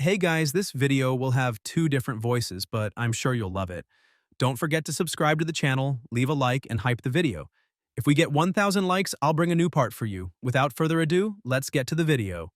Hey guys, this video will have two different voices, but I'm sure you'll love it. Don't forget to subscribe to the channel, leave a like, and hype the video. If we get 1,000 likes, I'll bring a new part for you. Without further ado, let's get to the video.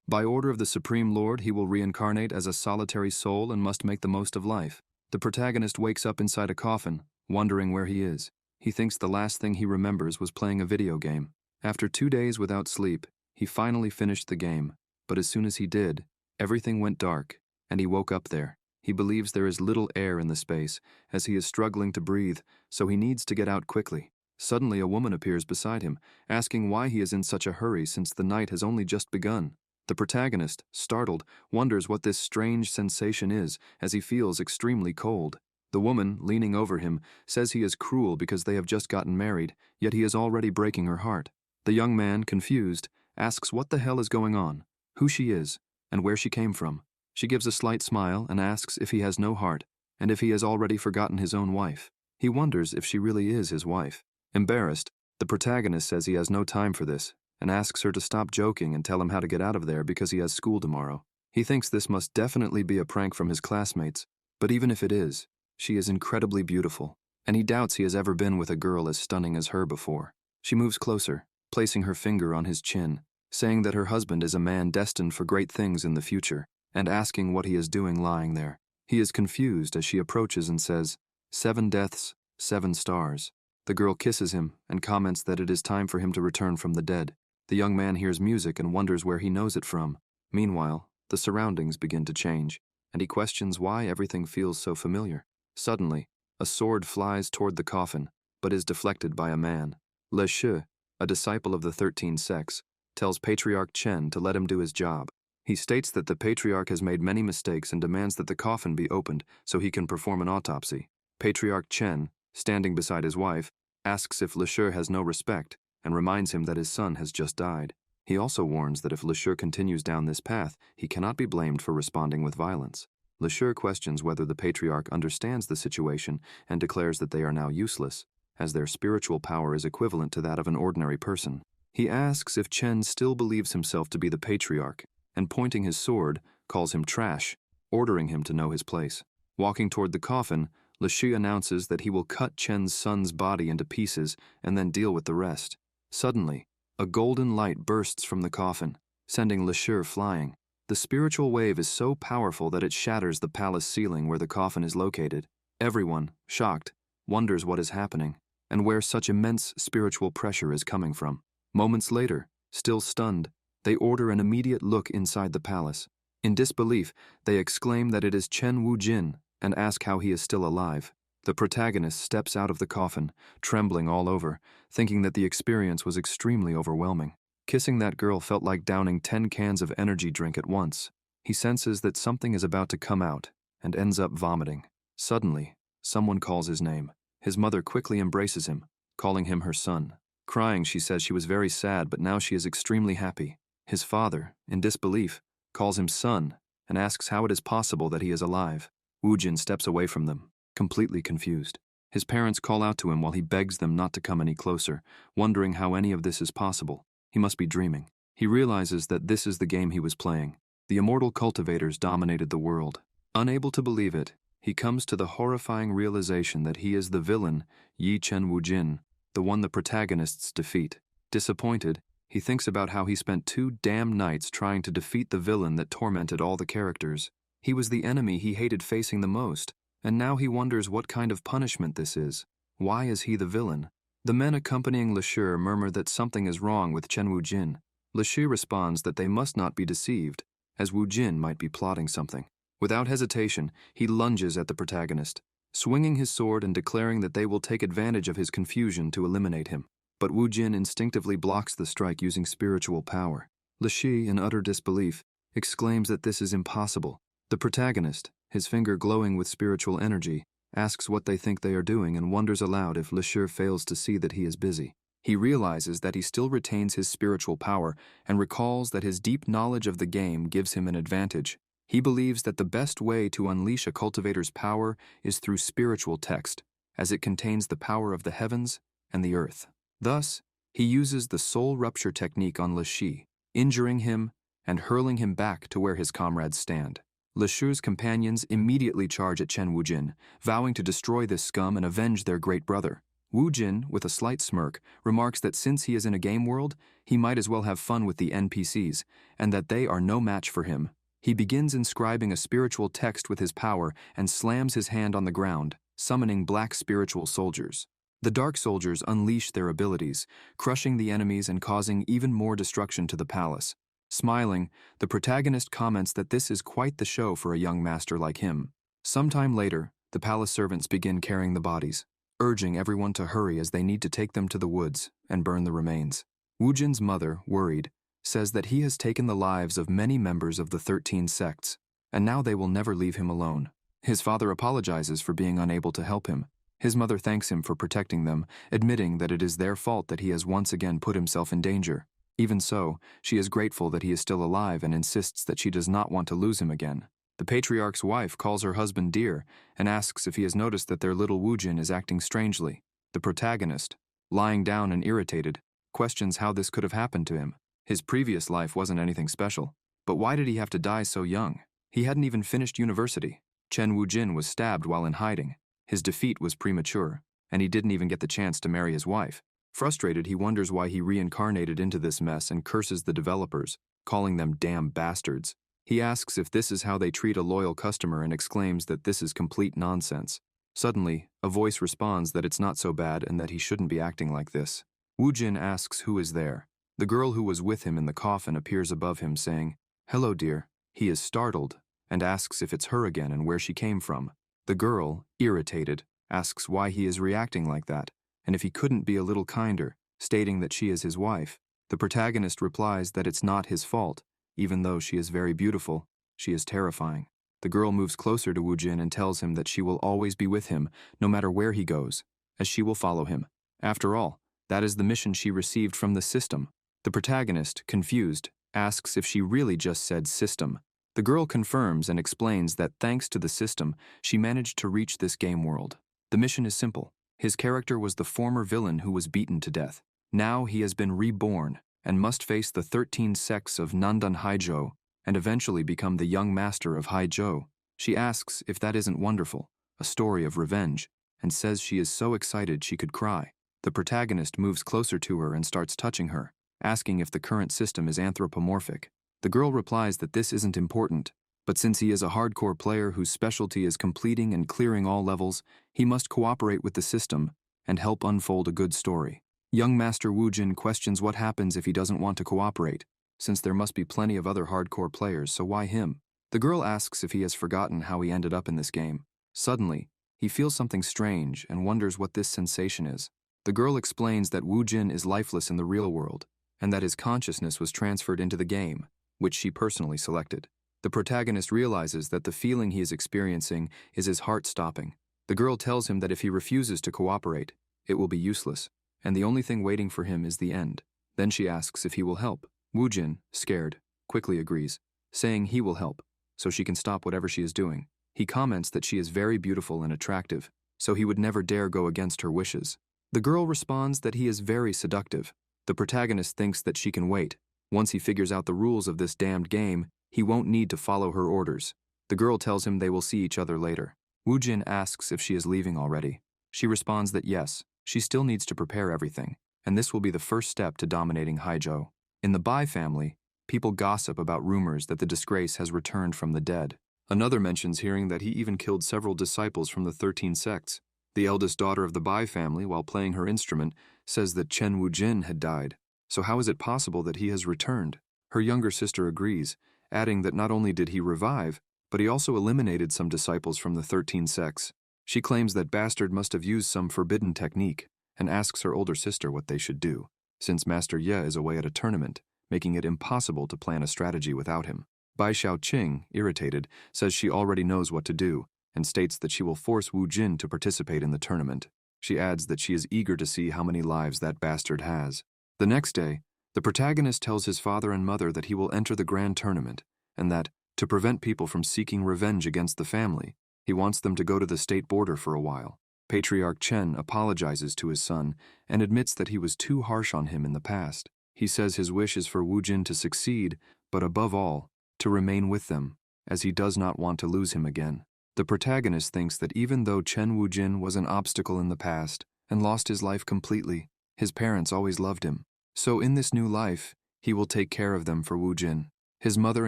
By order of the Supreme Lord, he will reincarnate as a solitary soul and must make the most of life. The protagonist wakes up inside a coffin, wondering where he is. He thinks the last thing he remembers was playing a video game. After 2 days without sleep, he finally finished the game. But as soon as he did, everything went dark, and he woke up there. He believes there is little air in the space, as he is struggling to breathe, so he needs to get out quickly. Suddenly a woman appears beside him, asking why he is in such a hurry since the night has only just begun. The protagonist, startled, wonders what this strange sensation is, as he feels extremely cold. The woman, leaning over him, says he is cruel because they have just gotten married, yet he is already breaking her heart. The young man, confused, asks what the hell is going on, who she is, and where she came from. She gives a slight smile and asks if he has no heart, and if he has already forgotten his own wife. He wonders if she really is his wife. Embarrassed, the protagonist says he has no time for this, and asks her to stop joking and tell him how to get out of there because he has school tomorrow. He thinks this must definitely be a prank from his classmates, but even if it is, she is incredibly beautiful, and he doubts he has ever been with a girl as stunning as her before. She moves closer, placing her finger on his chin, saying that her husband is a man destined for great things in the future, and asking what he is doing lying there. He is confused as she approaches and says, 7 deaths, 7 stars. The girl kisses him and comments that it is time for him to return from the dead. The young man hears music and wonders where he knows it from. Meanwhile, the surroundings begin to change, and he questions why everything feels so familiar. Suddenly, a sword flies toward the coffin, but is deflected by a man. Le Che, a disciple of the 13 sects, tells Patriarch Chen to let him do his job. He states that the Patriarch has made many mistakes and demands that the coffin be opened so he can perform an autopsy. Patriarch Chen, standing beside his wife, asks if Le Che has no respect and reminds him that his son has just died. He also warns that if Le Che continues down this path, he cannot be blamed for responding with violence. Le Che questions whether the Patriarch understands the situation and declares that they are now useless, as their spiritual power is equivalent to that of an ordinary person. He asks if Chen still believes himself to be the Patriarch, and pointing his sword, calls him trash, ordering him to know his place. Walking toward the coffin, Le Che announces that he will cut Chen's son's body into pieces and then deal with the rest. Suddenly, a golden light bursts from the coffin, sending Le Che flying. The spiritual wave is so powerful that it shatters the palace ceiling where the coffin is located. Everyone, shocked, wonders what is happening, and where such immense spiritual pressure is coming from. Moments later, still stunned, they order an immediate look inside the palace. In disbelief, they exclaim that it is Chen Wujin and ask how he is still alive. The protagonist steps out of the coffin, trembling all over, thinking that the experience was extremely overwhelming. Kissing that girl felt like downing 10 cans of energy drink at once. He senses that something is about to come out and ends up vomiting. Suddenly, someone calls his name. His mother quickly embraces him, calling him her son. Crying, she says she was very sad, but now she is extremely happy. His father, in disbelief, calls him son and asks how it is possible that he is alive. Wujin steps away from them, completely confused. His parents call out to him while he begs them not to come any closer, wondering how any of this is possible. He must be dreaming. He realizes that this is the game he was playing. The immortal cultivators dominated the world. Unable to believe it, he comes to the horrifying realization that he is the villain, Yi Chen Wujin, the one the protagonists defeat. Disappointed, he thinks about how he spent 2 damn nights trying to defeat the villain that tormented all the characters. He was the enemy he hated facing the most, and now he wonders what kind of punishment this is. Why is he the villain? The men accompanying Le Che murmur that something is wrong with Chen Wujin. Le Che responds that they must not be deceived, as Wujin might be plotting something. Without hesitation, he lunges at the protagonist, swinging his sword and declaring that they will take advantage of his confusion to eliminate him. But Wujin instinctively blocks the strike using spiritual power. Le Che, in utter disbelief, exclaims that this is impossible. The protagonist, his finger glowing with spiritual energy, asks what they think they are doing and wonders aloud if Le Che fails to see that he is busy. He realizes that he still retains his spiritual power and recalls that his deep knowledge of the game gives him an advantage. He believes that the best way to unleash a cultivator's power is through spiritual text, as it contains the power of the heavens and the earth. Thus, he uses the soul rupture technique on Le Che, injuring him and hurling him back to where his comrades stand. Le Shu's companions immediately charge at Chen Wujin, vowing to destroy this scum and avenge their great brother. Wu Jin, with a slight smirk, remarks that since he is in a game world, he might as well have fun with the NPCs, and that they are no match for him. He begins inscribing a spiritual text with his power and slams his hand on the ground, summoning black spiritual soldiers. The dark soldiers unleash their abilities, crushing the enemies and causing even more destruction to the palace. Smiling, the protagonist comments that this is quite the show for a young master like him. Sometime later, the palace servants begin carrying the bodies, urging everyone to hurry as they need to take them to the woods and burn the remains. Wu Jin's mother, worried, says that he has taken the lives of many members of the 13 sects, and now they will never leave him alone. His father apologizes for being unable to help him. His mother thanks him for protecting them, admitting that it is their fault that he has once again put himself in danger. Even so, she is grateful that he is still alive and insists that she does not want to lose him again. The patriarch's wife calls her husband dear and asks if he has noticed that their little Wu Jin is acting strangely. The protagonist, lying down and irritated, questions how this could have happened to him. His previous life wasn't anything special, but why did he have to die so young? He hadn't even finished university. Chen Wu Jin was stabbed while in hiding. His defeat was premature, and he didn't even get the chance to marry his wife. Frustrated, he wonders why he reincarnated into this mess and curses the developers, calling them damn bastards. He asks if this is how they treat a loyal customer and exclaims that this is complete nonsense. Suddenly, a voice responds that it's not so bad and that he shouldn't be acting like this. Wu Jin asks who is there. The girl who was with him in the coffin appears above him saying, "Hello, dear." He is startled and asks if it's her again and where she came from. The girl, irritated, asks why he is reacting like that, and if he couldn't be a little kinder, stating that she is his wife. The protagonist replies that it's not his fault. Even though she is very beautiful, she is terrifying. The girl moves closer to Wu Jin and tells him that she will always be with him, no matter where he goes, as she will follow him. After all, that is the mission she received from the system. The protagonist, confused, asks if she really just said system. The girl confirms and explains that thanks to the system, she managed to reach this game world. The mission is simple. His character was the former villain who was beaten to death. Now he has been reborn and must face the 13 sects of Nandan Haizhou and eventually become the young master of Haizhou. She asks if that isn't wonderful, a story of revenge, and says she is so excited she could cry. The protagonist moves closer to her and starts touching her, asking if the current system is anthropomorphic. The girl replies that this isn't important, but since he is a hardcore player whose specialty is completing and clearing all levels, he must cooperate with the system and help unfold a good story. Young Master Wu Jin questions what happens if he doesn't want to cooperate, since there must be plenty of other hardcore players, so why him? The girl asks if he has forgotten how he ended up in this game. Suddenly, he feels something strange and wonders what this sensation is. The girl explains that Wu Jin is lifeless in the real world, and that his consciousness was transferred into the game, which she personally selected. The protagonist realizes that the feeling he is experiencing is his heart stopping. The girl tells him that if he refuses to cooperate, it will be useless, and the only thing waiting for him is the end. Then she asks if he will help. Wu Jin, scared, quickly agrees, saying he will help, so she can stop whatever she is doing. He comments that she is very beautiful and attractive, so he would never dare go against her wishes. The girl responds that he is very seductive. The protagonist thinks that she can wait. Once he figures out the rules of this damned game, he won't need to follow her orders. The girl tells him they will see each other later. Wu Jin asks if she is leaving already. She responds that yes, she still needs to prepare everything, and this will be the first step to dominating Haizhou. In the Bai family, people gossip about rumors that the disgrace has returned from the dead. Another mentions hearing that he even killed several disciples from the 13 sects. The eldest daughter of the Bai family, while playing her instrument, says that Chen Wu Jin had died. So how is it possible that he has returned? Her younger sister agrees, adding that not only did he revive, but he also eliminated some disciples from the 13 sects. She claims that Bastard must have used some forbidden technique, and asks her older sister what they should do, since Master Ye is away at a tournament, making it impossible to plan a strategy without him. Bai Xiaoqing, irritated, says she already knows what to do, and states that she will force Wu Jin to participate in the tournament. She adds that she is eager to see how many lives that bastard has. The next day, the protagonist tells his father and mother that he will enter the grand tournament, and that, to prevent people from seeking revenge against the family, he wants them to go to the state border for a while. Patriarch Chen apologizes to his son and admits that he was too harsh on him in the past. He says his wish is for Wu Jin to succeed, but above all, to remain with them. as he does not want to lose him again. The protagonist thinks that even though Chen Wujin was an obstacle in the past and lost his life completely, his parents always loved him. So in this new life, he will take care of them for Wujin. His mother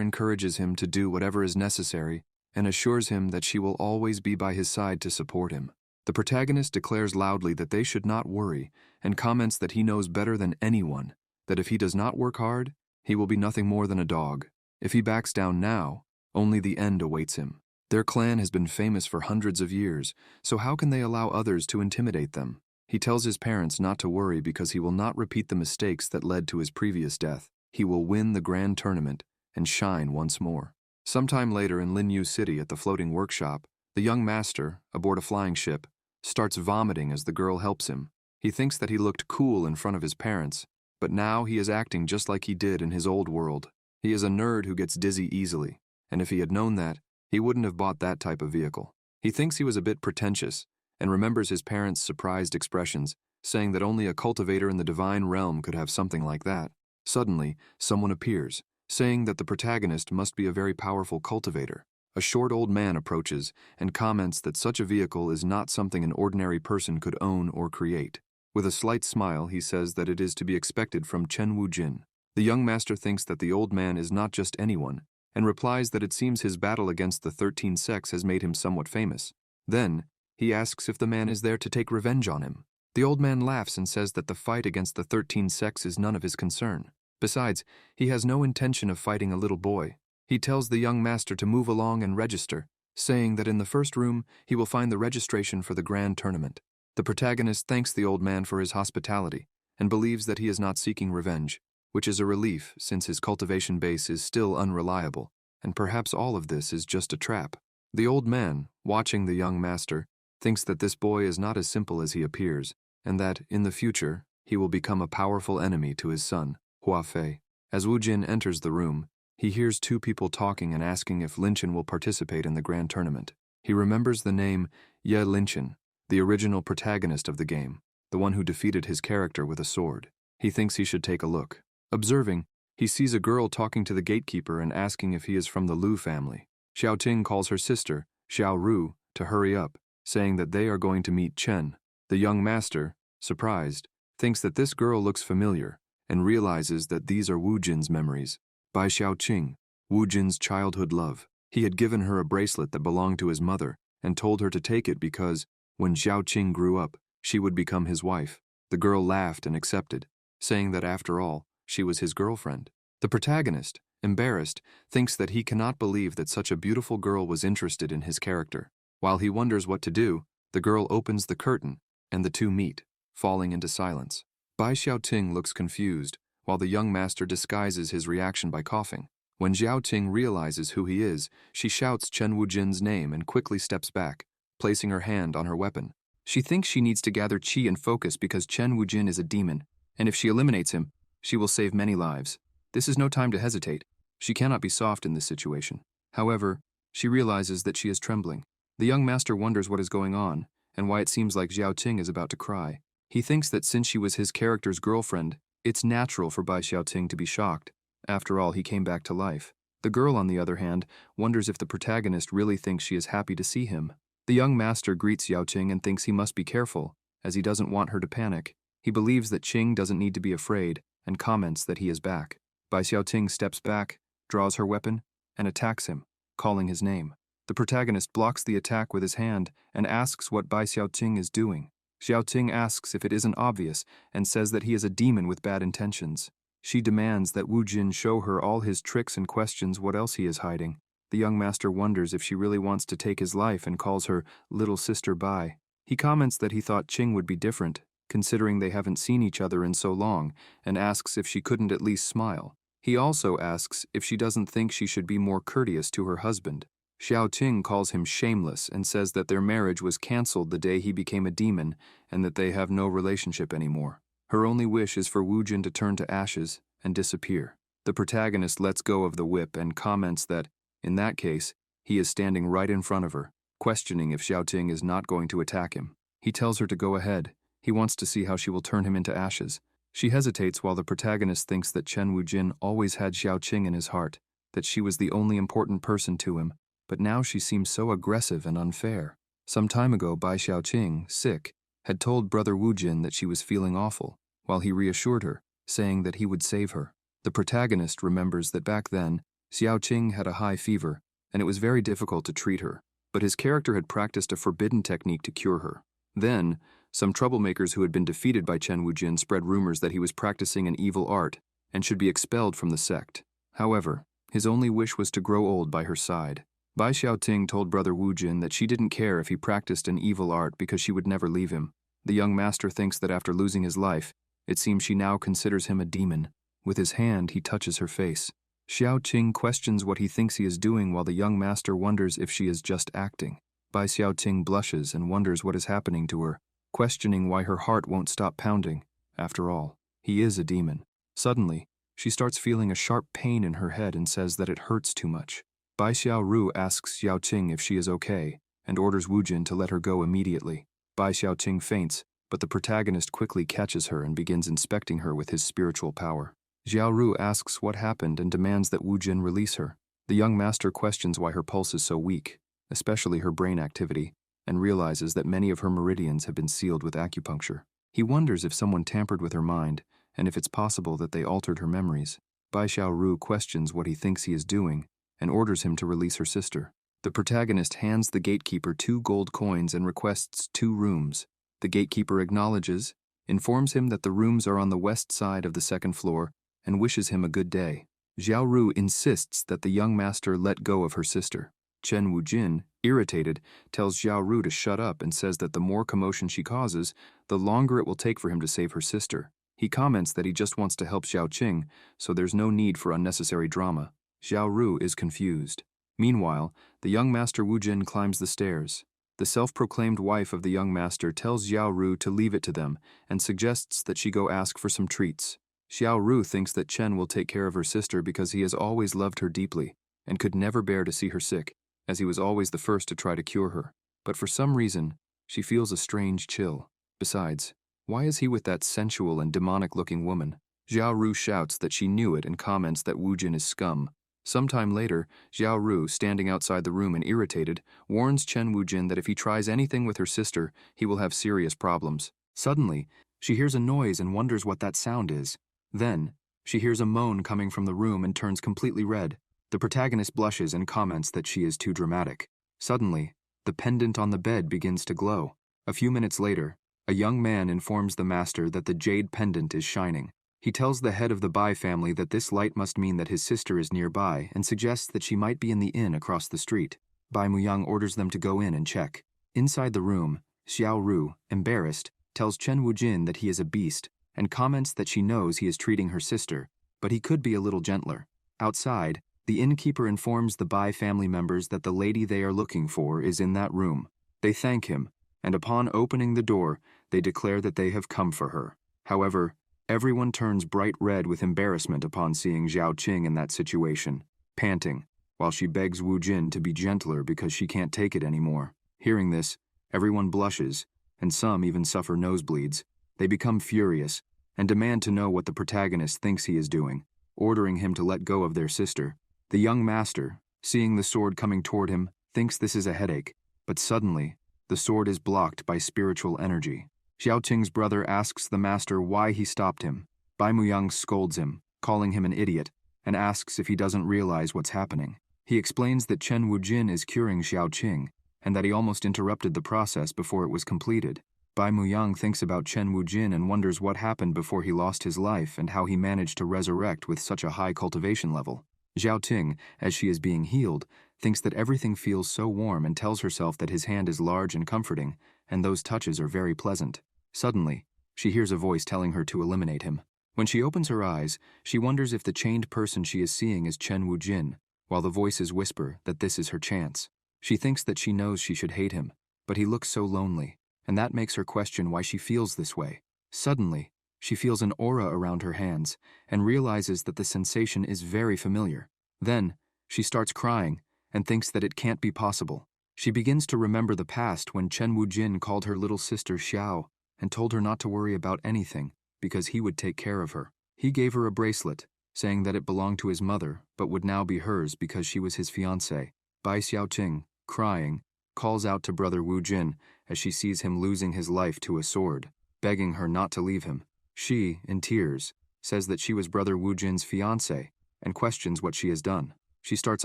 encourages him to do whatever is necessary and assures him that she will always be by his side to support him. The protagonist declares loudly that they should not worry and comments that he knows better than anyone that if he does not work hard, he will be nothing more than a dog. If he backs down now, only the end awaits him. Their clan has been famous for hundreds of years, so how can they allow others to intimidate them? He tells his parents not to worry because he will not repeat the mistakes that led to his previous death. He will win the grand tournament and shine once more. Sometime later in Linyu City at the floating workshop, the young master, aboard a flying ship, starts vomiting as the girl helps him. He thinks that he looked cool in front of his parents, but now he is acting just like he did in his old world. He is a nerd who gets dizzy easily, and if he had known that, he wouldn't have bought that type of vehicle. He thinks he was a bit pretentious, and remembers his parents' surprised expressions, saying that only a cultivator in the divine realm could have something like that. Suddenly, someone appears, saying that the protagonist must be a very powerful cultivator. A short old man approaches and comments that such a vehicle is not something an ordinary person could own or create. With a slight smile, he says that it is to be expected from Chen Wujin. The young master thinks that the old man is not just anyone, and replies that it seems his battle against the 13 sects has made him somewhat famous. Then, he asks if the man is there to take revenge on him. The old man laughs and says that the fight against the 13 sects is none of his concern. Besides, he has no intention of fighting a little boy. He tells the young master to move along and register, saying that in the first room he will find the registration for the grand tournament. The protagonist thanks the old man for his hospitality and believes that he is not seeking revenge, which is a relief since his cultivation base is still unreliable, and perhaps all of this is just a trap. The old man, watching the young master, thinks that this boy is not as simple as he appears, and that, in the future, he will become a powerful enemy to his son, Hua Fei. As Wu Jin enters the room, he hears two people talking and asking if Linchen will participate in the grand tournament. He remembers the name Ye Linchen, the original protagonist of the game, the one who defeated his character with a sword. He thinks he should take a look. Observing, he sees a girl talking to the gatekeeper and asking if he is from the Lu family. Xiao Ting calls her sister, Xiao Ru, to hurry up, saying that they are going to meet Chen. The young master, surprised, thinks that this girl looks familiar and realizes that these are Wu Jin's memories. By Xiaoqing, Wu Jin's childhood love. He had given her a bracelet that belonged to his mother and told her to take it because, when Xiaoqing grew up, she would become his wife. The girl laughed and accepted, saying that after all, she was his girlfriend. The protagonist, embarrassed, thinks that he cannot believe that such a beautiful girl was interested in his character. While he wonders what to do, the girl opens the curtain, and the two meet, falling into silence. Bai Xiaoting looks confused, while the young master disguises his reaction by coughing. When Xiaoting realizes who he is, she shouts Chen Wujin's name and quickly steps back, placing her hand on her weapon. She thinks she needs to gather qi and focus because Chen Wujin is a demon, and if she eliminates him, she will save many lives. This is no time to hesitate. She cannot be soft in this situation. However, she realizes that she is trembling. The young master wonders what is going on, and why it seems like Xiaoting is about to cry. He thinks that since she was his character's girlfriend, it's natural for Bai Xiaoting to be shocked. After all, he came back to life. The girl, on the other hand, wonders if the protagonist really thinks she is happy to see him. The young master greets Xiaoting and thinks he must be careful, as he doesn't want her to panic. He believes that Qing doesn't need to be afraid, and comments that he is back. Bai Xiaoting steps back, draws her weapon, and attacks him, calling his name. The protagonist blocks the attack with his hand and asks what Bai Xiaoting is doing. Xiaoting asks if it isn't obvious and says that he is a demon with bad intentions. She demands that Wu Jin show her all his tricks and questions what else he is hiding. The young master wonders if she really wants to take his life and calls her little sister Bai. He comments that he thought Qing would be different, considering they haven't seen each other in so long, and asks if she couldn't at least smile. He also asks if she doesn't think she should be more courteous to her husband. Xiao Ting calls him shameless and says that their marriage was cancelled the day he became a demon and that they have no relationship anymore. Her only wish is for Wu Jin to turn to ashes and disappear. The protagonist lets go of the whip and comments that, in that case, he is standing right in front of her, questioning if Xiao Ting is not going to attack him. He tells her to go ahead. He wants to see how she will turn him into ashes. She hesitates while the protagonist thinks that Chen Wujin always had Xiao Qing in his heart. that she was the only important person to him, but now she seemed so aggressive and unfair. Some time ago, Bai Xiaoqing, sick, had told Brother Wu Jin that she was feeling awful, while he reassured her, saying that he would save her. The protagonist remembers that back then, Xiaoqing had a high fever, and it was very difficult to treat her, but his character had practiced a forbidden technique to cure her. Then, some troublemakers who had been defeated by Chen Wujin spread rumors that he was practicing an evil art and should be expelled from the sect. However, his only wish was to grow old by her side. Bai Xiaoting told Brother Wu Jin that she didn't care if he practiced an evil art because she would never leave him. The young master thinks that after losing his life, it seems she now considers him a demon. With his hand, he touches her face. Xiao Qing questions what he thinks he is doing while the young master wonders if she is just acting. Bai Xiaoting blushes and wonders what is happening to her, questioning why her heart won't stop pounding. After all, he is a demon. Suddenly, she starts feeling a sharp pain in her head and says that it hurts too much. Bai Xiaoru asks Xiao Qing if she is okay and orders Wu Jin to let her go immediately. Bai Xiaoqing faints, but the protagonist quickly catches her and begins inspecting her with his spiritual power. Xiao Ru asks what happened and demands that Wu Jin release her. The young master questions why her pulse is so weak, especially her brain activity, and realizes that many of her meridians have been sealed with acupuncture. He wonders if someone tampered with her mind, and if it's possible that they altered her memories. Bai Xiaoru questions what he thinks he is doing, and orders him to release her sister. The protagonist hands the gatekeeper 2 gold coins and requests 2 rooms. The gatekeeper acknowledges, informs him that the rooms are on the west side of the 2nd floor, and wishes him a good day. Xiao Ru insists that the young master let go of her sister. Chen Wujin, irritated, tells Xiao Ru to shut up and says that the more commotion she causes, the longer it will take for him to save her sister. He comments that he just wants to help Xiao Qing, so there's no need for unnecessary drama. Xiao Ru is confused. Meanwhile, the young master Wu Jin climbs the stairs. The self-proclaimed wife of the young master tells Xiao Ru to leave it to them and suggests that she go ask for some treats. Xiao Ru thinks that Chen will take care of her sister because he has always loved her deeply and could never bear to see her sick, as he was always the first to try to cure her. But for some reason, she feels a strange chill. Besides, why is he with that sensual and demonic-looking woman? Xiao Ru shouts that she knew it and comments that Wu Jin is scum. Sometime later, Xiao Ru, standing outside the room and irritated, warns Chen Wu Jin that if he tries anything with her sister, he will have serious problems. Suddenly, she hears a noise and wonders what that sound is. Then, she hears a moan coming from the room and turns completely red. The protagonist blushes and comments that she is too dramatic. Suddenly, the pendant on the bed begins to glow. A few minutes later, a young man informs the master that the jade pendant is shining. He tells the head of the Bai family that this light must mean that his sister is nearby and suggests that she might be in the inn across the street. Bai Muyang orders them to go in and check. Inside the room, Xiao Ru, embarrassed, tells Chen Wujin that he is a beast and comments that she knows he is treating her sister, but he could be a little gentler. Outside, the innkeeper informs the Bai family members that the lady they are looking for is in that room. They thank him, and upon opening the door, they declare that they have come for her. However, everyone turns bright red with embarrassment upon seeing Xiao Qing in that situation, panting, while she begs Wu Jin to be gentler because she can't take it anymore. Hearing this, everyone blushes, and some even suffer nosebleeds. They become furious, and demand to know what the protagonist thinks he is doing, ordering him to let go of their sister. The young master, seeing the sword coming toward him, thinks this is a headache, but suddenly, the sword is blocked by spiritual energy. Xiao Qing's brother asks the master why he stopped him. Bai Muyang scolds him, calling him an idiot, and asks if he doesn't realize what's happening. He explains that Chen Wujin is curing Xiao Qing, and that he almost interrupted the process before it was completed. Bai Muyang thinks about Chen Wujin and wonders what happened before he lost his life and how he managed to resurrect with such a high cultivation level. Xiao Qing, as she is being healed, thinks that everything feels so warm and tells herself that his hand is large and comforting, and those touches are very pleasant. Suddenly, she hears a voice telling her to eliminate him. When she opens her eyes, she wonders if the chained person she is seeing is Chen Wujin, while the voices whisper that this is her chance. She thinks that she knows she should hate him, but he looks so lonely, and that makes her question why she feels this way. Suddenly, she feels an aura around her hands and realizes that the sensation is very familiar. Then, she starts crying and thinks that it can't be possible. She begins to remember the past when Chen Wujin called her little sister Xiao and told her not to worry about anything because he would take care of her. He gave her a bracelet, saying that it belonged to his mother but would now be hers because she was his fiancée. Bai Xiaoqing, crying, calls out to brother Wu Jin as she sees him losing his life to a sword, begging her not to leave him. She, in tears, says that she was brother Wu Jin's fiancée and questions what she has done. She starts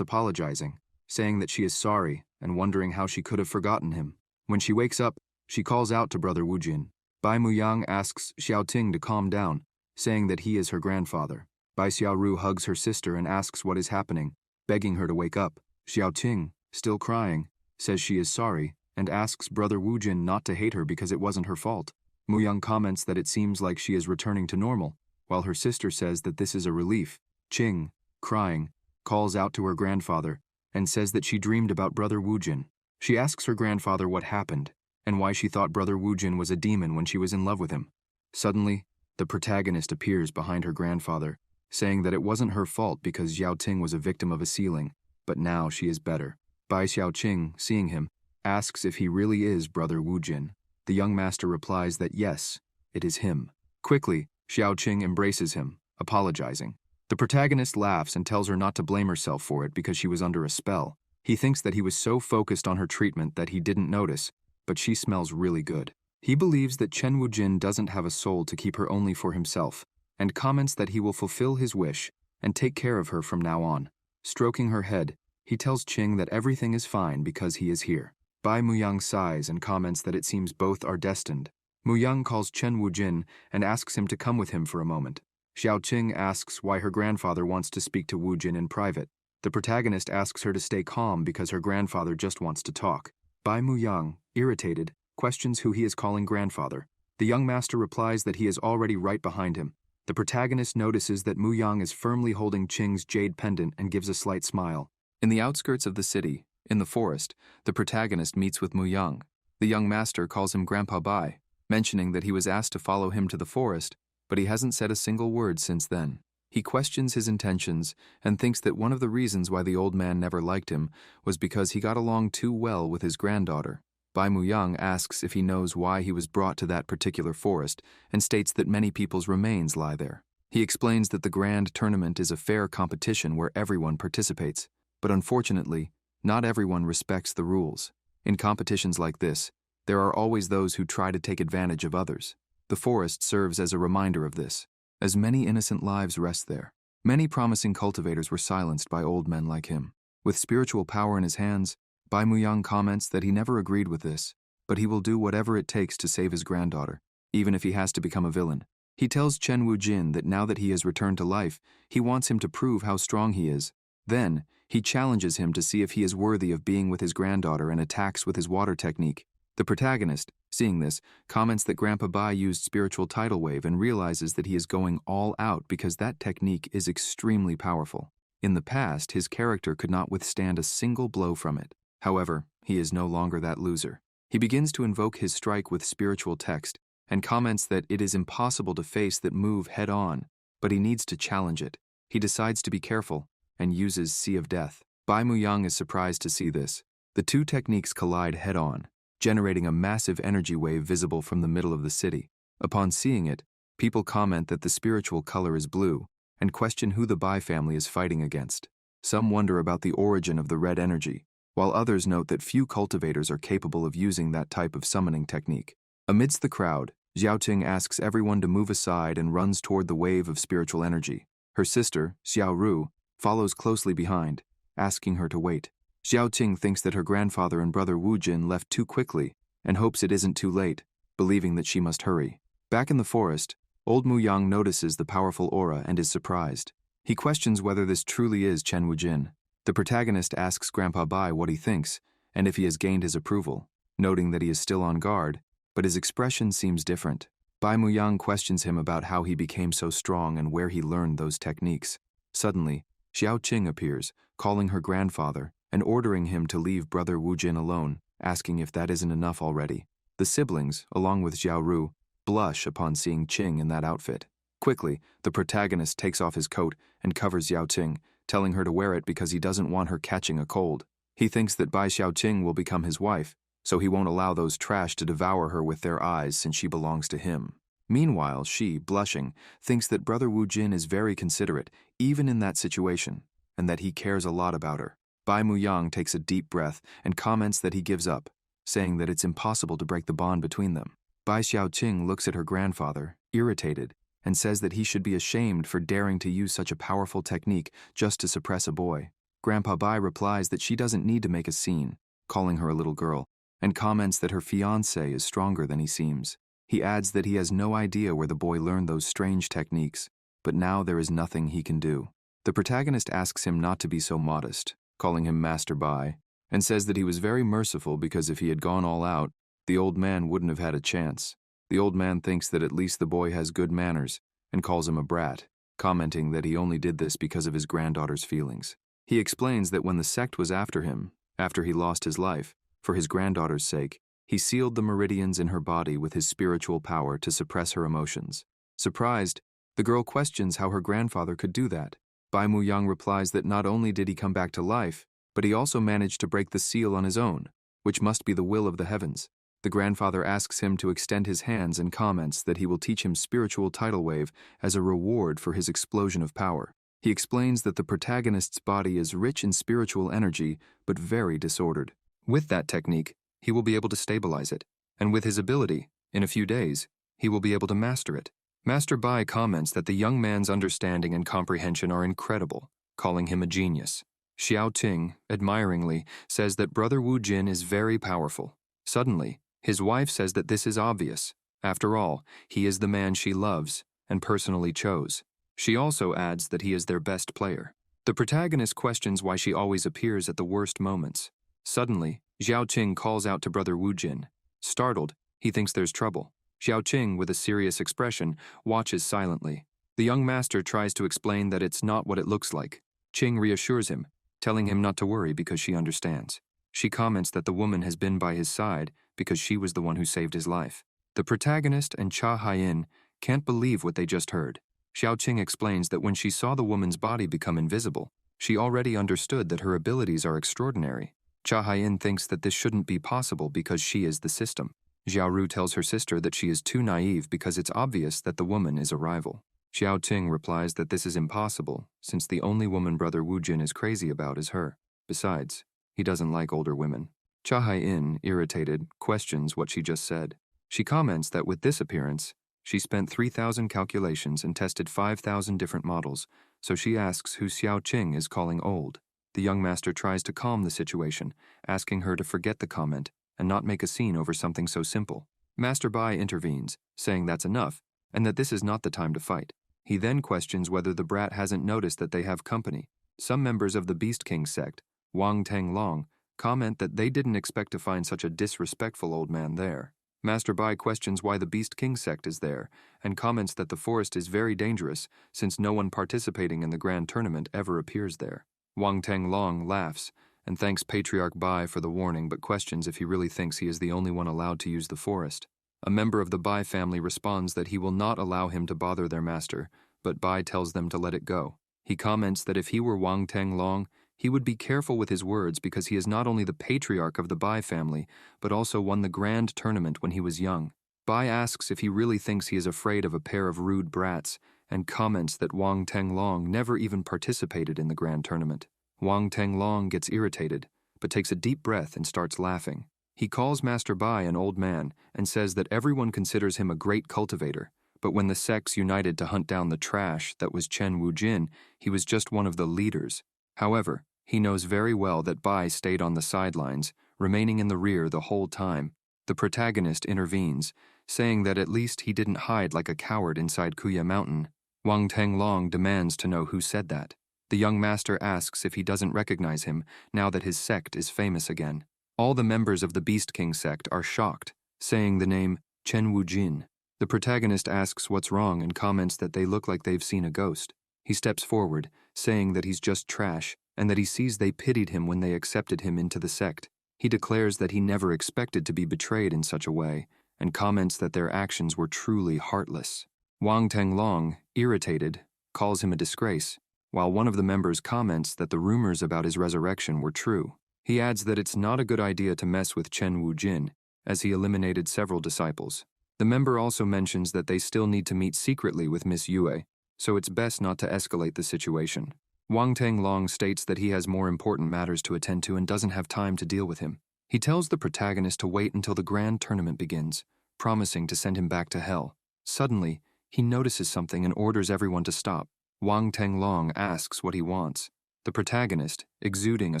apologizing, saying that she is sorry and wondering how she could have forgotten him. When she wakes up, she calls out to brother Wu Jin. Bai Muyang asks Xiaoting to calm down, saying that he is her grandfather. Bai Xiaoru hugs her sister and asks what is happening, begging her to wake up. Xiaoting, still crying, says she is sorry and asks brother Wu Jin not to hate her because it wasn't her fault. Muyang comments that it seems like she is returning to normal, while her sister says that this is a relief. Qing, crying, calls out to her grandfather and says that she dreamed about brother Wu Jin. She asks her grandfather what happened and why she thought brother Wu Jin was a demon when she was in love with him. Suddenly, the protagonist appears behind her grandfather, saying that it wasn't her fault because Xiao Ting was a victim of a sealing, but now she is better. Bai Xiaoqing, seeing him, asks if he really is brother Wu Jin. The young master replies that yes, it is him. Quickly, Xiaoqing embraces him, apologizing. The protagonist laughs and tells her not to blame herself for it because she was under a spell. He thinks that he was so focused on her treatment that he didn't notice, but she smells really good. He believes that Chen Wujin doesn't have a soul to keep her only for himself, and comments that he will fulfill his wish and take care of her from now on. Stroking her head, he tells Qing that everything is fine because he is here. Bai Muyang sighs and comments that it seems both are destined. Muyang calls Chen Wujin and asks him to come with him for a moment. Xiaoqing asks why her grandfather wants to speak to Wu Jin in private. The protagonist asks her to stay calm because her grandfather just wants to talk. Bai Muyang, irritated, questions who he is calling grandfather. The young master replies that he is already right behind him. The protagonist notices that Muyang is firmly holding Qing's jade pendant and gives a slight smile. In the outskirts of the city, in the forest, the protagonist meets with Muyang. The young master calls him Grandpa Bai, mentioning that he was asked to follow him to the forest, but he hasn't said a single word since then. He questions his intentions and thinks that one of the reasons why the old man never liked him was because he got along too well with his granddaughter. Bai Muyang asks if he knows why he was brought to that particular forest and states that many people's remains lie there. He explains that the grand tournament is a fair competition where everyone participates, but unfortunately, not everyone respects the rules. In competitions like this, there are always those who try to take advantage of others. The forest serves as a reminder of this, as many innocent lives rest there. Many promising cultivators were silenced by old men like him. With spiritual power in his hands, Bai Muyang comments that he never agreed with this, but he will do whatever it takes to save his granddaughter, even if he has to become a villain. He tells Chen Wujin that now that he has returned to life, he wants him to prove how strong he is. Then, he challenges him to see if he is worthy of being with his granddaughter and attacks with his water technique. The protagonist, seeing this, comments that Grandpa Bai used spiritual tidal wave and realizes that he is going all out because that technique is extremely powerful. In the past, his character could not withstand a single blow from it. However, he is no longer that loser. He begins to invoke his strike with spiritual text and comments that it is impossible to face that move head-on, but he needs to challenge it. He decides to be careful and uses Sea of Death. Bai Muyang is surprised to see this. The two techniques collide head-on, generating a massive energy wave visible from the middle of the city. Upon seeing it, people comment that the spiritual color is blue and question who the Bai family is fighting against. Some wonder about the origin of the red energy, while others note that few cultivators are capable of using that type of summoning technique. Amidst the crowd, Xiaoting asks everyone to move aside and runs toward the wave of spiritual energy. Her sister, Xiaoru, follows closely behind, asking her to wait. Xiaoting thinks that her grandfather and brother Wu Jin left too quickly and hopes it isn't too late, believing that she must hurry. Back in the forest, old Muyang notices the powerful aura and is surprised. He questions whether this truly is Chen Wujin. The protagonist asks Grandpa Bai what he thinks and if he has gained his approval, noting that he is still on guard, but his expression seems different. Bai Muyang questions him about how he became so strong and where he learned those techniques. Suddenly, Xiaoqing appears, calling her grandfather and ordering him to leave brother Wu Jin alone, asking if that isn't enough already. The siblings, along with Xiaoru, blush upon seeing Qing in that outfit. Quickly, the protagonist takes off his coat and covers Xiaoqing, telling her to wear it because he doesn't want her catching a cold. He thinks that Bai Xiaoqing will become his wife, so he won't allow those trash to devour her with their eyes since she belongs to him. Meanwhile, she, blushing, thinks that Brother Wu Jin is very considerate, even in that situation, and that he cares a lot about her. Bai Muyang takes a deep breath and comments that he gives up, saying that it's impossible to break the bond between them. Bai Xiaoqing looks at her grandfather, irritated, and says that he should be ashamed for daring to use such a powerful technique just to suppress a boy. Grandpa Bai replies that she doesn't need to make a scene, calling her a little girl, and comments that her fiancé is stronger than he seems. He adds that he has no idea where the boy learned those strange techniques, but now there is nothing he can do. The protagonist asks him not to be so modest, calling him Master Bai, and says that he was very merciful because if he had gone all out, the old man wouldn't have had a chance. The old man thinks that at least the boy has good manners and calls him a brat, commenting that he only did this because of his granddaughter's feelings. He explains that when the sect was after him, after he lost his life, for his granddaughter's sake, he sealed the meridians in her body with his spiritual power to suppress her emotions. Surprised, the girl questions how her grandfather could do that. Bai Muyang replies that not only did he come back to life, but he also managed to break the seal on his own, which must be the will of the heavens. The grandfather asks him to extend his hands and comments that he will teach him spiritual tidal wave as a reward for his explosion of power. He explains that the protagonist's body is rich in spiritual energy, but very disordered. With that technique, he will be able to stabilize it, and with his ability, in a few days, he will be able to master it. Master Bai comments that the young man's understanding and comprehension are incredible, calling him a genius. Xiao Ting, admiringly, says that Brother Wu Jin is very powerful. Suddenly, his wife says that this is obvious. After all, he is the man she loves and personally chose. She also adds that he is their best player. The protagonist questions why she always appears at the worst moments. Suddenly, Xiao Qing calls out to Brother Wu Jin. Startled, he thinks there's trouble. Xiao Qing, with a serious expression, watches silently. The young master tries to explain that it's not what it looks like. Qing reassures him, telling him not to worry because she understands. She comments that the woman has been by his side because she was the one who saved his life. The protagonist and Cha Haiyin can't believe what they just heard. Xiao Qing explains that when she saw the woman's body become invisible, she already understood that her abilities are extraordinary. Cha Haiyin thinks that this shouldn't be possible because she is the system. Xiao Ru tells her sister that she is too naive because it's obvious that the woman is a rival. Xiao Qing replies that this is impossible, since the only woman Brother Wu Jin is crazy about is her. Besides, he doesn't like older women. Cha Haiyin, irritated, questions what she just said. She comments that with this appearance, she spent 3,000 calculations and tested 5,000 different models, so she asks who Xiao Qing is calling old. The young master tries to calm the situation, asking her to forget the comment and not make a scene over something so simple. Master Bai intervenes, saying that's enough, and that this is not the time to fight. He then questions whether the brat hasn't noticed that they have company. Some members of the Beast King sect, Wang Teng Long, comment that they didn't expect to find such a disrespectful old man there. Master Bai questions why the Beast King sect is there, and comments that the forest is very dangerous since no one participating in the grand tournament ever appears there. Wang Teng Long laughs and thanks Patriarch Bai for the warning but questions if he really thinks he is the only one allowed to use the forest. A member of the Bai family responds that he will not allow him to bother their master, but Bai tells them to let it go. He comments that if he were Wang Teng Long, he would be careful with his words because he is not only the patriarch of the Bai family, but also won the grand tournament when he was young. Bai asks if he really thinks he is afraid of a pair of rude brats, and comments that Wang Teng Long never even participated in the grand tournament. Wang Teng Long gets irritated, but takes a deep breath and starts laughing. He calls Master Bai an old man and says that everyone considers him a great cultivator, but when the sects united to hunt down the trash that was Chen Wu Jin, he was just one of the leaders. However, he knows very well that Bai stayed on the sidelines, remaining in the rear the whole time. The protagonist intervenes, saying that at least he didn't hide like a coward inside Kuya Mountain. Wang Teng Long demands to know who said that. The young master asks if he doesn't recognize him now that his sect is famous again. All the members of the Beast King sect are shocked, saying the name Chen Wu Jin. The protagonist asks what's wrong and comments that they look like they've seen a ghost. He steps forward, saying that he's just trash and that he sees they pitied him when they accepted him into the sect. He declares that he never expected to be betrayed in such a way and comments that their actions were truly heartless. Wang Teng Long, irritated, calls him a disgrace, while one of the members comments that the rumors about his resurrection were true. He adds that it's not a good idea to mess with Chen Wu Jin, as he eliminated several disciples. The member also mentions that they still need to meet secretly with Miss Yue, so it's best not to escalate the situation. Wang Tenglong states that he has more important matters to attend to and doesn't have time to deal with him. He tells the protagonist to wait until the grand tournament begins, promising to send him back to hell. Suddenly, he notices something and orders everyone to stop. Wang Tenglong asks what he wants. The protagonist, exuding a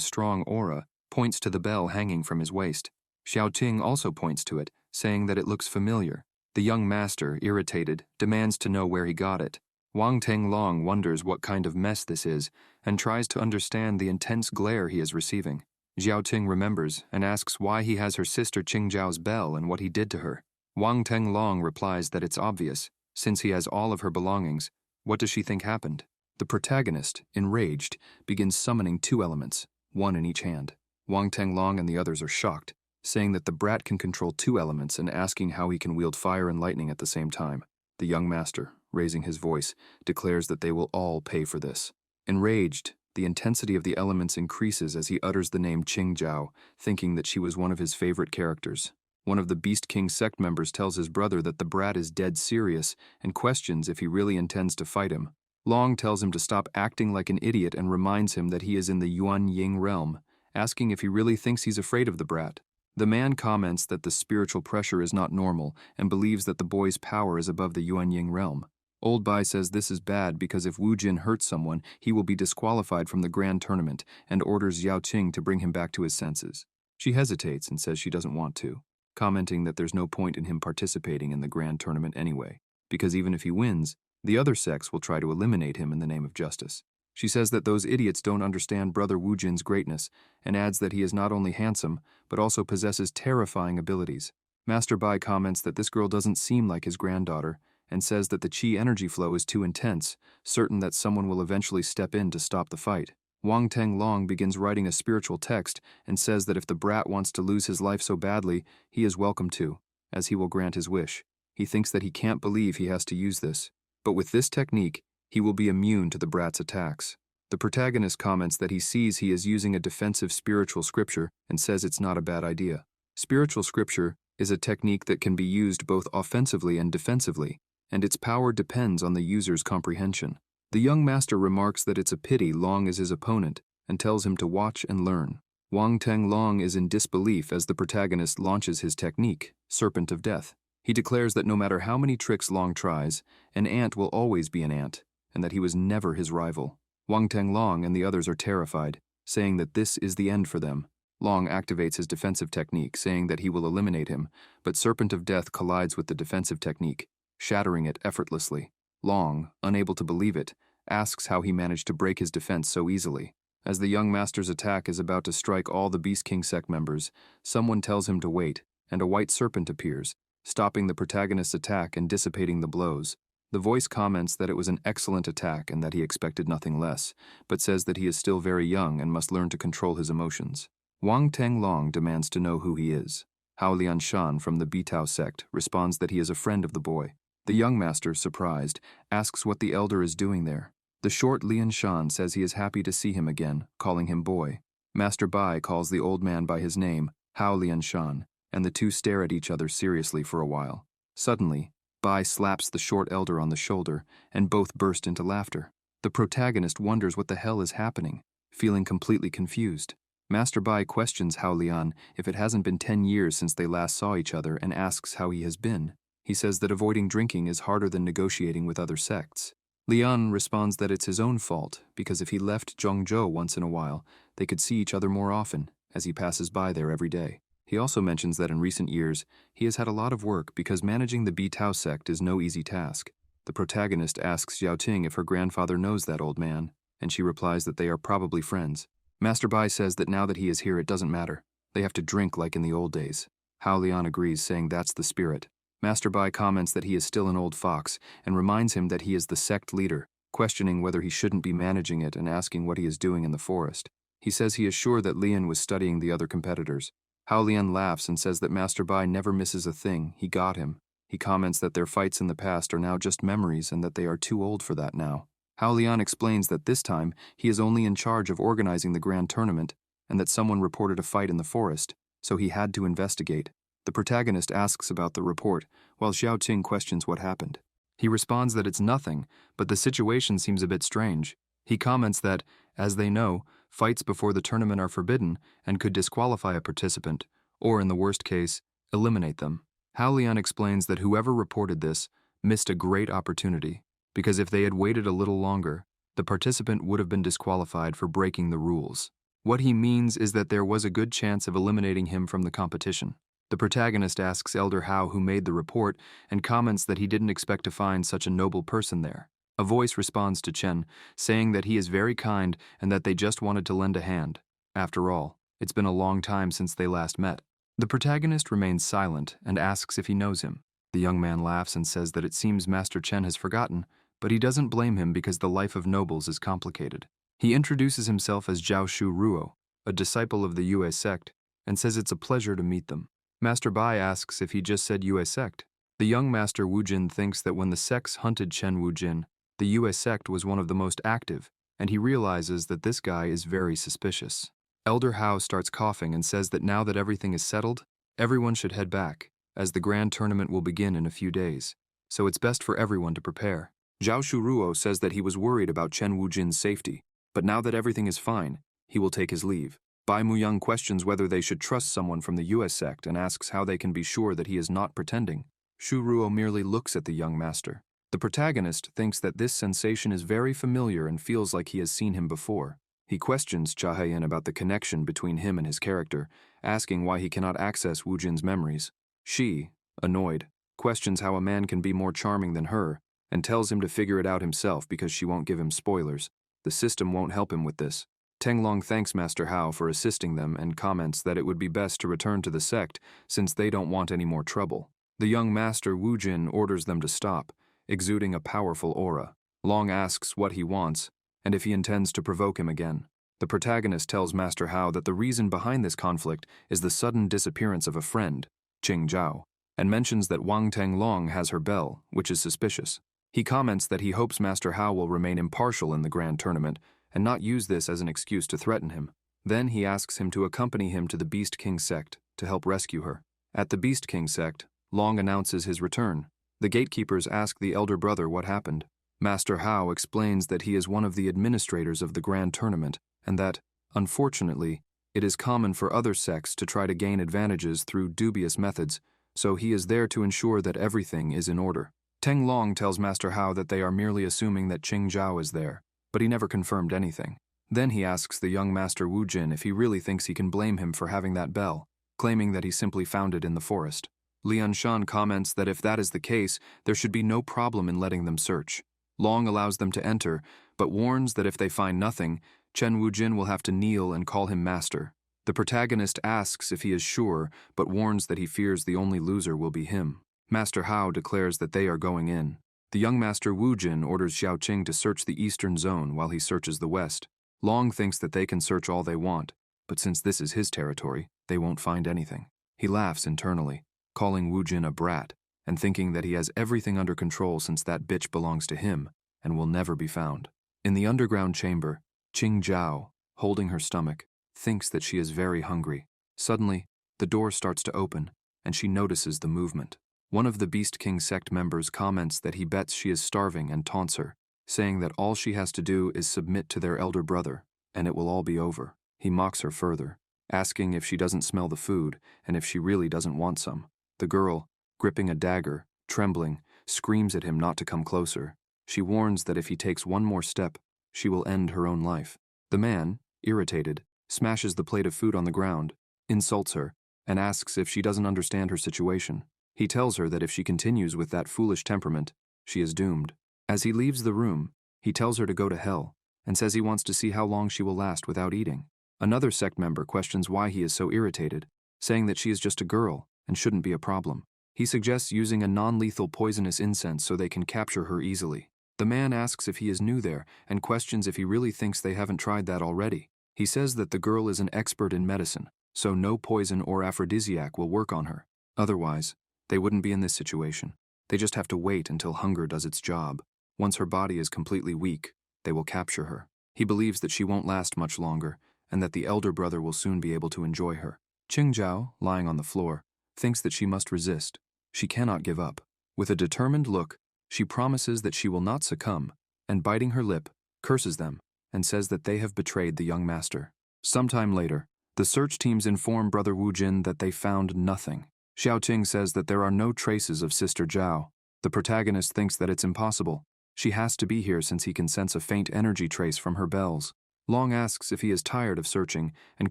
strong aura, points to the bell hanging from his waist. Xiaoting also points to it, saying that it looks familiar. The young master, irritated, demands to know where he got it. Wang Tenglong wonders what kind of mess this is and tries to understand the intense glare he is receiving. Xiaoting remembers and asks why he has her sister Qingzhao's bell and what he did to her. Wang Tenglong replies that it's obvious. Since he has all of her belongings, what does she think happened? The protagonist, enraged, begins summoning 2 elements, 1 in each hand. Wang Tenglong and the others are shocked, saying that the brat can control 2 elements and asking how he can wield fire and lightning at the same time. The young master, raising his voice, declares that they will all pay for this. Enraged, the intensity of the elements increases as he utters the name Qingzhao, thinking that she was one of his favorite characters. One of the Beast King sect members tells his brother that the brat is dead serious and questions if he really intends to fight him. Long tells him to stop acting like an idiot and reminds him that he is in the Yuan Ying realm, asking if he really thinks he's afraid of the brat. The man comments that the spiritual pressure is not normal and believes that the boy's power is above the Yuan Ying realm. Old Bai says this is bad because if Wu Jin hurts someone, he will be disqualified from the grand tournament and orders Yao Qing to bring him back to his senses. She hesitates and says she doesn't want to, commenting that there's no point in him participating in the grand tournament anyway, because even if he wins, the other sects will try to eliminate him in the name of justice. She says that those idiots don't understand Brother Wu Jin's greatness and adds that he is not only handsome, but also possesses terrifying abilities. Master Bai comments that this girl doesn't seem like his granddaughter and says that the qi energy flow is too intense, certain that someone will eventually step in to stop the fight. Wang Tenglong begins writing a spiritual text and says that if the brat wants to lose his life so badly, he is welcome to, as he will grant his wish. He thinks that he can't believe he has to use this, but with this technique, he will be immune to the brat's attacks. The protagonist comments that he sees he is using a defensive spiritual scripture and says it's not a bad idea. Spiritual scripture is a technique that can be used both offensively and defensively, and its power depends on the user's comprehension. The young master remarks that it's a pity Long is his opponent and tells him to watch and learn. Wang Tenglong is in disbelief as the protagonist launches his technique, Serpent of Death. He declares that no matter how many tricks Long tries, an ant will always be an ant, and that he was never his rival. Wang Tenglong and the others are terrified, saying that this is the end for them. Long activates his defensive technique, saying that he will eliminate him, but Serpent of Death collides with the defensive technique, shattering it effortlessly. Long, unable to believe it, asks how he managed to break his defense so easily. As the young master's attack is about to strike all the Beast King sect members, someone tells him to wait, and a white serpent appears, stopping the protagonist's attack and dissipating the blows. The voice comments that it was an excellent attack and that he expected nothing less, but says that he is still very young and must learn to control his emotions. Wang Tenglong demands to know who he is. Hao Lianshan from the Bitao sect responds that he is a friend of the boy. The young master, surprised, asks what the elder is doing there. The short Lianshan says he is happy to see him again, calling him boy. Master Bai calls the old man by his name, Hao Lianshan, and the two stare at each other seriously for a while. Suddenly, Bai slaps the short elder on the shoulder, and both burst into laughter. The protagonist wonders what the hell is happening, feeling completely confused. Master Bai questions Hao Lian if it hasn't been 10 years since they last saw each other and asks how he has been. He says that avoiding drinking is harder than negotiating with other sects. Lian responds that it's his own fault, because if he left Zhongzhou once in a while, they could see each other more often, as he passes by there every day. He also mentions that in recent years, he has had a lot of work because managing the Bitao sect is no easy task. The protagonist asks Yao Ting if her grandfather knows that old man, and she replies that they are probably friends. Master Bai says that now that he is here it doesn't matter. They have to drink like in the old days. Hao Lian agrees, saying that's the spirit. Master Bai comments that he is still an old fox and reminds him that he is the sect leader, questioning whether he shouldn't be managing it and asking what he is doing in the forest. He says he is sure that Lian was studying the other competitors. Hao Lian laughs and says that Master Bai never misses a thing. He got him. He comments that their fights in the past are now just memories and that they are too old for that now. Hao Lian explains that this time he is only in charge of organizing the grand tournament and that someone reported a fight in the forest, so he had to investigate. The protagonist asks about the report, while Xiaoqing questions what happened. He responds that it's nothing, but the situation seems a bit strange. He comments that, as they know, fights before the tournament are forbidden and could disqualify a participant, or in the worst case, eliminate them. Hao Lian explains that whoever reported this missed a great opportunity, because if they had waited a little longer, the participant would have been disqualified for breaking the rules. What he means is that there was a good chance of eliminating him from the competition. The protagonist asks Elder Hao who made the report and comments that he didn't expect to find such a noble person there. A voice responds to Chen, saying that he is very kind and that they just wanted to lend a hand. After all, it's been a long time since they last met. The protagonist remains silent and asks if he knows him. The young man laughs and says that it seems Master Chen has forgotten, but he doesn't blame him because the life of nobles is complicated. He introduces himself as Zhao Shu Ruo, a disciple of the Yue sect, and says it's a pleasure to meet them. Master Bai asks if he just said Yue sect. The young Master Wu Jin thinks that when the sects hunted Chen Wu Jin, the Yue sect was one of the most active, and he realizes that this guy is very suspicious. Elder Hao starts coughing and says that now that everything is settled, everyone should head back, as the grand tournament will begin in a few days, so it's best for everyone to prepare. Zhao Shuruo says that he was worried about Chen Wujin's safety, but now that everything is fine, he will take his leave. Bai Muyang questions whether they should trust someone from the US sect and asks how they can be sure that he is not pretending. Shuruo merely looks at the young master. The protagonist thinks that this sensation is very familiar and feels like he has seen him before. He questions Chahayan about the connection between him and his character, asking why he cannot access Wujin's memories. She, annoyed, questions how a man can be more charming than her, and tells him to figure it out himself because she won't give him spoilers. The system won't help him with this. Tenglong thanks Master Hao for assisting them and comments that it would be best to return to the sect since they don't want any more trouble. The young Master Wu Jin orders them to stop, exuding a powerful aura. Long asks what he wants and if he intends to provoke him again. The protagonist tells Master Hao that the reason behind this conflict is the sudden disappearance of a friend, Qing Zhao, and mentions that Wang Tenglong has her bell, which is suspicious. He comments that he hopes Master Hao will remain impartial in the grand tournament and not use this as an excuse to threaten him. Then he asks him to accompany him to the Beast King sect to help rescue her. At the Beast King sect, Long announces his return. The gatekeepers ask the elder brother what happened. Master Hao explains that he is one of the administrators of the grand tournament and that, unfortunately, it is common for other sects to try to gain advantages through dubious methods, so he is there to ensure that everything is in order. Teng Long tells Master Hao that they are merely assuming that Qing Zhao is there, but he never confirmed anything. Then he asks the young Master Wu Jin if he really thinks he can blame him for having that bell, claiming that he simply found it in the forest. Lian Shan comments that if that is the case, there should be no problem in letting them search. Long allows them to enter, but warns that if they find nothing, Chen Wu Jin will have to kneel and call him master. The protagonist asks if he is sure, but warns that he fears the only loser will be him. Master Hao declares that they are going in. The young Master Wu Jin orders Xiaoqing to search the eastern zone while he searches the west. Long thinks that they can search all they want, but since this is his territory, they won't find anything. He laughs internally, calling Wu Jin a brat, and thinking that he has everything under control since that bitch belongs to him and will never be found. In the underground chamber, Qing Zhao, holding her stomach, thinks that she is very hungry. Suddenly, the door starts to open, and she notices the movement. One of the Beast King sect members comments that he bets she is starving and taunts her, saying that all she has to do is submit to their elder brother, and it will all be over. He mocks her further, asking if she doesn't smell the food and if she really doesn't want some. The girl, gripping a dagger, trembling, screams at him not to come closer. She warns that if he takes one more step, she will end her own life. The man, irritated, smashes the plate of food on the ground, insults her, and asks if she doesn't understand her situation. He tells her that if she continues with that foolish temperament, she is doomed. As he leaves the room, he tells her to go to hell, and says he wants to see how long she will last without eating. Another sect member questions why he is so irritated, saying that she is just a girl and shouldn't be a problem. He suggests using a non-lethal poisonous incense so they can capture her easily. The man asks if he is new there and questions if he really thinks they haven't tried that already. He says that the girl is an expert in medicine, so no poison or aphrodisiac will work on her. Otherwise, they wouldn't be in this situation. They just have to wait until hunger does its job. Once her body is completely weak, they will capture her. He believes that she won't last much longer, and that the elder brother will soon be able to enjoy her. Qing Zhao, lying on the floor, thinks that she must resist. She cannot give up. With a determined look, she promises that she will not succumb, and biting her lip, curses them, and says that they have betrayed the young master. Sometime later, the search teams inform Brother Wu Jin that they found nothing. Xiao Qing says that there are no traces of Sister Zhao. The protagonist thinks that it's impossible. She has to be here since he can sense a faint energy trace from her bells. Long asks if he is tired of searching and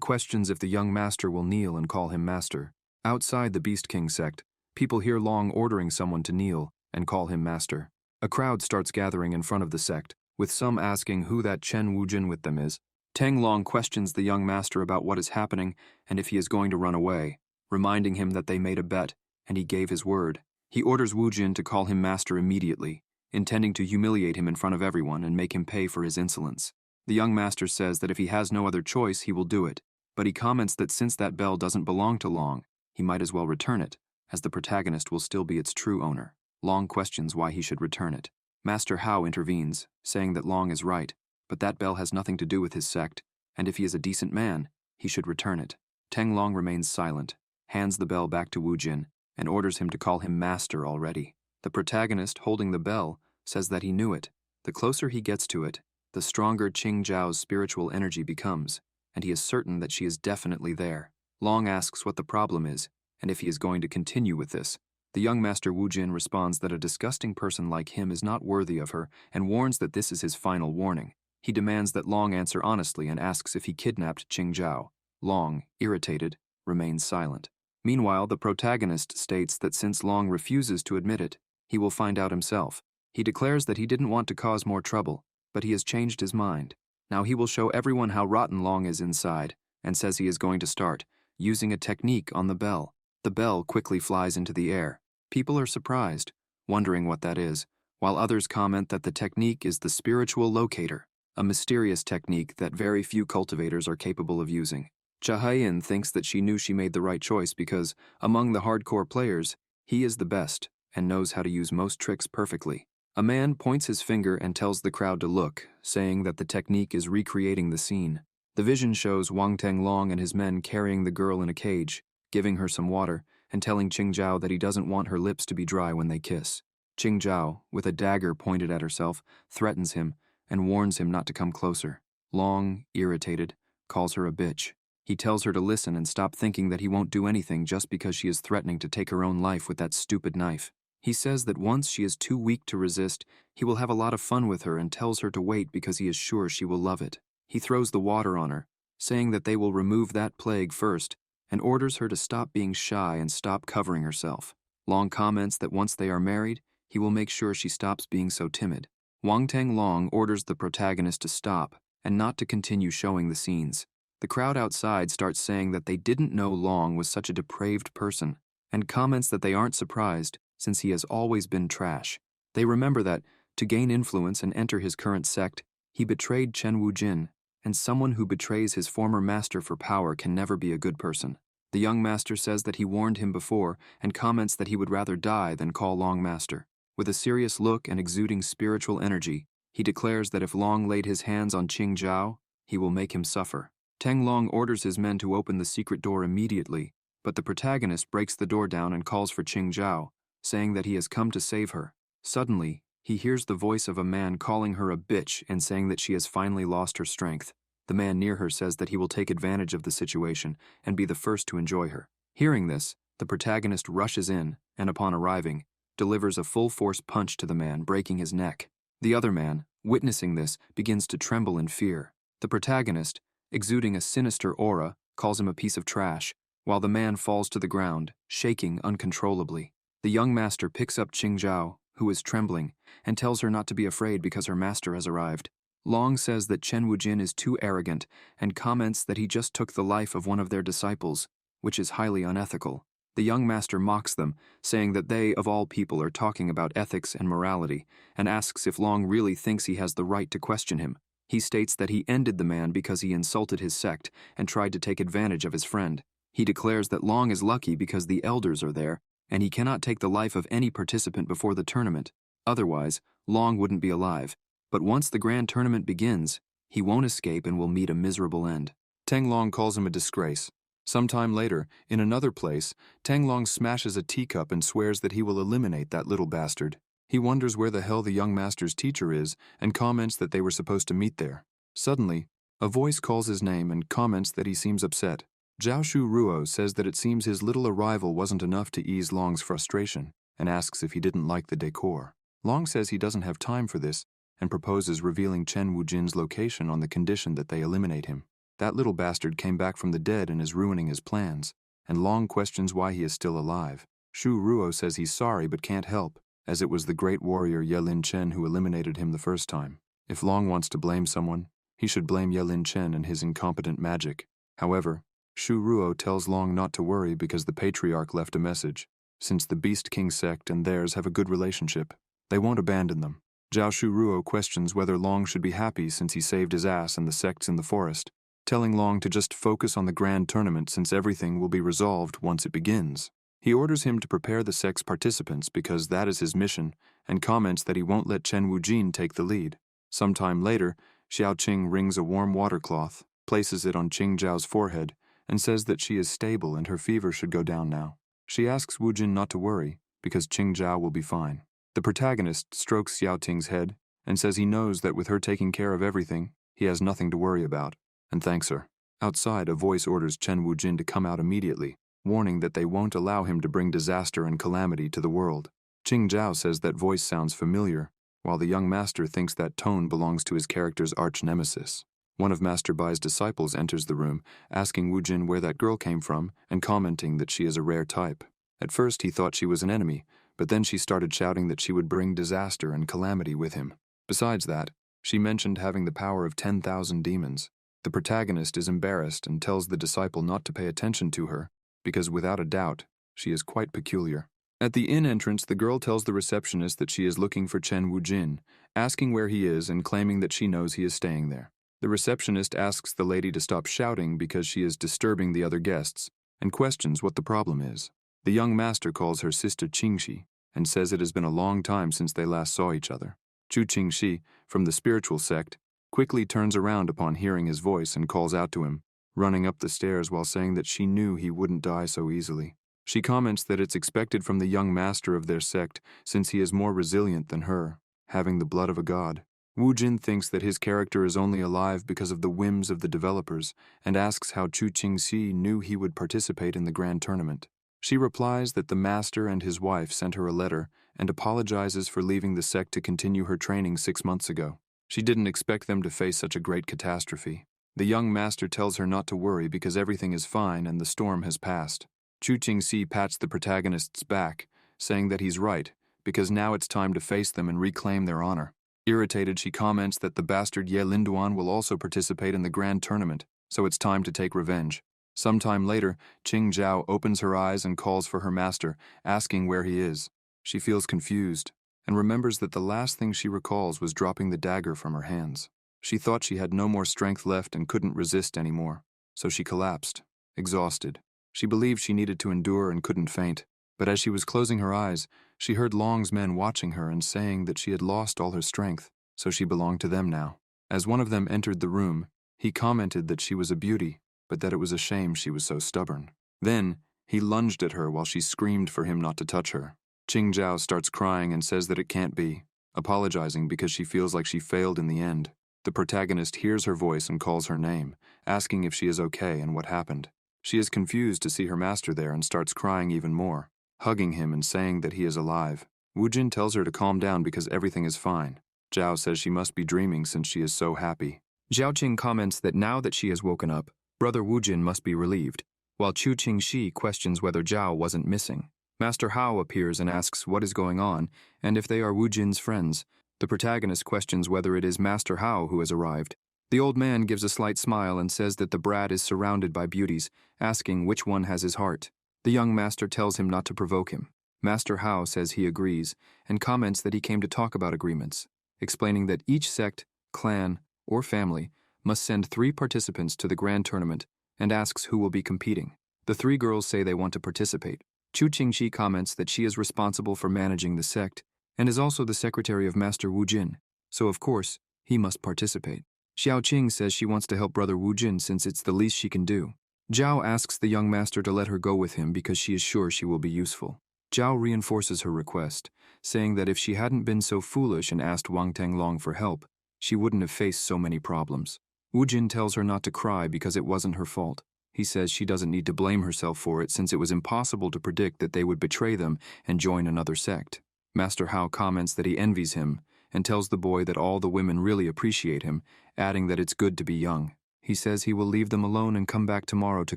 questions if the young master will kneel and call him master. Outside the Beast King sect, people hear Long ordering someone to kneel and call him master. A crowd starts gathering in front of the sect, with some asking who that Chen Wujin with them is. Tang Long questions the young master about what is happening and if he is going to run away, reminding him that they made a bet and he gave his word. He orders Wu Jin to call him master immediately, intending to humiliate him in front of everyone and make him pay for his insolence. The young master says that if he has no other choice, he will do it, but he comments that since that bell doesn't belong to Long, he might as well return it, as the protagonist will still be its true owner. Long questions why he should return it. Master Hao intervenes, saying that Long is right, but that bell has nothing to do with his sect, and if he is a decent man, he should return it. Teng Long remains silent, hands the bell back to Wu Jin, and orders him to call him master already. The protagonist, holding the bell, says that he knew it. The closer he gets to it, the stronger Qing Zhao's spiritual energy becomes, and he is certain that she is definitely there. Long asks what the problem is, and if he is going to continue with this. The young master Wu Jin responds that a disgusting person like him is not worthy of her and warns that this is his final warning. He demands that Long answer honestly and asks if he kidnapped Qing Zhao. Long, irritated, remains silent. Meanwhile, the protagonist states that since Long refuses to admit it, he will find out himself. He declares that he didn't want to cause more trouble, but he has changed his mind. Now he will show everyone how rotten Long is inside, and says he is going to start using a technique on the bell. The bell quickly flies into the air. People are surprised, wondering what that is, while others comment that the technique is the spiritual locator, a mysterious technique that very few cultivators are capable of using. Chahayan thinks that she knew she made the right choice because, among the hardcore players, he is the best and knows how to use most tricks perfectly. A man points his finger and tells the crowd to look, saying that the technique is recreating the scene. The vision shows Wang Tenglong and his men carrying the girl in a cage, giving her some water, and telling Qing Zhao that he doesn't want her lips to be dry when they kiss. Qing Zhao, with a dagger pointed at herself, threatens him and warns him not to come closer. Long, irritated, calls her a bitch. He tells her to listen and stop thinking that he won't do anything just because she is threatening to take her own life with that stupid knife. He says that once she is too weak to resist, he will have a lot of fun with her and tells her to wait because he is sure she will love it. He throws the water on her, saying that they will remove that plague first, and orders her to stop being shy and stop covering herself. Long comments that once they are married, he will make sure she stops being so timid. Wang Tenglong orders the protagonist to stop and not to continue showing the scenes. The crowd outside starts saying that they didn't know Long was such a depraved person, and comments that they aren't surprised since he has always been trash. They remember that, to gain influence and enter his current sect, he betrayed Chen Wujin, and someone who betrays his former master for power can never be a good person. The young master says that he warned him before and comments that he would rather die than call Long master. With a serious look and exuding spiritual energy, he declares that if Long laid his hands on Qing Zhao, he will make him suffer. Teng Long orders his men to open the secret door immediately, but the protagonist breaks the door down and calls for Qing Zhao, saying that he has come to save her. Suddenly, he hears the voice of a man calling her a bitch and saying that she has finally lost her strength. The man near her says that he will take advantage of the situation and be the first to enjoy her. Hearing this, the protagonist rushes in and, upon arriving, delivers a full-force punch to the man, breaking his neck. The other man, witnessing this, begins to tremble in fear. The protagonist, exuding a sinister aura, calls him a piece of trash, while the man falls to the ground, shaking uncontrollably. The young master picks up Qing Zhao, who is trembling, and tells her not to be afraid because her master has arrived. Long says that Chen Wujin is too arrogant and comments that he just took the life of one of their disciples, which is highly unethical. The young master mocks them, saying that they, of all people, are talking about ethics and morality, and asks if Long really thinks he has the right to question him. He states that he ended the man because he insulted his sect and tried to take advantage of his friend. He declares that Long is lucky because the elders are there, and he cannot take the life of any participant before the tournament. Otherwise, Long wouldn't be alive. But once the grand tournament begins, he won't escape and will meet a miserable end. Teng Long calls him a disgrace, Sometime later, in another place, Tanglong smashes a teacup and swears that he will eliminate that little bastard. He wonders where the hell the young master's teacher is and comments that they were supposed to meet there. Suddenly, a voice calls his name and comments that he seems upset. Zhao Shu Ruo says that it seems his little arrival wasn't enough to ease Long's frustration and asks if he didn't like the decor. Long says he doesn't have time for this and proposes revealing Chen Wujin's location on the condition that they eliminate him. That little bastard came back from the dead and is ruining his plans, and Long questions why he is still alive. Shu Ruo says he's sorry but can't help, as it was the great warrior Yelin Chen who eliminated him the first time. If Long wants to blame someone, he should blame Yelin Chen and his incompetent magic. However, Shu Ruo tells Long not to worry because the patriarch left a message. Since the Beast King sect and theirs have a good relationship, they won't abandon them. Zhao Shu Ruo questions whether Long should be happy since he saved his ass and the sects in the forest, telling Long to just focus on the grand tournament since everything will be resolved once it begins. He orders him to prepare the sect's participants because that is his mission, and comments that he won't let Chen Wujin take the lead. Sometime later, Xiao Qing wrings a warm water cloth, places it on Qing Zhao's forehead, and says that she is stable and her fever should go down now. She asks Wujin not to worry, because Qing Zhao will be fine. The protagonist strokes Xiao Ting's head and says he knows that with her taking care of everything, he has nothing to worry about, and thanks her. Outside, a voice orders Chen Wujin to come out immediately, warning that they won't allow him to bring disaster and calamity to the world. Qing Zhao says that voice sounds familiar, while the young master thinks that tone belongs to his character's arch-nemesis. One of Master Bai's disciples enters the room, asking Wujin where that girl came from and commenting that she is a rare type. At first he thought she was an enemy, but then she started shouting that she would bring disaster and calamity with him. Besides that, she mentioned having the power of 10,000 demons. The protagonist is embarrassed and tells the disciple not to pay attention to her, because without a doubt, she is quite peculiar. At the inn entrance, the girl tells the receptionist that she is looking for Chen Wujin, asking where he is and claiming that she knows he is staying there. The receptionist asks the lady to stop shouting because she is disturbing the other guests, and questions what the problem is. The young master calls her sister Qingxi, and says it has been a long time since they last saw each other. Chu Qingxi, from the spiritual sect, quickly turns around upon hearing his voice and calls out to him, running up the stairs while saying that she knew he wouldn't die so easily. She comments that it's expected from the young master of their sect since he is more resilient than her, having the blood of a god. Wujin thinks that his character is only alive because of the whims of the developers and asks how Chu Qingxi knew he would participate in the grand tournament. She replies that the master and his wife sent her a letter and apologizes for leaving the sect to continue her training 6 months ago. She didn't expect them to face such a great catastrophe. The young master tells her not to worry because everything is fine and the storm has passed. Chu Qingxi pats the protagonist's back, saying that he's right, because now it's time to face them and reclaim their honor. Irritated, she comments that the bastard Ye Linduan will also participate in the grand tournament, so it's time to take revenge. Sometime later, Qing Zhao opens her eyes and calls for her master, asking where he is. She feels confused, and remembers that the last thing she recalls was dropping the dagger from her hands. She thought she had no more strength left and couldn't resist anymore, so she collapsed, exhausted. She believed she needed to endure and couldn't faint, but as she was closing her eyes, she heard Long's men watching her and saying that she had lost all her strength, so she belonged to them now. As one of them entered the room, he commented that she was a beauty, but that it was a shame she was so stubborn. Then, he lunged at her while she screamed for him not to touch her. Qing Zhao starts crying and says that it can't be, apologizing because she feels like she failed in the end. The protagonist hears her voice and calls her name, asking if she is okay and what happened. She is confused to see her master there and starts crying even more, hugging him and saying that he is alive. Wujin tells her to calm down because everything is fine. Zhao says she must be dreaming since she is so happy. Zhaoqing comments that now that she has woken up, Brother Wujin must be relieved, while Chu Qingxi questions whether Zhao wasn't missing. Master Hao appears and asks what is going on and if they are Wujin's friends. The protagonist questions whether it is Master Hao who has arrived. The old man gives a slight smile and says that the brat is surrounded by beauties, asking which one has his heart. The young master tells him not to provoke him. Master Hao says he agrees and comments that he came to talk about agreements, explaining that each sect, clan, or family must send 3 participants to the grand tournament and asks who will be competing. The 3 girls say they want to participate. Chu Qingxi comments that she is responsible for managing the sect and is also the secretary of Master Wujin, so of course, he must participate. Xiao Qing says she wants to help Brother Wujin since it's the least she can do. Zhao asks the young master to let her go with him because she is sure she will be useful. Zhao reinforces her request, saying that if she hadn't been so foolish and asked Wang Tanglong for help, she wouldn't have faced so many problems. Wu Jin tells her not to cry because it wasn't her fault. He says she doesn't need to blame herself for it since it was impossible to predict that they would betray them and join another sect. Master Hao comments that he envies him and tells the boy that all the women really appreciate him, adding that it's good to be young. He says he will leave them alone and come back tomorrow to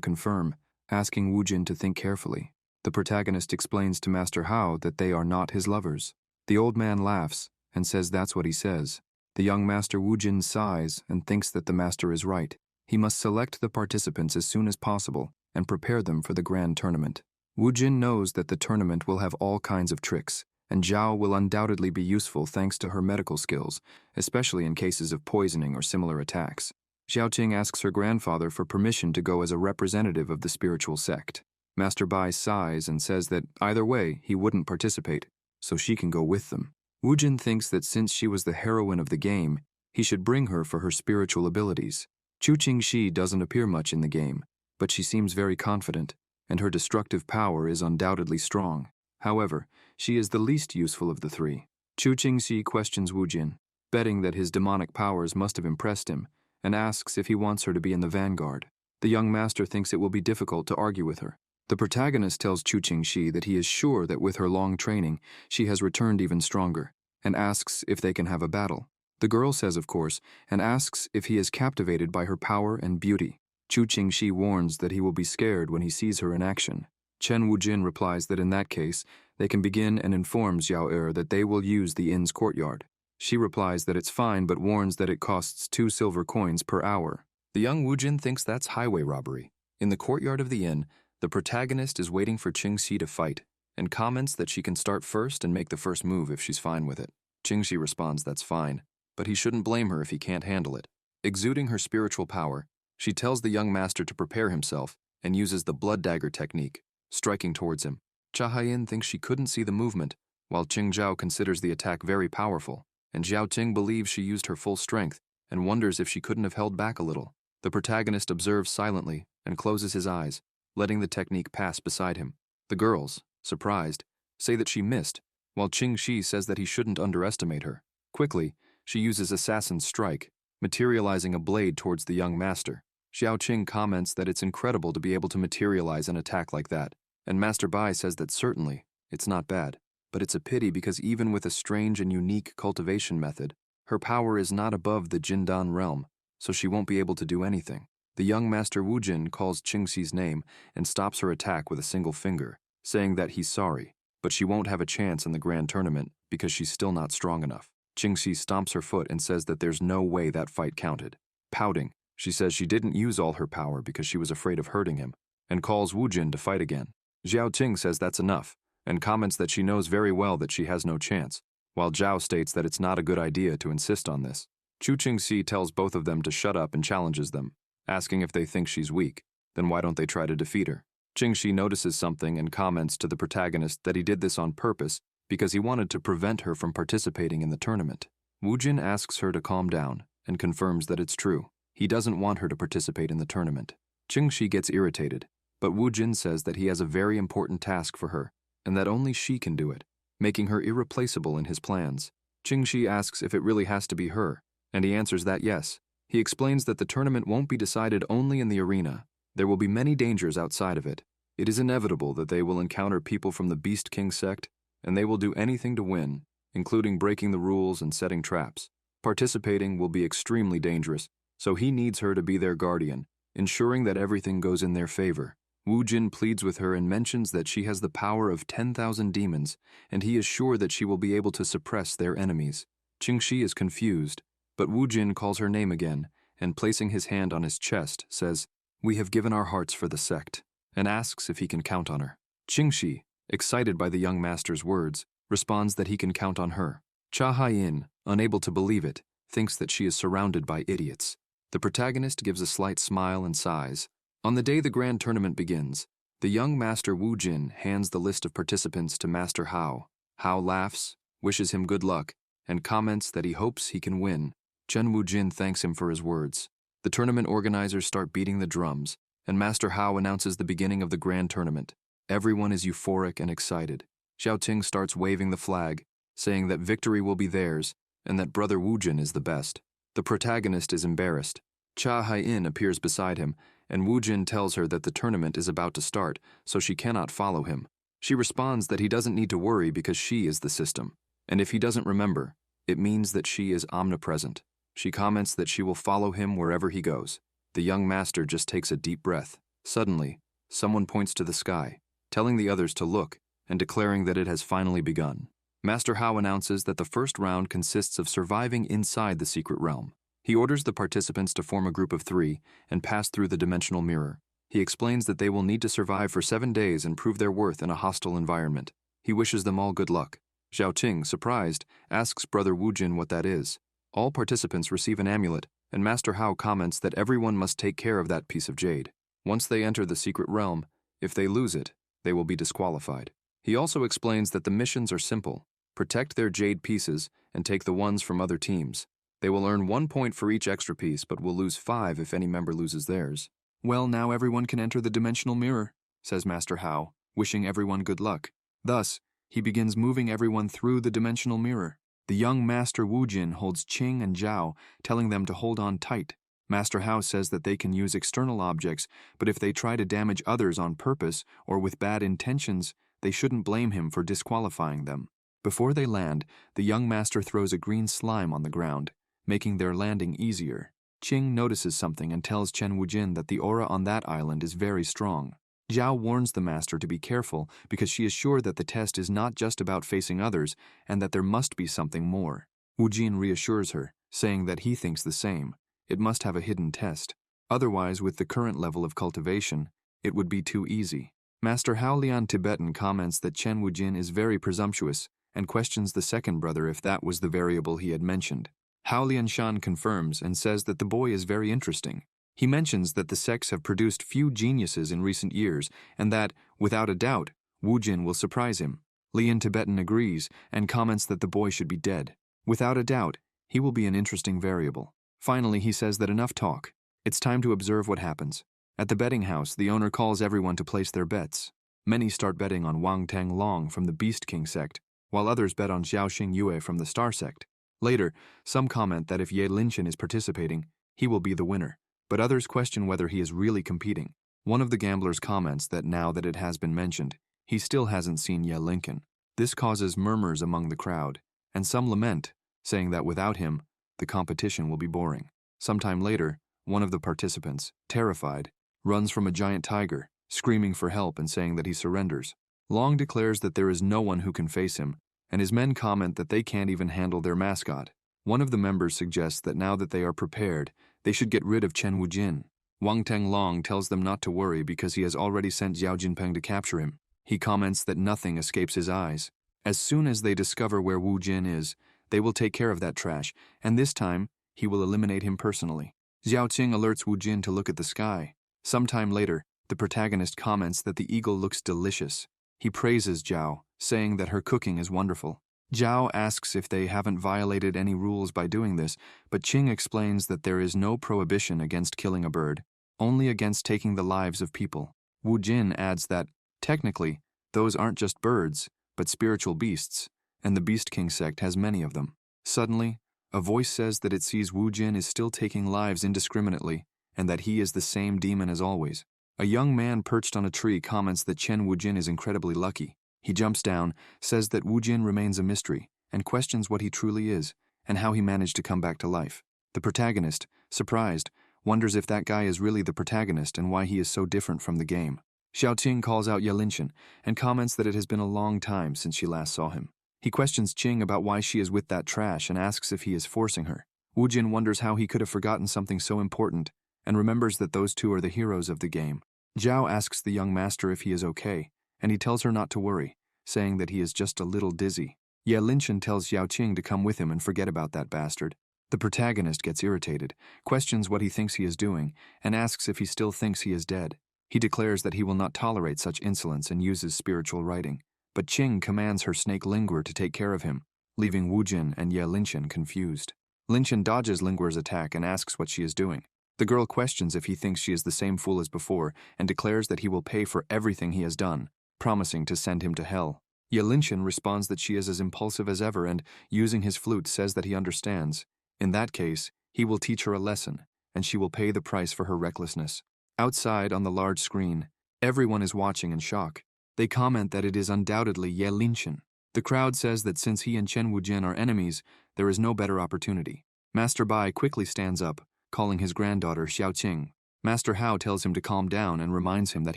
confirm, asking Wu Jin to think carefully. The protagonist explains to Master Hao that they are not his lovers. The old man laughs and says that's what he says. The young master Wu Jin sighs and thinks that the master is right. He must select the participants as soon as possible and prepare them for the grand tournament. Wu Jin knows that the tournament will have all kinds of tricks, and Zhao will undoubtedly be useful thanks to her medical skills, especially in cases of poisoning or similar attacks. Xiaoqing asks her grandfather for permission to go as a representative of the spiritual sect. Master Bai sighs and says that either way he wouldn't participate, so she can go with them. Wu Jin thinks that since she was the heroine of the game, he should bring her for her spiritual abilities. Chu Qingxi doesn't appear much in the game, but she seems very confident, and her destructive power is undoubtedly strong. However, she is the least useful of the three. Chu Qingxi questions Wu Jin, betting that his demonic powers must have impressed him, and asks if he wants her to be in the vanguard. The young master thinks it will be difficult to argue with her. The protagonist tells Chu Qingxi that he is sure that with her long training, she has returned even stronger, and asks if they can have a battle. The girl says of course, and asks if he is captivated by her power and beauty. Chu Qingxi warns that he will be scared when he sees her in action. Chen Wujin replies that in that case, they can begin and informs Xiao Er that they will use the inn's courtyard. She replies that it's fine but warns that it costs 2 silver coins per hour. The young Wujin thinks that's highway robbery. In the courtyard of the inn, the protagonist is waiting for Qingxi to fight, and comments that she can start first and make the first move if she's fine with it. Qingxi responds that's fine, but he shouldn't blame her if he can't handle it. Exuding her spiritual power, she tells the young master to prepare himself and uses the blood dagger technique, striking towards him. Cha Haiyan thinks she couldn't see the movement, while Qing Zhao considers the attack very powerful, and Zhao Ting believes she used her full strength and wonders if she couldn't have held back a little. The protagonist observes silently and closes his eyes, letting the technique pass beside him. The girls, surprised, say that she missed, while Qingxi says that he shouldn't underestimate her. Quickly, she uses Assassin's Strike, materializing a blade towards the young master. Xiao Qing comments that it's incredible to be able to materialize an attack like that, and Master Bai says that certainly, it's not bad, but it's a pity because even with a strange and unique cultivation method, her power is not above the Jindan realm, so she won't be able to do anything. The young master Wu Jin calls Qingxi's name and stops her attack with a single finger, saying that he's sorry, but she won't have a chance in the grand tournament because she's still not strong enough. Qingxi stomps her foot and says that there's no way that fight counted. Pouting, she says she didn't use all her power because she was afraid of hurting him, and calls Wu Jin to fight again. Xiao Ting says that's enough, and comments that she knows very well that she has no chance, while Zhao states that it's not a good idea to insist on this. Chu Qingxi tells both of them to shut up and challenges them, asking if they think she's weak, then why don't they try to defeat her? Qingxi notices something and comments to the protagonist that he did this on purpose because he wanted to prevent her from participating in the tournament. Wu Jin asks her to calm down and confirms that it's true. He doesn't want her to participate in the tournament. Qingxi gets irritated, but Wu Jin says that he has a very important task for her and that only she can do it, making her irreplaceable in his plans. Qingxi asks if it really has to be her, and he answers that yes. He explains that the tournament won't be decided only in the arena. There will be many dangers outside of it. It is inevitable that they will encounter people from the Beast King sect, and they will do anything to win, including breaking the rules and setting traps. Participating will be extremely dangerous, so he needs her to be their guardian, ensuring that everything goes in their favor. Wu Jin pleads with her and mentions that she has the power of 10,000 demons, and he is sure that she will be able to suppress their enemies. Qingxi is confused, but Wu Jin calls her name again, and placing his hand on his chest, says, "We have given our hearts for the sect," and asks if he can count on her. Qingxi, excited by the young master's words, responds that he can count on her. Cha Haiyan, unable to believe it, thinks that she is surrounded by idiots. The protagonist gives a slight smile and sighs. On the day the grand tournament begins, the young master Wu Jin hands the list of participants to Master Hao. Hao laughs, wishes him good luck, and comments that he hopes he can win. Chen Wu Jin thanks him for his words. The tournament organizers start beating the drums, and Master Hao announces the beginning of the grand tournament. Everyone is euphoric and excited. Xiao Ting starts waving the flag, saying that victory will be theirs and that Brother Wu Jin is the best. The protagonist is embarrassed. Cha Hai-in appears beside him, and Wu Jin tells her that the tournament is about to start, so she cannot follow him. She responds that he doesn't need to worry because she is the system, and if he doesn't remember, it means that she is omnipresent. She comments that she will follow him wherever he goes. The young master just takes a deep breath. Suddenly, someone points to the sky, telling the others to look and declaring that it has finally begun. Master Hao announces that the first round consists of surviving inside the secret realm. He orders the participants to form a group of 3 and pass through the dimensional mirror. He explains that they will need to survive for 7 days and prove their worth in a hostile environment. He wishes them all good luck. Xiao Ting, surprised, asks Brother Wu Jin what that is. All participants receive an amulet, and Master Hao comments that everyone must take care of that piece of jade. Once they enter the secret realm, if they lose it, they will be disqualified. He also explains that the missions are simple. Protect their jade pieces and take the ones from other teams. They will earn 1 point for each extra piece, but will lose 5 if any member loses theirs. Well, now everyone can enter the dimensional mirror, says Master Hao, wishing everyone good luck. Thus, he begins moving everyone through the dimensional mirror. The young Master Wu Jin holds Qing and Zhao, telling them to hold on tight. Master Hao says that they can use external objects, but if they try to damage others on purpose or with bad intentions, they shouldn't blame him for disqualifying them. Before they land, the young master throws a green slime on the ground, making their landing easier. Qing notices something and tells Chen Wujin that the aura on that island is very strong. Zhao warns the master to be careful because she is sure that the test is not just about facing others and that there must be something more. Wujin reassures her, saying that he thinks the same. It must have a hidden test. Otherwise, with the current level of cultivation, it would be too easy. Master Hao Lian Tibetan comments that Chen Wujin is very presumptuous and questions the second brother if that was the variable he had mentioned. Hao Lianshan confirms and says that the boy is very interesting. He mentions that the sects have produced few geniuses in recent years and that, without a doubt, Wu Jin will surprise him. Lian Tibetan agrees and comments that the boy should be dead. Without a doubt, he will be an interesting variable. Finally, he says that enough talk. It's time to observe what happens. At the betting house, the owner calls everyone to place their bets. Many start betting on Wang Tang Long from the Beast King sect, while others bet on Xiaoxing Yue from the Star sect. Later, some comment that if Ye Linchen is participating, he will be the winner, but others question whether he is really competing. One of the gamblers comments that now that it has been mentioned, he still hasn't seen Ye Lincoln. This causes murmurs among the crowd, and some lament, saying that without him, the competition will be boring. Sometime later, one of the participants, terrified, runs from a giant tiger, screaming for help and saying that he surrenders. Long declares that there is no one who can face him, and his men comment that they can't even handle their mascot. One of the members suggests that now that they are prepared, they should get rid of Chen Wujin. Wang Teng Long tells them not to worry because he has already sent Xiao Jinpeng to capture him. He comments that nothing escapes his eyes. As soon as they discover where Wu Jin is, they will take care of that trash, and this time, he will eliminate him personally. Xiao Qing alerts Wu Jin to look at the sky. Sometime later, the protagonist comments that the eagle looks delicious. He praises Zhao, saying that her cooking is wonderful. Zhao asks if they haven't violated any rules by doing this, but Qing explains that there is no prohibition against killing a bird, only against taking the lives of people. Wu Jin adds that, technically, those aren't just birds, but spiritual beasts, and the Beast King sect has many of them. Suddenly, a voice says that it sees Wu Jin is still taking lives indiscriminately, and that he is the same demon as always. A young man perched on a tree comments that Chen Wujin is incredibly lucky. He jumps down, says that Wu Jin remains a mystery, and questions what he truly is, and how he managed to come back to life. The protagonist, surprised, wonders if that guy is really the protagonist and why he is so different from the game. Xiao Qing calls out Ye Linchen, and comments that it has been a long time since she last saw him. He questions Qing about why she is with that trash and asks if he is forcing her. Wu Jin wonders how he could have forgotten something so important, and remembers that those two are the heroes of the game. Zhao asks the young master if he is okay, and he tells her not to worry, saying that he is just a little dizzy. Ye Linchen tells Xiao Qing to come with him and forget about that bastard. The protagonist gets irritated, questions what he thinks he is doing, and asks if he still thinks he is dead. He declares that he will not tolerate such insolence and uses spiritual writing, but Qing commands her snake Linguer to take care of him, leaving Wu Jin and Ye Linchen confused. Linchen dodges Linguer's attack and asks what she is doing. The girl questions if he thinks she is the same fool as before and declares that he will pay for everything he has done, promising to send him to hell. Ye Linchen responds that she is as impulsive as ever and, using his flute, says that he understands. In that case, he will teach her a lesson, and she will pay the price for her recklessness. Outside, on the large screen, everyone is watching in shock. They comment that it is undoubtedly Ye Linchen. The crowd says that since he and Chen Wujin are enemies, there is no better opportunity. Master Bai quickly stands up, calling his granddaughter Xiaoqing. Master Hao tells him to calm down and reminds him that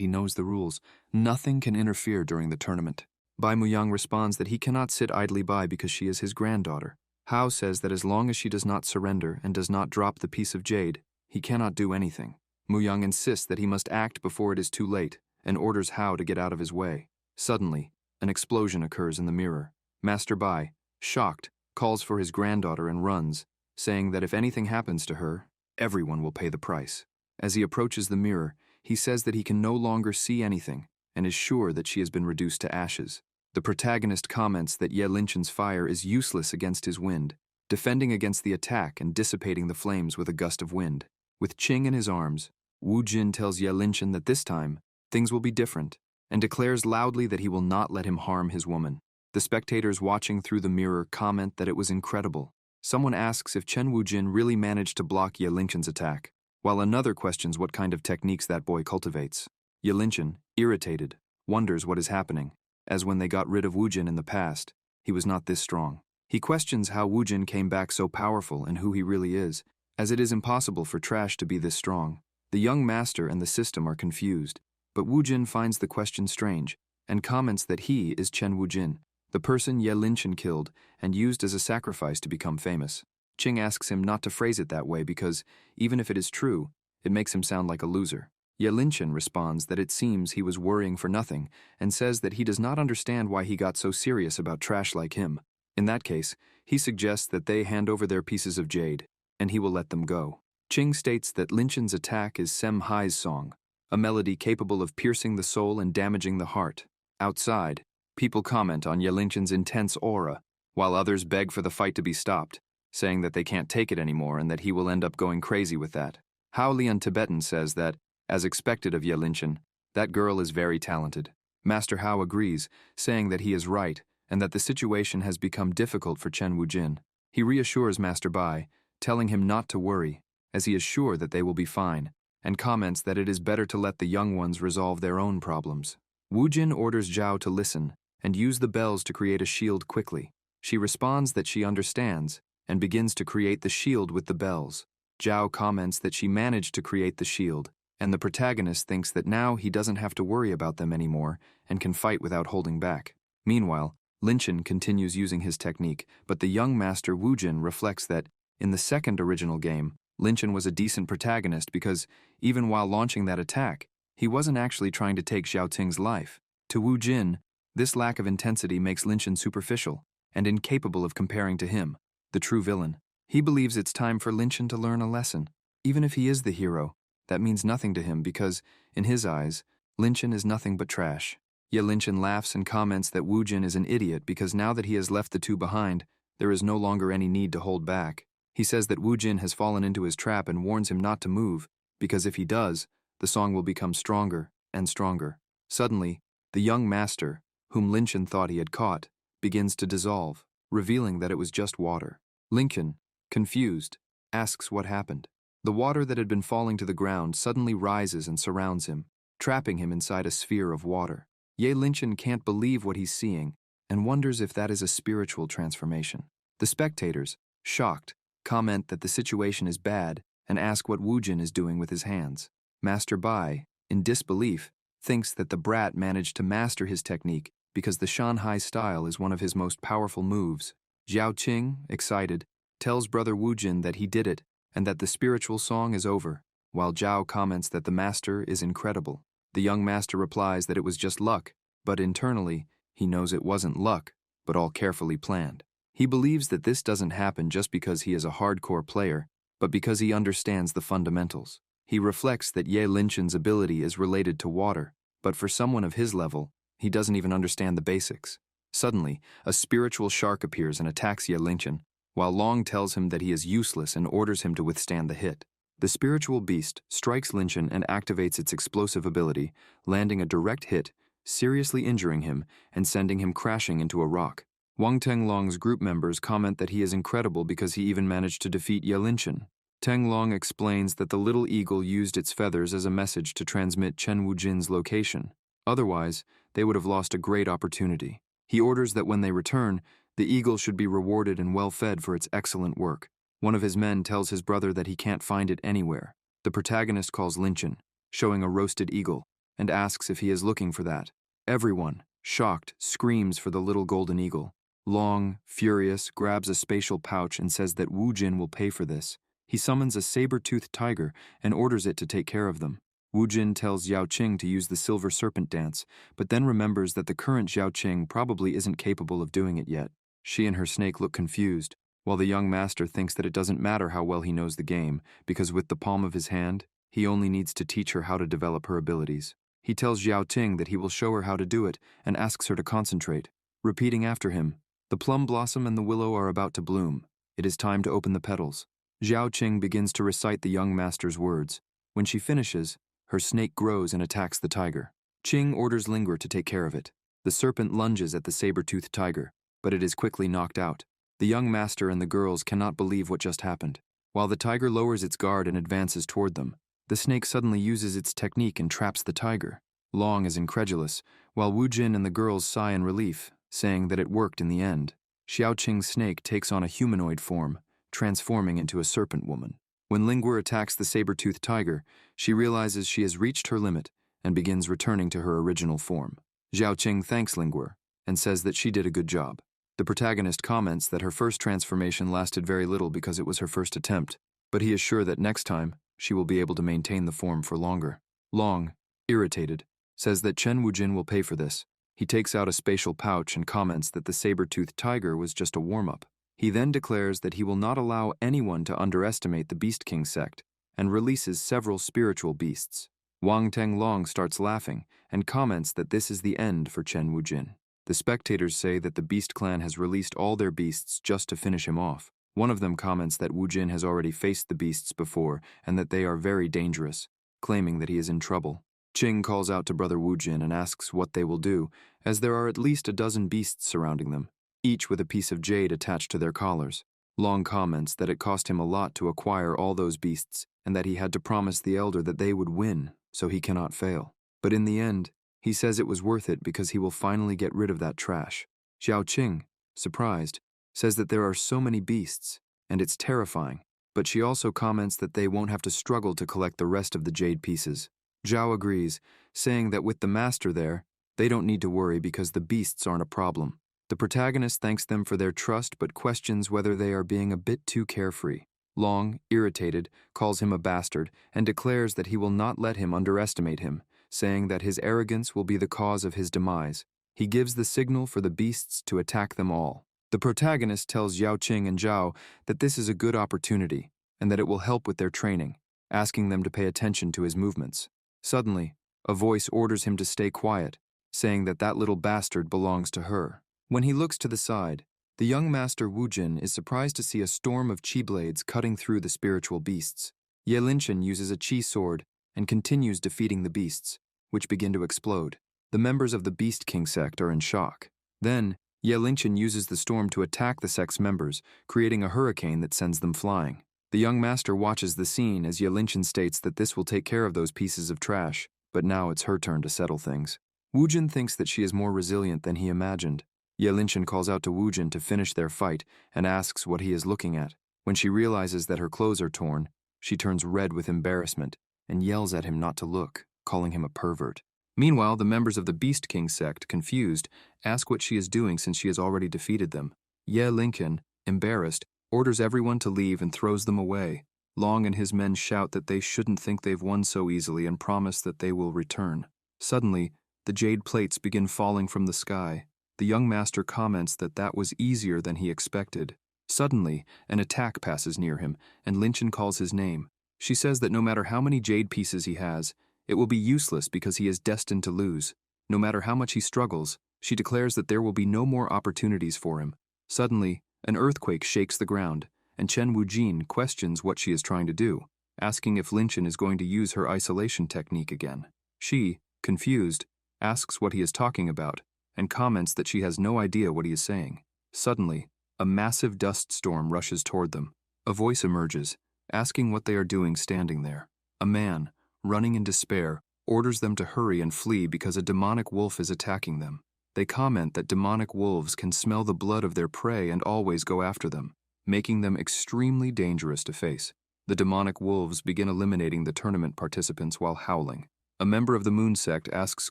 he knows the rules. Nothing can interfere during the tournament. Bai Muyang responds that he cannot sit idly by because she is his granddaughter. Hao says that as long as she does not surrender and does not drop the piece of jade, he cannot do anything. Muyang insists that he must act before it is too late and orders Hao to get out of his way. Suddenly, an explosion occurs in the mirror. Master Bai, shocked, calls for his granddaughter and runs, saying that if anything happens to her, everyone will pay the price. As he approaches the mirror, he says that he can no longer see anything and is sure that she has been reduced to ashes. The protagonist comments that Ye Linchen's fire is useless against his wind, defending against the attack and dissipating the flames with a gust of wind. With Qing in his arms, Wu Jin tells Ye Linchen that this time, things will be different, and declares loudly that he will not let him harm his woman. The spectators watching through the mirror comment that it was incredible. Someone asks if Chen Wujin really managed to block Ye Linchen's attack, while another questions what kind of techniques that boy cultivates. Ye Linchen, irritated, wonders what is happening, as when they got rid of Wujin in the past, he was not this strong. He questions how Wujin came back so powerful and who he really is, as it is impossible for trash to be this strong. The young master and the system are confused, but Wujin finds the question strange and comments that he is Chen Wujin, the person Ye Linchen killed and used as a sacrifice to become famous. Qing asks him not to phrase it that way because, even if it is true, it makes him sound like a loser. Ye Linchen responds that it seems he was worrying for nothing and says that he does not understand why he got so serious about trash like him. In that case, he suggests that they hand over their pieces of jade, and he will let them go. Qing states that Linchen's attack is Sem Hai's song, a melody capable of piercing the soul and damaging the heart. Outside, people comment on Ye Linchen's intense aura, while others beg for the fight to be stopped, saying that they can't take it anymore and that he will end up going crazy with that. Hao Lian Tibetan says that, as expected of Ye Linchen, that girl is very talented. Master Hao agrees, saying that he is right and that the situation has become difficult for Chen Wujin. He reassures Master Bai, telling him not to worry, as he is sure that they will be fine, and comments that it is better to let the young ones resolve their own problems. Wujin orders Zhao to listen and use the bells to create a shield quickly. She responds that she understands and begins to create the shield with the bells. Zhao comments that she managed to create the shield, and the protagonist thinks that now he doesn't have to worry about them anymore and can fight without holding back. Meanwhile, Linchen continues using his technique, but the young master Wujin reflects that, in the second original game, Linchen was a decent protagonist because, even while launching that attack, he wasn't actually trying to take Xiaoting's life. To Wu Jin, this lack of intensity makes Linchen superficial and incapable of comparing to him, the true villain. He believes it's time for Linchen to learn a lesson. Even if he is the hero, that means nothing to him because, in his eyes, Linchen is nothing but trash. Ye Linchen laughs and comments that Wu Jin is an idiot because now that he has left the two behind, there is no longer any need to hold back. He says that Wu Jin has fallen into his trap and warns him not to move, because if he does, the song will become stronger and stronger. Suddenly, the young master, whom Linchen thought he had caught, begins to dissolve, revealing that it was just water. Lincoln, confused, asks what happened. The water that had been falling to the ground suddenly rises and surrounds him, trapping him inside a sphere of water. Ye Linchen can't believe what he's seeing and wonders if that is a spiritual transformation. The spectators, shocked, comment that the situation is bad and ask what Wu Jin is doing with his hands. Master Bai, in disbelief, thinks that the brat managed to master his technique because the Shanhai style is one of his most powerful moves. Zhao Qing, excited, tells brother Wu Jin that he did it and that the spiritual song is over, while Zhao comments that the master is incredible. The young master replies that it was just luck, but internally, he knows it wasn't luck, but all carefully planned. He believes that this doesn't happen just because he is a hardcore player, but because he understands the fundamentals. He reflects that Ye Linchen's ability is related to water, but for someone of his level, he doesn't even understand the basics. Suddenly, a spiritual shark appears and attacks Ye Linchen, while Long tells him that he is useless and orders him to withstand the hit. The spiritual beast strikes Linchin and activates its explosive ability, landing a direct hit, seriously injuring him and sending him crashing into a rock. Wang Tenglong's group members comment that he is incredible because he even managed to defeat Ye Linchin. Tenglong explains that the little eagle used its feathers as a message to transmit Chen Wujin's location. Otherwise, they would have lost a great opportunity. He orders that when they return, the eagle should be rewarded and well fed for its excellent work. One of his men tells his brother that he can't find it anywhere. The protagonist calls Linchin, showing a roasted eagle, and asks if he is looking for that. Everyone, shocked, screams for the little golden eagle. Long, furious, grabs a spatial pouch and says that Wu Jin will pay for this. He summons a saber-toothed tiger and orders it to take care of them. Wu Jin tells Yao Qing to use the silver serpent dance, but then remembers that the current Yao Qing probably isn't capable of doing it yet. She and her snake look confused, while the young master thinks that it doesn't matter how well he knows the game, because with the palm of his hand, he only needs to teach her how to develop her abilities. He tells Yao Qing that he will show her how to do it and asks her to concentrate. Repeating after him, the plum blossom and the willow are about to bloom. It is time to open the petals. Zhao Qing begins to recite the young master's words. When she finishes, her snake grows and attacks the tiger. Qing orders Lingguo to take care of it. The serpent lunges at the saber-toothed tiger, but it is quickly knocked out. The young master and the girls cannot believe what just happened. While the tiger lowers its guard and advances toward them, the snake suddenly uses its technique and traps the tiger. Long is incredulous, while Wu Jin and the girls sigh in relief, saying that it worked in the end. Xiao Qing's snake takes on a humanoid form, transforming into a serpent woman. When Lingguo attacks the saber-toothed tiger, she realizes she has reached her limit and begins returning to her original form. Zhao Qing thanks Lingguo and says that she did a good job. The protagonist comments that her first transformation lasted very little because it was her first attempt, but he is sure that next time, she will be able to maintain the form for longer. Long, irritated, says that Chen Wujin will pay for this. He takes out a spatial pouch and comments that the saber-toothed tiger was just a warm-up. He then declares that he will not allow anyone to underestimate the Beast King sect and releases several spiritual beasts. Wang Tenglong starts laughing and comments that this is the end for Chen Wujin. The spectators say that the Beast Clan has released all their beasts just to finish him off. One of them comments that Wu Jin has already faced the beasts before and that they are very dangerous, claiming that he is in trouble. Qing calls out to brother Wu Jin and asks what they will do, as there are at least a dozen beasts surrounding them, each with a piece of jade attached to their collars. Long comments that it cost him a lot to acquire all those beasts and that he had to promise the elder that they would win, so he cannot fail. But in the end, he says it was worth it because he will finally get rid of that trash. Xiao Qing, surprised, says that there are so many beasts, and it's terrifying, but she also comments that they won't have to struggle to collect the rest of the jade pieces. Zhao agrees, saying that with the master there, they don't need to worry because the beasts aren't a problem. The protagonist thanks them for their trust but questions whether they are being a bit too carefree. Long, irritated, calls him a bastard and declares that he will not let him underestimate him, saying that his arrogance will be the cause of his demise. He gives the signal for the beasts to attack them all. The protagonist tells Yao Qing and Zhao that this is a good opportunity and that it will help with their training, asking them to pay attention to his movements. Suddenly, a voice orders him to stay quiet, saying that that little bastard belongs to her. When he looks to the side, the young master Wu Jin is surprised to see a storm of chi blades cutting through the spiritual beasts. Ye Linchin uses a chi sword and continues defeating the beasts, which begin to explode. The members of the Beast King sect are in shock. Then, Ye Linchin uses the storm to attack the sect's members, creating a hurricane that sends them flying. The young master watches the scene as Ye Linchin states that this will take care of those pieces of trash, but now it's her turn to settle things. Wu Jin thinks that she is more resilient than he imagined. Ye Linchin calls out to Wu Jin to finish their fight and asks what he is looking at. When she realizes that her clothes are torn, she turns red with embarrassment and yells at him not to look, calling him a pervert. Meanwhile, the members of the Beast King sect, confused, ask what she is doing since she has already defeated them. Ye Linchin, embarrassed, orders everyone to leave and throws them away. Long and his men shout that they shouldn't think they've won so easily and promise that they will return. Suddenly, the jade plates begin falling from the sky. The young master comments that that was easier than he expected. Suddenly, an attack passes near him, and Linchin calls his name. She says that no matter how many jade pieces he has, it will be useless because he is destined to lose. No matter how much he struggles, she declares that there will be no more opportunities for him. Suddenly, an earthquake shakes the ground, and Chen Wujin questions what she is trying to do. asking if Lynchen is going to use her isolation technique again. She, confused, asks what he is talking about, and comments that she has no idea what he is saying. Suddenly, a massive dust storm rushes toward them. A voice emerges, asking what they are doing standing there. A man, running in despair, orders them to hurry and flee because a demonic wolf is attacking them. They comment that demonic wolves can smell the blood of their prey and always go after them, making them extremely dangerous to face. The demonic wolves begin eliminating the tournament participants while howling. A member of the Moon sect asks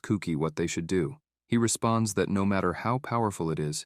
Kuki what they should do. He responds that no matter how powerful it is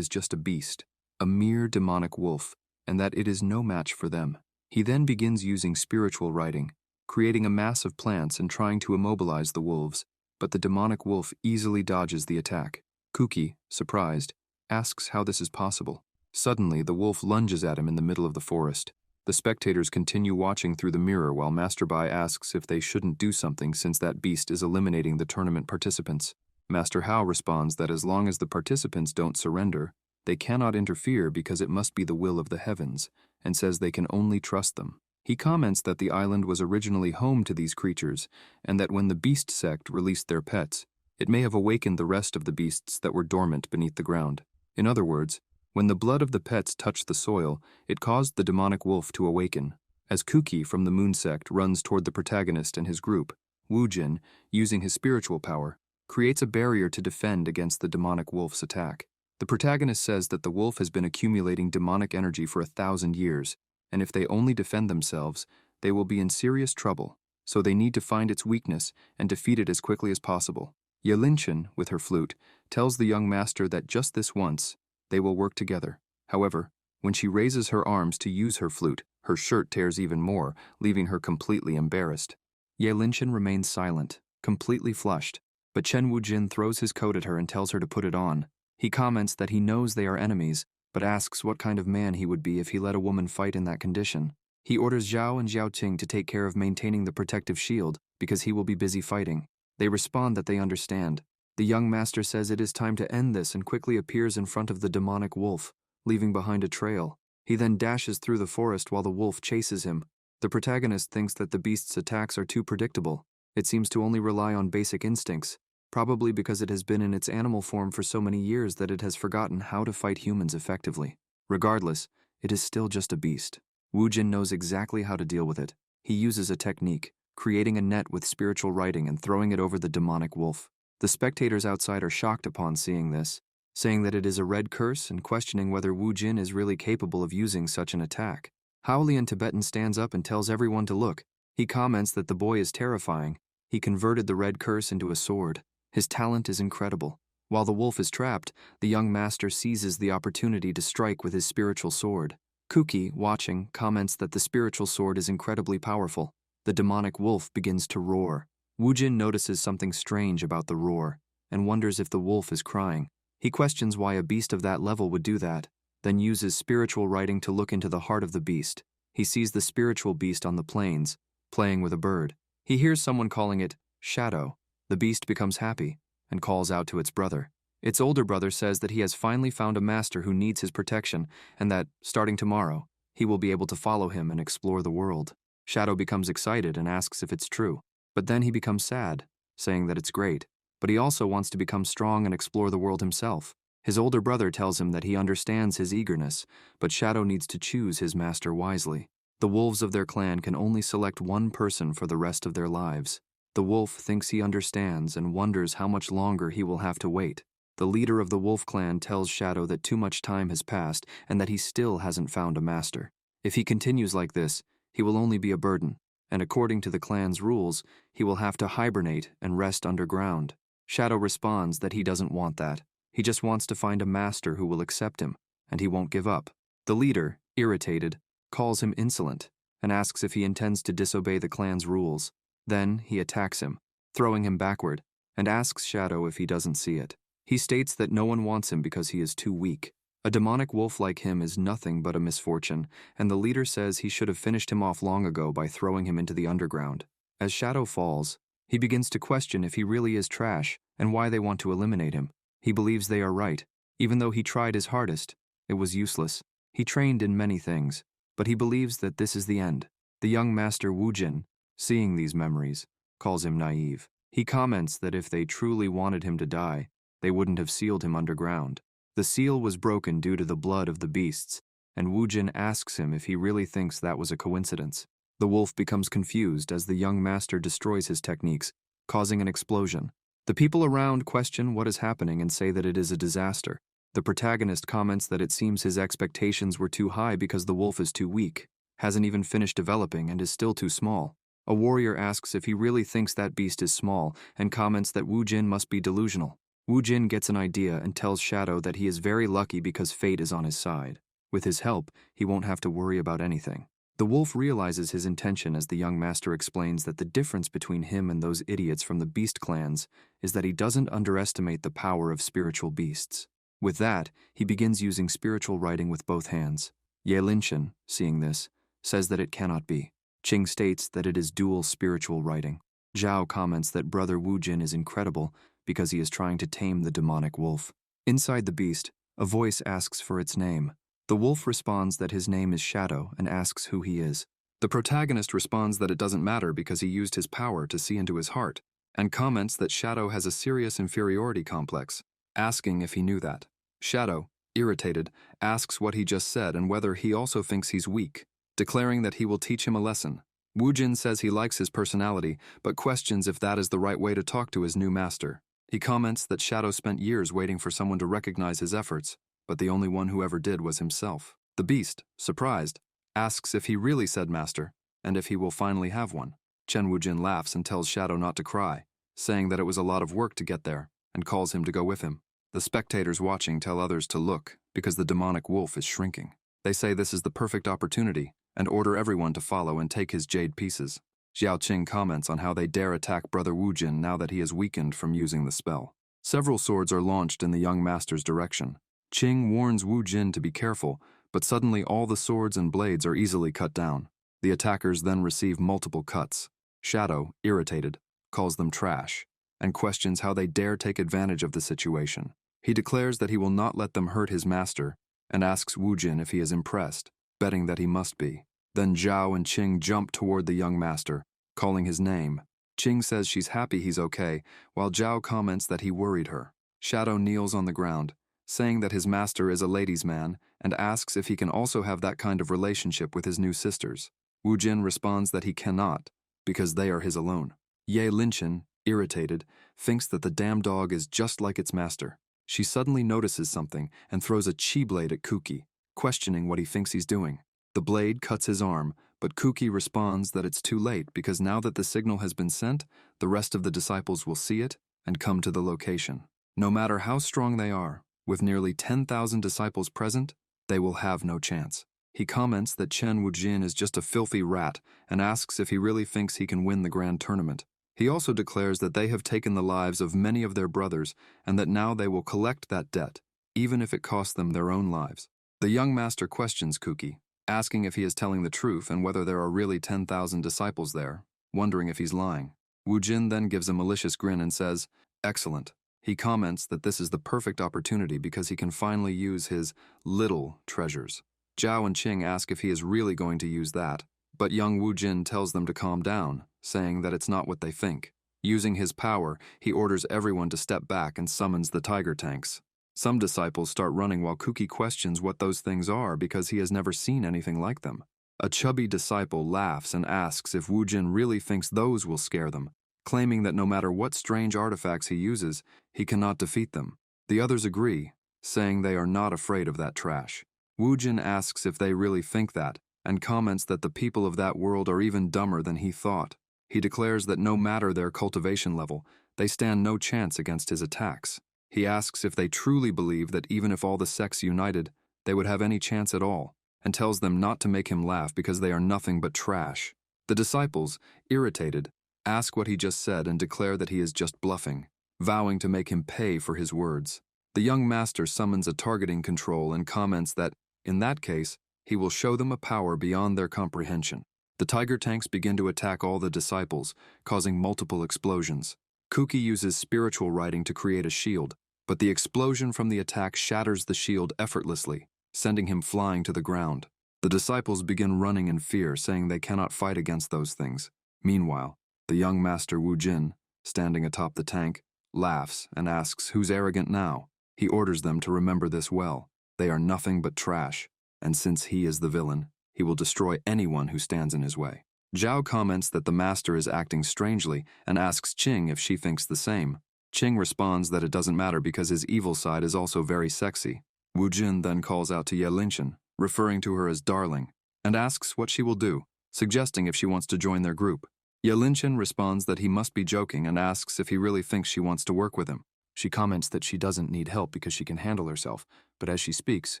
just a beast, a mere demonic wolf, and that it is no match for them. He then begins using spiritual writing, creating a mass of plants and trying to immobilize the wolves, but the demonic wolf easily dodges the attack. Kuki, surprised, asks how this is possible. Suddenly, the wolf lunges at him in the middle of the forest. The spectators continue watching through the mirror while Master Bai asks if they shouldn't do something since that beast is eliminating the tournament participants. Master Hao responds that as long as the participants don't surrender, they cannot interfere because it must be the will of the heavens, and says they can only trust them. He comments that the island was originally home to these creatures, and that when the beast sect released their pets, it may have awakened the rest of the beasts that were dormant beneath the ground. In other words, when the blood of the pets touched the soil, it caused the demonic wolf to awaken. As Kuki from the Moon sect runs toward the protagonist and his group, Wu Jin, using his spiritual power, creates a barrier to defend against the demonic wolf's attack. The protagonist says that the wolf has been accumulating demonic energy for 1,000 years, and if they only defend themselves, they will be in serious trouble, so they need to find its weakness and defeat it as quickly as possible. Yelinchen, with her flute, tells the young master that just this once, they will work together. However, when she raises her arms to use her flute, her shirt tears even more, leaving her completely embarrassed. Yelinchen remains silent, completely flushed, but Chen Wujin throws his coat at her and tells her to put it on. He comments that he knows they are enemies, but asks what kind of man he would be if he let a woman fight in that condition. He orders Zhao and Xiaoqing to take care of maintaining the protective shield because he will be busy fighting. They respond that they understand. The young master says it is time to end this and quickly appears in front of the demonic wolf, leaving behind a trail. He then dashes through the forest while the wolf chases him. The protagonist thinks that the beast's attacks are too predictable. It seems to only rely on basic instincts, probably because it has been in its animal form for so many years that it has forgotten how to fight humans effectively. Regardless, it is still just a beast. Wu Jin knows exactly how to deal with it. He uses a technique, creating a net with spiritual writing and throwing it over the demonic wolf. The spectators outside are shocked upon seeing this, saying that it is a red curse and questioning whether Wu Jin is really capable of using such an attack. Howlian Tibetan stands up and tells everyone to look. He comments that the boy is terrifying. He converted the red curse into a sword. His talent is incredible. While the wolf is trapped, the young master seizes the opportunity to strike with his spiritual sword. Kuki, watching, comments that the spiritual sword is incredibly powerful. The demonic wolf begins to roar. Wu Jin notices something strange about the roar and wonders if the wolf is crying. He questions why a beast of that level would do that, then uses spiritual writing to look into the heart of the beast. He sees the spiritual beast on the plains, playing with a bird. He hears someone calling it Shadow. The beast becomes happy and calls out to its brother. Its older brother says that he has finally found a master who needs his protection and that, starting tomorrow, he will be able to follow him and explore the world. Shadow becomes excited and asks if it's true, but then he becomes sad, saying that it's great, but he also wants to become strong and explore the world himself. His older brother tells him that he understands his eagerness, but Shadow needs to choose his master wisely. The wolves of their clan can only select one person for the rest of their lives. The wolf thinks he understands and wonders how much longer he will have to wait. The leader of the wolf clan tells Shadow that too much time has passed and that he still hasn't found a master. If he continues like this, he will only be a burden, and according to the clan's rules, he will have to hibernate and rest underground. Shadow responds that he doesn't want that. He just wants to find a master who will accept him, and he won't give up. The leader, irritated, calls him insolent and asks if he intends to disobey the clan's rules. Then he attacks him, throwing him backward, and asks Shadow if he doesn't see it. He states that no one wants him because he is too weak. A demonic wolf like him is nothing but a misfortune, and the leader says he should have finished him off long ago by throwing him into the underground. As Shadow falls, he begins to question if he really is trash and why they want to eliminate him. He believes they are right. Even though he tried his hardest, it was useless. He trained in many things, but he believes that this is the end. The young master Wujin, seeing these memories, calls him naive. He comments that if they truly wanted him to die, they wouldn't have sealed him underground. The seal was broken due to the blood of the beasts, and Wujin asks him if he really thinks that was a coincidence. The wolf becomes confused as the young master destroys his techniques, causing an explosion. The people around question what is happening and say that it is a disaster. The protagonist comments that it seems his expectations were too high because the wolf is too weak, hasn't even finished developing, and is still too small. A warrior asks if he really thinks that beast is small and comments that Wu Jin must be delusional. Wu Jin gets an idea and tells Shadow that he is very lucky because fate is on his side. With his help, he won't have to worry about anything. The wolf realizes his intention as the young master explains that the difference between him and those idiots from the beast clans is that he doesn't underestimate the power of spiritual beasts. With that, he begins using spiritual writing with both hands. Ye Linshan, seeing this, says that it cannot be. Qing states that it is dual spiritual writing. Zhao comments that Brother Wu Jin is incredible because he is trying to tame the demonic wolf. Inside the beast, a voice asks for its name. The wolf responds that his name is Shadow and asks who he is. The protagonist responds that it doesn't matter because he used his power to see into his heart, and comments that Shadow has a serious inferiority complex, asking if he knew that. Shadow, irritated, asks what he just said and whether he also thinks he's weak, declaring that he will teach him a lesson. Wu Jin says he likes his personality, but questions if that is the right way to talk to his new master. He comments that Shadow spent years waiting for someone to recognize his efforts, but the only one who ever did was himself. The beast, surprised, asks if he really said master, and if he will finally have one. Chen Wujin laughs and tells Shadow not to cry, saying that it was a lot of work to get there, and calls him to go with him. The spectators watching tell others to look, because the demonic wolf is shrinking. They say this is the perfect opportunity, and order everyone to follow and take his jade pieces. Xiao Qing comments on how they dare attack Brother Wujin now that he is weakened from using the spell. Several swords are launched in the young master's direction. Qing warns Wu Jin to be careful, but suddenly all the swords and blades are easily cut down. The attackers then receive multiple cuts. Shadow, irritated, calls them trash, and questions how they dare take advantage of the situation. He declares that he will not let them hurt his master, and asks Wu Jin if he is impressed, betting that he must be. Then Zhao and Qing jump toward the young master, calling his name. Qing says she's happy he's okay, while Zhao comments that he worried her. Shadow kneels on the ground, saying that his master is a ladies' man, and asks if he can also have that kind of relationship with his new sisters. Wu Jin responds that he cannot, because they are his alone. Ye Linshan, irritated, thinks that the damn dog is just like its master. She suddenly notices something and throws a chi blade at Kuki, questioning what he thinks he's doing. The blade cuts his arm, but Kuki responds that it's too late because now that the signal has been sent, the rest of the disciples will see it and come to the location. No matter how strong they are, with nearly 10,000 disciples present, they will have no chance. He comments that Chen Wujin is just a filthy rat and asks if he really thinks he can win the grand tournament. He also declares that they have taken the lives of many of their brothers and that now they will collect that debt, even if it costs them their own lives. The young master questions Kuki, asking if he is telling the truth and whether there are really 10,000 disciples there, wondering if he's lying. Wu Jin then gives a malicious grin and says, "Excellent." He comments that this is the perfect opportunity because he can finally use his little treasures. Zhao and Qing ask if he is really going to use that, but young Wu Jin tells them to calm down, saying that it's not what they think. Using his power, he orders everyone to step back and summons the tiger tanks. Some disciples start running while Kuki questions what those things are because he has never seen anything like them. A chubby disciple laughs and asks if Wu Jin really thinks those will scare them, claiming that no matter what strange artifacts he uses, he cannot defeat them. The others agree, saying they are not afraid of that trash. Wu Jin asks if they really think that, and comments that the people of that world are even dumber than he thought. He declares that no matter their cultivation level, they stand no chance against his attacks. He asks if they truly believe that even if all the sects united, they would have any chance at all, and tells them not to make him laugh because they are nothing but trash. The disciples, irritated, ask what he just said and declare that he is just bluffing, vowing to make him pay for his words. The young master summons a targeting control and comments that, in that case, he will show them a power beyond their comprehension. The tiger tanks begin to attack all the disciples, causing multiple explosions. Kuki uses spiritual writing to create a shield, but the explosion from the attack shatters the shield effortlessly, sending him flying to the ground. The disciples begin running in fear, saying they cannot fight against those things. Meanwhile, the young master Wu Jin, standing atop the tank, laughs and asks who's arrogant now. He orders them to remember this well. They are nothing but trash, and since he is the villain, he will destroy anyone who stands in his way. Zhao comments that the master is acting strangely and asks Qing if she thinks the same. Qing responds that it doesn't matter because his evil side is also very sexy. Wu Jin then calls out to Ye Linchen, referring to her as darling, and asks what she will do, suggesting if she wants to join their group. Ye Linchen responds that he must be joking and asks if he really thinks she wants to work with him. She comments that she doesn't need help because she can handle herself, but as she speaks,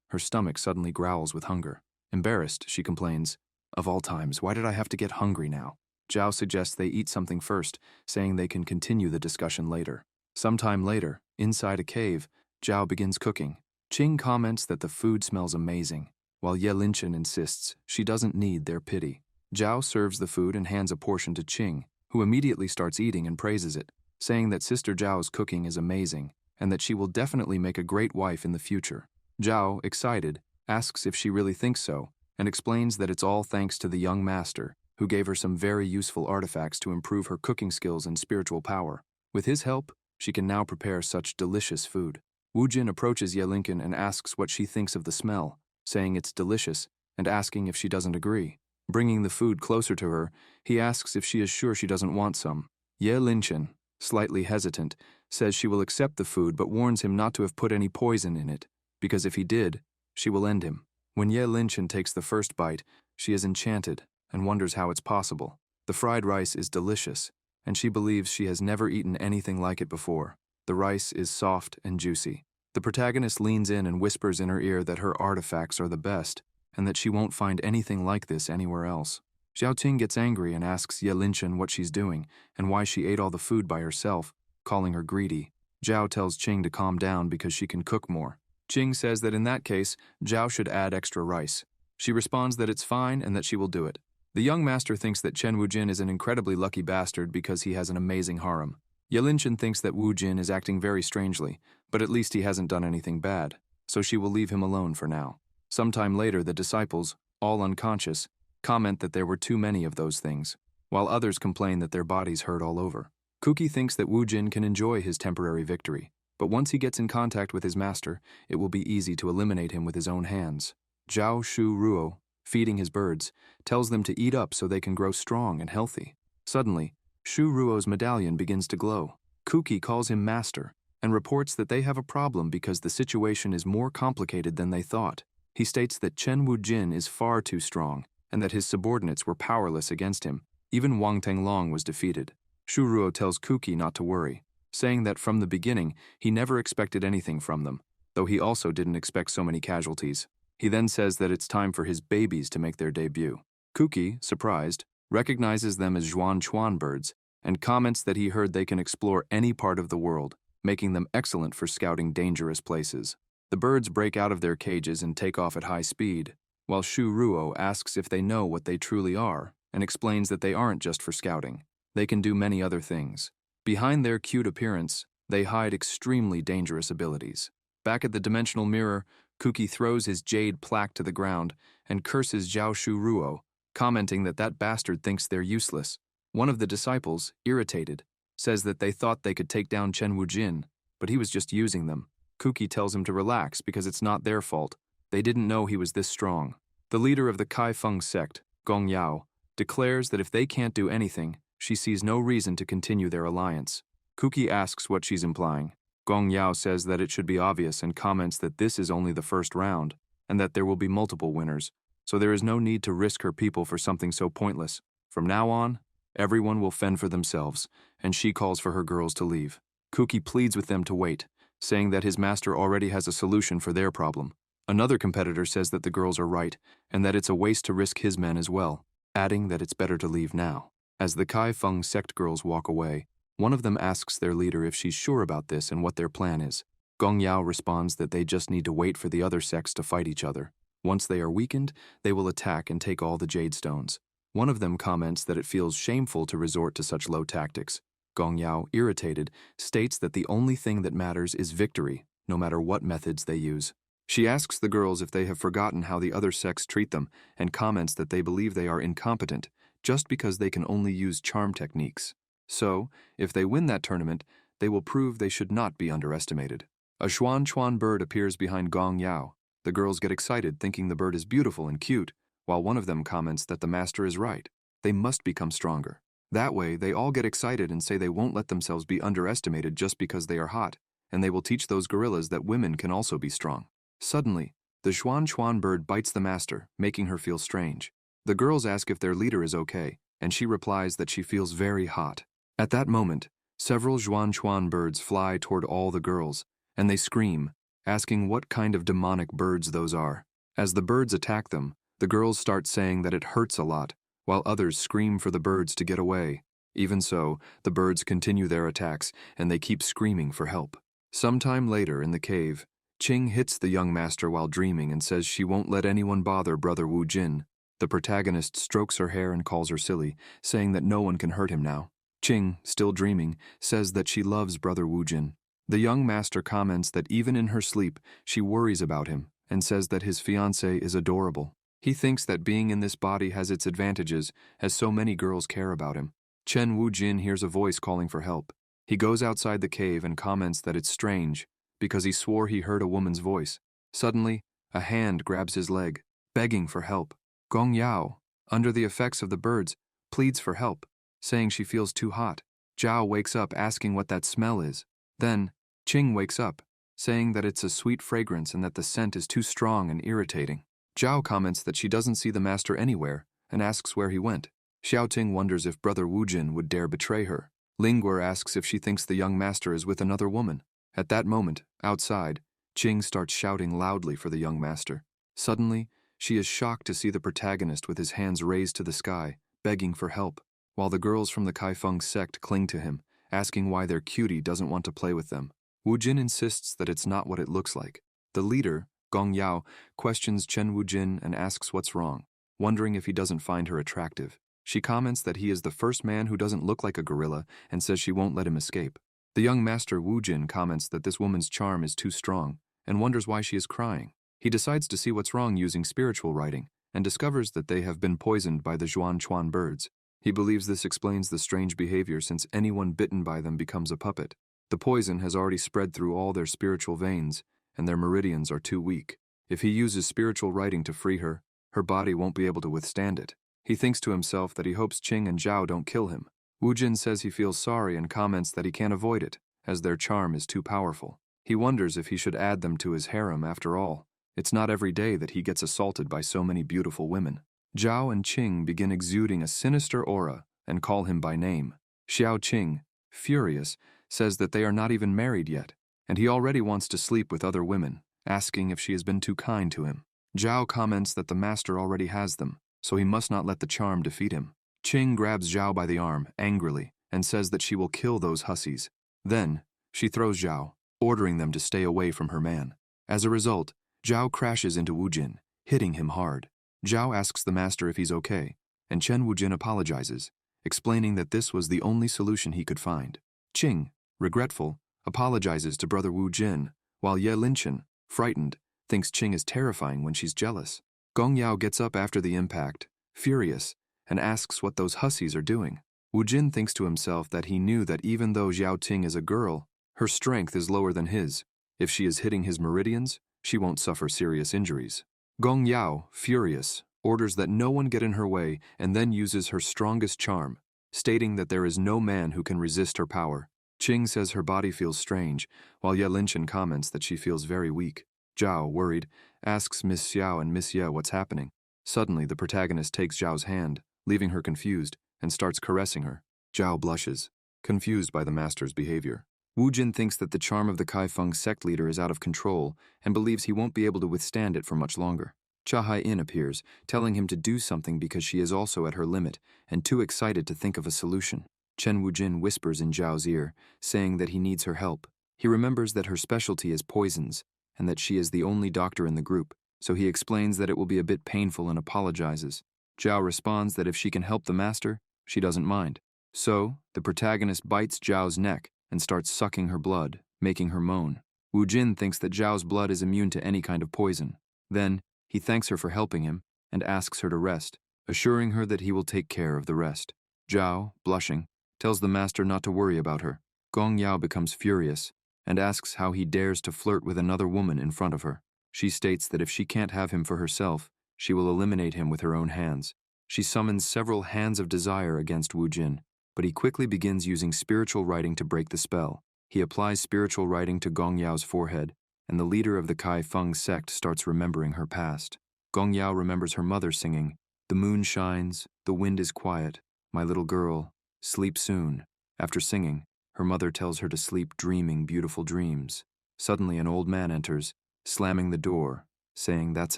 her stomach suddenly growls with hunger. Embarrassed, she complains, "Of all times, why did I have to get hungry now?" Zhao suggests they eat something first, saying they can continue the discussion later. Sometime later, inside a cave, Zhao begins cooking. Qing comments that the food smells amazing, while Ye Linchen insists she doesn't need their pity. Zhao serves the food and hands a portion to Qing, who immediately starts eating and praises it, saying that Sister Zhao's cooking is amazing and that she will definitely make a great wife in the future. Zhao, excited, asks if she really thinks so, and explains that it's all thanks to the young master, who gave her some very useful artifacts to improve her cooking skills and spiritual power. With his help, she can now prepare such delicious food. Wu Jin approaches Ye Linchen and asks what she thinks of the smell, saying it's delicious, and asking if she doesn't agree. Bringing the food closer to her, he asks if she is sure she doesn't want some. Ye Linchen, slightly hesitant, says she will accept the food but warns him not to have put any poison in it, because if he did, she will end him. When Ye Linchen takes the first bite, she is enchanted and wonders how it's possible. The fried rice is delicious, and she believes she has never eaten anything like it before. The rice is soft and juicy. The protagonist leans in and whispers in her ear that her artifacts are the best, and that she won't find anything like this anywhere else. Xiaoting gets angry and asks Ye Linchen what she's doing and why she ate all the food by herself, calling her greedy. Zhao tells Qing to calm down because she can cook more. Qing says that in that case, Zhao should add extra rice. She responds that it's fine and that she will do it. The young master thinks that Chen Wujin is an incredibly lucky bastard because he has an amazing harem. Ye Linchen thinks that Wu Jin is acting very strangely, but at least he hasn't done anything bad, so she will leave him alone for now. Sometime later, the disciples, all unconscious, comment that there were too many of those things, while others complain that their bodies hurt all over. Kuki thinks that Wu Jin can enjoy his temporary victory, but once he gets in contact with his master, it will be easy to eliminate him with his own hands. Zhao Shu Ruo, feeding his birds, tells them to eat up so they can grow strong and healthy. Suddenly, Shu Ruo's medallion begins to glow. Kuki calls him master and reports that they have a problem because the situation is more complicated than they thought. He states that Chen Wujin is far too strong and that his subordinates were powerless against him. Even Wang Tenglong was defeated. Shu Ruo tells Kuki not to worry, saying that from the beginning he never expected anything from them, though he also didn't expect so many casualties. He then says that it's time for his babies to make their debut. Kuki, surprised, recognizes them as Zhuan Chuan birds and comments that he heard they can explore any part of the world, making them excellent for scouting dangerous places. The birds break out of their cages and take off at high speed, while Shu Ruo asks if they know what they truly are and explains that they aren't just for scouting. They can do many other things. Behind their cute appearance, they hide extremely dangerous abilities. Back at the dimensional mirror, Kuki throws his jade plaque to the ground and curses Zhao Shu Ruo, commenting that that bastard thinks they're useless. One of the disciples, irritated, says that they thought they could take down Chen Wujin, but he was just using them. Kuki tells him to relax because it's not their fault. They didn't know he was this strong. The leader of the Kai Feng sect, Gong Yao, declares that if they can't do anything, she sees no reason to continue their alliance. Kuki asks what she's implying. Gong Yao says that it should be obvious and comments that this is only the first round, and that there will be multiple winners, so there is no need to risk her people for something so pointless. From now on, everyone will fend for themselves, and she calls for her girls to leave. Kuki pleads with them to wait, saying that his master already has a solution for their problem. Another competitor says that the girls are right, and that it's a waste to risk his men as well, adding that it's better to leave now. As the Kai Feng sect girls walk away, one of them asks their leader if she's sure about this and what their plan is. Gong Yao responds that they just need to wait for the other sects to fight each other. Once they are weakened, they will attack and take all the jade stones. One of them comments that it feels shameful to resort to such low tactics. Gong Yao, irritated, states that the only thing that matters is victory, no matter what methods they use. She asks the girls if they have forgotten how the other sex treat them and comments that they believe they are incompetent just because they can only use charm techniques. So, if they win that tournament, they will prove they should not be underestimated. A Xuan Chuan bird appears behind Gong Yao. The girls get excited thinking the bird is beautiful and cute, while one of them comments that the master is right. They must become stronger. That way, they all get excited and say they won't let themselves be underestimated just because they are hot, and they will teach those gorillas that women can also be strong. Suddenly, the Xuan Chuan bird bites the master, making her feel strange. The girls ask if their leader is okay, and she replies that she feels very hot. At that moment, several Xuan Chuan birds fly toward all the girls, and they scream, asking what kind of demonic birds those are. As the birds attack them, the girls start saying that it hurts a lot, while others scream for the birds to get away. Even so, the birds continue their attacks, and they keep screaming for help. Sometime later in the cave, Qing hits the young master while dreaming and says she won't let anyone bother Brother Wu Jin. The protagonist strokes her hair and calls her silly, saying that no one can hurt him now. Qing, still dreaming, says that she loves Brother Wu Jin. The young master comments that even in her sleep, she worries about him and says that his fiancée is adorable. He thinks that being in this body has its advantages, as so many girls care about him. Chen Wu Jin hears a voice calling for help. He goes outside the cave and comments that it's strange, because he swore he heard a woman's voice. Suddenly, a hand grabs his leg, begging for help. Gong Yao, under the effects of the birds, pleads for help, saying she feels too hot. Zhao wakes up asking what that smell is. Then, Qing wakes up, saying that it's a sweet fragrance and that the scent is too strong and irritating. Zhao comments that she doesn't see the master anywhere and asks where he went. Xiaoting wonders if Brother Wu Jin would dare betray her. Lingguor asks if she thinks the young master is with another woman. At that moment, outside, Qing starts shouting loudly for the young master. Suddenly, she is shocked to see the protagonist with his hands raised to the sky, begging for help, while the girls from the Kaifeng sect cling to him, asking why their cutie doesn't want to play with them. Wu Jin insists that it's not what it looks like. The leader, Gong Yao, questions Chen Wu Jin and asks what's wrong, wondering if he doesn't find her attractive. She comments that he is the first man who doesn't look like a gorilla and says she won't let him escape. The young master Wu Jin comments that this woman's charm is too strong and wonders why she is crying. He decides to see what's wrong using spiritual writing and discovers that they have been poisoned by the Xuan Chuan birds. He believes this explains the strange behavior since anyone bitten by them becomes a puppet. The poison has already spread through all their spiritual veins, and their meridians are too weak. If he uses spiritual writing to free her, her body won't be able to withstand it. He thinks to himself that he hopes Qing and Zhao don't kill him. Wu Jin says he feels sorry and comments that he can't avoid it, as their charm is too powerful. He wonders if he should add them to his harem after all. It's not every day that he gets assaulted by so many beautiful women. Zhao and Qing begin exuding a sinister aura and call him by name. Xiao Qing, furious, says that they are not even married yet, and he already wants to sleep with other women, asking if she has been too kind to him. Zhao comments that the master already has them, so he must not let the charm defeat him. Qing grabs Zhao by the arm, angrily, and says that she will kill those hussies. Then, she throws Zhao, ordering them to stay away from her man. As a result, Zhao crashes into Wu Jin, hitting him hard. Zhao asks the master if he's okay, and Chen Wu Jin apologizes, explaining that this was the only solution he could find. Qing, regretful, apologizes to Brother Wu Jin, while Ye Linchen, frightened, thinks Qing is terrifying when she's jealous. Gong Yao gets up after the impact, furious, and asks what those hussies are doing. Wu Jin thinks to himself that he knew that even though Xiao Ting is a girl, her strength is lower than his. If she is hitting his meridians, she won't suffer serious injuries. Gong Yao, furious, orders that no one get in her way and then uses her strongest charm, stating that there is no man who can resist her power. Qing says her body feels strange, while Ye Linchen comments that she feels very weak. Zhao, worried, asks Miss Xiao and Miss Ye what's happening. Suddenly, the protagonist takes Zhao's hand, leaving her confused, and starts caressing her. Zhao blushes, confused by the master's behavior. Wu Jin thinks that the charm of the Kaifeng sect leader is out of control and believes he won't be able to withstand it for much longer. Cha Hai-in appears, telling him to do something because she is also at her limit and too excited to think of a solution. Chen Wu Jin whispers in Zhao's ear, saying that he needs her help. He remembers that her specialty is poisons and that she is the only doctor in the group, so he explains that it will be a bit painful and apologizes. Zhao responds that if she can help the master, she doesn't mind. So, the protagonist bites Zhao's neck and starts sucking her blood, making her moan. Wu Jin thinks that Zhao's blood is immune to any kind of poison. Then, he thanks her for helping him and asks her to rest, assuring her that he will take care of the rest. Zhao, blushing, tells the master not to worry about her. Gong Yao becomes furious and asks how he dares to flirt with another woman in front of her. She states that if she can't have him for herself, she will eliminate him with her own hands. She summons several hands of desire against Wu Jin, but he quickly begins using spiritual writing to break the spell. He applies spiritual writing to Gong Yao's forehead, and the leader of the Kai Feng sect starts remembering her past. Gong Yao remembers her mother singing, "The moon shines, the wind is quiet, my little girl, sleep soon." After singing, her mother tells her to sleep dreaming beautiful dreams. Suddenly an old man enters, slamming the door, saying that's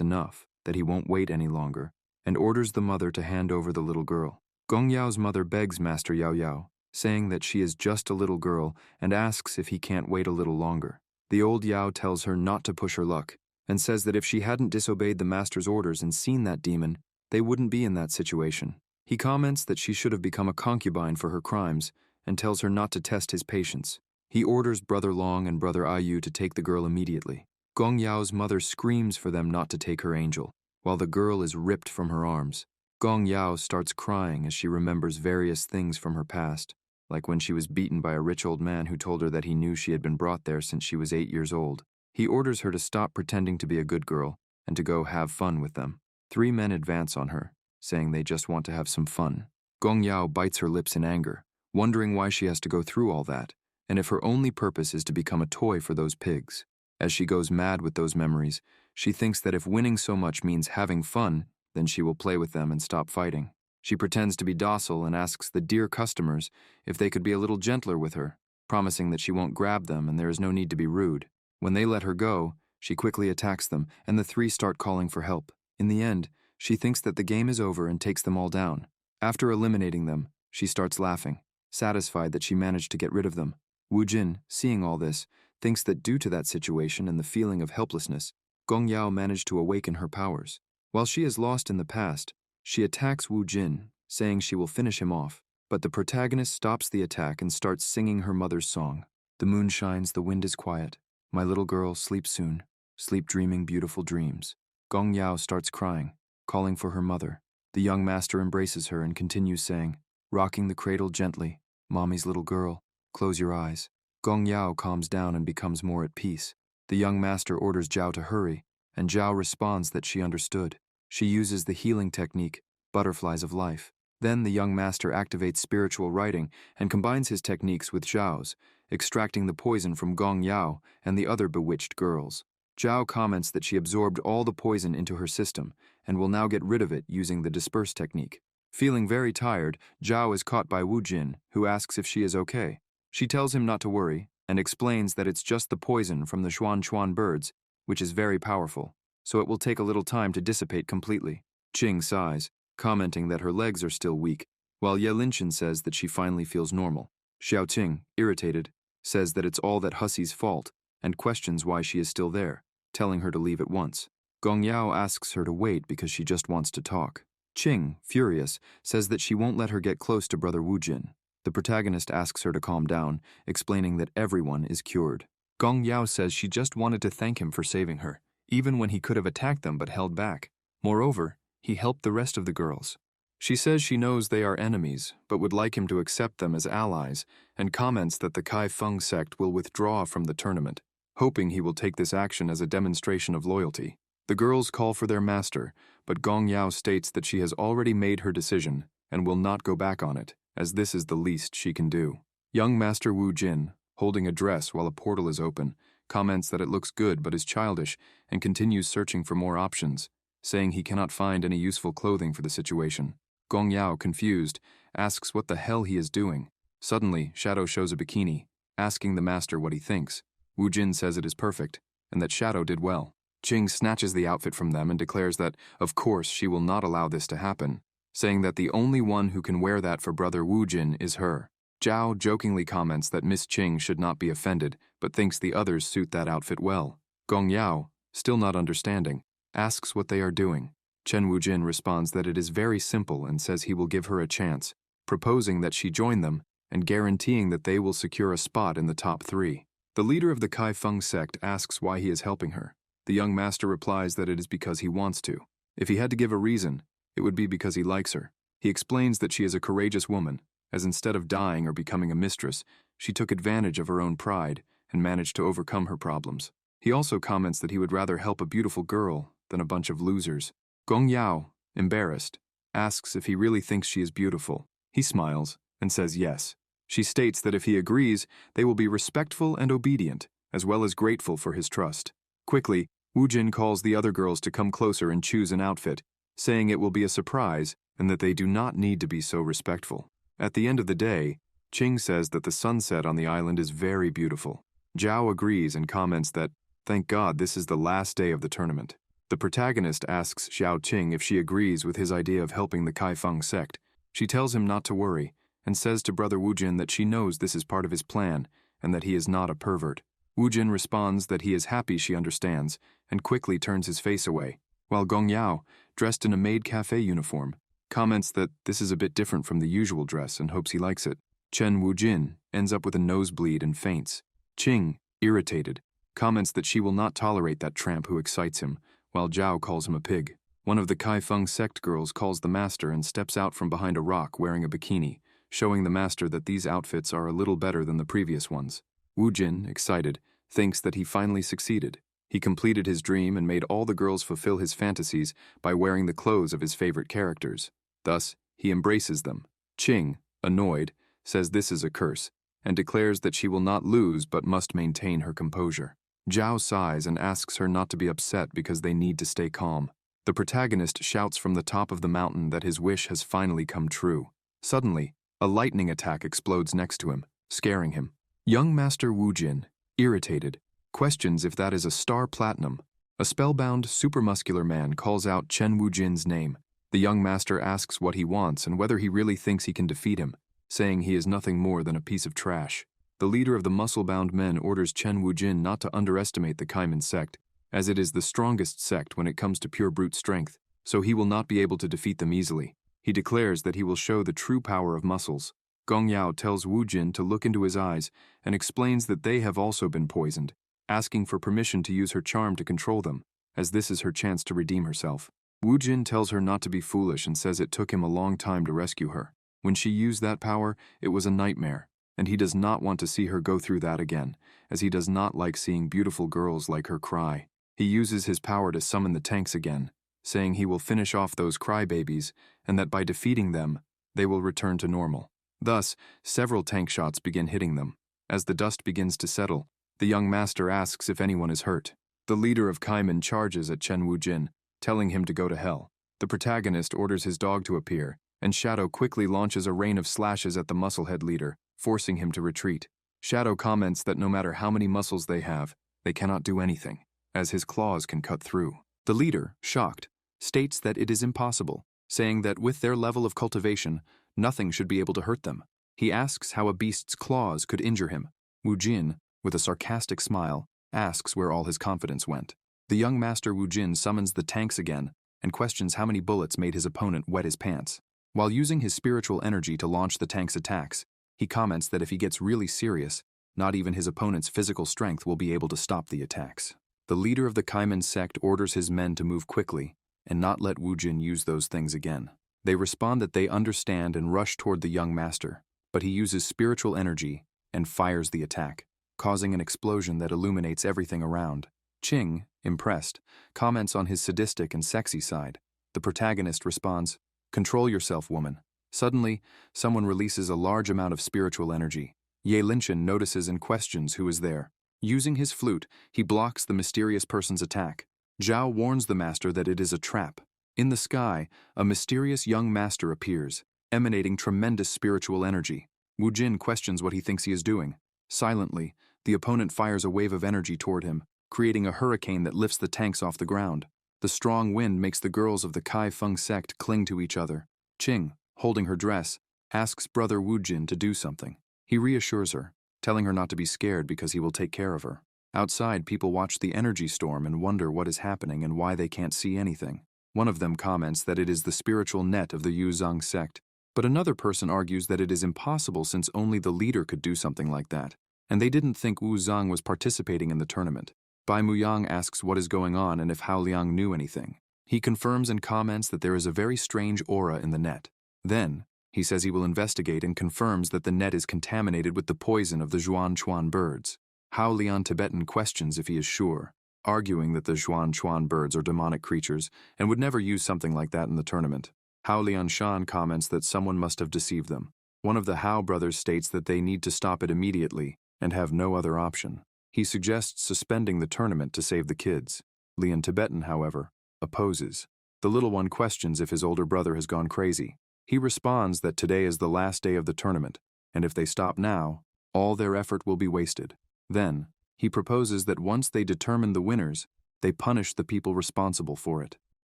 enough, that he won't wait any longer, and orders the mother to hand over the little girl. Gong Yao's mother begs Master Yao Yao, saying that she is just a little girl and asks if he can't wait a little longer. The old Yao tells her not to push her luck, and says that if she hadn't disobeyed the master's orders and seen that demon, they wouldn't be in that situation. He comments that she should have become a concubine for her crimes, and tells her not to test his patience. He orders Brother Long and Brother Ayu to take the girl immediately. Gong Yao's mother screams for them not to take her angel, while the girl is ripped from her arms. Gong Yao starts crying as she remembers various things from her past, like when she was beaten by a rich old man who told her that he knew she had been brought there since she was 8 years old. He orders her to stop pretending to be a good girl and to go have fun with them. 3 men advance on her, saying they just want to have some fun. Gong Yao bites her lips in anger, wondering why she has to go through all that, and if her only purpose is to become a toy for those pigs. As she goes mad with those memories, she thinks that if winning so much means having fun, then she will play with them and stop fighting. She pretends to be docile and asks the dear customers if they could be a little gentler with her, promising that she won't grab them and there is no need to be rude. When they let her go, she quickly attacks them, and the 3 start calling for help. In the end, she thinks that the game is over and takes them all down. After eliminating them, she starts laughing, satisfied that she managed to get rid of them. Wu Jin, seeing all this, thinks that due to that situation and the feeling of helplessness, Gong Yao managed to awaken her powers. While she is lost in the past, she attacks Wu Jin, saying she will finish him off, but the protagonist stops the attack and starts singing her mother's song. "The moon shines, the wind is quiet. My little girl, sleep soon. Sleep dreaming beautiful dreams." Gong Yao starts crying, calling for her mother. The young master embraces her and continues saying, "Rocking the cradle gently, mommy's little girl, close your eyes." Gong Yao calms down and becomes more at peace. The young master orders Zhao to hurry, and Zhao responds that she understood. She uses the healing technique, Butterflies of Life. Then the young master activates spiritual writing and combines his techniques with Zhao's, extracting the poison from Gong Yao and the other bewitched girls. Zhao comments that she absorbed all the poison into her system and will now get rid of it using the disperse technique. Feeling very tired, Zhao is caught by Wu Jin, who asks if she is okay. She tells him not to worry and explains that it's just the poison from the Xuan birds, which is very powerful, so it will take a little time to dissipate completely. Qing sighs, commenting that her legs are still weak, while Ye Linchen says that she finally feels normal. Xiaoqing, irritated, says that it's all that Hussey's fault and questions why she is still there, telling her to leave at once. Gong Yao asks her to wait because she just wants to talk. Qing, furious, says that she won't let her get close to Brother Wu Jin. The protagonist asks her to calm down, explaining that everyone is cured. Gong Yao says she just wanted to thank him for saving her, even when he could have attacked them but held back. Moreover, he helped the rest of the girls. She says she knows they are enemies, but would like him to accept them as allies, and comments that the Kai Feng sect will withdraw from the tournament, hoping he will take this action as a demonstration of loyalty. The girls call for their master, but Gong Yao states that she has already made her decision and will not go back on it, as this is the least she can do. Young Master Wu Jin, holding a dress while a portal is open, comments that it looks good but is childish and continues searching for more options, saying he cannot find any useful clothing for the situation. Gong Yao, confused, asks what the hell he is doing. Suddenly, Shadow shows a bikini, asking the master what he thinks. Wu Jin says it is perfect, and that Shadow did well. Qing snatches the outfit from them and declares that, of course, she will not allow this to happen, saying that the only one who can wear that for Brother Wu Jin is her. Zhao jokingly comments that Miss Qing should not be offended, but thinks the others suit that outfit well. Gong Yao, still not understanding, asks what they are doing. Chen Wu Jin responds that it is very simple and says he will give her a chance, proposing that she join them and guaranteeing that they will secure a spot in the top 3. The leader of the Kai Feng sect asks why he is helping her. The young master replies that it is because he wants to. If he had to give a reason, it would be because he likes her. He explains that she is a courageous woman, as instead of dying or becoming a mistress, she took advantage of her own pride and managed to overcome her problems. He also comments that he would rather help a beautiful girl than a bunch of losers. Gong Yao, embarrassed, asks if he really thinks she is beautiful. He smiles and says yes. She states that if he agrees, they will be respectful and obedient, as well as grateful for his trust. Quickly, Wu Jin calls the other girls to come closer and choose an outfit, saying it will be a surprise and that they do not need to be so respectful. At the end of the day, Qing says that the sunset on the island is very beautiful. Zhao agrees and comments that, thank God this is the last day of the tournament. The protagonist asks Xiao Qing if she agrees with his idea of helping the Kai Feng sect. She tells him not to worry, and says to Brother Wu Jin that she knows this is part of his plan, and that he is not a pervert. Wu Jin responds that he is happy she understands, and quickly turns his face away, while Gong Yao, dressed in a maid cafe uniform, comments that this is a bit different from the usual dress and hopes he likes it. Chen Wu Jin ends up with a nosebleed and faints. Qing, irritated, comments that she will not tolerate that tramp who excites him, while Zhao calls him a pig. One of the Kai Feng sect girls calls the master and steps out from behind a rock wearing a bikini, showing the master that these outfits are a little better than the previous ones. Wu Jin, excited, thinks that he finally succeeded. He completed his dream and made all the girls fulfill his fantasies by wearing the clothes of his favorite characters. Thus, he embraces them. Qing, annoyed, says this is a curse, and declares that she will not lose but must maintain her composure. Zhao sighs and asks her not to be upset because they need to stay calm. The protagonist shouts from the top of the mountain that his wish has finally come true. Suddenly, a lightning attack explodes next to him, scaring him. Young Master Wu Jin, irritated, questions if that is a star platinum. A spellbound, supermuscular man calls out Chen Wu Jin's name. The young master asks what he wants and whether he really thinks he can defeat him, saying he is nothing more than a piece of trash. The leader of the muscle-bound men orders Chen Wu Jin not to underestimate the Kaiman sect, as it is the strongest sect when it comes to pure brute strength, so he will not be able to defeat them easily. He declares that he will show the true power of muscles. Gong Yao tells Wu Jin to look into his eyes and explains that they have also been poisoned, asking for permission to use her charm to control them, as this is her chance to redeem herself. Wu Jin tells her not to be foolish and says it took him a long time to rescue her. When she used that power, it was a nightmare, and he does not want to see her go through that again, as he does not like seeing beautiful girls like her cry. He uses his power to summon the tanks again, saying he will finish off those crybabies and that by defeating them, they will return to normal. Thus, several tank shots begin hitting them. As the dust begins to settle, the young master asks if anyone is hurt. The leader of Kaiman charges at Chen Wu Jin, telling him to go to hell. The protagonist orders his dog to appear, and Shadow quickly launches a rain of slashes at the musclehead leader, forcing him to retreat. Shadow comments that no matter how many muscles they have, they cannot do anything, as his claws can cut through. The leader, shocked, states that it is impossible, saying that with their level of cultivation, nothing should be able to hurt them. He asks how a beast's claws could injure him. Wu Jin, with a sarcastic smile, asks where all his confidence went. The young master Wu Jin summons the tanks again and questions how many bullets made his opponent wet his pants. While using his spiritual energy to launch the tank's attacks, he comments that if he gets really serious, not even his opponent's physical strength will be able to stop the attacks. The leader of the Kaiman sect orders his men to move quickly and not let Wu Jin use those things again. They respond that they understand and rush toward the young master, but he uses spiritual energy and fires the attack, causing an explosion that illuminates everything around. Qing, impressed, comments on his sadistic and sexy side. The protagonist responds, "Control yourself, woman." Suddenly, someone releases a large amount of spiritual energy. Ye Linchen notices and questions who is there. Using his flute, he blocks the mysterious person's attack. Zhao warns the master that it is a trap. In the sky, a mysterious young master appears, emanating tremendous spiritual energy. Wu Jin questions what he thinks he is doing. Silently, the opponent fires a wave of energy toward him, creating a hurricane that lifts the tanks off the ground. The strong wind makes the girls of the Kai Feng sect cling to each other. Qing, holding her dress, asks Brother Wu Jin to do something. He reassures her, telling her not to be scared because he will take care of her. Outside, people watch the energy storm and wonder what is happening and why they can't see anything. One of them comments that it is the spiritual net of the Yuzhang sect, but another person argues that it is impossible since only the leader could do something like that. and they didn't think Wu Zhang was participating in the tournament. Bai Muyang asks what is going on and if Hao Liang knew anything. He confirms and comments that there is a very strange aura in the net. Then, he says he will investigate and confirms that the net is contaminated with the poison of the Zhuan-Chuan birds. Hao Liang Tibetan questions if he is sure, arguing that the Zhuan-Chuan birds are demonic creatures and would never use something like that in the tournament. Hao Liang Shan comments that someone must have deceived them. One of the Hao brothers states that they need to stop it immediately and have no other option. He suggests suspending the tournament to save the kids. Lian Tibetan, however, opposes. The little one questions if his older brother has gone crazy. He responds that today is the last day of the tournament, and if they stop now, all their effort will be wasted. Then, he proposes that once they determine the winners, they punish the people responsible for it.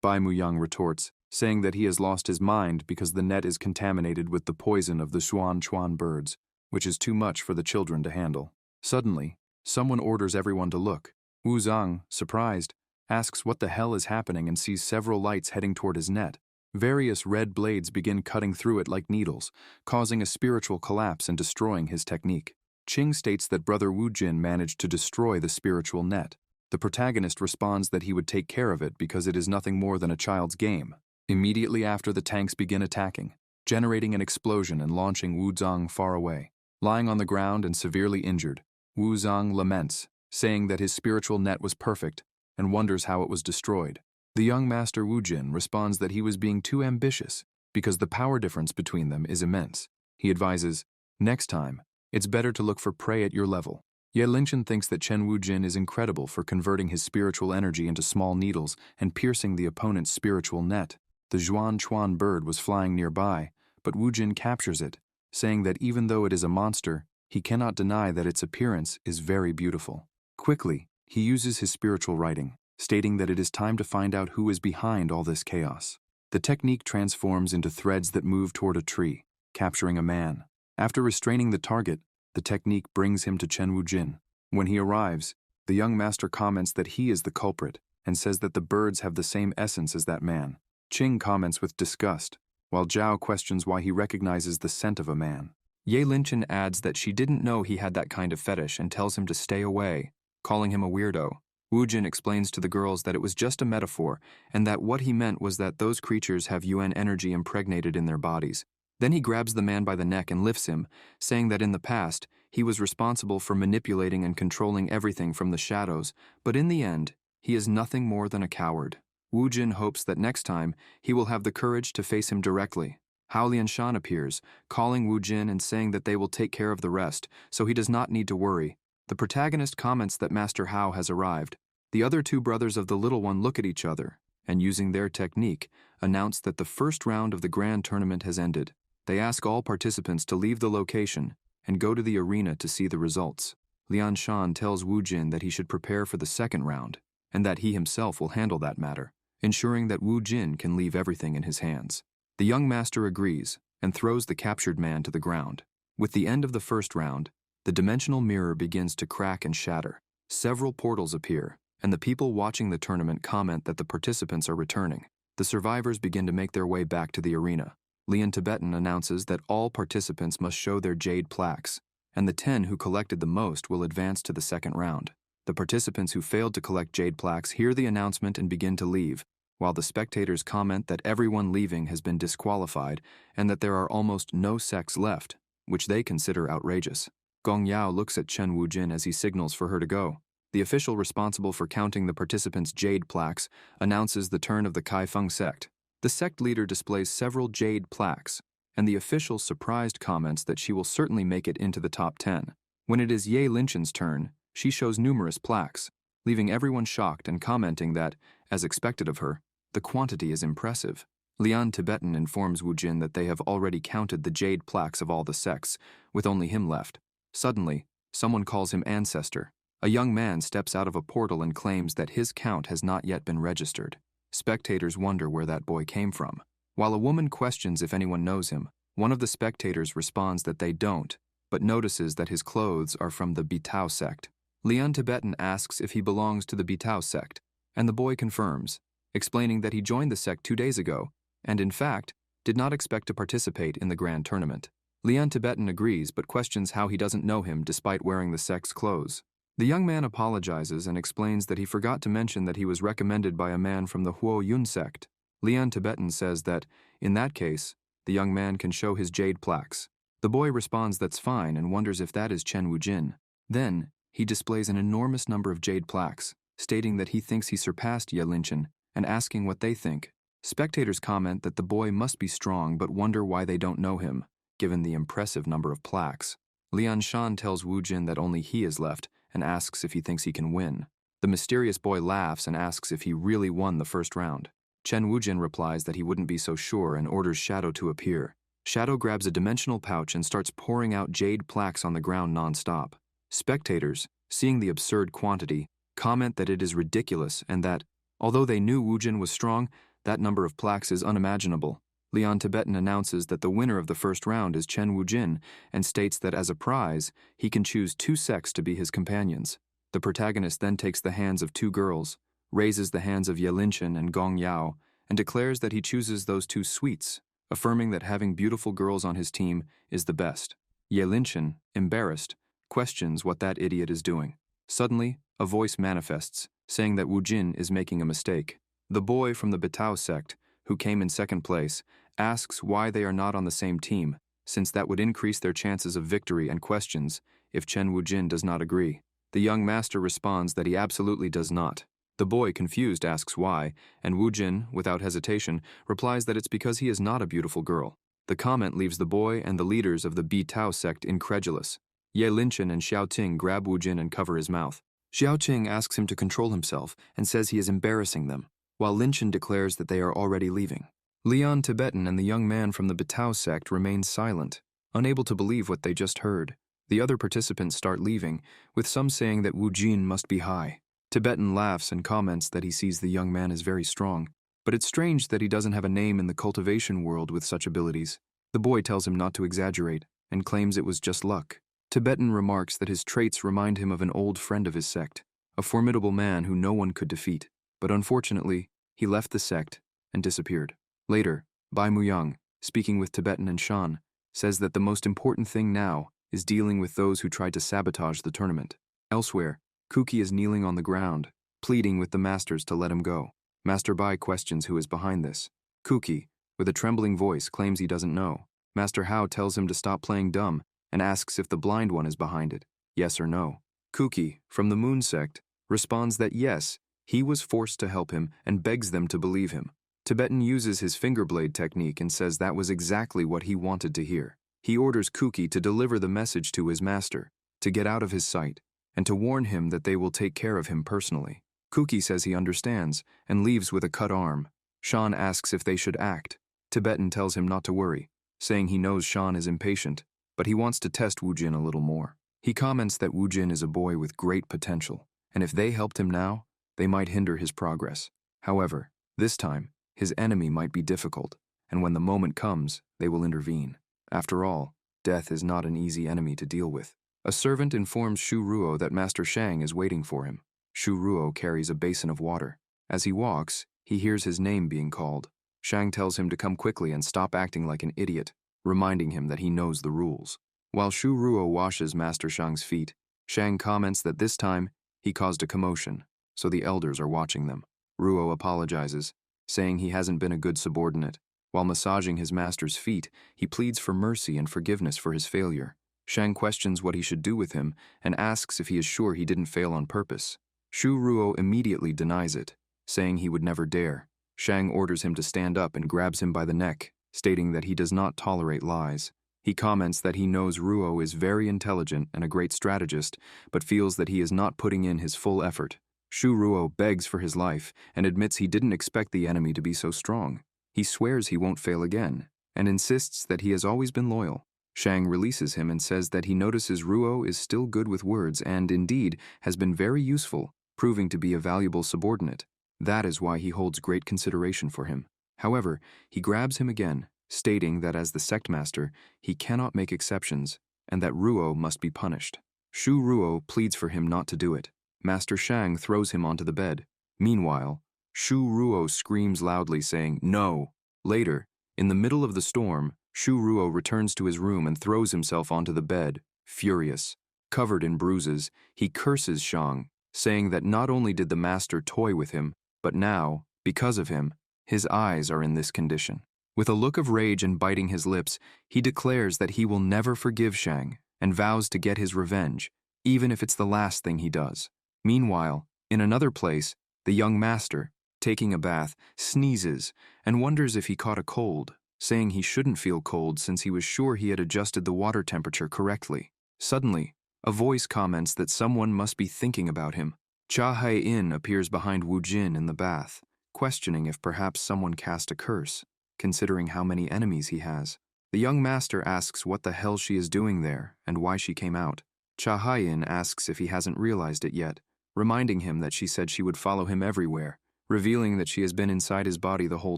Bai Muyang retorts, saying that he has lost his mind because the net is contaminated with the poison of the Zhuan-Chuan birds, which is too much for the children to handle. Suddenly, someone orders everyone to look. Wu Zhang, surprised, asks what the hell is happening and sees several lights heading toward his net. Various red blades begin cutting through it like needles, causing a spiritual collapse and destroying his technique. Qing states that brother Wu Jin managed to destroy the spiritual net. The protagonist responds that he would take care of it because it is nothing more than a child's game. Immediately after, the tanks begin attacking, generating an explosion and launching Wu Zhang far away. Lying on the ground and severely injured, Wu Zhang laments, saying that his spiritual net was perfect and wonders how it was destroyed. The young master Wu Jin responds that he was being too ambitious because the power difference between them is immense. He advises, next time, it's better to look for prey at your level. Ye Lingchen thinks that Chen Wu Jin is incredible for converting his spiritual energy into small needles and piercing the opponent's spiritual net. The Zhuan-Chuan bird was flying nearby, but Wu Jin captures it, saying that even though it is a monster, he cannot deny that its appearance is very beautiful. Quickly, he uses his spiritual writing, stating that it is time to find out who is behind all this chaos. The technique transforms into threads that move toward a tree, capturing a man. After restraining the target, the technique brings him to Chen Wu Jin. When he arrives, the young master comments that he is the culprit and says that the birds have the same essence as that man. Qing comments with disgust, while Zhao questions why he recognizes the scent of a man. Ye Lingchen adds that she didn't know he had that kind of fetish and tells him to stay away, calling him a weirdo. Wu Jin explains to the girls that it was just a metaphor and that what he meant was that those creatures have Yuan energy impregnated in their bodies. Then he grabs the man by the neck and lifts him, saying that in the past, he was responsible for manipulating and controlling everything from the shadows, but in the end, he is nothing more than a coward. Wu Jin hopes that next time, he will have the courage to face him directly. Hao Lianshan appears, calling Wu Jin and saying that they will take care of the rest, so he does not need to worry. The protagonist comments that Master Hao has arrived. The other two brothers of the little one look at each other, and using their technique, announce that the first round of the grand tournament has ended. They ask all participants to leave the location and go to the arena to see the results. Lian Shan tells Wu Jin that he should prepare for the second round, and that he himself will handle that matter, ensuring that Wu Jin can leave everything in his hands. The young master agrees and throws the captured man to the ground. With the end of the first round, the dimensional mirror begins to crack and shatter. Several portals appear, and the people watching the tournament comment that the participants are returning. The survivors begin to make their way back to the arena. Lian Tibetan announces that all participants must show their jade plaques, and the 10 who collected the most will advance to the second round. The participants who failed to collect jade plaques hear the announcement and begin to leave, while the spectators comment that everyone leaving has been disqualified and that there are almost no sects left, which they consider outrageous. Gong Yao looks at Chen Wu Jin as he signals for her to go. The official responsible for counting the participants' jade plaques announces the turn of the Kai Feng sect. The sect leader displays several jade plaques, and the official surprised comments that she will certainly make it into the top 10. When it is Ye Linchen's turn, she shows numerous plaques, leaving everyone shocked and commenting that, as expected of her, the quantity is impressive. Lian Tibetan informs Wu Jin that they have already counted the jade plaques of all the sects, with only him left. Suddenly, someone calls him Ancestor. A young man steps out of a portal and claims that his count has not yet been registered. Spectators wonder where that boy came from. While a woman questions if anyone knows him, one of the spectators responds that they don't, but notices that his clothes are from the Bitao sect. Lian Tibetan asks if he belongs to the Bitao sect, and the boy confirms, explaining that he joined the sect 2 days ago, and in fact, did not expect to participate in the grand tournament. Lian Tibetan agrees but questions how he doesn't know him despite wearing the sect's clothes. The young man apologizes and explains that he forgot to mention that he was recommended by a man from the Huo Yun sect. Lian Tibetan says that, in that case, the young man can show his jade plaques. The boy responds that's fine and wonders if that is Chen Wujin. Then, he displays an enormous number of jade plaques, stating that he thinks he surpassed Ye Linchen and asking what they think. Spectators comment that the boy must be strong but wonder why they don't know him, given the impressive number of plaques. Lian Shan tells Wu Jin that only he is left and asks if he thinks he can win. The mysterious boy laughs and asks if he really won the first round. Chen Wujin replies that he wouldn't be so sure and orders Shadow to appear. Shadow grabs a dimensional pouch and starts pouring out jade plaques on the ground non-stop. Spectators, seeing the absurd quantity, comment that it is ridiculous and that, although they knew Wu Jin was strong, that number of plaques is unimaginable. Lian Tibetan announces that the winner of the first round is Chen Wujin and states that as a prize, he can choose 2 sects to be his companions. The protagonist then takes the hands of 2 girls, raises the hands of Ye Linchen and Gong Yao, and declares that he chooses those 2 suites, affirming that having beautiful girls on his team is the best. Ye Linchen, embarrassed, questions what that idiot is doing. Suddenly, a voice manifests, saying that Wu Jin is making a mistake. The boy from the Batao sect, who came in second place, asks why they are not on the same team, since that would increase their chances of victory, and questions if Chen Wujin does not agree. The young master responds that he absolutely does not. The boy, confused, asks why, and Wu Jin, without hesitation, replies that it's because he is not a beautiful girl. The comment leaves the boy and the leaders of the Bitao sect incredulous. Ye Linchen and Xiao Ting grab Wu Jin and cover his mouth. Xiao Ting asks him to control himself and says he is embarrassing them, while Linchen declares that they are already leaving. Lian Tibetan and the young man from the Batao sect remain silent, unable to believe what they just heard. The other participants start leaving, with some saying that Wu Jin must be high. Tibetan laughs and comments that he sees the young man is very strong, but it's strange that he doesn't have a name in the cultivation world with such abilities. The boy tells him not to exaggerate, and claims it was just luck. Tibetan remarks that his traits remind him of an old friend of his sect, a formidable man who no one could defeat, but unfortunately, he left the sect and disappeared. Later, Bai Muyang, speaking with Tibetan and Shan, says that the most important thing now is dealing with those who tried to sabotage the tournament. Elsewhere, Kuki is kneeling on the ground, pleading with the masters to let him go. Master Bai questions who is behind this. Kuki, with a trembling voice, claims he doesn't know. Master Hao tells him to stop playing dumb and asks if the blind one is behind it, yes or no. Kuki, from the Moon sect, responds that yes, he was forced to help him and begs them to believe him. Tibetan uses his finger blade technique and says that was exactly what he wanted to hear. He orders Kuki to deliver the message to his master, to get out of his sight, and to warn him that they will take care of him personally. Kuki says he understands and leaves with a cut arm. Shan asks if they should act. Tibetan tells him not to worry, saying he knows Shan is impatient, but he wants to test Wu Jin a little more. He comments that Wu Jin is a boy with great potential, and if they helped him now, they might hinder his progress. However, this time, his enemy might be difficult, and when the moment comes, they will intervene. After all, death is not an easy enemy to deal with. A servant informs Shu Ruo that Master Shang is waiting for him. Shu Ruo carries a basin of water. As he walks, he hears his name being called. Shang tells him to come quickly and stop acting like an idiot, reminding him that he knows the rules. While Shu Ruo washes Master Shang's feet, Shang comments that this time, he caused a commotion, so the elders are watching them. Ruo apologizes, saying he hasn't been a good subordinate. While massaging his master's feet, he pleads for mercy and forgiveness for his failure. Shang questions what he should do with him and asks if he is sure he didn't fail on purpose. Shu Ruo immediately denies it, saying he would never dare. Shang orders him to stand up and grabs him by the neck, stating that he does not tolerate lies. He comments that he knows Ruo is very intelligent and a great strategist, but feels that he is not putting in his full effort. Shu Ruo begs for his life and admits he didn't expect the enemy to be so strong. He swears he won't fail again, and insists that he has always been loyal. Shang releases him and says that he notices Ruo is still good with words and, indeed, has been very useful, proving to be a valuable subordinate. That is why he holds great consideration for him. However, he grabs him again, stating that as the sect master, he cannot make exceptions, and that Ruo must be punished. Shu Ruo pleads for him not to do it. Master Shang throws him onto the bed. Meanwhile, Shu Ruo screams loudly saying, "No!" Later, in the middle of the storm, Shu Ruo returns to his room and throws himself onto the bed, furious. Covered in bruises, he curses Shang, saying that not only did the master toy with him, but now, because of him, his eyes are in this condition. With a look of rage and biting his lips, he declares that he will never forgive Shang and vows to get his revenge, even if it's the last thing he does. Meanwhile, in another place, the young master, taking a bath, sneezes and wonders if he caught a cold, saying he shouldn't feel cold since he was sure he had adjusted the water temperature correctly. Suddenly, a voice comments that someone must be thinking about him. Cha Hai-in appears behind Wu Jin in the bath, questioning if perhaps someone cast a curse, considering how many enemies he has. The young master asks what the hell she is doing there and why she came out. Cha Hai-in asks if he hasn't realized it yet, reminding him that she said she would follow him everywhere, revealing that she has been inside his body the whole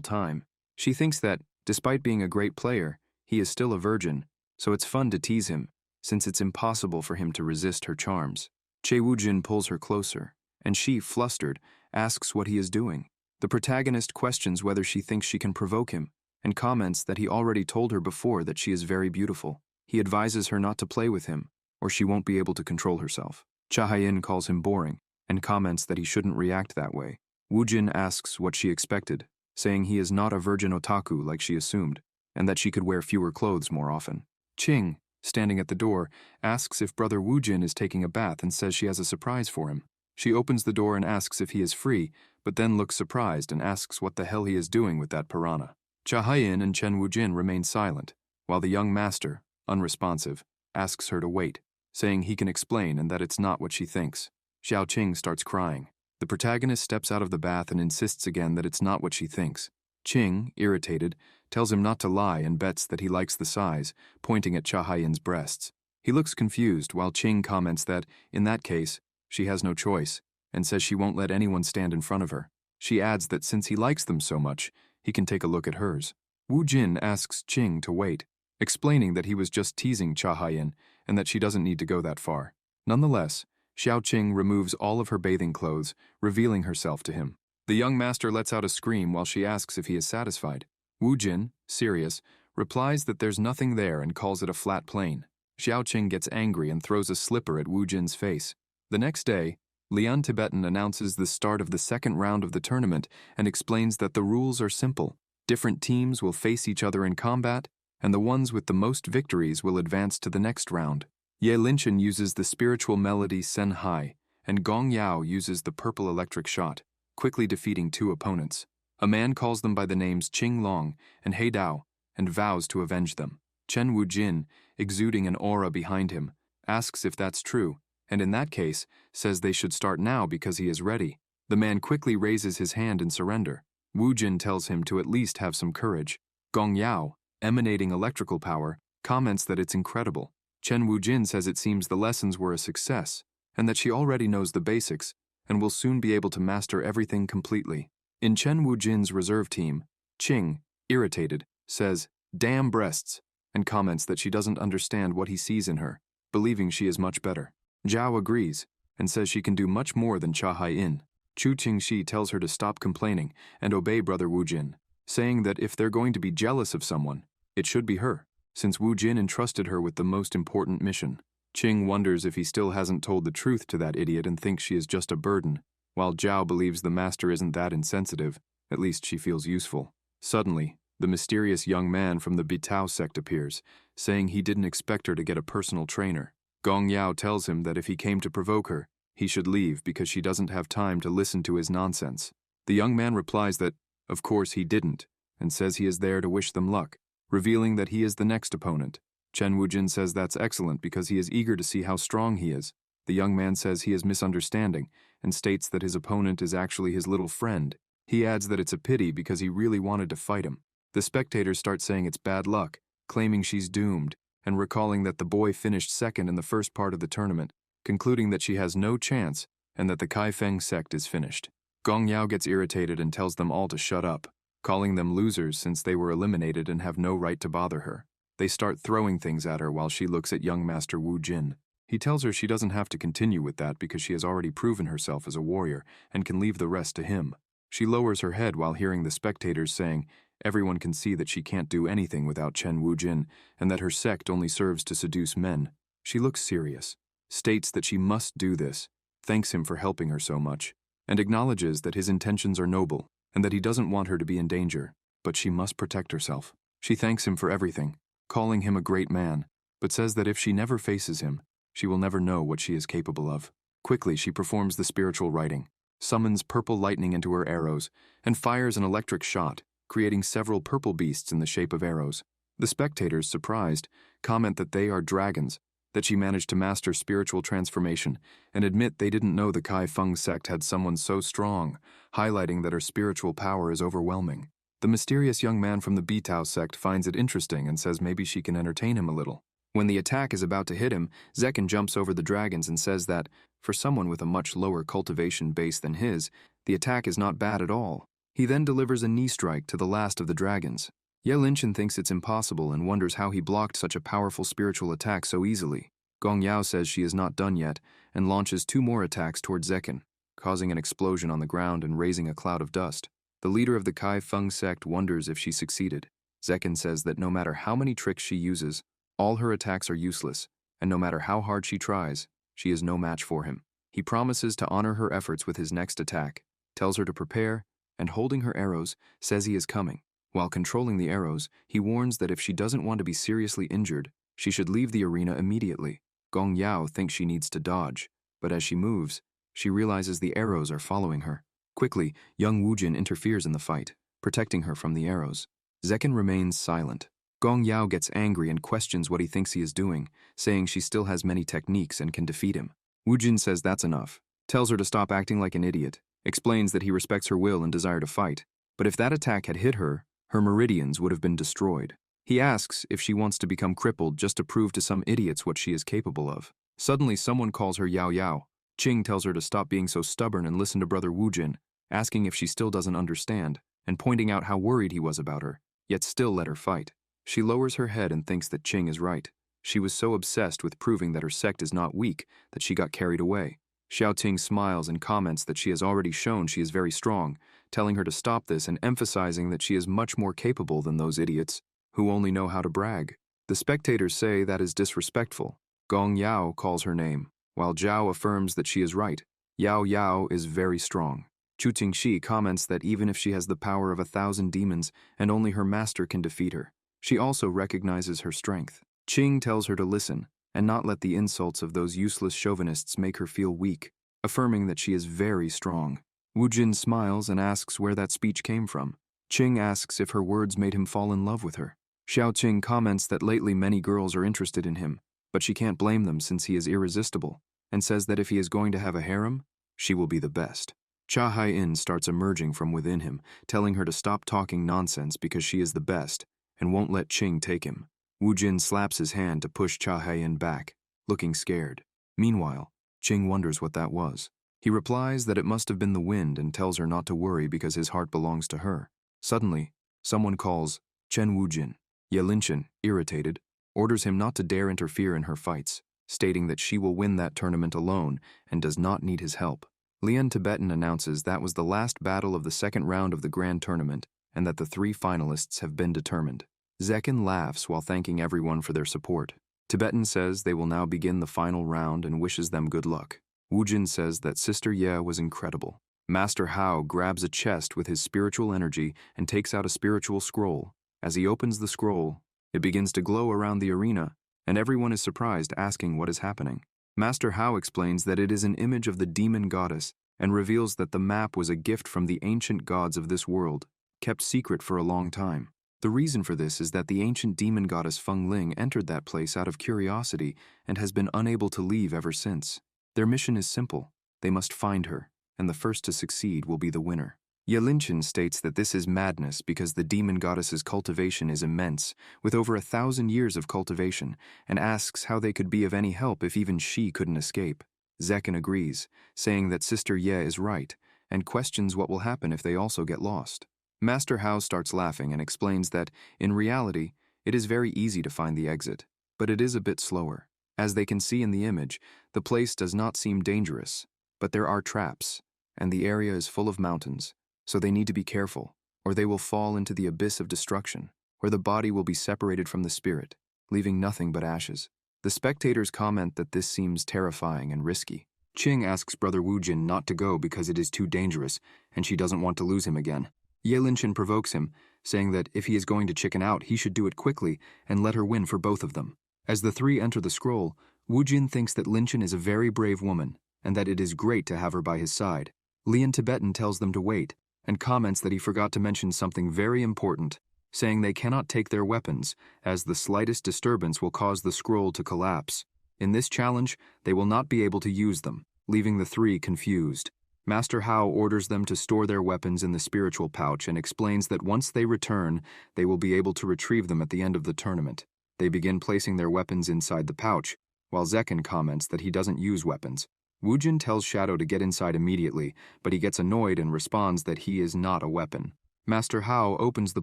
time. She thinks that, despite being a great player, he is still a virgin, so it's fun to tease him, since it's impossible for him to resist her charms. Che Wujin pulls her closer, and she, flustered, asks what he is doing. The protagonist questions whether she thinks she can provoke him, and comments that he already told her before that she is very beautiful. He advises her not to play with him, or she won't be able to control herself. Cha Hai-in calls him boring, and comments that he shouldn't react that way. Wujin asks what she expected, saying he is not a virgin otaku like she assumed, and that she could wear fewer clothes more often. Qing, standing at the door, asks if brother Wujin is taking a bath and says she has a surprise for him. She opens the door and asks if he is free, but then looks surprised and asks what the hell he is doing with that piranha. Cha Hai-in and Chen Wujin remain silent, while the young master, unresponsive, asks her to wait, saying he can explain and that it's not what she thinks. Xiao Qing starts crying. The protagonist steps out of the bath and insists again that it's not what she thinks. Qing, irritated, tells him not to lie and bets that he likes the size, pointing at Cha Hai-in's breasts. He looks confused while Qing comments that, in that case, she has no choice, and says she won't let anyone stand in front of her. She adds that since he likes them so much, he can take a look at hers. Wu Jin asks Qing to wait, explaining that he was just teasing Cha Hai-in and that she doesn't need to go that far. Nonetheless, Xiao Qing removes all of her bathing clothes, revealing herself to him. The young master lets out a scream while she asks if he is satisfied. Wu Jin, serious, replies that there's nothing there and calls it a flat plane. Xiao Qing gets angry and throws a slipper at Wu Jin's face. The next day, Lian Tibetan announces the start of the second round of the tournament and explains that the rules are simple. Different teams will face each other in combat, and the ones with the most victories will advance to the next round. Ye Linchen uses the spiritual melody Sen Hai, and Gong Yao uses the purple electric shot, quickly defeating two opponents. A man calls them by the names Qing Long and He Dao, and vows to avenge them. Chen Wujin, exuding an aura behind him, asks if that's true, and in that case, says they should start now because he is ready. The man quickly raises his hand in surrender. Wujin tells him to at least have some courage. Gong Yao, emanating electrical power, comments that it's incredible. Chen Wujin says it seems the lessons were a success, and that she already knows the basics, and will soon be able to master everything completely. In Chen Wujin's reserve team, Qing, irritated, says, "Damn breasts," and comments that she doesn't understand what he sees in her, believing she is much better. Zhao agrees, and says she can do much more than Cha Hai-in. Chu Qingxi tells her to stop complaining and obey brother Wujin, saying that if they're going to be jealous of someone, it should be her, since Wu Jin entrusted her with the most important mission. Qing wonders if he still hasn't told the truth to that idiot and thinks she is just a burden, while Zhao believes the master isn't that insensitive, at least she feels useful. Suddenly, the mysterious young man from the Bitao sect appears, saying he didn't expect her to get a personal trainer. Gong Yao tells him that if he came to provoke her, he should leave because she doesn't have time to listen to his nonsense. The young man replies that, of course he didn't, and says he is there to wish them luck, revealing that he is the next opponent. Chen Wujin says that's excellent because he is eager to see how strong he is. The young man says he is misunderstanding and states that his opponent is actually his little friend. He adds that it's a pity because he really wanted to fight him. The spectators start saying it's bad luck, claiming she's doomed, and recalling that the boy finished second in the first part of the tournament, concluding that she has no chance and that the Kaifeng sect is finished. Gong Yao gets irritated and tells them all to shut up, calling them losers since they were eliminated and have no right to bother her. They start throwing things at her while she looks at young Master Wu Jin. He tells her she doesn't have to continue with that because she has already proven herself as a warrior and can leave the rest to him. She lowers her head while hearing the spectators saying, Everyone can see that she can't do anything without Chen Wujin, and that her sect only serves to seduce men. She looks serious, states that she must do this, thanks him for helping her so much, and acknowledges that his intentions are noble, and that he doesn't want her to be in danger, but she must protect herself. She thanks him for everything, calling him a great man, but says that if she never faces him, she will never know what she is capable of. Quickly, she performs the spiritual writing, summons purple lightning into her arrows, and fires an electric shot, creating several purple beasts in the shape of arrows. The spectators, surprised, comment that they are dragons, that she managed to master spiritual transformation, and admit they didn't know the Kai Feng sect had someone so strong, highlighting that her spiritual power is overwhelming. The mysterious young man from the Bitao sect finds it interesting and says maybe she can entertain him a little. When the attack is about to hit him, Zekin jumps over the dragons and says that, for someone with a much lower cultivation base than his, the attack is not bad at all. He then delivers a knee strike to the last of the dragons. Ye Linchen thinks it's impossible and wonders how he blocked such a powerful spiritual attack so easily. Gong Yao says she is not done yet and launches 2 more attacks toward Zekin, causing an explosion on the ground and raising a cloud of dust. The leader of the Kai Feng sect wonders if she succeeded. Zekin says that no matter how many tricks she uses, all her attacks are useless, and no matter how hard she tries, she is no match for him. He promises to honor her efforts with his next attack, tells her to prepare, and holding her arrows, says he is coming. While controlling the arrows, he warns that if she doesn't want to be seriously injured, she should leave the arena immediately. Gong Yao thinks she needs to dodge, but as she moves, she realizes the arrows are following her. Quickly, young Wujin interferes in the fight, protecting her from the arrows. Zekin remains silent. Gong Yao gets angry and questions what he thinks he is doing, saying she still has many techniques and can defeat him. Wujin says that's enough, tells her to stop acting like an idiot, explains that he respects her will and desire to fight, but if that attack had hit her, her meridians would have been destroyed. He asks if she wants to become crippled just to prove to some idiots what she is capable of. Suddenly, someone calls her Yao Yao. Qing tells her to stop being so stubborn and listen to Brother Wujin, asking if she still doesn't understand, and pointing out how worried he was about her, yet still let her fight. She lowers her head and thinks that Qing is right. She was so obsessed with proving that her sect is not weak that she got carried away. Xiao Ting smiles and comments that she has already shown she is very strong, telling her to stop this and emphasizing that she is much more capable than those idiots who only know how to brag. The spectators say that is disrespectful. Gong Yao calls her name, while Zhao affirms that she is right. Yao Yao is very strong. Chu Tingxi comments that even if she has the power of 1,000 demons and only her master can defeat her, she also recognizes her strength. Qing tells her to listen and not let the insults of those useless chauvinists make her feel weak, affirming that she is very strong. Wujin smiles and asks where that speech came from. Qing asks if her words made him fall in love with her. Xiaoqing comments that lately many girls are interested in him, but she can't blame them since he is irresistible, and says that if he is going to have a harem, she will be the best. Cha Hai-in starts emerging from within him, telling her to stop talking nonsense because she is the best, and won't let Qing take him. Wujin slaps his hand to push Cha Hai-in back, looking scared. Meanwhile, Qing wonders what that was. He replies that it must have been the wind and tells her not to worry because his heart belongs to her. Suddenly, someone calls Chen Wujin. Ye Linchen, irritated, orders him not to dare interfere in her fights, stating that she will win that tournament alone and does not need his help. Lian Tibetan announces that was the last battle of the second round of the grand tournament and that the 3 finalists have been determined. Zekin laughs while thanking everyone for their support. Tibetan says they will now begin the final round and wishes them good luck. Wujin says that Sister Ye was incredible. Master Hao grabs a chest with his spiritual energy and takes out a spiritual scroll. As he opens the scroll, it begins to glow around the arena, and everyone is surprised, asking what is happening. Master Hao explains that it is an image of the demon goddess and reveals that the map was a gift from the ancient gods of this world, kept secret for a long time. The reason for this is that the ancient demon goddess Feng Ling entered that place out of curiosity and has been unable to leave ever since. Their mission is simple. They must find her, and the first to succeed will be the winner. Ye Linchen states that this is madness because the demon goddess's cultivation is immense, with over 1,000 years of cultivation, and asks how they could be of any help if even she couldn't escape. Zekin agrees, saying that Sister Ye is right, and questions what will happen if they also get lost. Master Hao starts laughing and explains that, in reality, it is very easy to find the exit, but it is a bit slower. As they can see in the image, the place does not seem dangerous, but there are traps, and the area is full of mountains, so they need to be careful, or they will fall into the abyss of destruction, where the body will be separated from the spirit, leaving nothing but ashes. The spectators comment that this seems terrifying and risky. Qing asks Brother Wujin not to go because it is too dangerous, and she doesn't want to lose him again. Ye Linchen provokes him, saying that if he is going to chicken out, he should do it quickly and let her win for both of them. As the three enter the scroll, Wujin thinks that Linchen is a very brave woman, and that it is great to have her by his side. Lian Tibetan tells them to wait, and comments that he forgot to mention something very important, saying they cannot take their weapons, as the slightest disturbance will cause the scroll to collapse. In this challenge, they will not be able to use them, leaving the three confused. Master Hao orders them to store their weapons in the spiritual pouch and explains that once they return, they will be able to retrieve them at the end of the tournament. They begin placing their weapons inside the pouch, while Zekken comments that he doesn't use weapons. Wujin tells Shadow to get inside immediately, but he gets annoyed and responds that he is not a weapon. Master Hao opens the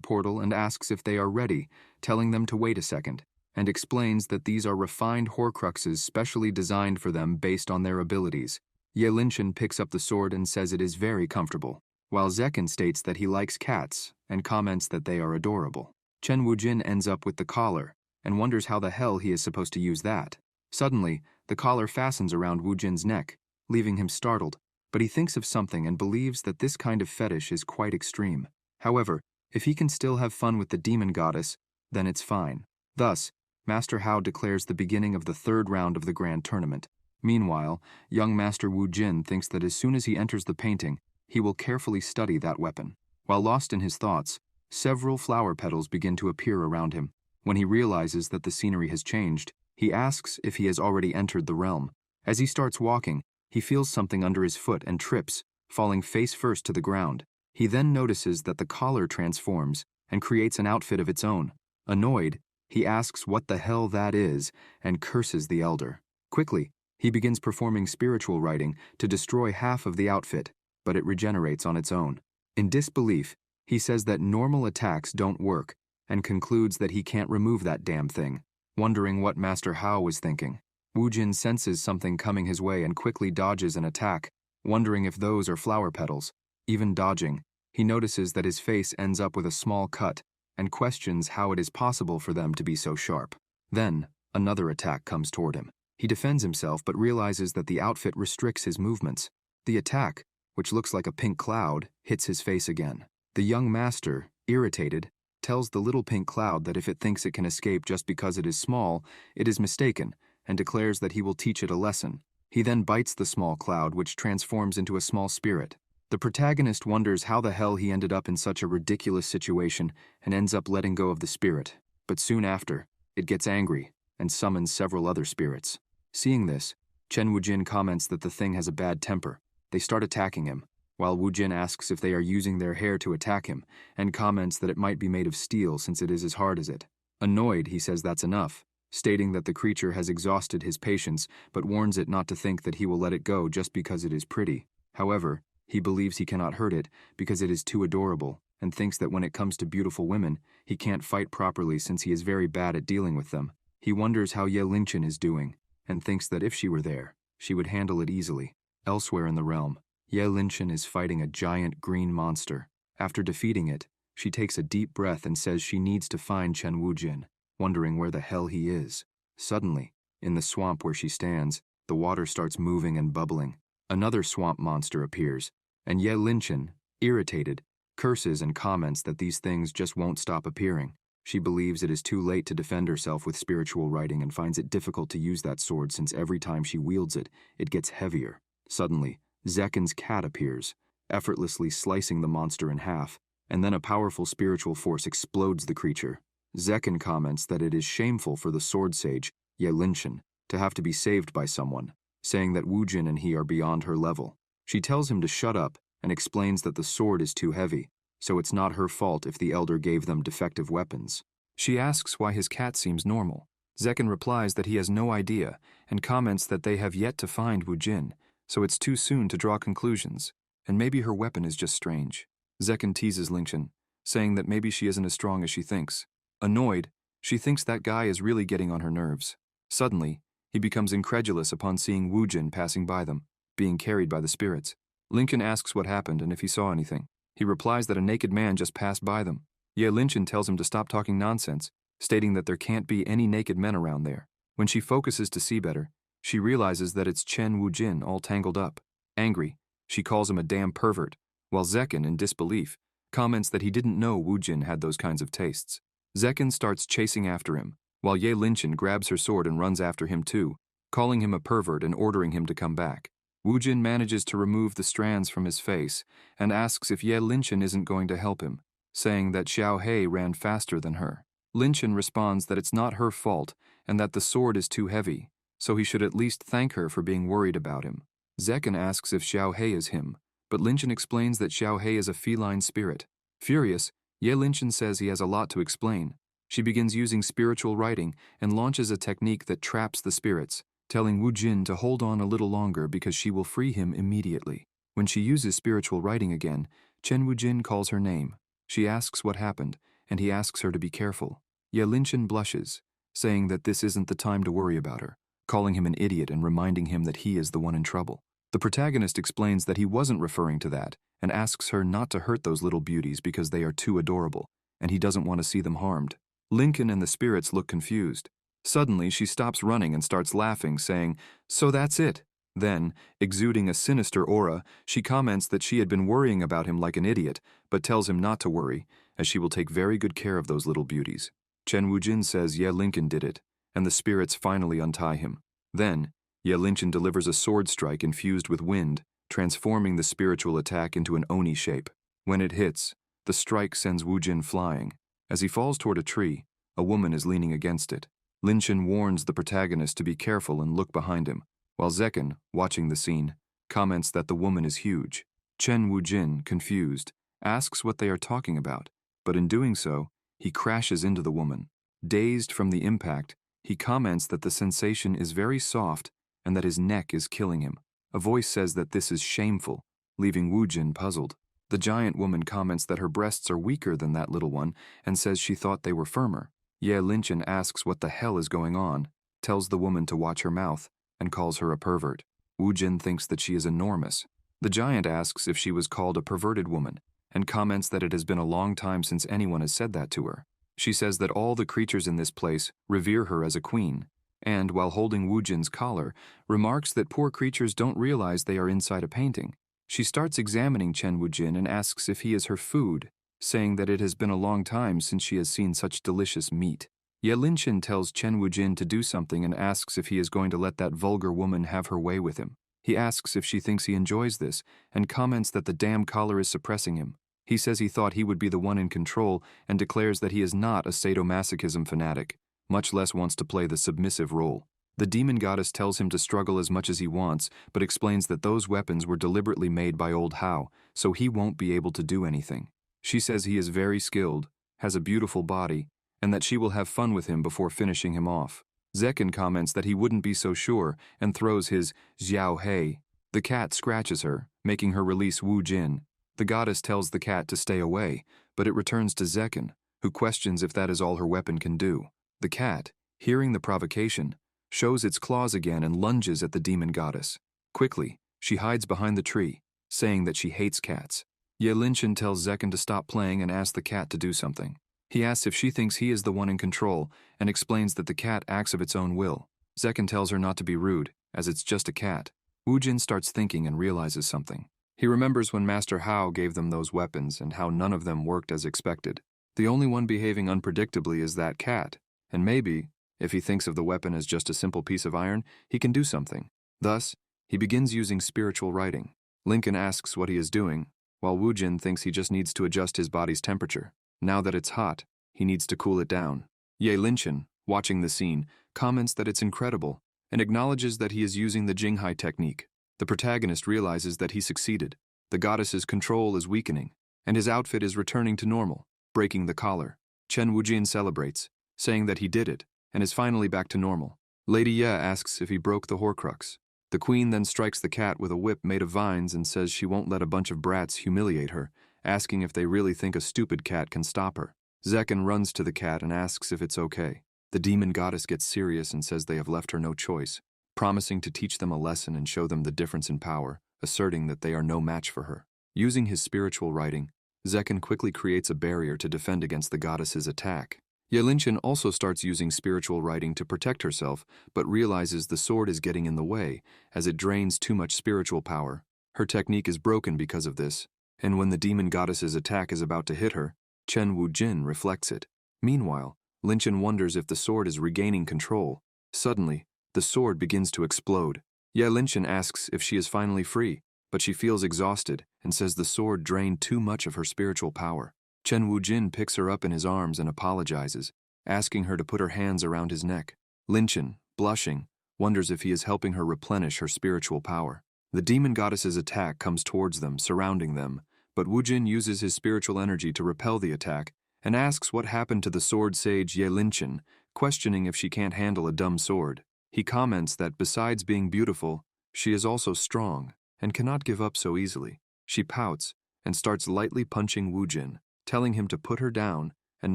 portal and asks if they are ready, telling them to wait a second, and explains that these are refined Horcruxes specially designed for them based on their abilities. Ye Linchen picks up the sword and says it is very comfortable, while Zekken states that he likes cats and comments that they are adorable. Chen Wujin ends up with the collar and wonders how the hell he is supposed to use that. Suddenly, the collar fastens around Wujin's neck, leaving him startled, but he thinks of something and believes that this kind of fetish is quite extreme. However, if he can still have fun with the demon goddess, then it's fine. Thus, Master Hao declares the beginning of the third round of the grand tournament. Meanwhile, young Master Wu Jin thinks that as soon as he enters the painting, he will carefully study that weapon. While lost in his thoughts, several flower petals begin to appear around him. When he realizes that the scenery has changed, he asks if he has already entered the realm. As he starts walking, he feels something under his foot and trips, falling face first to the ground. He then notices that the collar transforms and creates an outfit of its own. Annoyed, he asks what the hell that is and curses the elder. Quickly, he begins performing spiritual writing to destroy half of the outfit, but it regenerates on its own. In disbelief, he says that normal attacks don't work and concludes that he can't remove that damn thing, wondering what Master Hao was thinking. Wu Jin senses something coming his way and quickly dodges an attack, wondering if those are flower petals. Even dodging, he notices that his face ends up with a small cut and questions how it is possible for them to be so sharp. Then, another attack comes toward him. He defends himself but realizes that the outfit restricts his movements. The attack, which looks like a pink cloud, hits his face again. The young master, irritated, tells the little pink cloud that if it thinks it can escape just because it is small, it is mistaken, and declares that he will teach it a lesson. He then bites the small cloud, which transforms into a small spirit. The protagonist wonders how the hell he ended up in such a ridiculous situation and ends up letting go of the spirit. But soon after, it gets angry and summons several other spirits. Seeing this, Chen Wujin comments that the thing has a bad temper. They start attacking him, while Wujin asks if they are using their hair to attack him and comments that it might be made of steel since it is as hard as it. Annoyed, he says that's enough, stating that the creature has exhausted his patience but warns it not to think that he will let it go just because it is pretty. However, he believes he cannot hurt it because it is too adorable and thinks that when it comes to beautiful women, he can't fight properly since he is very bad at dealing with them. He wonders how Ye Linchen is doing and thinks that if she were there, she would handle it easily. Elsewhere in the realm, Ye Linchen is fighting a giant green monster. After defeating it, she takes a deep breath and says she needs to find Chen Wujin, wondering where the hell he is. Suddenly, in the swamp where she stands, the water starts moving and bubbling. Another swamp monster appears, and Ye Linchen, irritated, curses and comments that these things just won't stop appearing. She believes it is too late to defend herself with spiritual writing and finds it difficult to use that sword since every time she wields it, it gets heavier. Suddenly, Zekken's cat appears, effortlessly slicing the monster in half, and then a powerful spiritual force explodes the creature. Zekken comments that it is shameful for the sword sage, Ye Linchen, to have to be saved by someone, saying that Wujin and he are beyond her level. She tells him to shut up and explains that the sword is too heavy, so it's not her fault if the elder gave them defective weapons. She asks why his cat seems normal. Zekken replies that he has no idea and comments that they have yet to find Wujin, so it's too soon to draw conclusions, and maybe her weapon is just strange. Zekken teases Linchen, saying that maybe she isn't as strong as she thinks. Annoyed, she thinks that guy is really getting on her nerves. Suddenly, he becomes incredulous upon seeing Wujin passing by them, being carried by the spirits. Lincoln asks what happened and if he saw anything. He replies that a naked man just passed by them. Ye Linchin tells him to stop talking nonsense, stating that there can't be any naked men around there. When she focuses to see better, she realizes that it's Chen Wujin all tangled up. Angry, she calls him a damn pervert, while Zekin, in disbelief, comments that he didn't know Wujin had those kinds of tastes. Zekin starts chasing after him, while Ye Linchin grabs her sword and runs after him too, calling him a pervert and ordering him to come back. Wujin manages to remove the strands from his face and asks if Ye Linchin isn't going to help him, saying that Xiao He ran faster than her. Linchin responds that it's not her fault and that the sword is too heavy, so he should at least thank her for being worried about him. Zekin asks if Xiao He is him, but Linchin explains that Xiao He is a feline spirit. Furious, Ye Linchin says he has a lot to explain. She begins using spiritual writing and launches a technique that traps the spirits, telling Wujin to hold on a little longer because she will free him immediately. When she uses spiritual writing again, Chen Wujin calls her name. She asks what happened, and he asks her to be careful. Ye Linchin blushes, saying that this isn't the time to worry about her, calling him an idiot and reminding him that he is the one in trouble. The protagonist explains that he wasn't referring to that and asks her not to hurt those little beauties because they are too adorable, and he doesn't want to see them harmed. Lincoln and the spirits look confused. Suddenly, she stops running and starts laughing, saying, "So that's it." Then, exuding a sinister aura, she comments that she had been worrying about him like an idiot, but tells him not to worry, as she will take very good care of those little beauties. Chen Wujin says Ye Linchin did it, and the spirits finally untie him. Then, Ye Linchin delivers a sword strike infused with wind, transforming the spiritual attack into an Oni shape. When it hits, the strike sends Wujin flying. As he falls toward a tree, a woman is leaning against it. Linchin warns the protagonist to be careful and look behind him, while Zekin, watching the scene, comments that the woman is huge. Chen Wujin, confused, asks what they are talking about, but in doing so, he crashes into the woman. Dazed from the impact, he comments that the sensation is very soft and that his neck is killing him. A voice says that this is shameful, leaving Wujin puzzled. The giant woman comments that her breasts are weaker than that little one and says she thought they were firmer. Ye Linchin asks what the hell is going on, tells the woman to watch her mouth, and calls her a pervert. Wujin thinks that she is enormous. The giant asks if she was called a perverted woman, and comments that it has been a long time since anyone has said that to her. She says that all the creatures in this place revere her as a queen, and, while holding Wujin's collar, remarks that poor creatures don't realize they are inside a painting. She starts examining Chen Wujin and asks if he is her food, saying that it has been a long time since she has seen such delicious meat. Ye Linchin tells Chen Wujin to do something and asks if he is going to let that vulgar woman have her way with him. He asks if she thinks he enjoys this, and comments that the damn collar is suppressing him. He says he thought he would be the one in control and declares that he is not a sadomasochism fanatic, much less wants to play the submissive role. The demon goddess tells him to struggle as much as he wants, but explains that those weapons were deliberately made by old Hao, so he won't be able to do anything. She says he is very skilled, has a beautiful body, and that she will have fun with him before finishing him off. Zekin comments that he wouldn't be so sure and throws his Xiao He. The cat scratches her, making her release Wujin. The goddess tells the cat to stay away, but it returns to Zekin, who questions if that is all her weapon can do. The cat, hearing the provocation, shows its claws again and lunges at the demon goddess. Quickly, she hides behind the tree, saying that she hates cats. Ye Linchin tells Zekin to stop playing and asks the cat to do something. He asks if she thinks he is the one in control and explains that the cat acts of its own will. Zekin tells her not to be rude, as it's just a cat. Wujin starts thinking and realizes something. He remembers when Master Hao gave them those weapons and how none of them worked as expected. The only one behaving unpredictably is that cat, and maybe, if he thinks of the weapon as just a simple piece of iron, he can do something. Thus, he begins using spiritual writing. Lincoln asks what he is doing, while Wujin thinks he just needs to adjust his body's temperature. Now that it's hot, he needs to cool it down. Ye Linchin, watching the scene, comments that it's incredible and acknowledges that he is using the Jinghai technique. The protagonist realizes that he succeeded. The goddess's control is weakening, and his outfit is returning to normal, breaking the collar. Chen Wujin celebrates, saying that he did it, and is finally back to normal. Lady Ye asks if he broke the Horcrux. The queen then strikes the cat with a whip made of vines and says she won't let a bunch of brats humiliate her, asking if they really think a stupid cat can stop her. Zekin runs to the cat and asks if it's okay. The demon goddess gets serious and says they have left her no choice, promising to teach them a lesson and show them the difference in power, asserting that they are no match for her. Using his spiritual writing, Zekken quickly creates a barrier to defend against the goddess's attack. Yelinchen also starts using spiritual writing to protect herself, but realizes the sword is getting in the way, as it drains too much spiritual power. Her technique is broken because of this, and when the demon goddess's attack is about to hit her, Chen Wujin reflects it. Meanwhile, Linchen wonders if the sword is regaining control. Suddenly, the sword begins to explode. Yelinchen asks if she is finally free, but she feels exhausted and says the sword drained too much of her spiritual power. Chen Wujin picks her up in his arms and apologizes, asking her to put her hands around his neck. Linchen, blushing, wonders if he is helping her replenish her spiritual power. The demon goddess's attack comes towards them, surrounding them, but Wujin uses his spiritual energy to repel the attack and asks what happened to the sword sage Yelinchen, questioning if she can't handle a dumb sword. He comments that besides being beautiful, she is also strong and cannot give up so easily. She pouts and starts lightly punching Wujin, telling him to put her down and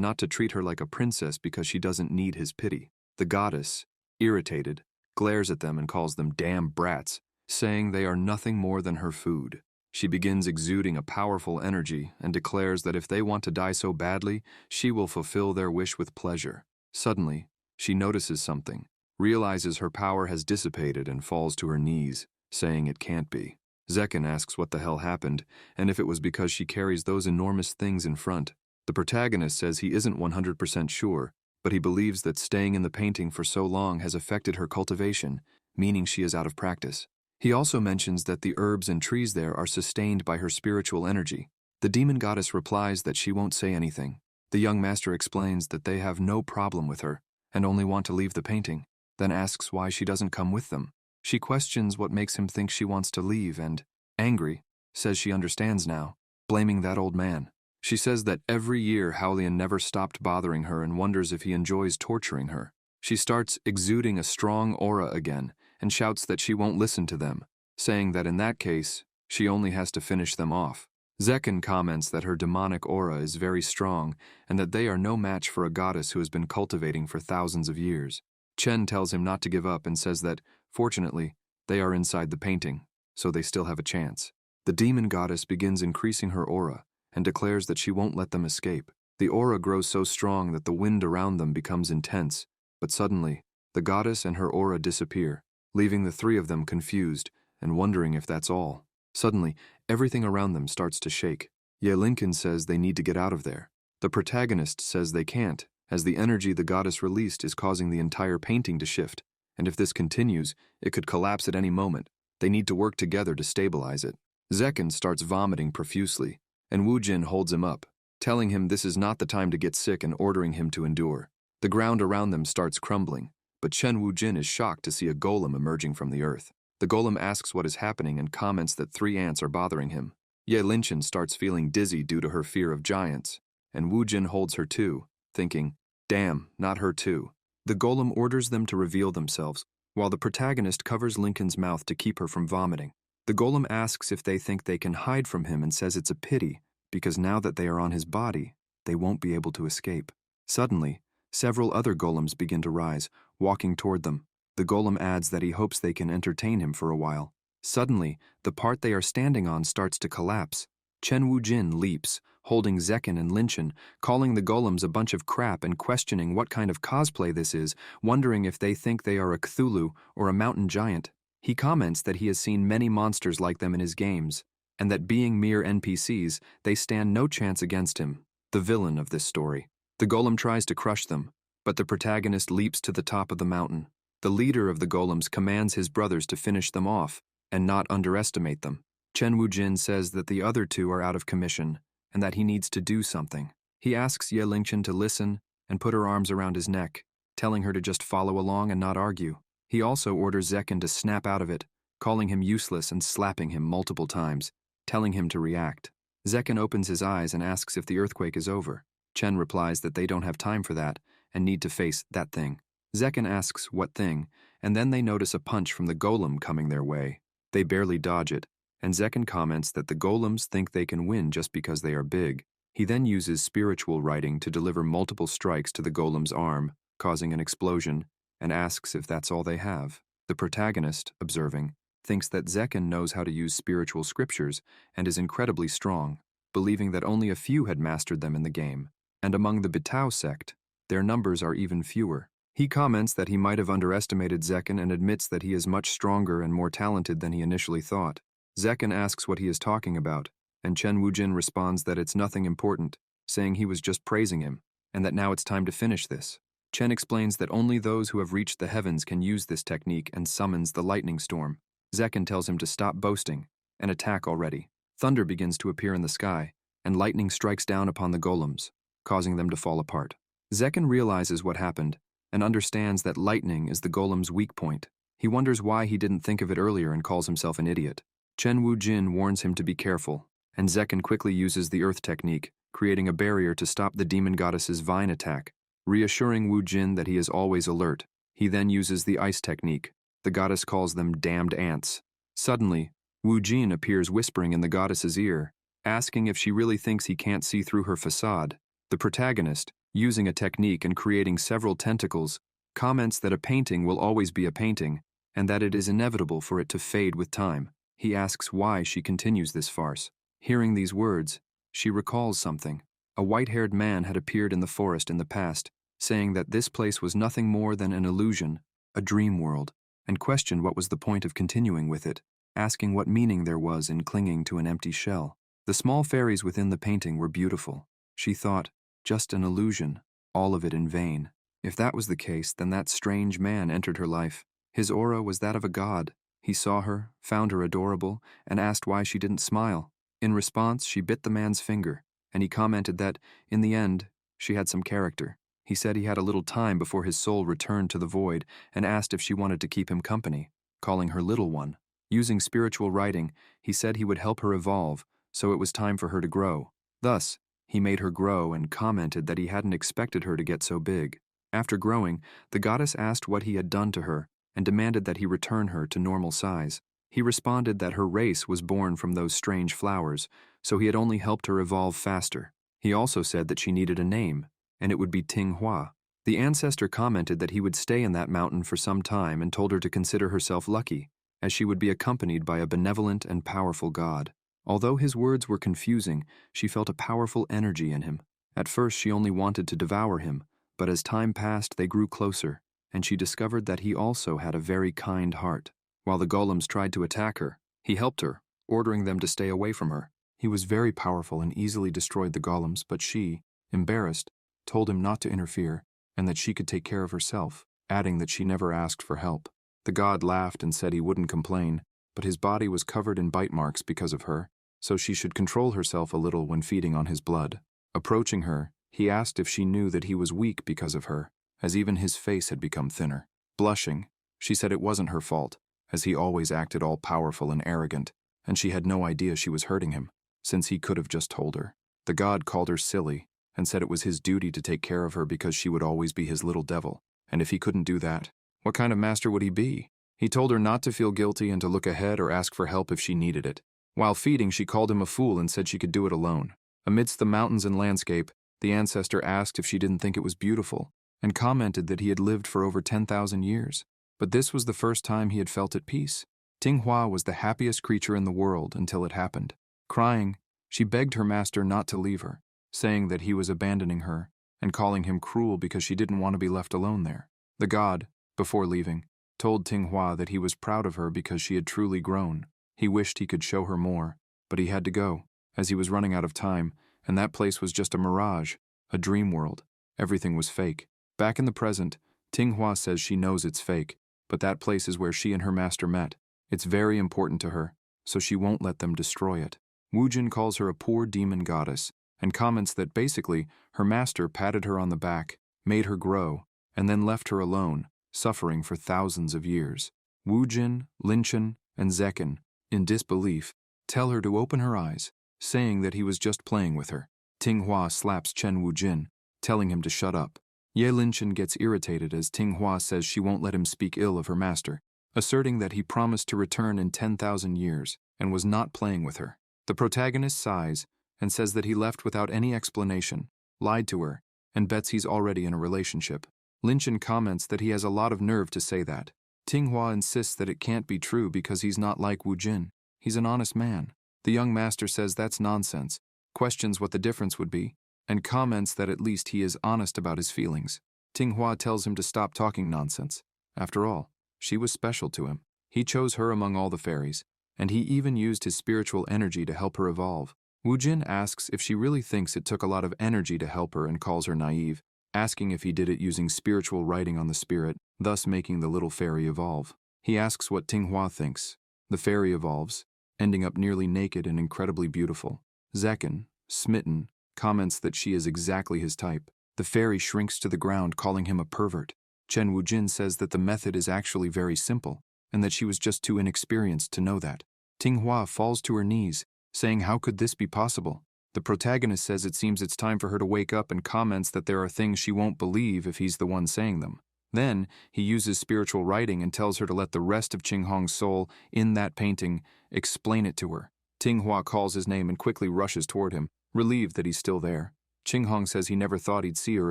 not to treat her like a princess because she doesn't need his pity. The goddess, irritated, glares at them and calls them damn brats, saying they are nothing more than her food. She begins exuding a powerful energy and declares that if they want to die so badly, she will fulfill their wish with pleasure. Suddenly, she notices something, realizes her power has dissipated and falls to her knees, saying it can't be. Zekken asks what the hell happened, and if it was because she carries those enormous things in front. The protagonist says he isn't 100% sure, but he believes that staying in the painting for so long has affected her cultivation, meaning she is out of practice. He also mentions that the herbs and trees there are sustained by her spiritual energy. The demon goddess replies that she won't say anything. The young master explains that they have no problem with her, and only want to leave the painting, then asks why she doesn't come with them. She questions what makes him think she wants to leave and, angry, says she understands now, blaming that old man. She says that every year Howlian never stopped bothering her and wonders if he enjoys torturing her. She starts exuding a strong aura again and shouts that she won't listen to them, saying that in that case, she only has to finish them off. Zekken comments that her demonic aura is very strong and that they are no match for a goddess who has been cultivating for thousands of years. Chen tells him not to give up and says that, fortunately, they are inside the painting, so they still have a chance. The demon goddess begins increasing her aura and declares that she won't let them escape. The aura grows so strong that the wind around them becomes intense, but suddenly, the goddess and her aura disappear, leaving the three of them confused and wondering if that's all. Suddenly, everything around them starts to shake. Yelinchen says they need to get out of there. The protagonist says they can't, as the energy the goddess released is causing the entire painting to shift, and if this continues, it could collapse at any moment. They need to work together to stabilize it. Zekken starts vomiting profusely, and Wujin holds him up, telling him this is not the time to get sick and ordering him to endure. The ground around them starts crumbling, but Chen Wujin is shocked to see a golem emerging from the earth. The golem asks what is happening and comments that 3 ants are bothering him. Yelinchen starts feeling dizzy due to her fear of giants, and Wujin holds her too, thinking, damn, not her too. The golem orders them to reveal themselves, while the protagonist covers Lincoln's mouth to keep her from vomiting. The golem asks if they think they can hide from him and says it's a pity, because now that they are on his body, they won't be able to escape. Suddenly, several other golems begin to rise, walking toward them. The golem adds that he hopes they can entertain him for a while. Suddenly, the part they are standing on starts to collapse. Chen Wujin leaps, holding Zekken and Linchen, calling the golems a bunch of crap and questioning what kind of cosplay this is, wondering if they think they are a Cthulhu or a mountain giant. He comments that he has seen many monsters like them in his games, and that being mere NPCs, they stand no chance against him, the villain of this story. The golem tries to crush them, but the protagonist leaps to the top of the mountain. The leader of the golems commands his brothers to finish them off and not underestimate them. Chen Wujin says that the other 2 are out of commission and that he needs to do something. He asks Yelinchen to listen and put her arms around his neck, telling her to just follow along and not argue. He also orders Zekken to snap out of it, calling him useless and slapping him multiple times, telling him to react. Zekken opens his eyes and asks if the earthquake is over. Chen replies that they don't have time for that and need to face that thing. Zekken asks what thing, and then they notice a punch from the golem coming their way. They barely dodge it, and Zekken comments that the golems think they can win just because they are big. He then uses spiritual writing to deliver multiple strikes to the golem's arm, causing an explosion, and asks if that's all they have. The protagonist, observing, thinks that Zekken knows how to use spiritual scriptures and is incredibly strong. believing that only a few had mastered them in the game, and among the Bitao sect, their numbers are even fewer. He comments that he might have underestimated Zekken and admits that he is much stronger and more talented than he initially thought. Zekken asks what he is talking about, and Chen Wujin responds that it's nothing important, saying he was just praising him, and that now it's time to finish this. Chen explains that only those who have reached the heavens can use this technique and summons the lightning storm. Zekken tells him to stop boasting and attack already. Thunder begins to appear in the sky, and lightning strikes down upon the golems, causing them to fall apart. Zekken realizes what happened and understands that lightning is the golem's weak point. He wonders why he didn't think of it earlier and calls himself an idiot. Chen Wujin warns him to be careful, and Zekken quickly uses the earth technique, creating a barrier to stop the demon goddess's vine attack. Reassuring Wujin that he is always alert, he then uses the ice technique. The goddess calls them damned ants. Suddenly, Wujin appears whispering in the goddess's ear, asking if she really thinks he can't see through her facade. The protagonist, using a technique and creating several tentacles, comments that a painting will always be a painting, and that it is inevitable for it to fade with time. He asks why she continues this farce. Hearing these words, she recalls something. A white-haired man had appeared in the forest in the past, saying that this place was nothing more than an illusion, a dream world, and questioned what was the point of continuing with it, asking what meaning there was in clinging to an empty shell. The small fairies within the painting were beautiful. She thought, just an illusion, all of it in vain. If that was the case, then that strange man entered her life. His aura was that of a god. He saw her, found her adorable, and asked why she didn't smile. In response, she bit the man's finger, and he commented that, in the end, she had some character. He said he had a little time before his soul returned to the void and asked if she wanted to keep him company, calling her little one. Using spiritual writing, he said he would help her evolve, so it was time for her to grow. Thus, he made her grow and commented that he hadn't expected her to get so big. After growing, the goddess asked what he had done to her and demanded that he return her to normal size. He responded that her race was born from those strange flowers, so he had only helped her evolve faster. He also said that she needed a name, and it would be Tinghua. The ancestor commented that he would stay in that mountain for some time and told her to consider herself lucky, as she would be accompanied by a benevolent and powerful god. Although his words were confusing, she felt a powerful energy in him. At first she only wanted to devour him, but as time passed they grew closer, and she discovered that he also had a very kind heart. While the golems tried to attack her, he helped her, ordering them to stay away from her. He was very powerful and easily destroyed the golems, but she, embarrassed, told him not to interfere and that she could take care of herself, adding that she never asked for help. The god laughed and said he wouldn't complain, but his body was covered in bite marks because of her, so she should control herself a little when feeding on his blood. Approaching her, he asked if she knew that he was weak because of her, as even his face had become thinner. Blushing, she said it wasn't her fault, as he always acted all powerful and arrogant, and she had no idea she was hurting him, since he could have just told her. The god called her silly, and said it was his duty to take care of her because she would always be his little devil, and if he couldn't do that, what kind of master would he be? He told her not to feel guilty and to look ahead or ask for help if she needed it. While feeding, she called him a fool and said she could do it alone. Amidst the mountains and landscape, the ancestor asked if she didn't think it was beautiful, and commented that he had lived for over 10,000 years. But this was the first time he had felt at peace. Tinghua was the happiest creature in the world until it happened. Crying, she begged her master not to leave her, saying that he was abandoning her and calling him cruel because she didn't want to be left alone there. The god, before leaving, told Tinghua that he was proud of her because she had truly grown. He wished he could show her more, but he had to go, as he was running out of time, and that place was just a mirage, a dream world. Everything was fake. Back in the present, Tinghua says she knows it's fake, but that place is where she and her master met. It's very important to her, so she won't let them destroy it. Wujin calls her a poor demon goddess, and comments that basically her master patted her on the back, made her grow, and then left her alone, suffering for thousands of years. Wujin, Linchen, and Zekken, in disbelief, tell her to open her eyes, saying that he was just playing with her. Tinghua slaps Chen Wujin, telling him to shut up. Ye Linchen gets irritated as Tinghua says she won't let him speak ill of her master, asserting that he promised to return in 10,000 years and was not playing with her. The protagonist sighs and says that he left without any explanation, lied to her, and bets he's already in a relationship. Linchen comments that he has a lot of nerve to say that. Tinghua insists that it can't be true because he's not like Wujin. He's an honest man. The young master says that's nonsense, questions what the difference would be, and comments that at least he is honest about his feelings. Tinghua tells him to stop talking nonsense. After all, she was special to him. He chose her among all the fairies, and he even used his spiritual energy to help her evolve. Wu Jin asks if she really thinks it took a lot of energy to help her and calls her naive, asking if he did it using spiritual writing on the spirit, thus making the little fairy evolve. He asks what Tinghua thinks. The fairy evolves, ending up nearly naked and incredibly beautiful. Zekken, smitten, comments that she is exactly his type. The fairy shrinks to the ground, calling him a pervert. Chen Wujin says that the method is actually very simple, and that she was just too inexperienced to know that. Tinghua falls to her knees, saying how could this be possible? The protagonist says it seems it's time for her to wake up and comments that there are things she won't believe if he's the one saying them. Then, he uses spiritual writing and tells her to let the rest of Qinghong's soul in that painting explain it to her. Tinghua calls his name and quickly rushes toward him, relieved that he's still there. Qinghong says he never thought he'd see her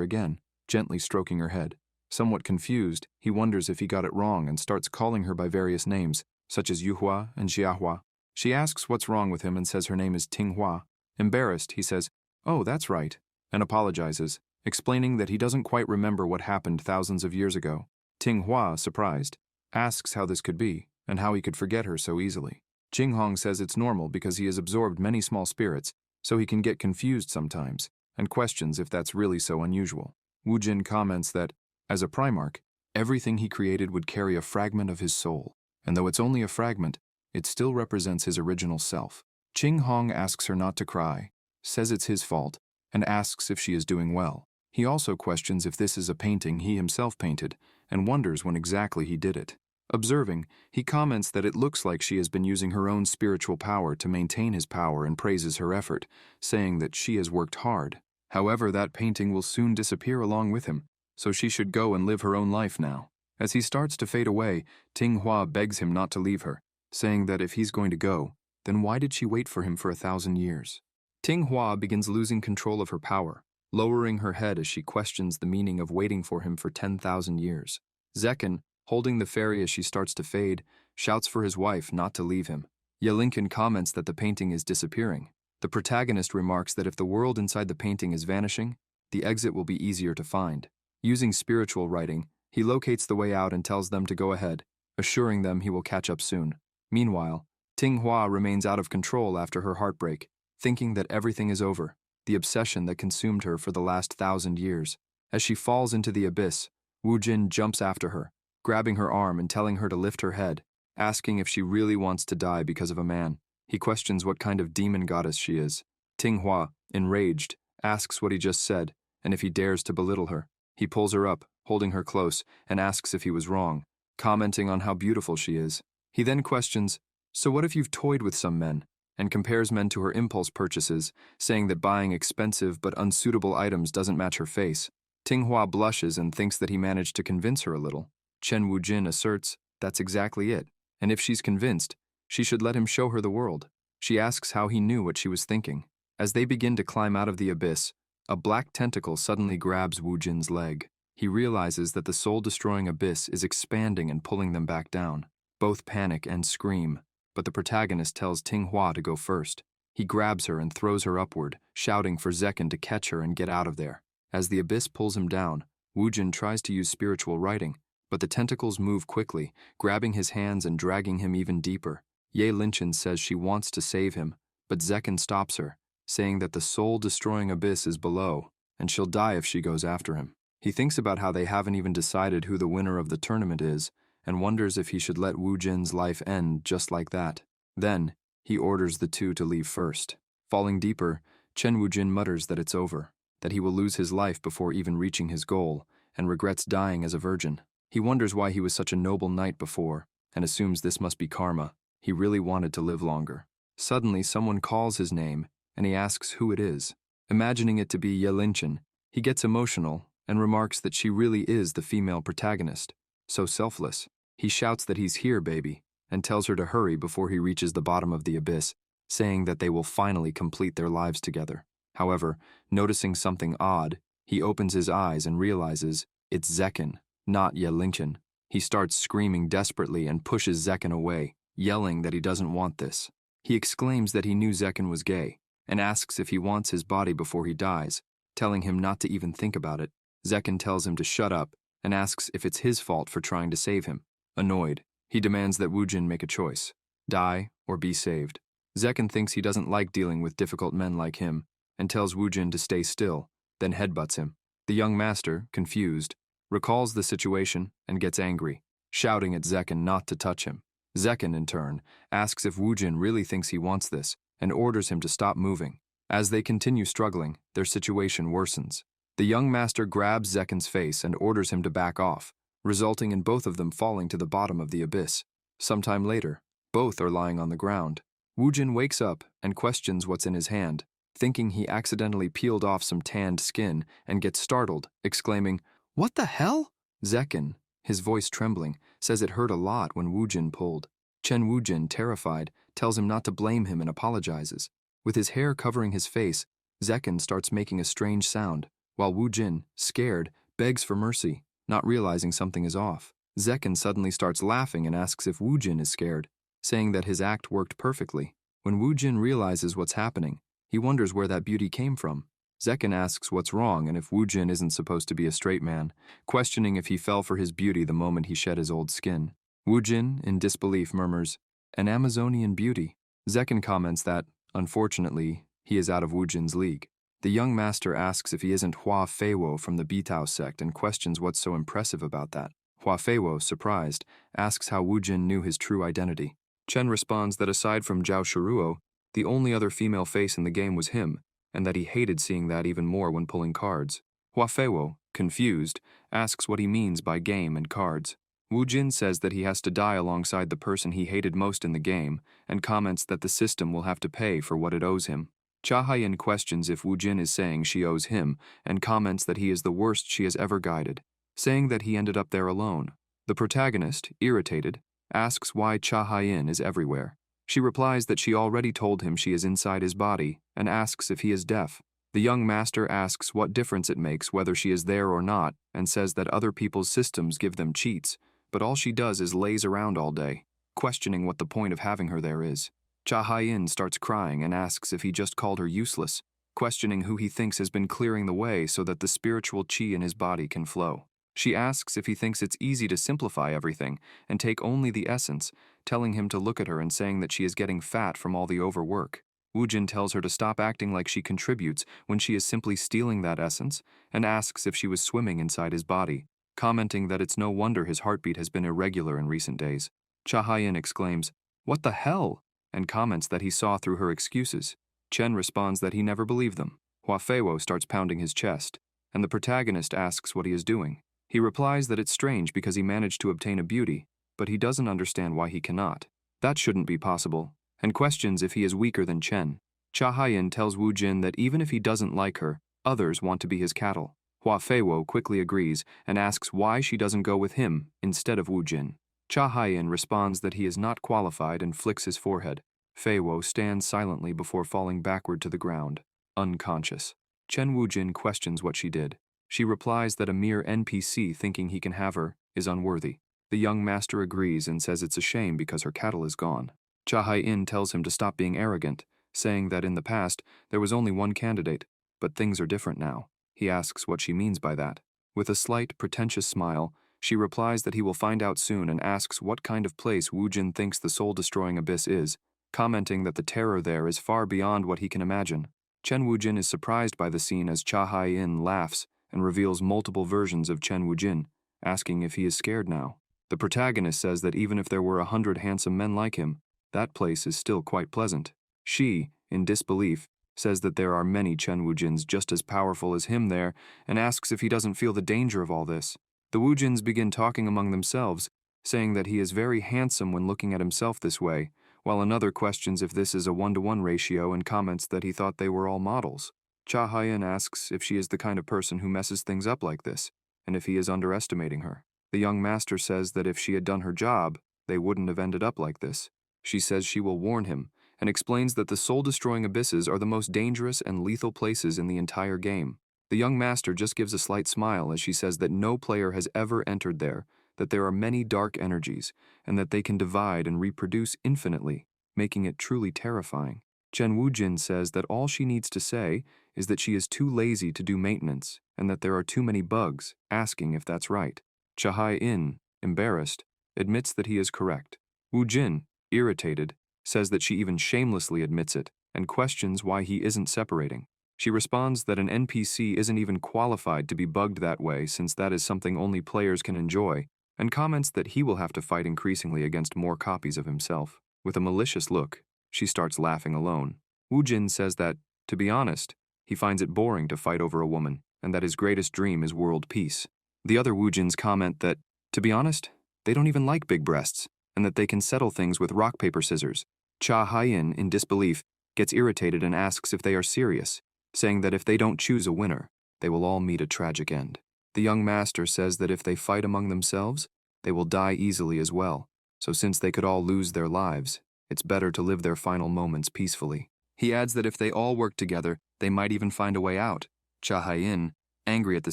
again, gently stroking her head. Somewhat confused, he wonders if he got it wrong and starts calling her by various names, such as Yuhua and Jiahua. She asks what's wrong with him and says her name is Tinghua. Embarrassed, he says, "Oh, that's right," and apologizes, explaining that he doesn't quite remember what happened thousands of years ago. Tinghua, surprised, asks how this could be and how he could forget her so easily. Qinghong says it's normal because he has absorbed many small spirits, so he can get confused sometimes, and questions if that's really so unusual. Wu Jin comments that, as a Primarch, everything he created would carry a fragment of his soul, and though it's only a fragment, it still represents his original self. Qinghong asks her not to cry, says it's his fault, and asks if she is doing well. He also questions if this is a painting he himself painted, and wonders when exactly he did it. Observing, he comments that it looks like she has been using her own spiritual power to maintain his power and praises her effort, saying that she has worked hard. However, that painting will soon disappear along with him, so she should go and live her own life now. As he starts to fade away, Tinghua begs him not to leave her, saying that if he's going to go, then why did she wait for him for 1,000 years? Tinghua begins losing control of her power, lowering her head as she questions the meaning of waiting for him for 10,000 years. Zekken, holding the fairy as she starts to fade, shouts for his wife not to leave him. Yelinkin comments that the painting is disappearing. The protagonist remarks that if the world inside the painting is vanishing, the exit will be easier to find. Using spiritual writing, he locates the way out and tells them to go ahead, assuring them he will catch up soon. Meanwhile, Tinghua remains out of control after her heartbreak, thinking that everything is over, the obsession that consumed her for the last 1,000 years. As she falls into the abyss, Wu Jin jumps after her, grabbing her arm and telling her to lift her head, asking if she really wants to die because of a man. He questions what kind of demon goddess she is. Tinghua, enraged, asks what he just said, and if he dares to belittle her. He pulls her up, holding her close, and asks if he was wrong, commenting on how beautiful she is. He then questions, "So what if you've toyed with some men?" and compares men to her impulse purchases, saying that buying expensive but unsuitable items doesn't match her face. Tinghua blushes and thinks that he managed to convince her a little. Chen Wujin asserts that's exactly it, and if she's convinced, she should let him show her the world. She asks how he knew what she was thinking. As they begin to climb out of the abyss, a black tentacle suddenly grabs Wujin's leg. He realizes that the soul-destroying abyss is expanding and pulling them back down. Both panic and scream, but the protagonist tells Tinghua to go first. He grabs her and throws her upward, shouting for Zekken to catch her and get out of there. As the abyss pulls him down, Wujin tries to use spiritual writing, but the tentacles move quickly, grabbing his hands and dragging him even deeper. Ye Linchen says she wants to save him, but Zekken stops her, saying that the soul-destroying abyss is below, and she'll die if she goes after him. He thinks about how they haven't even decided who the winner of the tournament is, and wonders if he should let Wu Jin's life end just like that. Then, he orders the two to leave first. Falling deeper, Chen Wujin mutters that it's over, that he will lose his life before even reaching his goal, and regrets dying as a virgin. He wonders why he was such a noble knight before, and assumes this must be karma. He really wanted to live longer. Suddenly, someone calls his name, and he asks who it is. Imagining it to be Yelinchen, he gets emotional and remarks that she really is the female protagonist, so selfless. He shouts that he's here, baby, and tells her to hurry before he reaches the bottom of the abyss, saying that they will finally complete their lives together. However, noticing something odd, he opens his eyes and realizes it's Zekken, not Yelinchen. He starts screaming desperately and pushes Zekken away, yelling that he doesn't want this. He exclaims that he knew Zekken was gay, and asks if he wants his body before he dies, telling him not to even think about it. Zekken tells him to shut up and asks if it's his fault for trying to save him. Annoyed, he demands that Woojin make a choice: die or be saved. Zekken thinks he doesn't like dealing with difficult men like him and tells Woojin to stay still, then headbutts him. The young master, confused, recalls the situation and gets angry, shouting at Zekken not to touch him. Zekken, in turn, asks if Woojin really thinks he wants this and orders him to stop moving. As they continue struggling, their situation worsens. The young master grabs Zekken's face and orders him to back off, resulting in both of them falling to the bottom of the abyss. Sometime later, both are lying on the ground. Woojin wakes up and questions what's in his hand, thinking he accidentally peeled off some tanned skin, and gets startled, exclaiming, "What the hell?" Zekken, his voice trembling, says it hurt a lot when Woojin pulled. Chen Woojin, terrified, tells him not to blame him and apologizes. With his hair covering his face, Zekken starts making a strange sound, while Woojin, scared, begs for mercy, not realizing something is off. Zekken suddenly starts laughing and asks if Woojin is scared, saying that his act worked perfectly. When Woojin realizes what's happening, he wonders where that beauty came from. Zekken asks what's wrong and if Woojin isn't supposed to be a straight man, questioning if he fell for his beauty the moment he shed his old skin. Woojin, in disbelief, murmurs, "An Amazonian beauty." Zekken comments that, unfortunately, he is out of Woojin's league. The young master asks if he isn't Hua Feiwo from the Bitao sect and questions what's so impressive about that. Hua Feiwo, surprised, asks how Woojin knew his true identity. Chen responds that aside from Zhao Shiruo, the only other female face in the game was him, and that he hated seeing that even more when pulling cards. Hua Feiwo, confused, asks what he means by game and cards. Woojin says that he has to die alongside the person he hated most in the game, and comments that the system will have to pay for what it owes him. Cha Haiyan questions if Woojin is saying she owes him, and comments that he is the worst she has ever guided, saying that he ended up there alone. The protagonist, irritated, asks why Cha Haiyan is everywhere. She replies that she already told him she is inside his body, and asks if he is deaf. The young master asks what difference it makes whether she is there or not, and says that other people's systems give them cheats, but all she does is laze around all day, questioning what the point of having her there is. Cha Haiyan starts crying and asks if he just called her useless, questioning who he thinks has been clearing the way so that the spiritual qi in his body can flow. She asks if he thinks it's easy to simplify everything and take only the essence, telling him to look at her and saying that she is getting fat from all the overwork. Woojin tells her to stop acting like she contributes when she is simply stealing that essence, and asks if she was swimming inside his body, commenting that it's no wonder his heartbeat has been irregular in recent days. Cha Haiyan exclaims, "What the hell?" and comments that he saw through her excuses. Chen responds that he never believed them. Hua Feiwo starts pounding his chest, and the protagonist asks what he is doing. He replies that it's strange because he managed to obtain a beauty, but he doesn't understand why he cannot. That shouldn't be possible, and questions if he is weaker than Chen. Cha Haiyan tells Woojin that even if he doesn't like her, others want to be his cattle. Hua Feiwo quickly agrees and asks why she doesn't go with him instead of Woojin. Cha Haiyan responds that he is not qualified and flicks his forehead. Feiwo stands silently before falling backward to the ground, unconscious. Chen Woojin questions what she did. She replies that a mere NPC thinking he can have her is unworthy. The young master agrees and says it's a shame because her cattle is gone. Cha Haiyan tells him to stop being arrogant, saying that in the past there was only one candidate, but things are different now. He asks what she means by that. With a slight, pretentious smile, she replies that he will find out soon and asks what kind of place Woojin thinks the soul-destroying abyss is, commenting that the terror there is far beyond what he can imagine. Chen Woojin is surprised by the scene as Cha Haiyan laughs and reveals multiple versions of Chen Woojin, asking if he is scared now. The protagonist says that even if there were 100 handsome men like him, that place is still quite pleasant. She, in disbelief, says that there are many Chen Woojins just as powerful as him there, and asks if he doesn't feel the danger of all this. The Woojins begin talking among themselves, saying that he is very handsome when looking at himself this way, while another questions if this is a 1-to-1 ratio and comments that he thought they were all models. Cha Haiyan asks if she is the kind of person who messes things up like this, and if he is underestimating her. The young master says that if she had done her job, they wouldn't have ended up like this. She says she will warn him, and explains that the soul-destroying abysses are the most dangerous and lethal places in the entire game. The young master just gives a slight smile as she says that no player has ever entered there, that there are many dark energies, and that they can divide and reproduce infinitely, making it truly terrifying. Chen Wujin says that all she needs to say is that she is too lazy to do maintenance and that there are too many bugs, asking if that's right. Chahai-in, embarrassed, admits that he is correct. Wujin, irritated, says that she even shamelessly admits it and questions why he isn't separating. She responds that an NPC isn't even qualified to be bugged that way since that is something only players can enjoy, and comments that he will have to fight increasingly against more copies of himself. With a malicious look, she starts laughing alone. Wujin says that, to be honest, he finds it boring to fight over a woman, and that his greatest dream is world peace. The other Wujins comment that, to be honest, they don't even like big breasts, and that they can settle things with rock, paper, scissors. Cha Haiyan, in disbelief, gets irritated and asks if they are serious, saying that if they don't choose a winner, they will all meet a tragic end. The young master says that if they fight among themselves, they will die easily as well, so since they could all lose their lives, it's better to live their final moments peacefully. He adds that if they all work together, they might even find a way out. Cha Haiyan, angry at the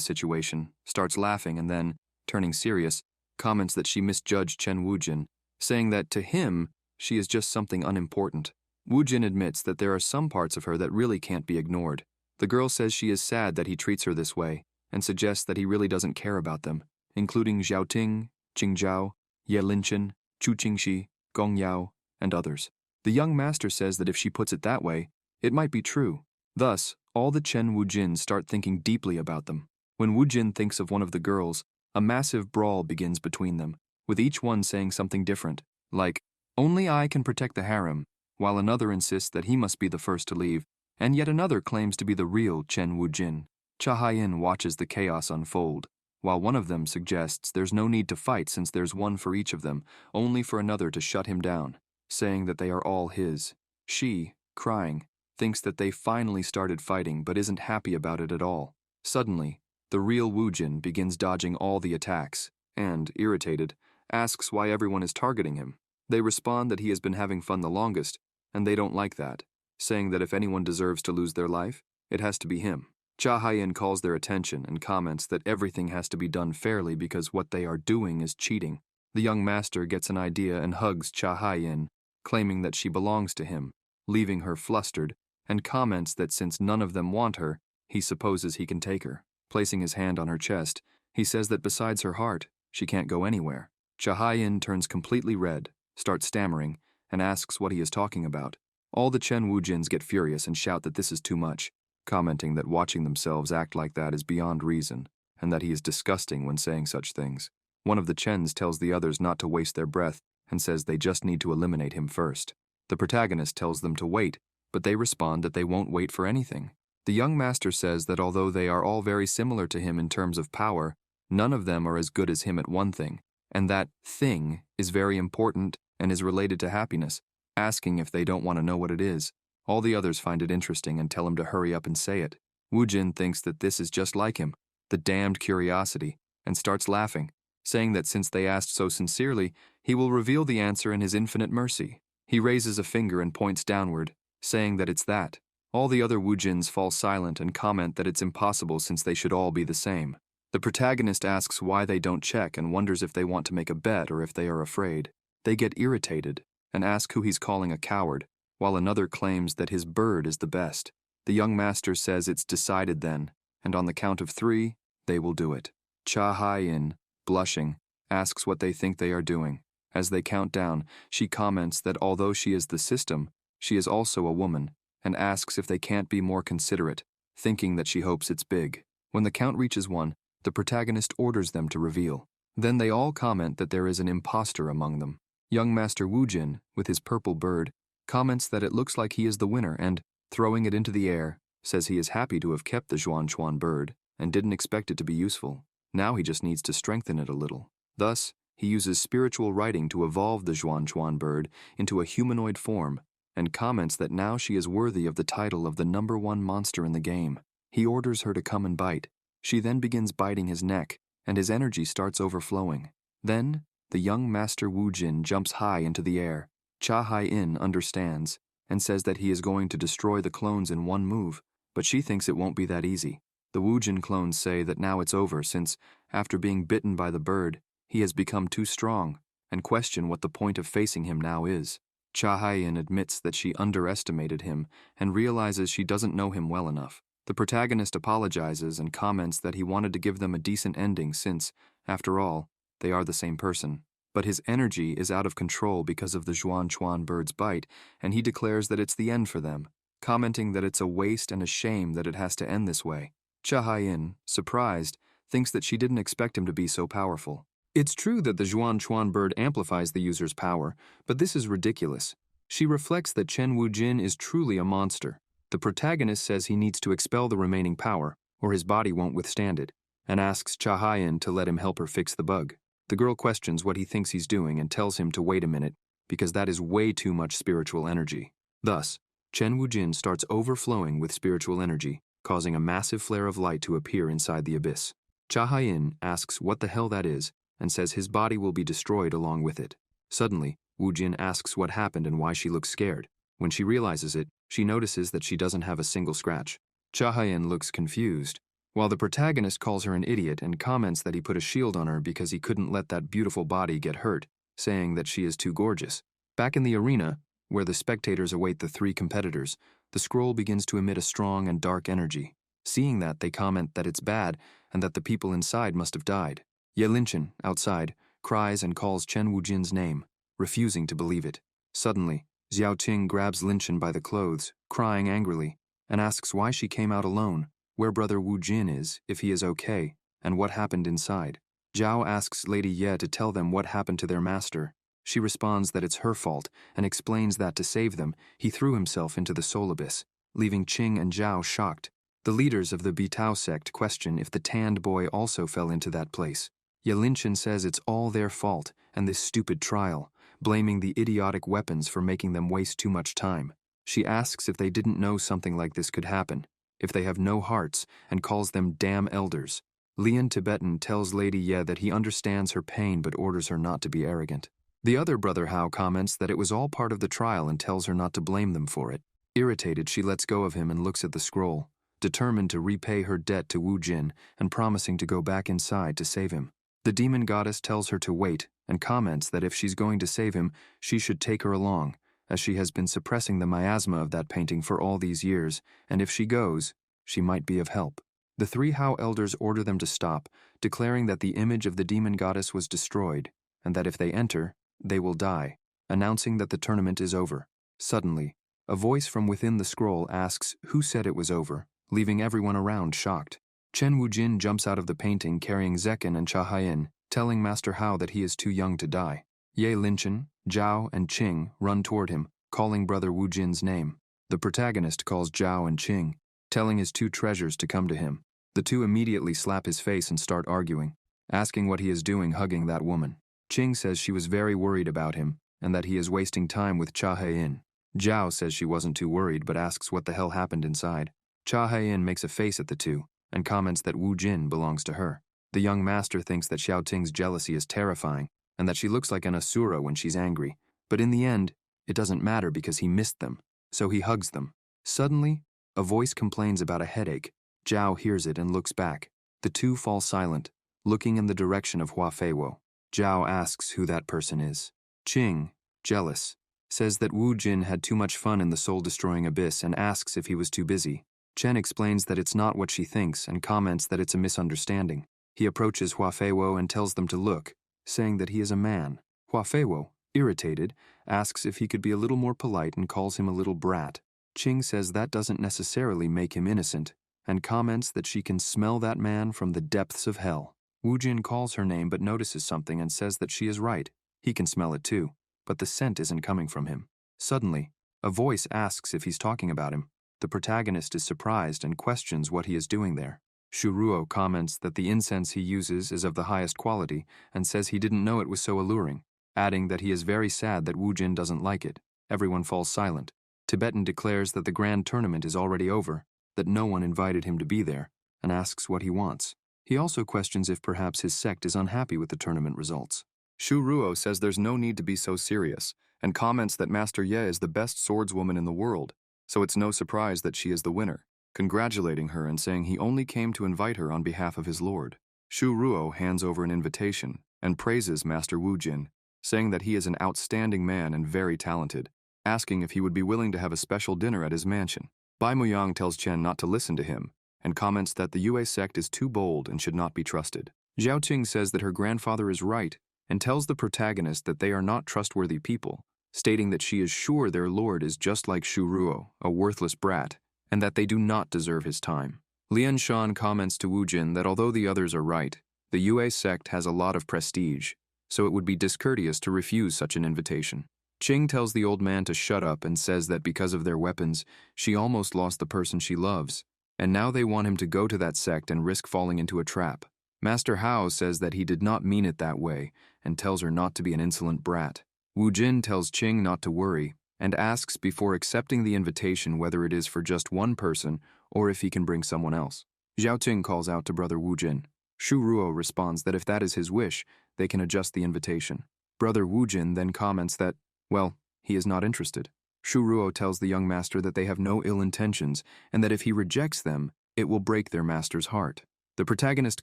situation, starts laughing and then, turning serious, comments that she misjudged Chen Wujin, saying that to him, she is just something unimportant. Wujin admits that there are some parts of her that really can't be ignored. The girl says she is sad that he treats her this way, and suggests that he really doesn't care about them, including Xiaoting, Qingzhao, Ye Linchen, Chu Qingxi, Gong Yao, and others. The young master says that if she puts it that way, it might be true. Thus, all the Chen Wujin start thinking deeply about them. When Wujin thinks of one of the girls, a massive brawl begins between them, with each one saying something different, like, "Only I can protect the harem," while another insists that he must be the first to leave, and yet another claims to be the real Chen Wujin. Cha Haiyan watches the chaos unfold, while one of them suggests there's no need to fight since there's one for each of them, only for another to shut him down, saying that they are all his. She, crying, thinks that they finally started fighting but isn't happy about it at all. Suddenly, the real Wujin begins dodging all the attacks and, irritated, asks why everyone is targeting him. They respond that he has been having fun the longest, and they don't like that, saying that if anyone deserves to lose their life, it has to be him. Cha Haiyan calls their attention and comments that everything has to be done fairly because what they are doing is cheating. The young master gets an idea and hugs Cha Haiyan, claiming that she belongs to him, leaving her flustered, and comments that since none of them want her, he supposes he can take her. Placing his hand on her chest, he says that besides her heart, she can't go anywhere. Cha Haiyan turns completely red, starts stammering, and asks what he is talking about. All the Chen Wujins get furious and shout that this is too much, commenting that watching themselves act like that is beyond reason, and that he is disgusting when saying such things. One of the Chens tells the others not to waste their breath and says they just need to eliminate him first. The protagonist tells them to wait, but they respond that they won't wait for anything. The young master says that although they are all very similar to him in terms of power, none of them are as good as him at one thing, and that thing is very important and is related to happiness, asking if they don't want to know what it is. All the others find it interesting and tell him to hurry up and say it. Wujin thinks that this is just like him, the damned curiosity, and starts laughing, saying that since they asked so sincerely, he will reveal the answer in his infinite mercy. He raises a finger and points downward, saying that it's that. All the other Wujins fall silent and comment that it's impossible since they should all be the same. The protagonist asks why they don't check and wonders if they want to make a bet or if they are afraid. They get irritated and ask who he's calling a coward, while another claims that his bird is the best. The young master says it's decided then, and on the count of 3, they will do it. Cha Haiyan, blushing, asks what they think they are doing. As they count down, she comments that although she is the system, she is also a woman, and asks if they can't be more considerate, thinking that she hopes it's big. When the count reaches 1, the protagonist orders them to reveal. Then they all comment that there is an imposter among them. Young Master Wujin, with his purple bird, comments that it looks like he is the winner and, throwing it into the air, says he is happy to have kept the Zhuanchuan bird and didn't expect it to be useful. Now he just needs to strengthen it a little. Thus, he uses spiritual writing to evolve the Zhuanchuan bird into a humanoid form, and comments that now she is worthy of the title of the #1 monster in the game. He orders her to come and bite. She then begins biting his neck, and his energy starts overflowing. Then, the young Master Wujin jumps high into the air. Cha Haiyan understands, and says that he is going to destroy the clones in one move, but she thinks it won't be that easy. The Wujin clones say that now it's over since, after being bitten by the bird, he has become too strong, and question what the point of facing him now is. Cha Haiyan admits that she underestimated him and realizes she doesn't know him well enough. The protagonist apologizes and comments that he wanted to give them a decent ending since, after all, they are the same person. But his energy is out of control because of the Zhuan Chuan bird's bite, and he declares that it's the end for them, commenting that it's a waste and a shame that it has to end this way. Cha Haiyan, surprised, thinks that she didn't expect him to be so powerful. It's true that the Zhuan Chuan bird amplifies the user's power, but this is ridiculous. She reflects that Chen Wujin is truly a monster. The protagonist says he needs to expel the remaining power, or his body won't withstand it, and asks Cha Haiyan to let him help her fix the bug. The girl questions what he thinks he's doing and tells him to wait a minute, because that is way too much spiritual energy. Thus, Chen Wujin starts overflowing with spiritual energy, causing a massive flare of light to appear inside the abyss. Cha Haiyan asks what the hell that is, and says his body will be destroyed along with it. Suddenly, Wujin asks what happened and why she looks scared. When she realizes it, she notices that she doesn't have a single scratch. Cha Haiyan looks confused, while the protagonist calls her an idiot and comments that he put a shield on her because he couldn't let that beautiful body get hurt, saying that she is too gorgeous. Back in the arena, where the spectators await the three competitors, the scroll begins to emit a strong and dark energy. Seeing that, they comment that it's bad and that the people inside must have died. Ye Linchen, outside, cries and calls Chen Wujin's name, refusing to believe it. Suddenly, Xiao Qing grabs Linchen by the clothes, crying angrily, and asks why she came out alone, where brother Wu Jin is, if he is okay, and what happened inside. Zhao asks Lady Ye to tell them what happened to their master. She responds that it's her fault and explains that to save them, he threw himself into the soul abyss, leaving Qing and Zhao shocked. The leaders of the Bitao sect question if the tanned boy also fell into that place. Ye Linchen says it's all their fault and this stupid trial, blaming the idiotic weapons for making them waste too much time. She asks if they didn't know something like this could happen, if they have no hearts, and calls them damn elders. Lian Tibetan tells Lady Ye that he understands her pain but orders her not to be arrogant. The other brother Hao comments that it was all part of the trial and tells her not to blame them for it. Irritated, she lets go of him and looks at the scroll, determined to repay her debt to Wu Jin and promising to go back inside to save him. The demon goddess tells her to wait and comments that if she's going to save him, she should take her along, as she has been suppressing the miasma of that painting for all these years, and if she goes, she might be of help. The three Hao elders order them to stop, declaring that the image of the demon goddess was destroyed, and that if they enter, they will die, announcing that the tournament is over. Suddenly, a voice from within the scroll asks who said it was over, leaving everyone around shocked. Chen Wujin jumps out of the painting carrying Zekin and Cha Haiyan, telling Master Hao that he is too young to die. Ye Linchen, Zhao, and Qing run toward him, calling brother Wu Jin's name. The protagonist calls Zhao and Qing, telling his two treasures to come to him. The two immediately slap his face and start arguing, asking what he is doing hugging that woman. Qing says she was very worried about him and that he is wasting time with Cha Haiyan. Zhao says she wasn't too worried but asks what the hell happened inside. Cha Haiyan makes a face at the two and comments that Wu Jin belongs to her. The young master thinks that Xiao Ting's jealousy is terrifying and that she looks like an asura when she's angry, but in the end, it doesn't matter because he missed them, so he hugs them. Suddenly, a voice complains about a headache. Zhao hears it and looks back. The two fall silent, looking in the direction of Hua Feiwo. Zhao asks who that person is. Qing, jealous, says that Wu Jin had too much fun in the soul-destroying abyss and asks if he was too busy. Chen explains that it's not what she thinks and comments that it's a misunderstanding. He approaches Hua Feiwo and tells them to look, saying that he is a man. Hua Feiwo, irritated, asks if he could be a little more polite and calls him a little brat. Qing says that doesn't necessarily make him innocent, and comments that she can smell that man from the depths of hell. Wu Jin calls her name but notices something and says that she is right. He can smell it too, but the scent isn't coming from him. Suddenly, a voice asks if he's talking about him. The protagonist is surprised and questions what he is doing there. Shuruo comments that the incense he uses is of the highest quality and says he didn't know it was so alluring, adding that he is very sad that Wu Jin doesn't like it. Everyone falls silent. Tibetan declares that the grand tournament is already over, that no one invited him to be there, and asks what he wants. He also questions if perhaps his sect is unhappy with the tournament results. Shu Ruo says there's no need to be so serious, and comments that Master Ye is the best swordswoman in the world, so it's no surprise that she is the winner, congratulating her and saying he only came to invite her on behalf of his lord. Shu Ruo hands over an invitation and praises Master Wu Jin, saying that he is an outstanding man and very talented. asking if he would be willing to have a special dinner at his mansion. Bai Muyang tells Chen not to listen to him and comments that the Yue sect is too bold and should not be trusted. Zhao Qing says that her grandfather is right and tells the protagonist that they are not trustworthy people, stating that she is sure their lord is just like Shu Ruo, a worthless brat, and that they do not deserve his time. Lian Shan comments to Wu Jin that although the others are right, the Yue sect has a lot of prestige, so it would be discourteous to refuse such an invitation. Qing tells the old man to shut up and says that because of their weapons, she almost lost the person she loves, and now they want him to go to that sect and risk falling into a trap. Master Hao says that he did not mean it that way and tells her not to be an insolent brat. Wu Jin tells Qing not to worry and asks before accepting the invitation whether it is for just one person or if he can bring someone else. Zhao Qing calls out to brother Wu Jin. Shu Ruo responds that if that is his wish, they can adjust the invitation. Brother Wu Jin then comments that, well, he is not interested. Shu Ruo tells the young master that they have no ill intentions and that if he rejects them, it will break their master's heart. The protagonist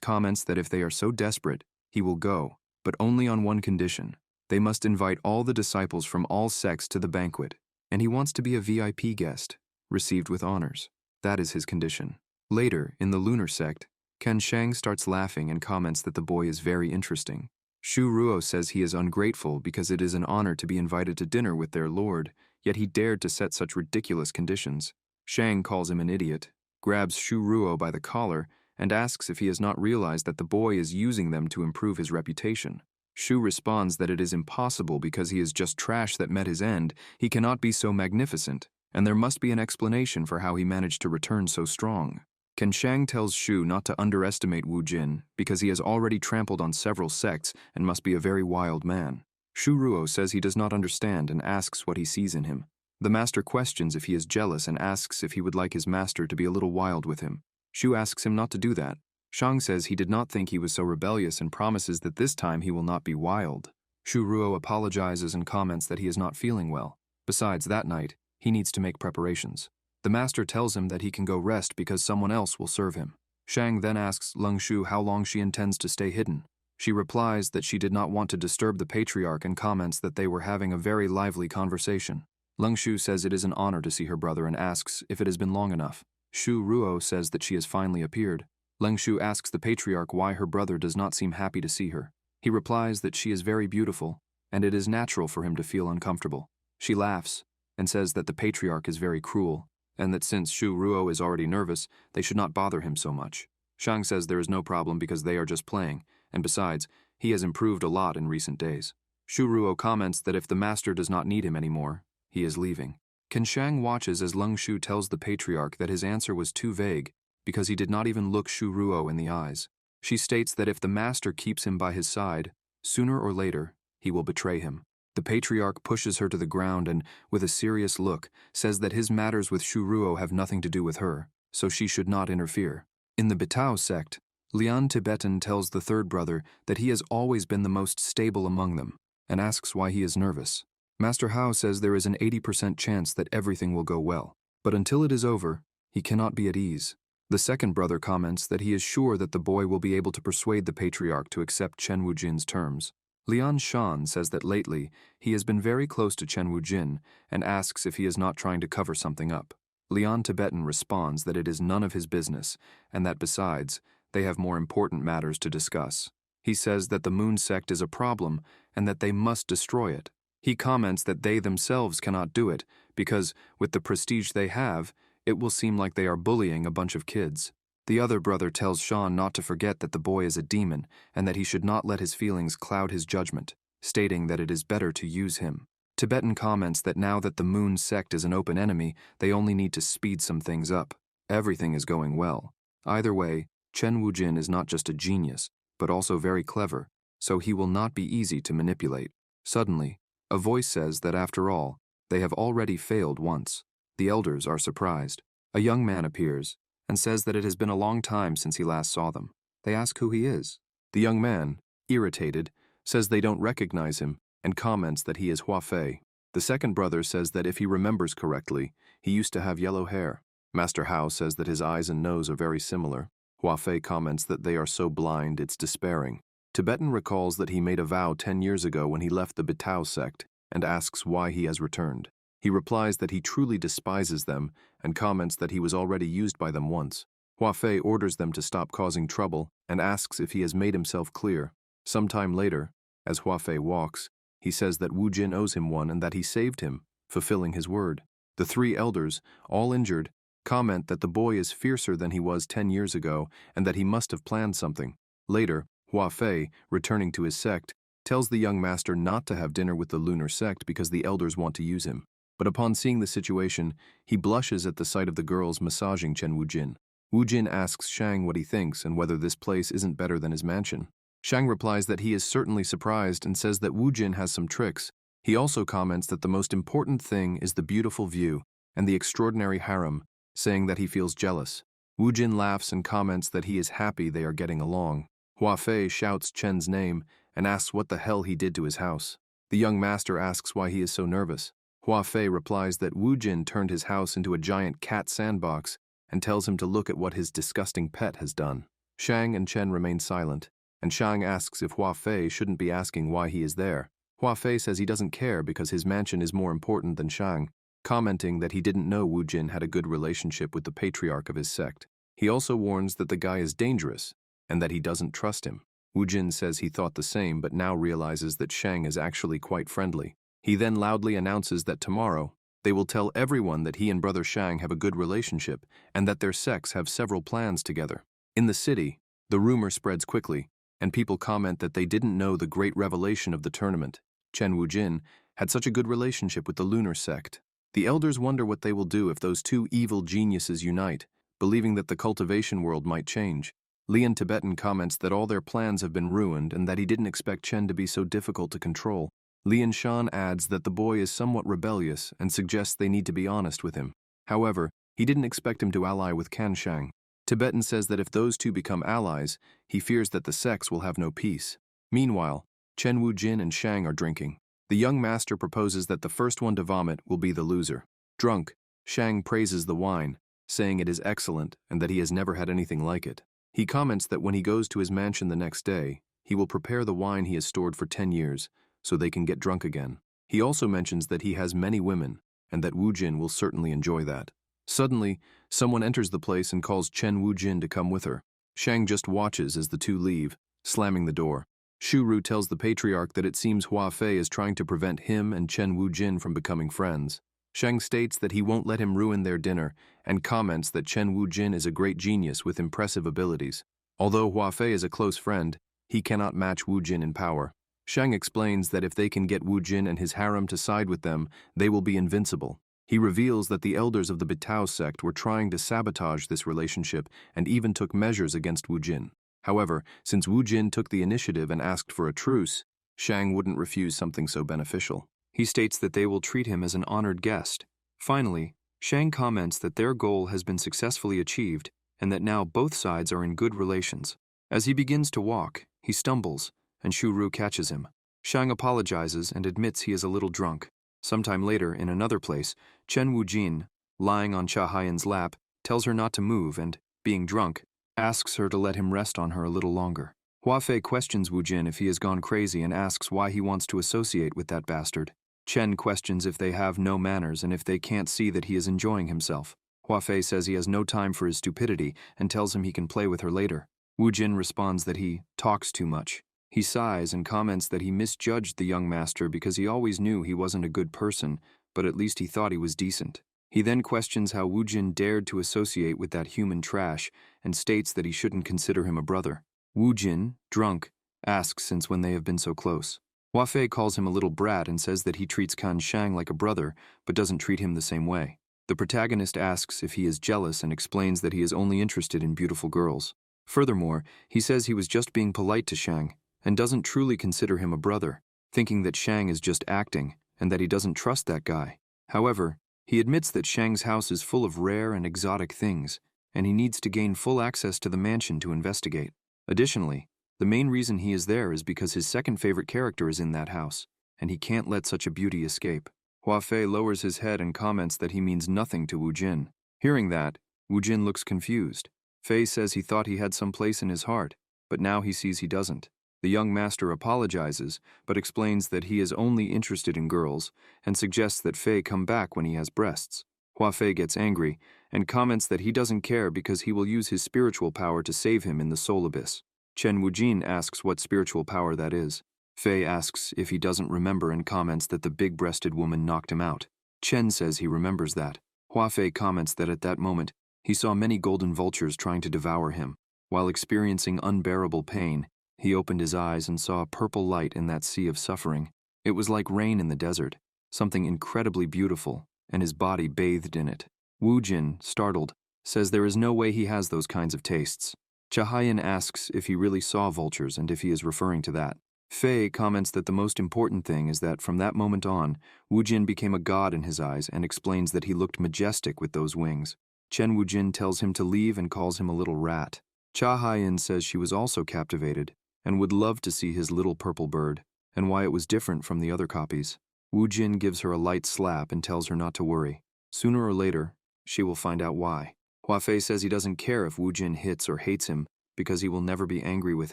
comments that if they are so desperate, he will go, but only on one condition. They must invite all the disciples from all sects to the banquet, and he wants to be a VIP guest, received with honors. That is his condition. Later, in the lunar sect, Ken Shang starts laughing and comments that the boy is very interesting. Shu Ruo says he is ungrateful because it is an honor to be invited to dinner with their lord, yet he dared to set such ridiculous conditions. Shang calls him an idiot, grabs Shu Ruo by the collar, and asks if he has not realized that the boy is using them to improve his reputation. Shu responds that it is impossible because he is just trash that met his end, he cannot be so magnificent, and there must be an explanation for how he managed to return so strong. Ken Shang tells Shu not to underestimate Wu Jin because he has already trampled on several sects and must be a very wild man. Shu Ruo says he does not understand and asks what he sees in him. The master questions if he is jealous and asks if he would like his master to be a little wild with him. Shu asks him not to do that. Shang says he did not think he was so rebellious and promises that this time he will not be wild. Shu Ruo apologizes and comments that he is not feeling well. Besides, that night, he needs to make preparations. The master tells him that he can go rest because someone else will serve him. Shang then asks Leng Shu how long she intends to stay hidden. She replies that she did not want to disturb the patriarch and comments that they were having a very lively conversation. Leng Shu says it is an honor to see her brother and asks if it has been long enough. Shu Ruo says that she has finally appeared. Leng Shu asks the patriarch why her brother does not seem happy to see her. He replies that she is very beautiful, and it is natural for him to feel uncomfortable. She laughs and says that the patriarch is very cruel, and that since Shu Ruo is already nervous, they should not bother him so much. Shang says there is no problem because they are just playing, and besides, he has improved a lot in recent days. Shu Ruo comments that if the master does not need him anymore, he is leaving. Ken Shang watches as Leng Shu tells the patriarch that his answer was too vague because he did not even look Shu Ruo in the eyes. She states that if the master keeps him by his side, sooner or later, he will betray him. The patriarch pushes her to the ground and, with a serious look, says that his matters with Shu Ruo have nothing to do with her, so she should not interfere. In the Bitao sect, Lian Tibetan tells the third brother that he has always been the most stable among them, and asks why he is nervous. Master Hao says there is an 80% chance that everything will go well, but until it is over, he cannot be at ease. The second brother comments that he is sure that the boy will be able to persuade the patriarch to accept Chen Wujin's terms. Lian Shan says that lately he has been very close to Chen Wujin and asks if he is not trying to cover something up. Lian Tibetan responds that it is none of his business and that besides, they have more important matters to discuss. He says that the Moon sect is a problem and that they must destroy it. He comments that they themselves cannot do it because, with the prestige they have, it will seem like they are bullying a bunch of kids. The other brother tells Shan not to forget that the boy is a demon and that he should not let his feelings cloud his judgment, stating that it is better to use him. Tibetan comments that now that the Moon sect is an open enemy, they only need to speed some things up. Everything is going well. Either way, Chen Wujin is not just a genius, but also very clever, so he will not be easy to manipulate. Suddenly, a voice says that after all, they have already failed once. The elders are surprised. A young man appears and says that it has been a long time since he last saw them. They ask who he is. The young man, irritated, says they don't recognize him and comments that he is Hua Fei. The second brother says that if he remembers correctly, he used to have yellow hair. Master Hao says that his eyes and nose are very similar. Hua Fei comments that they are so blind it's despairing. Tibetan recalls that he made a vow 10 years ago when he left the Bitao sect and asks why he has returned. He replies that he truly despises them and comments that he was already used by them once. Hua Fei orders them to stop causing trouble and asks if he has made himself clear. Sometime later, as Hua Fei walks, he says that Wu Jin owes him one and that he saved him, fulfilling his word. The three elders, all injured, comment that the boy is fiercer than he was 10 years ago and that he must have planned something. Later, Hua Fei, returning to his sect, tells the young master not to have dinner with the lunar sect because the elders want to use him. But upon seeing the situation, he blushes at the sight of the girls massaging Chen Wujin. Wujin asks Shang what he thinks and whether this place isn't better than his mansion. Shang replies that he is certainly surprised and says that Wujin has some tricks. He also comments that the most important thing is the beautiful view and the extraordinary harem, saying that he feels jealous. Wujin laughs and comments that he is happy they are getting along. Hua Fei shouts Chen's name and asks what the hell he did to his house. The young master asks why he is so nervous. Hua Fei replies that Wujin turned his house into a giant cat sandbox and tells him to look at what his disgusting pet has done. Shang and Chen remain silent, and Shang asks if Hua Fei shouldn't be asking why he is there. Hua Fei says he doesn't care because his mansion is more important than Shang, commenting that he didn't know Wujin had a good relationship with the patriarch of his sect. He also warns that the guy is dangerous and that he doesn't trust him. Wujin says he thought the same but now realizes that Shang is actually quite friendly. He then loudly announces that tomorrow, they will tell everyone that he and brother Shang have a good relationship and that their sects have several plans together. In the city, the rumor spreads quickly, and people comment that they didn't know the great revelation of the tournament. Chen Wujin had such a good relationship with the lunar sect. The elders wonder what they will do if those two evil geniuses unite, believing that the cultivation world might change. Lian Tibetan comments that all their plans have been ruined and that he didn't expect Chen to be so difficult to control. Lian Shan adds that the boy is somewhat rebellious and suggests they need to be honest with him. However, he didn't expect him to ally with Can Shang. Tibetan says that if those two become allies, he fears that the sects will have no peace. Meanwhile, Chen Wujin and Shang are drinking. The young master proposes that the first one to vomit will be the loser. Drunk, Shang praises the wine, saying it is excellent and that he has never had anything like it. He comments that when he goes to his mansion the next day, he will prepare the wine he has stored for 10 years, so they can get drunk again. He also mentions that he has many women, and that Wujin will certainly enjoy that. Suddenly, someone enters the place and calls Chen Wujin to come with her. Shang just watches as the two leave, slamming the door. Shuru tells the patriarch that it seems Hua Fei is trying to prevent him and Chen Wujin from becoming friends. Shang states that he won't let him ruin their dinner and comments that Chen Wujin is a great genius with impressive abilities. Although Hua Fei is a close friend, he cannot match Wujin in power. Shang explains that if they can get Wujin and his harem to side with them, they will be invincible. He reveals that the elders of the Bitao sect were trying to sabotage this relationship and even took measures against Wujin. However, since Wujin took the initiative and asked for a truce, Shang wouldn't refuse something so beneficial. He states that they will treat him as an honored guest. Finally, Shang comments that their goal has been successfully achieved and that now both sides are in good relations. As he begins to walk, he stumbles, and Shuru catches him. Shang apologizes and admits he is a little drunk. Sometime later, in another place, Chen Wujin, lying on Cha Haiyan's lap, tells her not to move and, being drunk, asks her to let him rest on her a little longer. Hua Fei questions Wujin if he has gone crazy and asks why he wants to associate with that bastard. Chen questions if they have no manners and if they can't see that he is enjoying himself. Hua Fei says he has no time for his stupidity and tells him he can play with her later. Wujin responds that he talks too much. He sighs and comments that he misjudged the young master because he always knew he wasn't a good person, but at least he thought he was decent. He then questions how Wujin dared to associate with that human trash and states that he shouldn't consider him a brother. Wujin, drunk, asks since when they have been so close. Hua Fei calls him a little brat and says that he treats Kan Shang like a brother, but doesn't treat him the same way. The protagonist asks if he is jealous and explains that he is only interested in beautiful girls. Furthermore, he says he was just being polite to Shang and doesn't truly consider him a brother, thinking that Shang is just acting and that he doesn't trust that guy. However, he admits that Shang's house is full of rare and exotic things, and he needs to gain full access to the mansion to investigate. Additionally, the main reason he is there is because his second favorite character is in that house, and he can't let such a beauty escape. Hua Fei lowers his head and comments that he means nothing to Wu Jin. Hearing that, Wu Jin looks confused. Fei says he thought he had some place in his heart, but now he sees he doesn't. The young master apologizes, but explains that he is only interested in girls and suggests that Fei come back when he has breasts. Hua Fei gets angry and comments that he doesn't care because he will use his spiritual power to save him in the soul abyss. Chen Wujin asks what spiritual power that is. Fei asks if he doesn't remember and comments that the big-breasted woman knocked him out. Chen says he remembers that. Hua Fei comments that at that moment, he saw many golden vultures trying to devour him. While experiencing unbearable pain, he opened his eyes and saw a purple light in that sea of suffering. It was like rain in the desert, something incredibly beautiful, and his body bathed in it. Wu Jin, startled, says there is no way he has those kinds of tastes. Chahayan asks if he really saw vultures and if he is referring to that. Fei comments that the most important thing is that from that moment on, Wu Jin became a god in his eyes and explains that he looked majestic with those wings. Chen Wu Jin tells him to leave and calls him a little rat. Chahayan says she was also captivated and would love to see his little purple bird and why it was different from the other copies. Wu Jin gives her a light slap and tells her not to worry. Sooner or later, she will find out why. Hua Fei says he doesn't care if Wu Jin hits or hates him because he will never be angry with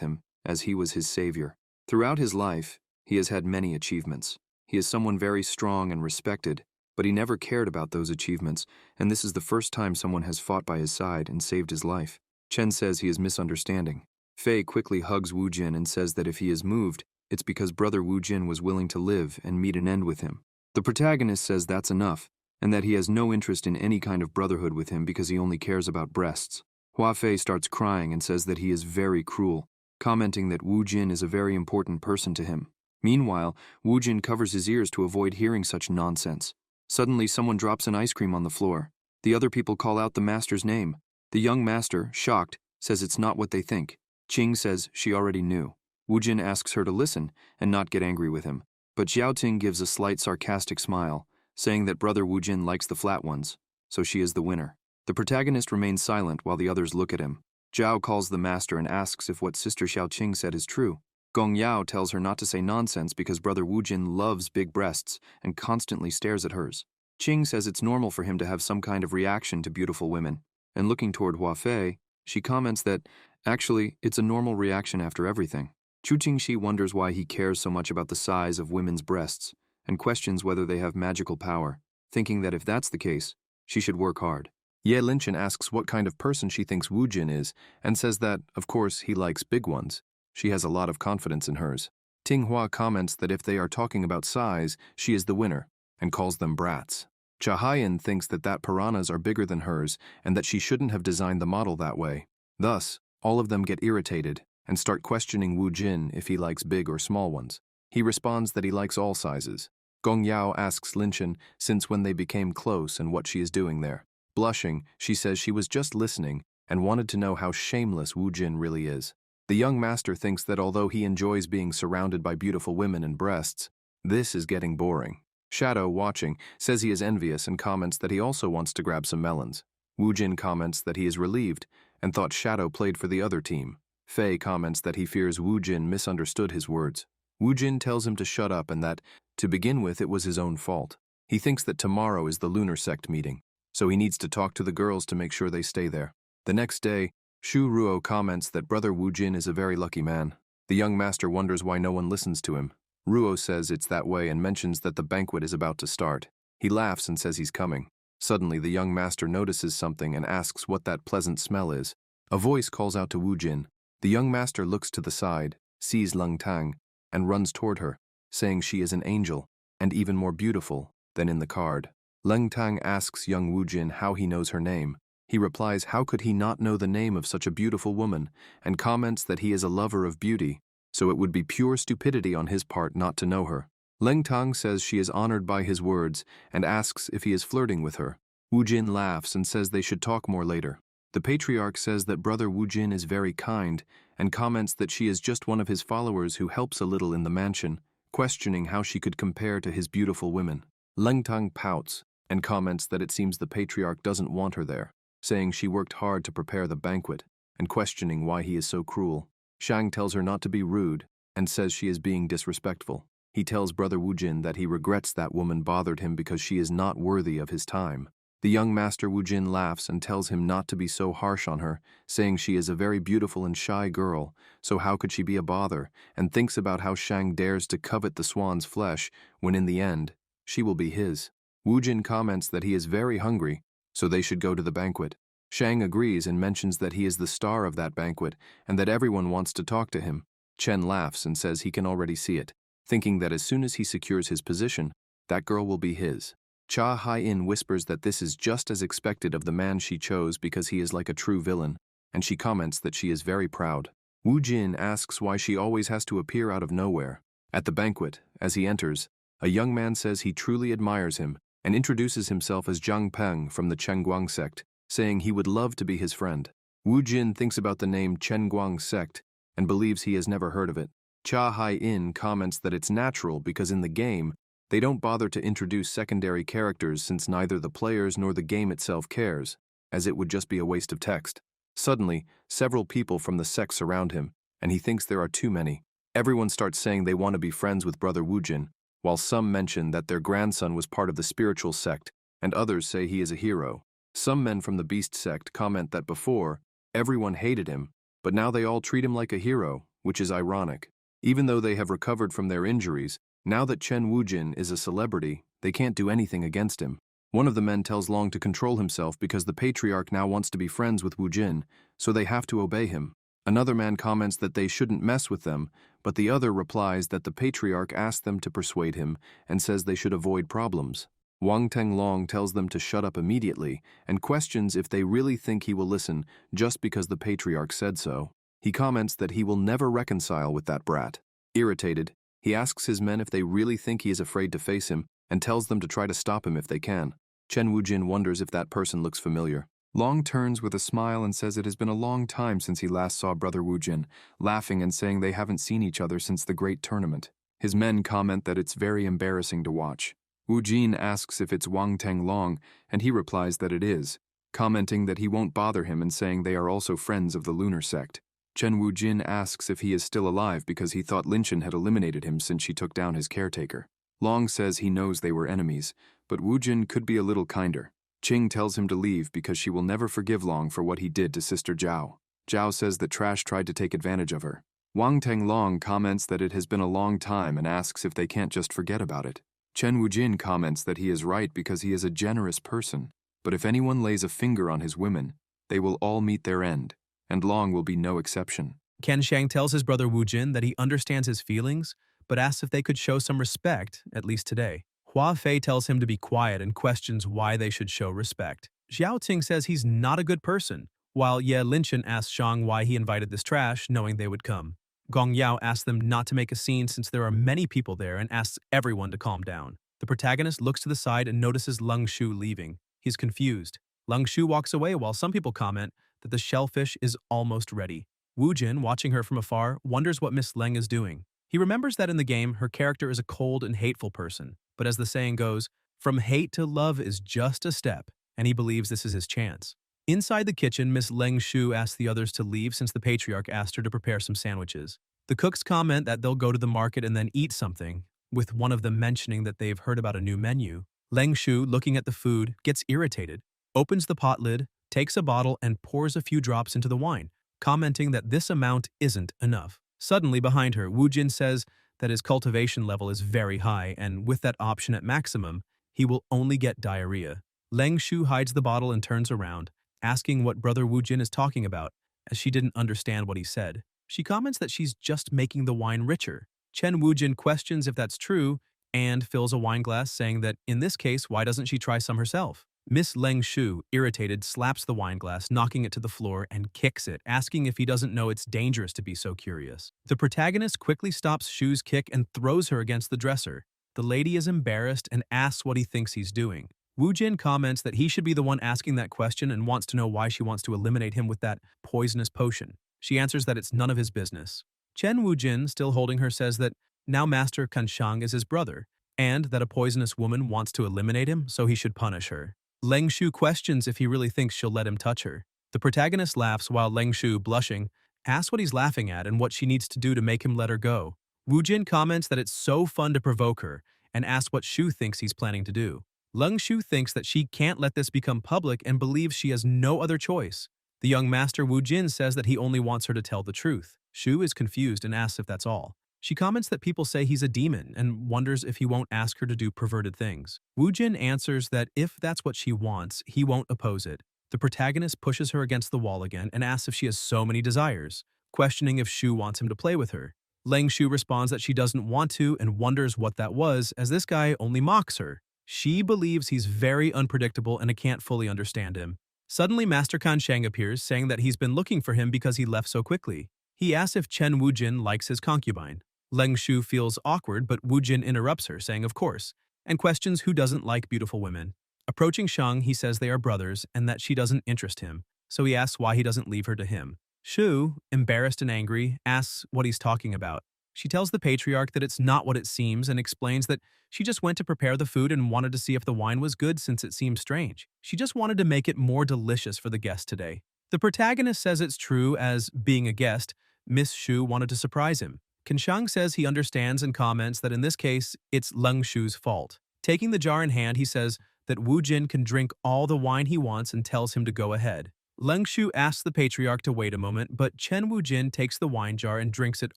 him, as he was his savior. Throughout his life, he has had many achievements. He is someone very strong and respected, but he never cared about those achievements, and this is the first time someone has fought by his side and saved his life. Chen says he is misunderstanding. Fei quickly hugs Wu Jin and says that if he is moved, it's because brother Wu Jin was willing to live and meet an end with him. The protagonist says that's enough, and that he has no interest in any kind of brotherhood with him because he only cares about breasts. Hua Fei starts crying and says that he is very cruel, commenting that Wu Jin is a very important person to him. Meanwhile, Wu Jin covers his ears to avoid hearing such nonsense. Suddenly, someone drops an ice cream on the floor. The other people call out the master's name. The young master, shocked, says it's not what they think. Qing says she already knew. Wu Jin asks her to listen and not get angry with him, but Xiaoting gives a slight sarcastic smile, saying that brother Wu Jin likes the flat ones, so she is the winner. The protagonist remains silent while the others look at him. Zhao calls the master and asks if what Sister Xiaoqing said is true. Gong Yao tells her not to say nonsense because brother Wu Jin loves big breasts and constantly stares at hers. Qing says it's normal for him to have some kind of reaction to beautiful women, and looking toward Hua Fei, she comments that, actually, it's a normal reaction after everything. Chu Qingxi wonders why he cares so much about the size of women's breasts, and questions whether they have magical power, thinking that if that's the case, she should work hard. Ye Linchen asks what kind of person she thinks Wu Jin is, and says that, of course, he likes big ones. She has a lot of confidence in hers. Ting Hua comments that if they are talking about size, she is the winner, and calls them brats. Chahayan thinks that piranhas are bigger than hers, and that she shouldn't have designed the model that way. Thus, all of them get irritated, and start questioning Wu Jin if he likes big or small ones. He responds that he likes all sizes. Gong Yao asks Linchen since when they became close and what she is doing there. Blushing, she says she was just listening and wanted to know how shameless Wu Jin really is. The young master thinks that although he enjoys being surrounded by beautiful women and breasts, this is getting boring. Shadow, watching, says he is envious and comments that he also wants to grab some melons. Wu Jin comments that he is relieved and thought Shadow played for the other team. Fei comments that he fears Wu Jin misunderstood his words. Wu Jin tells him to shut up and that, to begin with, it was his own fault. He thinks that tomorrow is the lunar sect meeting, so he needs to talk to the girls to make sure they stay there. The next day, Shu Ruo comments that brother Wu Jin is a very lucky man. The young master wonders why no one listens to him. Ruo says it's that way and mentions that the banquet is about to start. He laughs and says he's coming. Suddenly, the young master notices something and asks what that pleasant smell is. A voice calls out to Wu Jin. The young master looks to the side, sees Leng Tang, and runs toward her, saying she is an angel, and even more beautiful than in the card. Leng Tang asks young Wu Jin how he knows her name. He replies how could he not know the name of such a beautiful woman, and comments that he is a lover of beauty, so it would be pure stupidity on his part not to know her. Leng Tang says she is honored by his words and asks if he is flirting with her. Wu Jin laughs and says they should talk more later. The patriarch says that brother Wu Jin is very kind and comments that she is just one of his followers who helps a little in the mansion, questioning how she could compare to his beautiful women. Leng Tang pouts and comments that it seems the patriarch doesn't want her there, saying she worked hard to prepare the banquet and questioning why he is so cruel. Shang tells her not to be rude and says she is being disrespectful. He tells brother Wu Jin that he regrets that woman bothered him because she is not worthy of his time. The young master Wu Jin laughs and tells him not to be so harsh on her, saying she is a very beautiful and shy girl, so how could she be a bother, and thinks about how Shang dares to covet the swan's flesh when in the end, she will be his. Wu Jin comments that he is very hungry, so they should go to the banquet. Shang agrees and mentions that he is the star of that banquet and that everyone wants to talk to him. Chen laughs and says he can already see it, thinking that as soon as he secures his position, that girl will be his. Cha Hai-in whispers that this is just as expected of the man she chose because he is like a true villain, and she comments that she is very proud. Wu Jin asks why she always has to appear out of nowhere. At the banquet, as he enters, a young man says he truly admires him and introduces himself as Zhang Peng from the Chengguang sect, saying he would love to be his friend. Wu Jin thinks about the name Chengguang sect and believes he has never heard of it. Cha Hai-in comments that it's natural because in the game, they don't bother to introduce secondary characters since neither the players nor the game itself cares, as it would just be a waste of text. Suddenly, several people from the sect surround him, and he thinks there are too many. Everyone starts saying they want to be friends with Brother Wu Jin, while some mention that their grandson was part of the spiritual sect, and others say he is a hero. Some men from the Beast sect comment that before, everyone hated him, but now they all treat him like a hero, which is ironic. Even though they have recovered from their injuries, now that Chen Wujin is a celebrity, they can't do anything against him. One of the men tells Long to control himself because the patriarch now wants to be friends with Wu Jin, so they have to obey him. Another man comments that they shouldn't mess with them, but the other replies that the patriarch asked them to persuade him and says they should avoid problems. Wang Tenglong tells them to shut up immediately and questions if they really think he will listen just because the patriarch said so. He comments that he will never reconcile with that brat. Irritated, he asks his men if they really think he is afraid to face him and tells them to try to stop him if they can. Chen Wujin wonders if that person looks familiar. Long turns with a smile and says it has been a long time since he last saw Brother Wujin, laughing and saying they haven't seen each other since the great tournament. His men comment that it's very embarrassing to watch. Wu Jin asks if it's Wang Tenglong, and he replies that it is, commenting that he won't bother him and saying they are also friends of the lunar sect. Chen Wu Jin asks if he is still alive because he thought Lin Chen had eliminated him since she took down his caretaker. Long says he knows they were enemies, but Wu Jin could be a little kinder. Qing tells him to leave because she will never forgive Long for what he did to Sister Zhao. Zhao says that Trash tried to take advantage of her. Wang Tenglong comments that it has been a long time and asks if they can't just forget about it. Chen Wujin comments that he is right because he is a generous person, but if anyone lays a finger on his women, they will all meet their end, and Long will be no exception. Ken Shang tells his brother Wu Jin that he understands his feelings, but asks if they could show some respect, at least today. Hua Fei tells him to be quiet and questions why they should show respect. Xiao Ting says he's not a good person, while Ye Linchen asks Zhang why he invited this trash, knowing they would come. Gong Yao asks them not to make a scene since there are many people there and asks everyone to calm down. The protagonist looks to the side and notices Leng Shu leaving. He's confused. Leng Shu walks away while some people comment that the shellfish is almost ready. Wu Jin, watching her from afar, wonders what Miss Leng is doing. He remembers that in the game, her character is a cold and hateful person, but as the saying goes, from hate to love is just a step, and he believes this is his chance. Inside the kitchen, Miss Leng Shu asks the others to leave since the patriarch asked her to prepare some sandwiches. The cooks comment that they'll go to the market and then eat something, with one of them mentioning that they've heard about a new menu. Leng Shu, looking at the food, gets irritated, opens the pot lid, takes a bottle and pours a few drops into the wine, commenting that this amount isn't enough. Suddenly behind her, Wu Jin says that his cultivation level is very high and with that option at maximum, he will only get diarrhea. Leng Shu hides the bottle and turns around, asking what Brother Wu Jin is talking about, as she didn't understand what he said. She comments that she's just making the wine richer. Chen Wu Jin questions if that's true and fills a wine glass, saying that in this case, why doesn't she try some herself? Miss Leng Shu, irritated, slaps the wine glass, knocking it to the floor and kicks it, asking if he doesn't know it's dangerous to be so curious. The protagonist quickly stops Shu's kick and throws her against the dresser. The lady is embarrassed and asks what he thinks he's doing. Wu Jin comments that he should be the one asking that question and wants to know why she wants to eliminate him with that poisonous potion. She answers that it's none of his business. Chen Wu Jin, still holding her, says that now Master Kanshang is his brother, and that a poisonous woman wants to eliminate him, so he should punish her. Leng Shu questions if he really thinks she'll let him touch her. The protagonist laughs while Leng Shu, blushing, asks what he's laughing at and what she needs to do to make him let her go. Wu Jin comments that it's so fun to provoke her and asks what Shu thinks he's planning to do. Leng Shu thinks that she can't let this become public and believes she has no other choice. The young master Wu Jin says that he only wants her to tell the truth. Shu is confused and asks if that's all. She comments that people say he's a demon and wonders if he won't ask her to do perverted things. Wu Jin answers that if that's what she wants, he won't oppose it. The protagonist pushes her against the wall again and asks if she has so many desires, questioning if Shu wants him to play with her. Leng Shu responds that she doesn't want to and wonders what that was, as this guy only mocks her. She believes he's very unpredictable and can't fully understand him. Suddenly, Master Kan Shang appears, saying that he's been looking for him because he left so quickly. He asks if Chen Wujin likes his concubine. Leng Shu feels awkward, but Wujin interrupts her, saying of course, and questions who doesn't like beautiful women. Approaching Shang, he says they are brothers and that she doesn't interest him, so he asks why he doesn't leave her to him. Shu, embarrassed and angry, asks what he's talking about. She tells the patriarch that it's not what it seems and explains that she just went to prepare the food and wanted to see if the wine was good since it seemed strange. She just wanted to make it more delicious for the guest today. The protagonist says it's true as, being a guest, Miss Shu wanted to surprise him. Kanshang says he understands and comments that in this case, it's Leng Shu's fault. Taking the jar in hand, he says that Wu Jin can drink all the wine he wants and tells him to go ahead. Leng Shu asks the patriarch to wait a moment, but Chen Wujin takes the wine jar and drinks it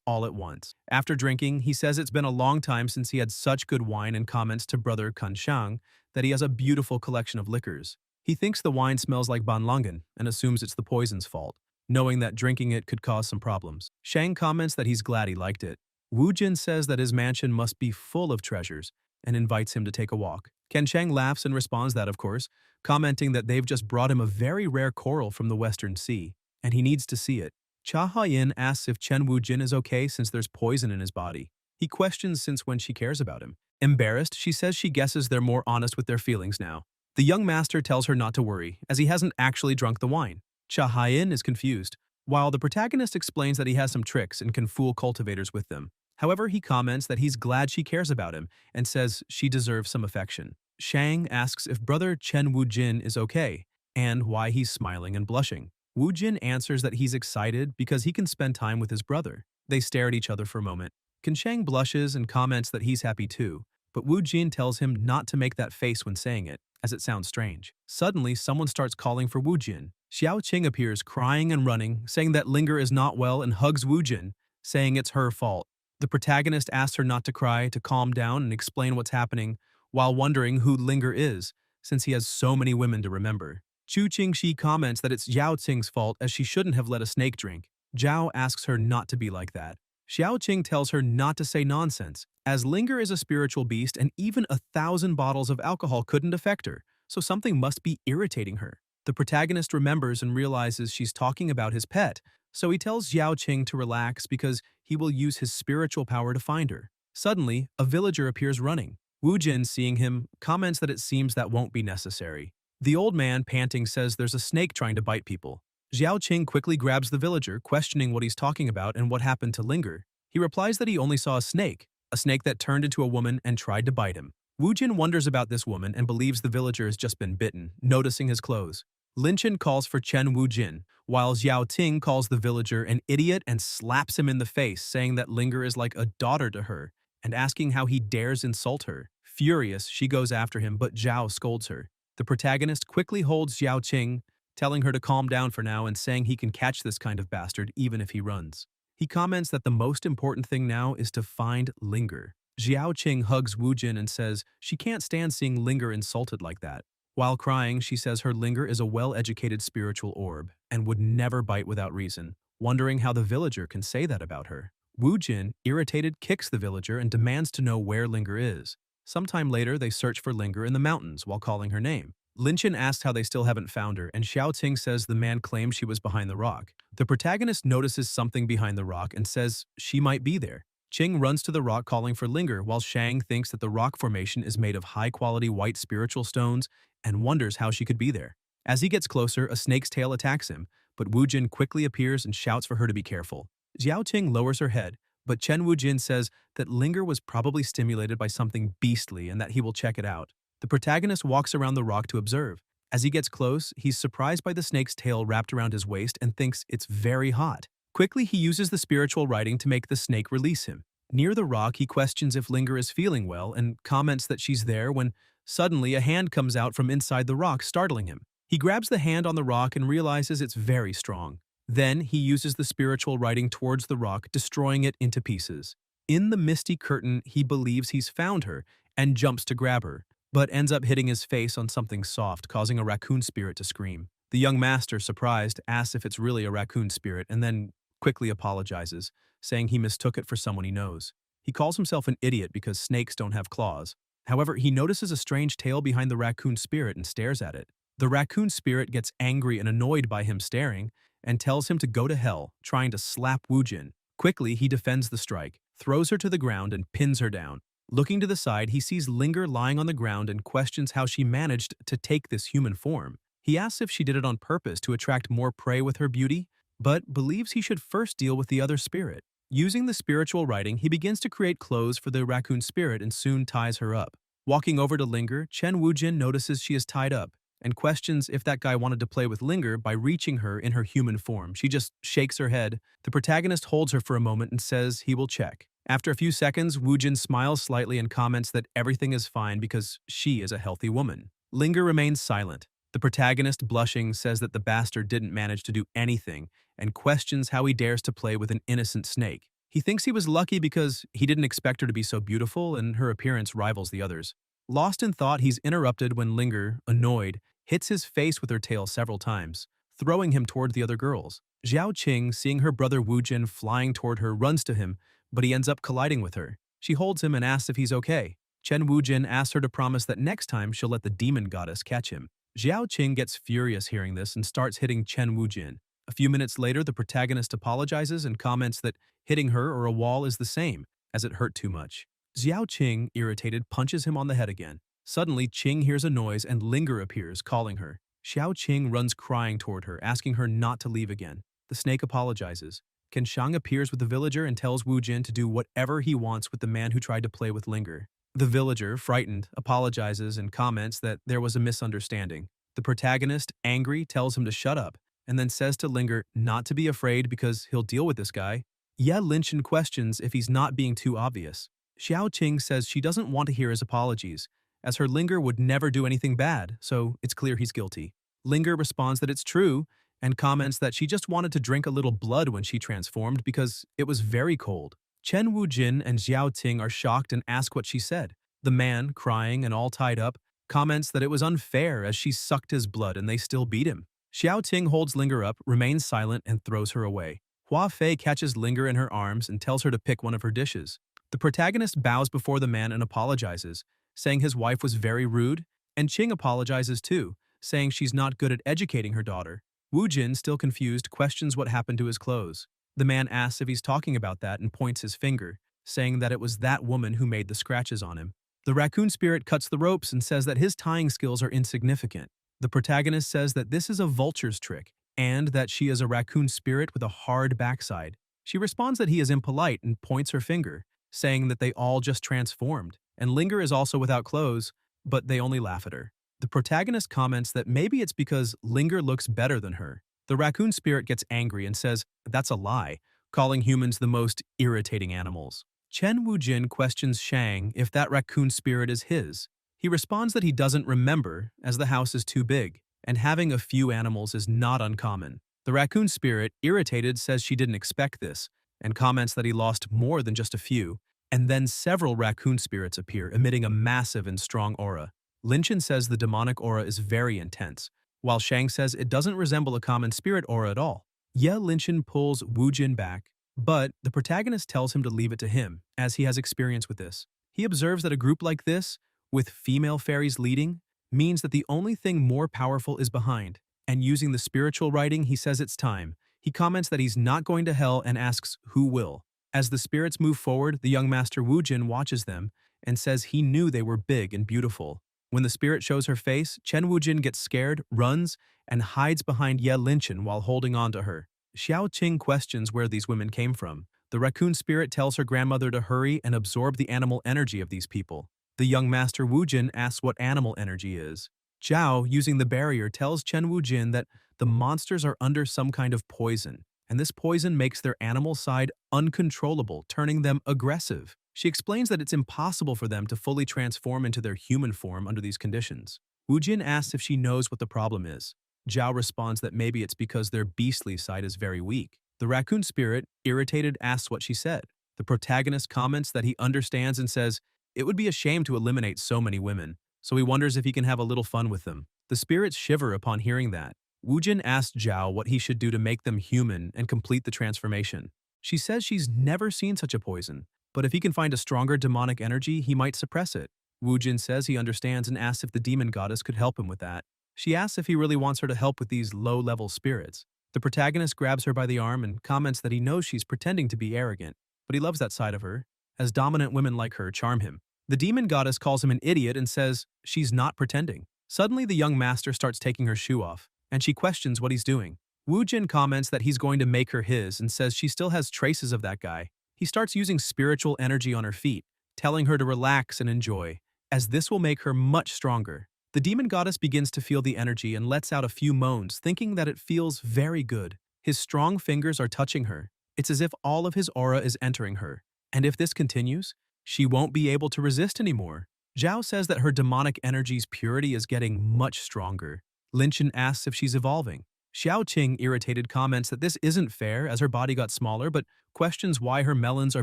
all at once. After drinking, he says it's been a long time since he had such good wine and comments to brother Kanshang that he has a beautiful collection of liquors. He thinks the wine smells like banlangen and assumes it's the poison's fault, knowing that drinking it could cause some problems. Shang comments that he's glad he liked it. Wu Jin says that his mansion must be full of treasures and invites him to take a walk. Ken Shang laughs and responds that, of course, commenting that they've just brought him a very rare coral from the Western Sea, and he needs to see it. Cha Hayin asks if Chen Wu Jin is okay since there's poison in his body. He questions since when she cares about him. Embarrassed, she says she guesses they're more honest with their feelings now. The young master tells her not to worry, as he hasn't actually drunk the wine. Cha Hayin is confused, while the protagonist explains that he has some tricks and can fool cultivators with them. However, he comments that he's glad she cares about him and says she deserves some affection. Shang asks if brother Chen Wujin is okay and why he's smiling and blushing. Wujin answers that he's excited because he can spend time with his brother. They stare at each other for a moment. Shang blushes and comments that he's happy too, but Wujin tells him not to make that face when saying it, as it sounds strange. Suddenly, someone starts calling for Wujin. Xiao Qing appears, crying and running, saying that Linger is not well and hugs Wujin, saying it's her fault. The protagonist asks her not to cry, to calm down and explain what's happening, while wondering who Linger is, since he has so many women to remember. Chu Qingxi comments that it's Xiao Qing's fault as she shouldn't have let a snake drink. Zhao asks her not to be like that. Xiao Qing tells her not to say nonsense, as Linger is a spiritual beast and even 1,000 bottles of alcohol couldn't affect her, so something must be irritating her. The protagonist remembers and realizes she's talking about his pet, so he tells Xiao Qing to relax because he will use his spiritual power to find her. Suddenly, a villager appears running. Wu Jin, seeing him, comments that it seems that won't be necessary. The old man, panting, says there's a snake trying to bite people. Xiao Qing quickly grabs the villager, questioning what he's talking about and what happened to Linger. He replies that he only saw a snake that turned into a woman and tried to bite him. Wu Jin wonders about this woman and believes the villager has just been bitten, noticing his clothes. Lin Chen calls for Chen Wu Jin, while Xiao Ting calls the villager an idiot and slaps him in the face, saying that Linger is like a daughter to her, and asking how he dares insult her. Furious, she goes after him, but Zhao scolds her. The protagonist quickly holds Xiao Qing, telling her to calm down for now and saying he can catch this kind of bastard even if he runs. He comments that the most important thing now is to find Linger. Xiao Qing hugs Wu Jin and says she can't stand seeing Linger insulted like that. While crying, she says her Linger is a well-educated spiritual orb and would never bite without reason, wondering how the villager can say that about her. Wu Jin, irritated, kicks the villager and demands to know where Linger is. Sometime later, they search for Linger in the mountains while calling her name. Lin Chen asks how they still haven't found her, and Xiao Ting says the man claimed she was behind the rock. The protagonist notices something behind the rock and says she might be there. Qing runs to the rock calling for Linger, while Shang thinks that the rock formation is made of high-quality white spiritual stones and wonders how she could be there. As he gets closer, a snake's tail attacks him, but Wu Jin quickly appears and shouts for her to be careful. Xiao Qing lowers her head, but Chen Wu Jin says that Linger was probably stimulated by something beastly and that he will check it out. The protagonist walks around the rock to observe. As he gets close, he's surprised by the snake's tail wrapped around his waist and thinks it's very hot. Quickly, he uses the spiritual writing to make the snake release him. Near the rock, he questions if Linger is feeling well and comments that she's there when Suddenly, a hand comes out from inside the rock, startling him. He grabs the hand on the rock and realizes it's very strong. Then, he uses the spiritual writing towards the rock, destroying it into pieces. In the misty curtain, he believes he's found her and jumps to grab her, but ends up hitting his face on something soft, causing a raccoon spirit to scream. The young master, surprised, asks if it's really a raccoon spirit and then quickly apologizes, saying he mistook it for someone he knows. He calls himself an idiot because snakes don't have claws. However, he notices a strange tail behind the raccoon spirit and stares at it. The raccoon spirit gets angry and annoyed by him staring and tells him to go to hell, trying to slap Woojin. Quickly, he defends the strike, throws her to the ground, and pins her down. Looking to the side, he sees Linger lying on the ground and questions how she managed to take this human form. He asks if she did it on purpose to attract more prey with her beauty, but believes he should first deal with the other spirit. Using the spiritual writing, he begins to create clothes for the raccoon spirit and soon ties her up. Walking over to Linger, Chen Woojin notices she is tied up and questions if that guy wanted to play with Linger by reaching her in her human form. She just shakes her head. The protagonist holds her for a moment and says he will check. After a few seconds, Woojin smiles slightly and comments that everything is fine because she is a healthy woman. Linger remains silent. The protagonist, blushing, says that the bastard didn't manage to do anything and questions how he dares to play with an innocent snake. He thinks he was lucky because he didn't expect her to be so beautiful and her appearance rivals the others. Lost in thought, he's interrupted when Linger, annoyed, hits his face with her tail several times, throwing him toward the other girls. Xiao Qing, seeing her brother Woojin flying toward her, runs to him, but he ends up colliding with her. She holds him and asks if he's okay. Chen Woojin asks her to promise that next time she'll let the demon goddess catch him. Xiao Qing gets furious hearing this and starts hitting Chen Woojin. A few minutes later, the protagonist apologizes and comments that hitting her or a wall is the same, as it hurt too much. Xiao Qing, irritated, punches him on the head again. Suddenly, Qing hears a noise and Linger appears, calling her. Xiao Qing runs crying toward her, asking her not to leave again. The snake apologizes. Ken Shang appears with the villager and tells Wu Jin to do whatever he wants with the man who tried to play with Linger. The villager, frightened, apologizes and comments that there was a misunderstanding. The protagonist, angry, tells him to shut up, and then says to Linger not to be afraid because he'll deal with this guy. Ye Linchin questions if he's not being too obvious. Xiao Qing says she doesn't want to hear his apologies, as her Linger would never do anything bad, so it's clear he's guilty. Linger responds that it's true, and comments that she just wanted to drink a little blood when she transformed because it was very cold. Chen Wujin and Xiao Ting are shocked and ask what she said. The man, crying and all tied up, comments that it was unfair as she sucked his blood and they still beat him. Xiao Ting holds Linger up, remains silent, and throws her away. Hua Fei catches Linger in her arms and tells her to pick one of her dishes. The protagonist bows before the man and apologizes, saying his wife was very rude, and Qing apologizes too, saying she's not good at educating her daughter. Wu Jin, still confused, questions what happened to his clothes. The man asks if he's talking about that and points his finger, saying that it was that woman who made the scratches on him. The raccoon spirit cuts the ropes and says that his tying skills are insignificant. The protagonist says that this is a vulture's trick, and that she is a raccoon spirit with a hard backside. She responds that he is impolite and points her finger, saying that they all just transformed, and Linger is also without clothes, but they only laugh at her. The protagonist comments that maybe it's because Linger looks better than her. The raccoon spirit gets angry and says that's a lie, calling humans the most irritating animals. Chen Wujin questions Shang if that raccoon spirit is his. He responds that he doesn't remember, as the house is too big, and having a few animals is not uncommon. The raccoon spirit, irritated, says she didn't expect this, and comments that he lost more than just a few, and then several raccoon spirits appear, emitting a massive and strong aura. Linchin says the demonic aura is very intense, while Shang says it doesn't resemble a common spirit aura at all. Ye Linchin pulls Wu Jin back, but the protagonist tells him to leave it to him, as he has experience with this. He observes that a group like this, with female fairies leading, means that the only thing more powerful is behind, and using the spiritual writing, he says it's time. He comments that he's not going to hell and asks who will. As the spirits move forward, the young master Wu Jin watches them and says he knew they were big and beautiful. When the spirit shows her face, Chen Wujin gets scared, runs, and hides behind Ye Linchin while holding on to her. Xiao Qing questions where these women came from. The raccoon spirit tells her grandmother to hurry and absorb the animal energy of these people. The young master Wujin asks what animal energy is. Zhao, using the barrier, tells Chen Wujin that the monsters are under some kind of poison, and this poison makes their animal side uncontrollable, turning them aggressive. She explains that it's impossible for them to fully transform into their human form under these conditions. Woojin asks if she knows what the problem is. Zhao responds that maybe it's because their beastly side is very weak. The raccoon spirit, irritated, asks what she said. The protagonist comments that he understands and says, it would be a shame to eliminate so many women, so he wonders if he can have a little fun with them. The spirits shiver upon hearing that. Woojin asks Zhao what he should do to make them human and complete the transformation. She says she's never seen such a poison, but if he can find a stronger demonic energy, he might suppress it. Woojin says he understands and asks if the demon goddess could help him with that. She asks if he really wants her to help with these low-level spirits. The protagonist grabs her by the arm and comments that he knows she's pretending to be arrogant, but he loves that side of her, as dominant women like her charm him. The demon goddess calls him an idiot and says she's not pretending. Suddenly, the young master starts taking her shoe off, and she questions what he's doing. Woojin comments that he's going to make her his and says she still has traces of that guy. He starts using spiritual energy on her feet, telling her to relax and enjoy, as this will make her much stronger. The demon goddess begins to feel the energy and lets out a few moans, thinking that it feels very good. His strong fingers are touching her. It's as if all of his aura is entering her. And if this continues, she won't be able to resist anymore. Zhao says that her demonic energy's purity is getting much stronger. Linchin asks if she's evolving. Xiao Qing, irritated, comments that this isn't fair as her body got smaller, but questions why her melons are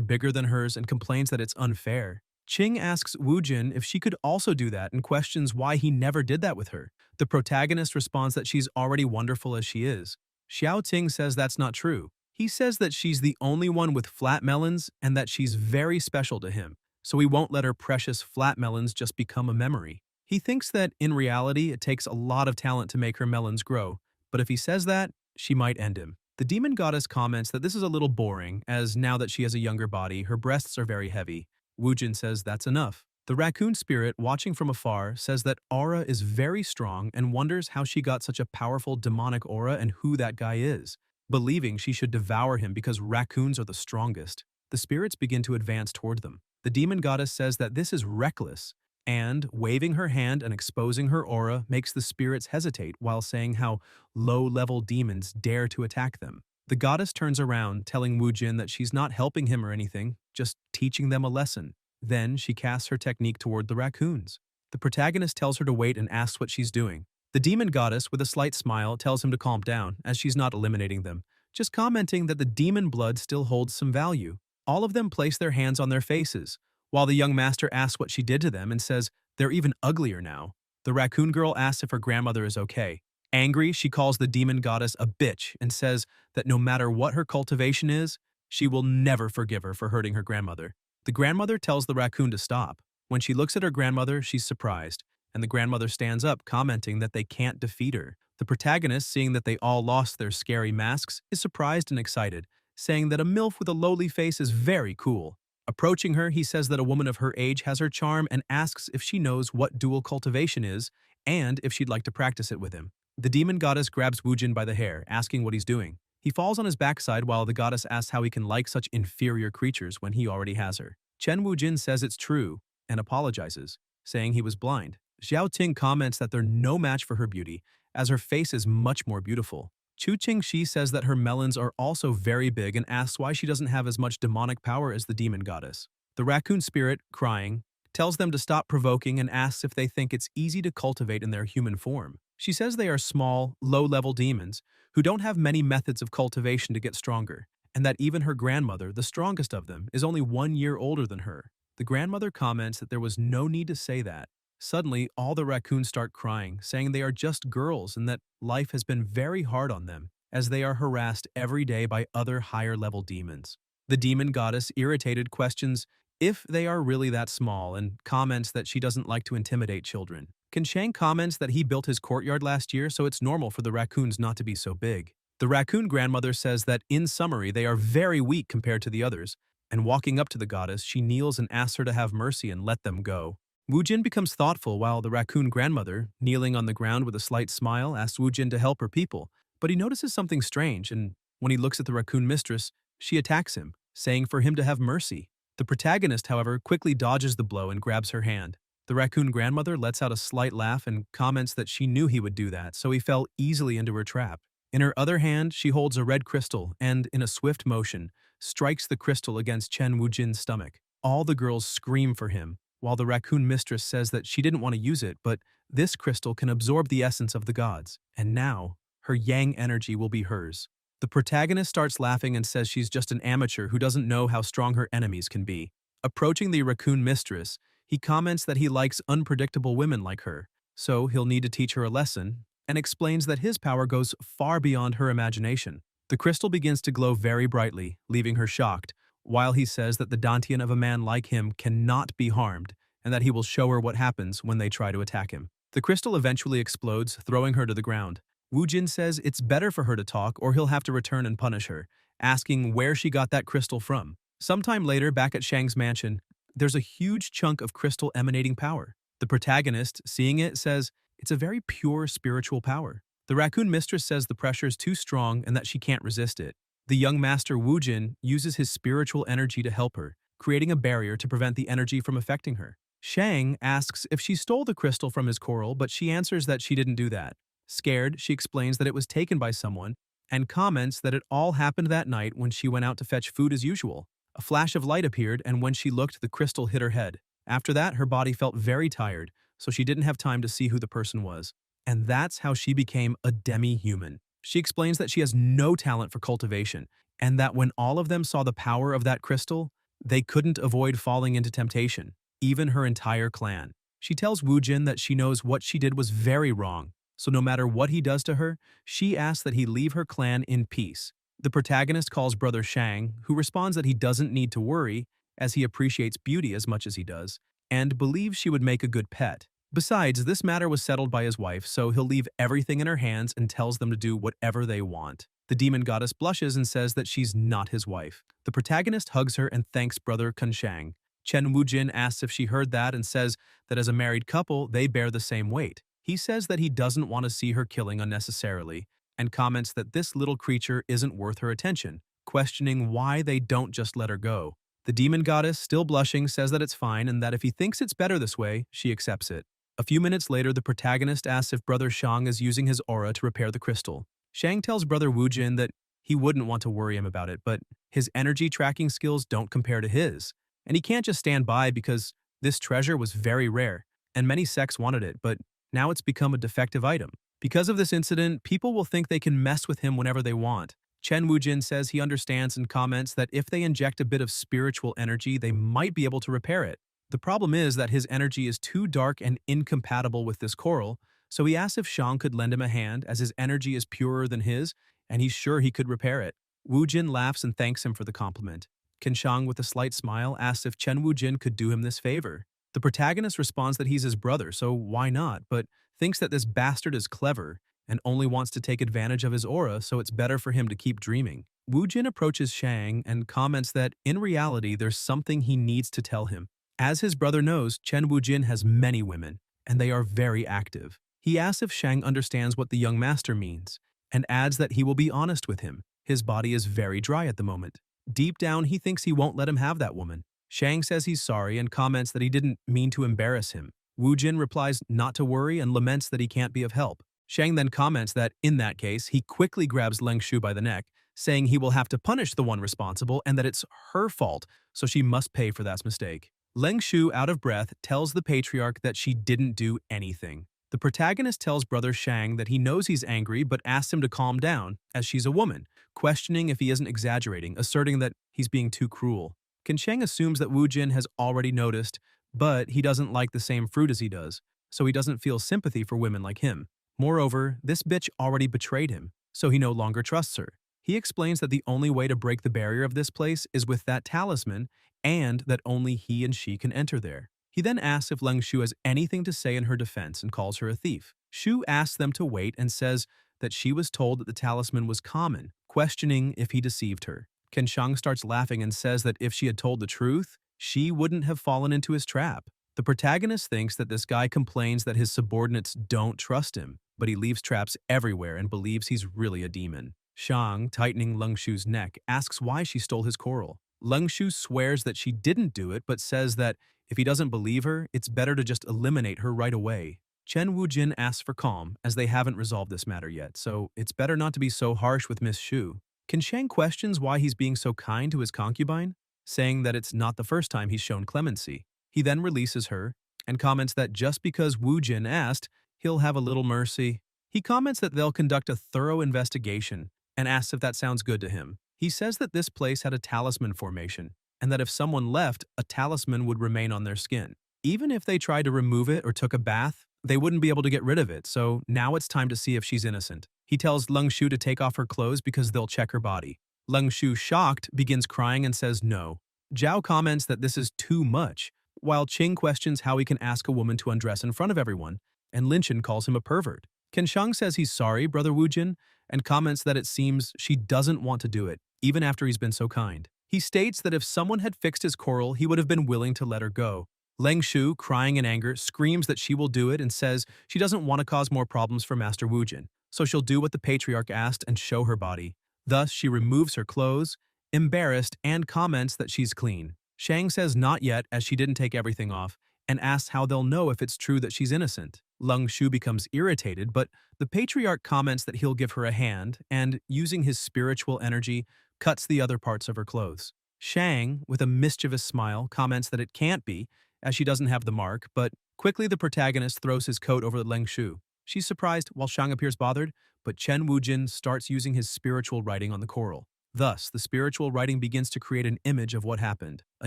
bigger than hers and complains that it's unfair. Qing asks Woojin if she could also do that and questions why he never did that with her. The protagonist responds that she's already wonderful as she is. Xiao Qing says that's not true. He says that she's the only one with flat melons and that she's very special to him, so he won't let her precious flat melons just become a memory. He thinks that, in reality, it takes a lot of talent to make her melons grow, but if he says that, she might end him. The demon goddess comments that this is a little boring, as now that she has a younger body, her breasts are very heavy. Woojin says that's enough. The raccoon spirit, watching from afar, says that aura is very strong and wonders how she got such a powerful demonic aura and who that guy is, believing she should devour him because raccoons are the strongest. The spirits begin to advance toward them. The demon goddess says that this is reckless, and, waving her hand and exposing her aura, makes the spirits hesitate while saying how low-level demons dare to attack them. The goddess turns around, telling Woojin that she's not helping him or anything, just teaching them a lesson. Then she casts her technique toward the raccoons. The protagonist tells her to wait and asks what she's doing. The demon goddess, with a slight smile, tells him to calm down, as she's not eliminating them, just commenting that the demon blood still holds some value. All of them place their hands on their faces, while the young master asks what she did to them and says they're even uglier now. The raccoon girl asks if her grandmother is okay. Angry, she calls the demon goddess a bitch and says that no matter what her cultivation is, she will never forgive her for hurting her grandmother. The grandmother tells the raccoon to stop. When she looks at her grandmother, she's surprised, and the grandmother stands up, commenting that they can't defeat her. The protagonist, seeing that they all lost their scary masks, is surprised and excited, saying that a MILF with a lowly face is very cool. Approaching her, he says that a woman of her age has her charm and asks if she knows what dual cultivation is and if she'd like to practice it with him. The demon goddess grabs Woojin by the hair, asking what he's doing. He falls on his backside while the goddess asks how he can like such inferior creatures when he already has her. Chen Woojin says it's true and apologizes, saying he was blind. Xiao Ting comments that they're no match for her beauty, as her face is much more beautiful. Chu Qingxi says that her melons are also very big and asks why she doesn't have as much demonic power as the demon goddess. The raccoon spirit, crying, tells them to stop provoking and asks if they think it's easy to cultivate in their human form. She says they are small, low-level demons who don't have many methods of cultivation to get stronger, and that even her grandmother, the strongest of them, is only 1 year older than her. The grandmother comments that there was no need to say that. Suddenly, all the raccoons start crying, saying they are just girls and that life has been very hard on them, as they are harassed every day by other higher-level demons. The demon goddess, irritated, questions if they are really that small and comments that she doesn't like to intimidate children. Kanchang comments that he built his courtyard last year, so it's normal for the raccoons not to be so big. The raccoon grandmother says that, in summary, they are very weak compared to the others, and walking up to the goddess, she kneels and asks her to have mercy and let them go. Woojin becomes thoughtful while the raccoon grandmother, kneeling on the ground with a slight smile, asks Woojin to help her people, but he notices something strange, and when he looks at the raccoon mistress, she attacks him, saying for him to have mercy. The protagonist, however, quickly dodges the blow and grabs her hand. The raccoon grandmother lets out a slight laugh and comments that she knew he would do that, so he fell easily into her trap. In her other hand, she holds a red crystal and, in a swift motion, strikes the crystal against Chen Wujin's stomach. All the girls scream for him, while the raccoon mistress says that she didn't want to use it, but this crystal can absorb the essence of the gods, and now her yang energy will be hers. The protagonist starts laughing and says she's just an amateur who doesn't know how strong her enemies can be. Approaching the raccoon mistress, he comments that he likes unpredictable women like her, so he'll need to teach her a lesson, and explains that his power goes far beyond her imagination. The crystal begins to glow very brightly, leaving her shocked, while he says that the dantian of a man like him cannot be harmed, and that he will show her what happens when they try to attack him. The crystal eventually explodes, throwing her to the ground. Wu Jin says it's better for her to talk or he'll have to return and punish her, asking where she got that crystal from. Sometime later, back at Shang's mansion, there's a huge chunk of crystal emanating power. The protagonist, seeing it, says it's a very pure spiritual power. The raccoon mistress says the pressure is too strong and that she can't resist it. The young master Wu Jin uses his spiritual energy to help her, creating a barrier to prevent the energy from affecting her. Shang asks if she stole the crystal from his coral, but she answers that she didn't do that. Scared, she explains that it was taken by someone and comments that it all happened that night when she went out to fetch food as usual. A flash of light appeared, and when she looked, the crystal hit her head. After that, her body felt very tired, so she didn't have time to see who the person was. And that's how she became a demi-human. She explains that she has no talent for cultivation, and that when all of them saw the power of that crystal, they couldn't avoid falling into temptation, even her entire clan. She tells Wu Jin that she knows what she did was very wrong, so no matter what he does to her, she asks that he leave her clan in peace. The protagonist calls brother Shang, who responds that he doesn't need to worry, as he appreciates beauty as much as he does, and believes she would make a good pet. Besides, this matter was settled by his wife, so he'll leave everything in her hands and tells them to do whatever they want. The demon goddess blushes and says that she's not his wife. The protagonist hugs her and thanks brother Kunshang. Chen Wujin asks if she heard that and says that as a married couple, they bear the same weight. He says that he doesn't want to see her killing unnecessarily, and comments that this little creature isn't worth her attention, questioning why they don't just let her go. The demon goddess, still blushing, says that it's fine and that if he thinks it's better this way, she accepts it. A few minutes later, the protagonist asks if brother Shang is using his aura to repair the crystal. Shang tells brother Wu Jin that he wouldn't want to worry him about it, but his energy tracking skills don't compare to his, and he can't just stand by because this treasure was very rare, and many sects wanted it, but now it's become a defective item. Because of this incident, people will think they can mess with him whenever they want. Chen Wujin says he understands and comments that if they inject a bit of spiritual energy, they might be able to repair it. The problem is that his energy is too dark and incompatible with this coral, so he asks if Shang could lend him a hand as his energy is purer than his, and he's sure he could repair it. Wu Jin laughs and thanks him for the compliment. Shang, with a slight smile, asks if Chen Wujin could do him this favor. The protagonist responds that he's his brother, so why not, but thinks that this bastard is clever and only wants to take advantage of his aura, so it's better for him to keep dreaming. Wu Jin approaches Shang and comments that in reality there's something he needs to tell him. As his brother knows, Chen Wujin has many women, and they are very active. He asks if Shang understands what the young master means, and adds that he will be honest with him. His body is very dry at the moment. Deep down, he thinks he won't let him have that woman. Shang says he's sorry and comments that he didn't mean to embarrass him. Wu Jin replies not to worry and laments that he can't be of help. Shang then comments that, in that case, he quickly grabs Leng Shu by the neck, saying he will have to punish the one responsible and that it's her fault, so she must pay for that mistake. Leng Shu, out of breath, tells the patriarch that she didn't do anything. The protagonist tells brother Shang that he knows he's angry but asks him to calm down, as she's a woman, questioning if he isn't exaggerating, asserting that he's being too cruel. Shang assumes that Wu Jin has already noticed, but he doesn't like the same fruit as he does, so he doesn't feel sympathy for women like him. Moreover, this bitch already betrayed him, so he no longer trusts her. He explains that the only way to break the barrier of this place is with that talisman, and that only he and she can enter there. He then asks if Leng Shu has anything to say in her defense and calls her a thief. Shu asks them to wait and says that she was told that the talisman was common, questioning if he deceived her. Shang starts laughing and says that if she had told the truth, she wouldn't have fallen into his trap. The protagonist thinks that this guy complains that his subordinates don't trust him, but he leaves traps everywhere and believes he's really a demon. Shang, tightening Leng Shu's neck, asks why she stole his coral. Leng Shu swears that she didn't do it, but says that if he doesn't believe her, it's better to just eliminate her right away. Chen Wujin asks for calm, as they haven't resolved this matter yet, so it's better not to be so harsh with Miss Shu. Kan Shang questions why he's being so kind to his concubine, saying that it's not the first time he's shown clemency. He then releases her, and comments that just because Wu Jin asked, he'll have a little mercy. He comments that they'll conduct a thorough investigation, and asks if that sounds good to him. He says that this place had a talisman formation, and that if someone left, a talisman would remain on their skin. Even if they tried to remove it or took a bath, they wouldn't be able to get rid of it, so now it's time to see if she's innocent. He tells Leng Shu to take off her clothes because they'll check her body. Leng Shu, shocked, begins crying and says no. Zhao comments that this is too much, while Qing questions how he can ask a woman to undress in front of everyone, and Lin Chen calls him a pervert. Ken Shang says he's sorry, Brother Wu Jin, and comments that it seems she doesn't want to do it, even after he's been so kind. He states that if someone had fixed his coral, he would have been willing to let her go. Leng Shu, crying in anger, screams that she will do it and says she doesn't want to cause more problems for Master Wu Jin, so she'll do what the patriarch asked and show her body. Thus, she removes her clothes, embarrassed, and comments that she's clean. Shang says not yet, as she didn't take everything off, and asks how they'll know if it's true that she's innocent. Leng Shu becomes irritated, but the patriarch comments that he'll give her a hand and, using his spiritual energy, cuts the other parts of her clothes. Shang, with a mischievous smile, comments that it can't be, as she doesn't have the mark, but quickly the protagonist throws his coat over Leng Shu. She's surprised while Shang appears bothered, but Chen Wujin starts using his spiritual writing on the coral. Thus, the spiritual writing begins to create an image of what happened. A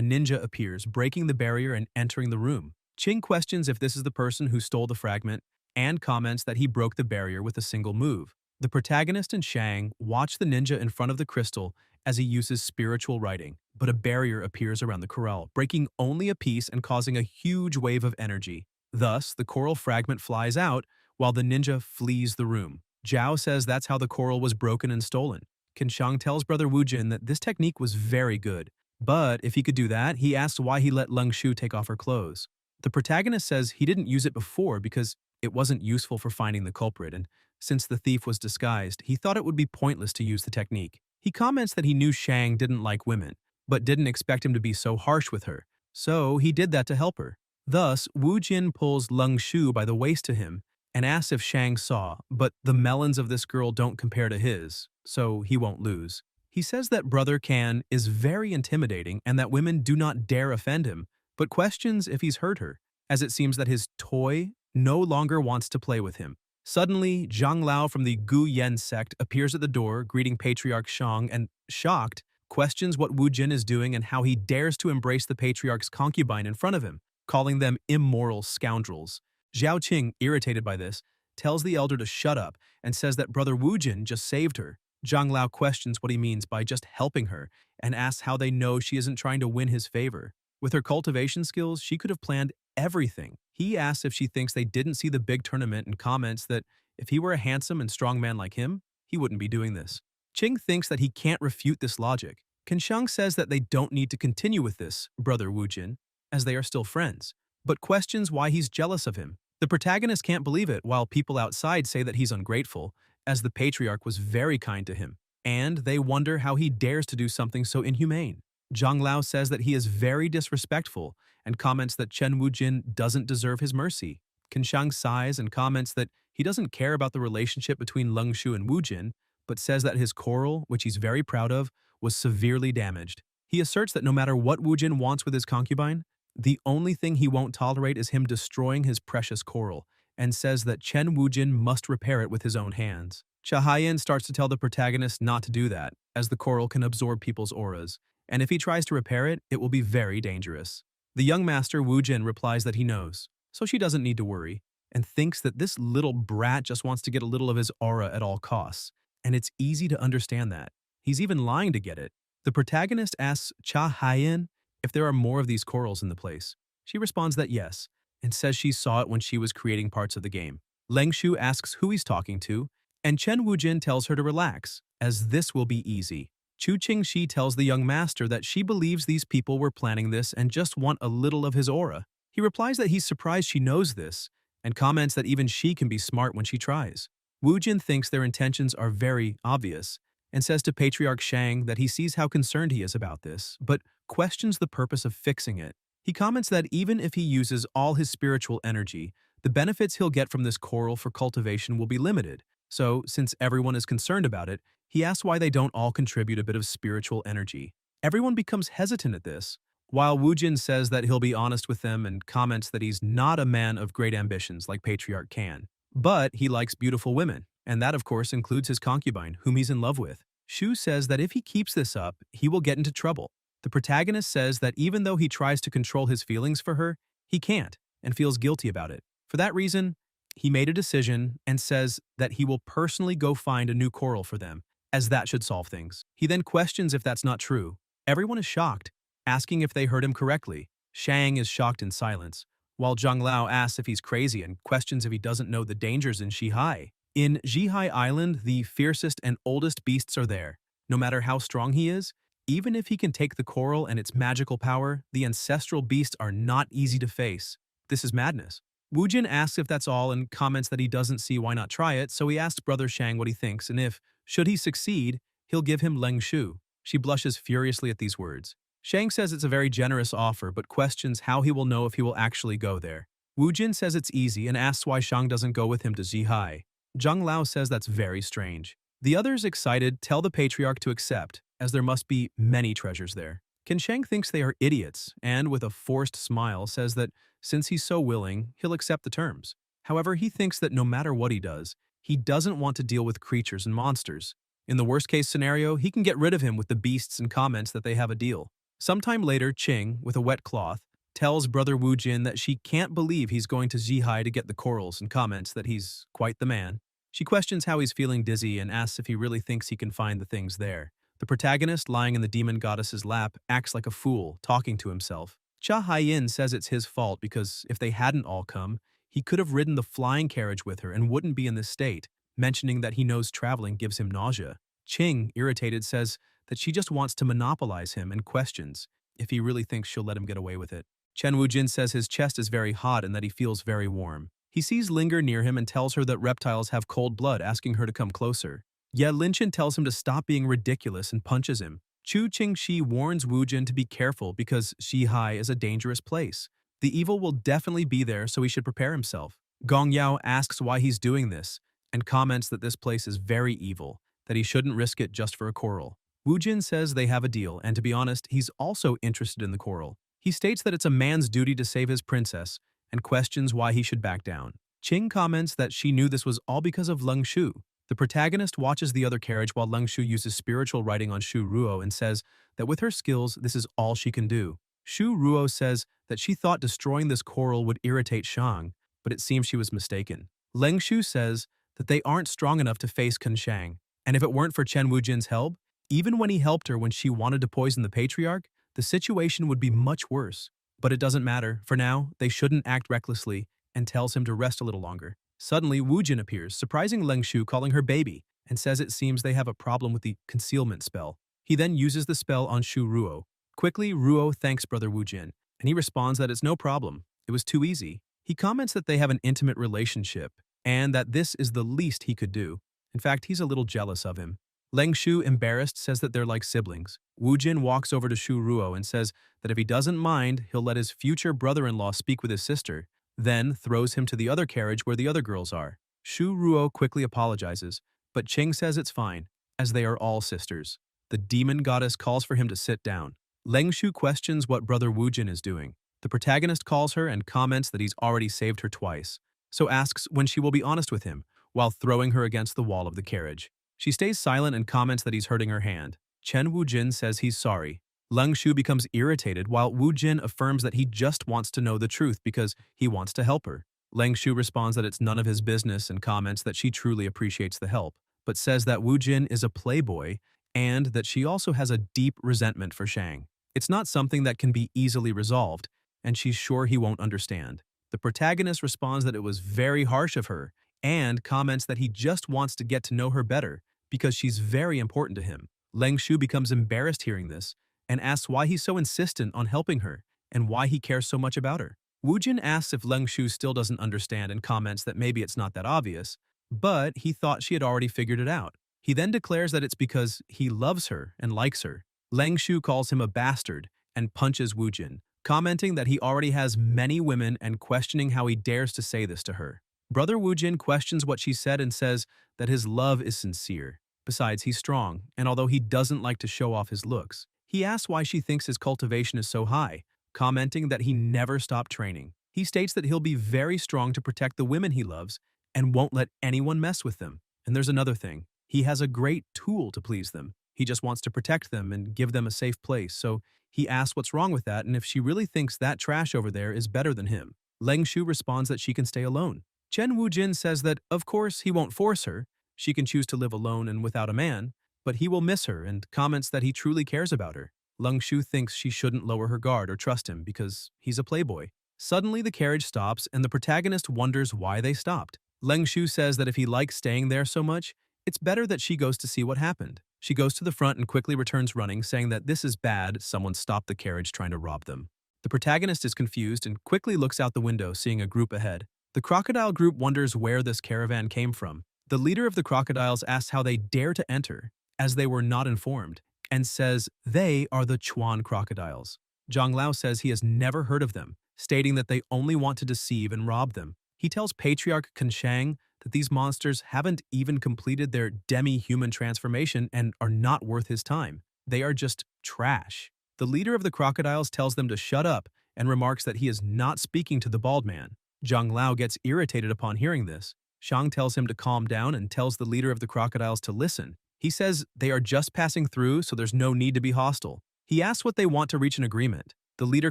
ninja appears, breaking the barrier and entering the room. Qing questions if this is the person who stole the fragment, and comments that he broke the barrier with a single move. The protagonist and Shang watch the ninja in front of the crystal as he uses spiritual writing, but a barrier appears around the coral, breaking only a piece and causing a huge wave of energy. Thus, the coral fragment flies out, while the ninja flees the room. Zhao says that's how the coral was broken and stolen. Ken Shang tells Brother Wu Jin that this technique was very good, but if he could do that, he asks why he let Leng Shu take off her clothes. The protagonist says he didn't use it before because it wasn't useful for finding the culprit, and since the thief was disguised, he thought it would be pointless to use the technique. He comments that he knew Shang didn't like women, but didn't expect him to be so harsh with her, so he did that to help her. Thus, Wu Jin pulls Leng Shu by the waist to him and asks if Shang saw, but the melons of this girl don't compare to his, so he won't lose. He says that Brother Can is very intimidating and that women do not dare offend him, but questions if he's hurt her, as it seems that his toy no longer wants to play with him. Suddenly, Zhang Lao from the Gu Yen sect appears at the door, greeting Patriarch Shang, and, shocked, questions what Wu Jin is doing and how he dares to embrace the Patriarch's concubine in front of him, calling them immoral scoundrels. Zhao Qing, irritated by this, tells the elder to shut up and says that Brother Wu Jin just saved her. Zhang Lao questions what he means by just helping her and asks how they know she isn't trying to win his favor. With her cultivation skills, she could have planned everything. He asks if she thinks they didn't see the big tournament and comments that if he were a handsome and strong man like him, he wouldn't be doing this. Qing thinks that he can't refute this logic. Ken Shang says that they don't need to continue with this, Brother Wu Jin, as they are still friends, but questions why he's jealous of him. The protagonist can't believe it, while people outside say that he's ungrateful, as the patriarch was very kind to him, and they wonder how he dares to do something so inhumane. Zhang Lao says that he is very disrespectful and comments that Chen Wujin doesn't deserve his mercy. Ken Shang sighs and comments that he doesn't care about the relationship between Leng Shu and Wujin, but says that his coral, which he's very proud of, was severely damaged. He asserts that no matter what Wujin wants with his concubine, the only thing he won't tolerate is him destroying his precious coral, and says that Chen Wujin must repair it with his own hands. Cha Haiyan starts to tell the protagonist not to do that, as the coral can absorb people's auras, and if he tries to repair it, it will be very dangerous. The young master Wu Jin replies that he knows, so she doesn't need to worry, and thinks that this little brat just wants to get a little of his aura at all costs, and it's easy to understand that. He's even lying to get it. The protagonist asks Cha Haiyan if there are more of these corals in the place. She responds that yes, and says she saw it when she was creating parts of the game. Leng Shu asks who he's talking to, and Chen Wujin tells her to relax, as this will be easy. Chu Qingxi tells the young master that she believes these people were planning this and just want a little of his aura. He replies that he's surprised she knows this, and comments that even she can be smart when she tries. Wu Jin thinks their intentions are very obvious, and says to Patriarch Shang that he sees how concerned he is about this, but questions the purpose of fixing it. He comments that even if he uses all his spiritual energy, The benefits he'll get from this coral for cultivation will be limited. So, since everyone is concerned about it, he asks why they don't all contribute a bit of spiritual energy. Everyone becomes hesitant at this, while Woojin says that he'll be honest with them and comments that he's not a man of great ambitions like Patriarch Kan. But he likes beautiful women, and that of course includes his concubine, whom he's in love with. Shu says that if he keeps this up, he will get into trouble. The protagonist says that even though he tries to control his feelings for her, he can't, and feels guilty about it. For that reason, he made a decision and says that he will personally go find a new coral for them, as that should solve things. He then questions if that's not true. Everyone is shocked, asking if they heard him correctly. Shang is shocked in silence, while Zhang Lao asks if he's crazy and questions if he doesn't know the dangers in Shihai. In Zhihai Island, the fiercest and oldest beasts are there. No matter how strong he is, even if he can take the coral and its magical power, the ancestral beasts are not easy to face. This is madness. Woojin asks if that's all and comments that he doesn't see why not try it, so he asks Brother Shang what he thinks and if, should he succeed, he'll give him Leng Shu. She blushes furiously at these words. Shang says it's a very generous offer but questions how he will know if he will actually go there. Woojin says it's easy and asks why Shang doesn't go with him to Zhihai. Zhang Lao says that's very strange. The others, excited, tell the patriarch to accept, as there must be many treasures there. Ken Shang thinks they are idiots and, with a forced smile, says that since he's so willing, he'll accept the terms. However, he thinks that no matter what he does, he doesn't want to deal with creatures and monsters. In the worst-case scenario, he can get rid of him with the beasts and comments that they have a deal. Sometime later, Qing, with a wet cloth, tells Brother Wu Jin that she can't believe he's going to Zhihai to get the corals and comments that he's quite the man. She questions how he's feeling dizzy and asks if he really thinks he can find the things there. The protagonist, lying in the demon goddess's lap, acts like a fool, talking to himself. Cha Haiyin says it's his fault because if they hadn't all come, he could have ridden the flying carriage with her and wouldn't be in this state, mentioning that he knows traveling gives him nausea. Qing, irritated, says that she just wants to monopolize him and questions if he really thinks she'll let him get away with it. Chen Wujin says his chest is very hot and that he feels very warm. He sees Linger near him and tells her that reptiles have cold blood, asking her to come closer. Ye Linchen tells him to stop being ridiculous and punches him. Chu Qingxi warns Wujin to be careful because Shihai is a dangerous place. The evil will definitely be there, so he should prepare himself. Gong Yao asks why he's doing this and comments that this place is very evil, that he shouldn't risk it just for a coral. Wujin says they have a deal, and to be honest, he's also interested in the coral. He states that it's a man's duty to save his princess and questions why he should back down. Qing comments that she knew this was all because of Leng Shu. The protagonist watches the other carriage while Leng Shu uses spiritual writing on Shu Ruo and says that with her skills, this is all she can do. Shu Ruo says that she thought destroying this coral would irritate Shang, but it seems she was mistaken. Leng Shu says that they aren't strong enough to face Kun Shang, and if it weren't for Chen Wujin's help, even when he helped her when she wanted to poison the patriarch, the situation would be much worse. But it doesn't matter. For now, they shouldn't act recklessly and tells him to rest a little longer. Suddenly, Wujin appears, surprising Leng Shu, calling her baby, and says it seems they have a problem with the concealment spell. He then uses the spell on Shu Ruo. Quickly, Ruo thanks Brother Wujin, and he responds that it's no problem. It was too easy. He comments that they have an intimate relationship, and that this is the least he could do. In fact, he's a little jealous of him. Leng Shu, embarrassed, says that they're like siblings. Wujin walks over to Shu Ruo and says that if he doesn't mind, he'll let his future brother-in-law speak with his sister, then throws him to the other carriage where the other girls are. Shu Ruo quickly apologizes, but Qing says it's fine, as they are all sisters. The demon goddess calls for him to sit down. Leng Shu questions what Brother Wujin is doing. The protagonist calls her and comments that he's already saved her twice, so asks when she will be honest with him, while throwing her against the wall of the carriage. She stays silent and comments that he's hurting her hand. Chen Wujin says he's sorry. Leng Shu becomes irritated while Wujin affirms that he just wants to know the truth because he wants to help her. Leng Shu responds that it's none of his business and comments that she truly appreciates the help, but says that Wujin is a playboy and that she also has a deep resentment for Shang. It's not something that can be easily resolved, and she's sure he won't understand. The protagonist responds that it was very harsh of her and comments that he just wants to get to know her better because she's very important to him. Leng Shu becomes embarrassed hearing this and asks why he's so insistent on helping her and why he cares so much about her. Wujin asks if Leng Shu still doesn't understand and comments that maybe it's not that obvious, but he thought she had already figured it out. He then declares that it's because he loves her and likes her. Leng Shu calls him a bastard and punches Wujin. commenting that he already has many women and questioning how he dares to say this to her. Brother Woojin questions what she said and says that his love is sincere. Besides, he's strong, and although he doesn't like to show off his looks, he asks why she thinks his cultivation is so high, commenting that he never stopped training. He states that he'll be very strong to protect the women he loves and won't let anyone mess with them. And there's another thing. He has a great tool to please them. He just wants to protect them and give them a safe place, so he asks what's wrong with that and if she really thinks that trash over there is better than him. Leng Shu responds that she can stay alone. Chen Wujin says that, of course, he won't force her. She can choose to live alone and without a man, but he will miss her and comments that he truly cares about her. Leng Shu thinks she shouldn't lower her guard or trust him because he's a playboy. Suddenly, the carriage stops and the protagonist wonders why they stopped. Leng Shu says that if he likes staying there so much, it's better that she goes to see what happened. She goes to the front and quickly returns running, saying that this is bad, someone stopped the carriage trying to rob them. The protagonist is confused and quickly looks out the window, seeing a group ahead. The crocodile group wonders where this caravan came from. The leader of the crocodiles asks how they dare to enter, as they were not informed, and says they are the Chuan crocodiles. Zhang Lao says he has never heard of them, stating that they only want to deceive and rob them. He tells Patriarch Kanshang that these monsters haven't even completed their demi-human transformation and are not worth his time. They are just trash. The leader of the crocodiles tells them to shut up and remarks that he is not speaking to the bald man. Zhang Lao gets irritated upon hearing this. Shang tells him to calm down and tells the leader of the crocodiles to listen. He says they are just passing through, so there's no need to be hostile. He asks what they want to reach an agreement. The leader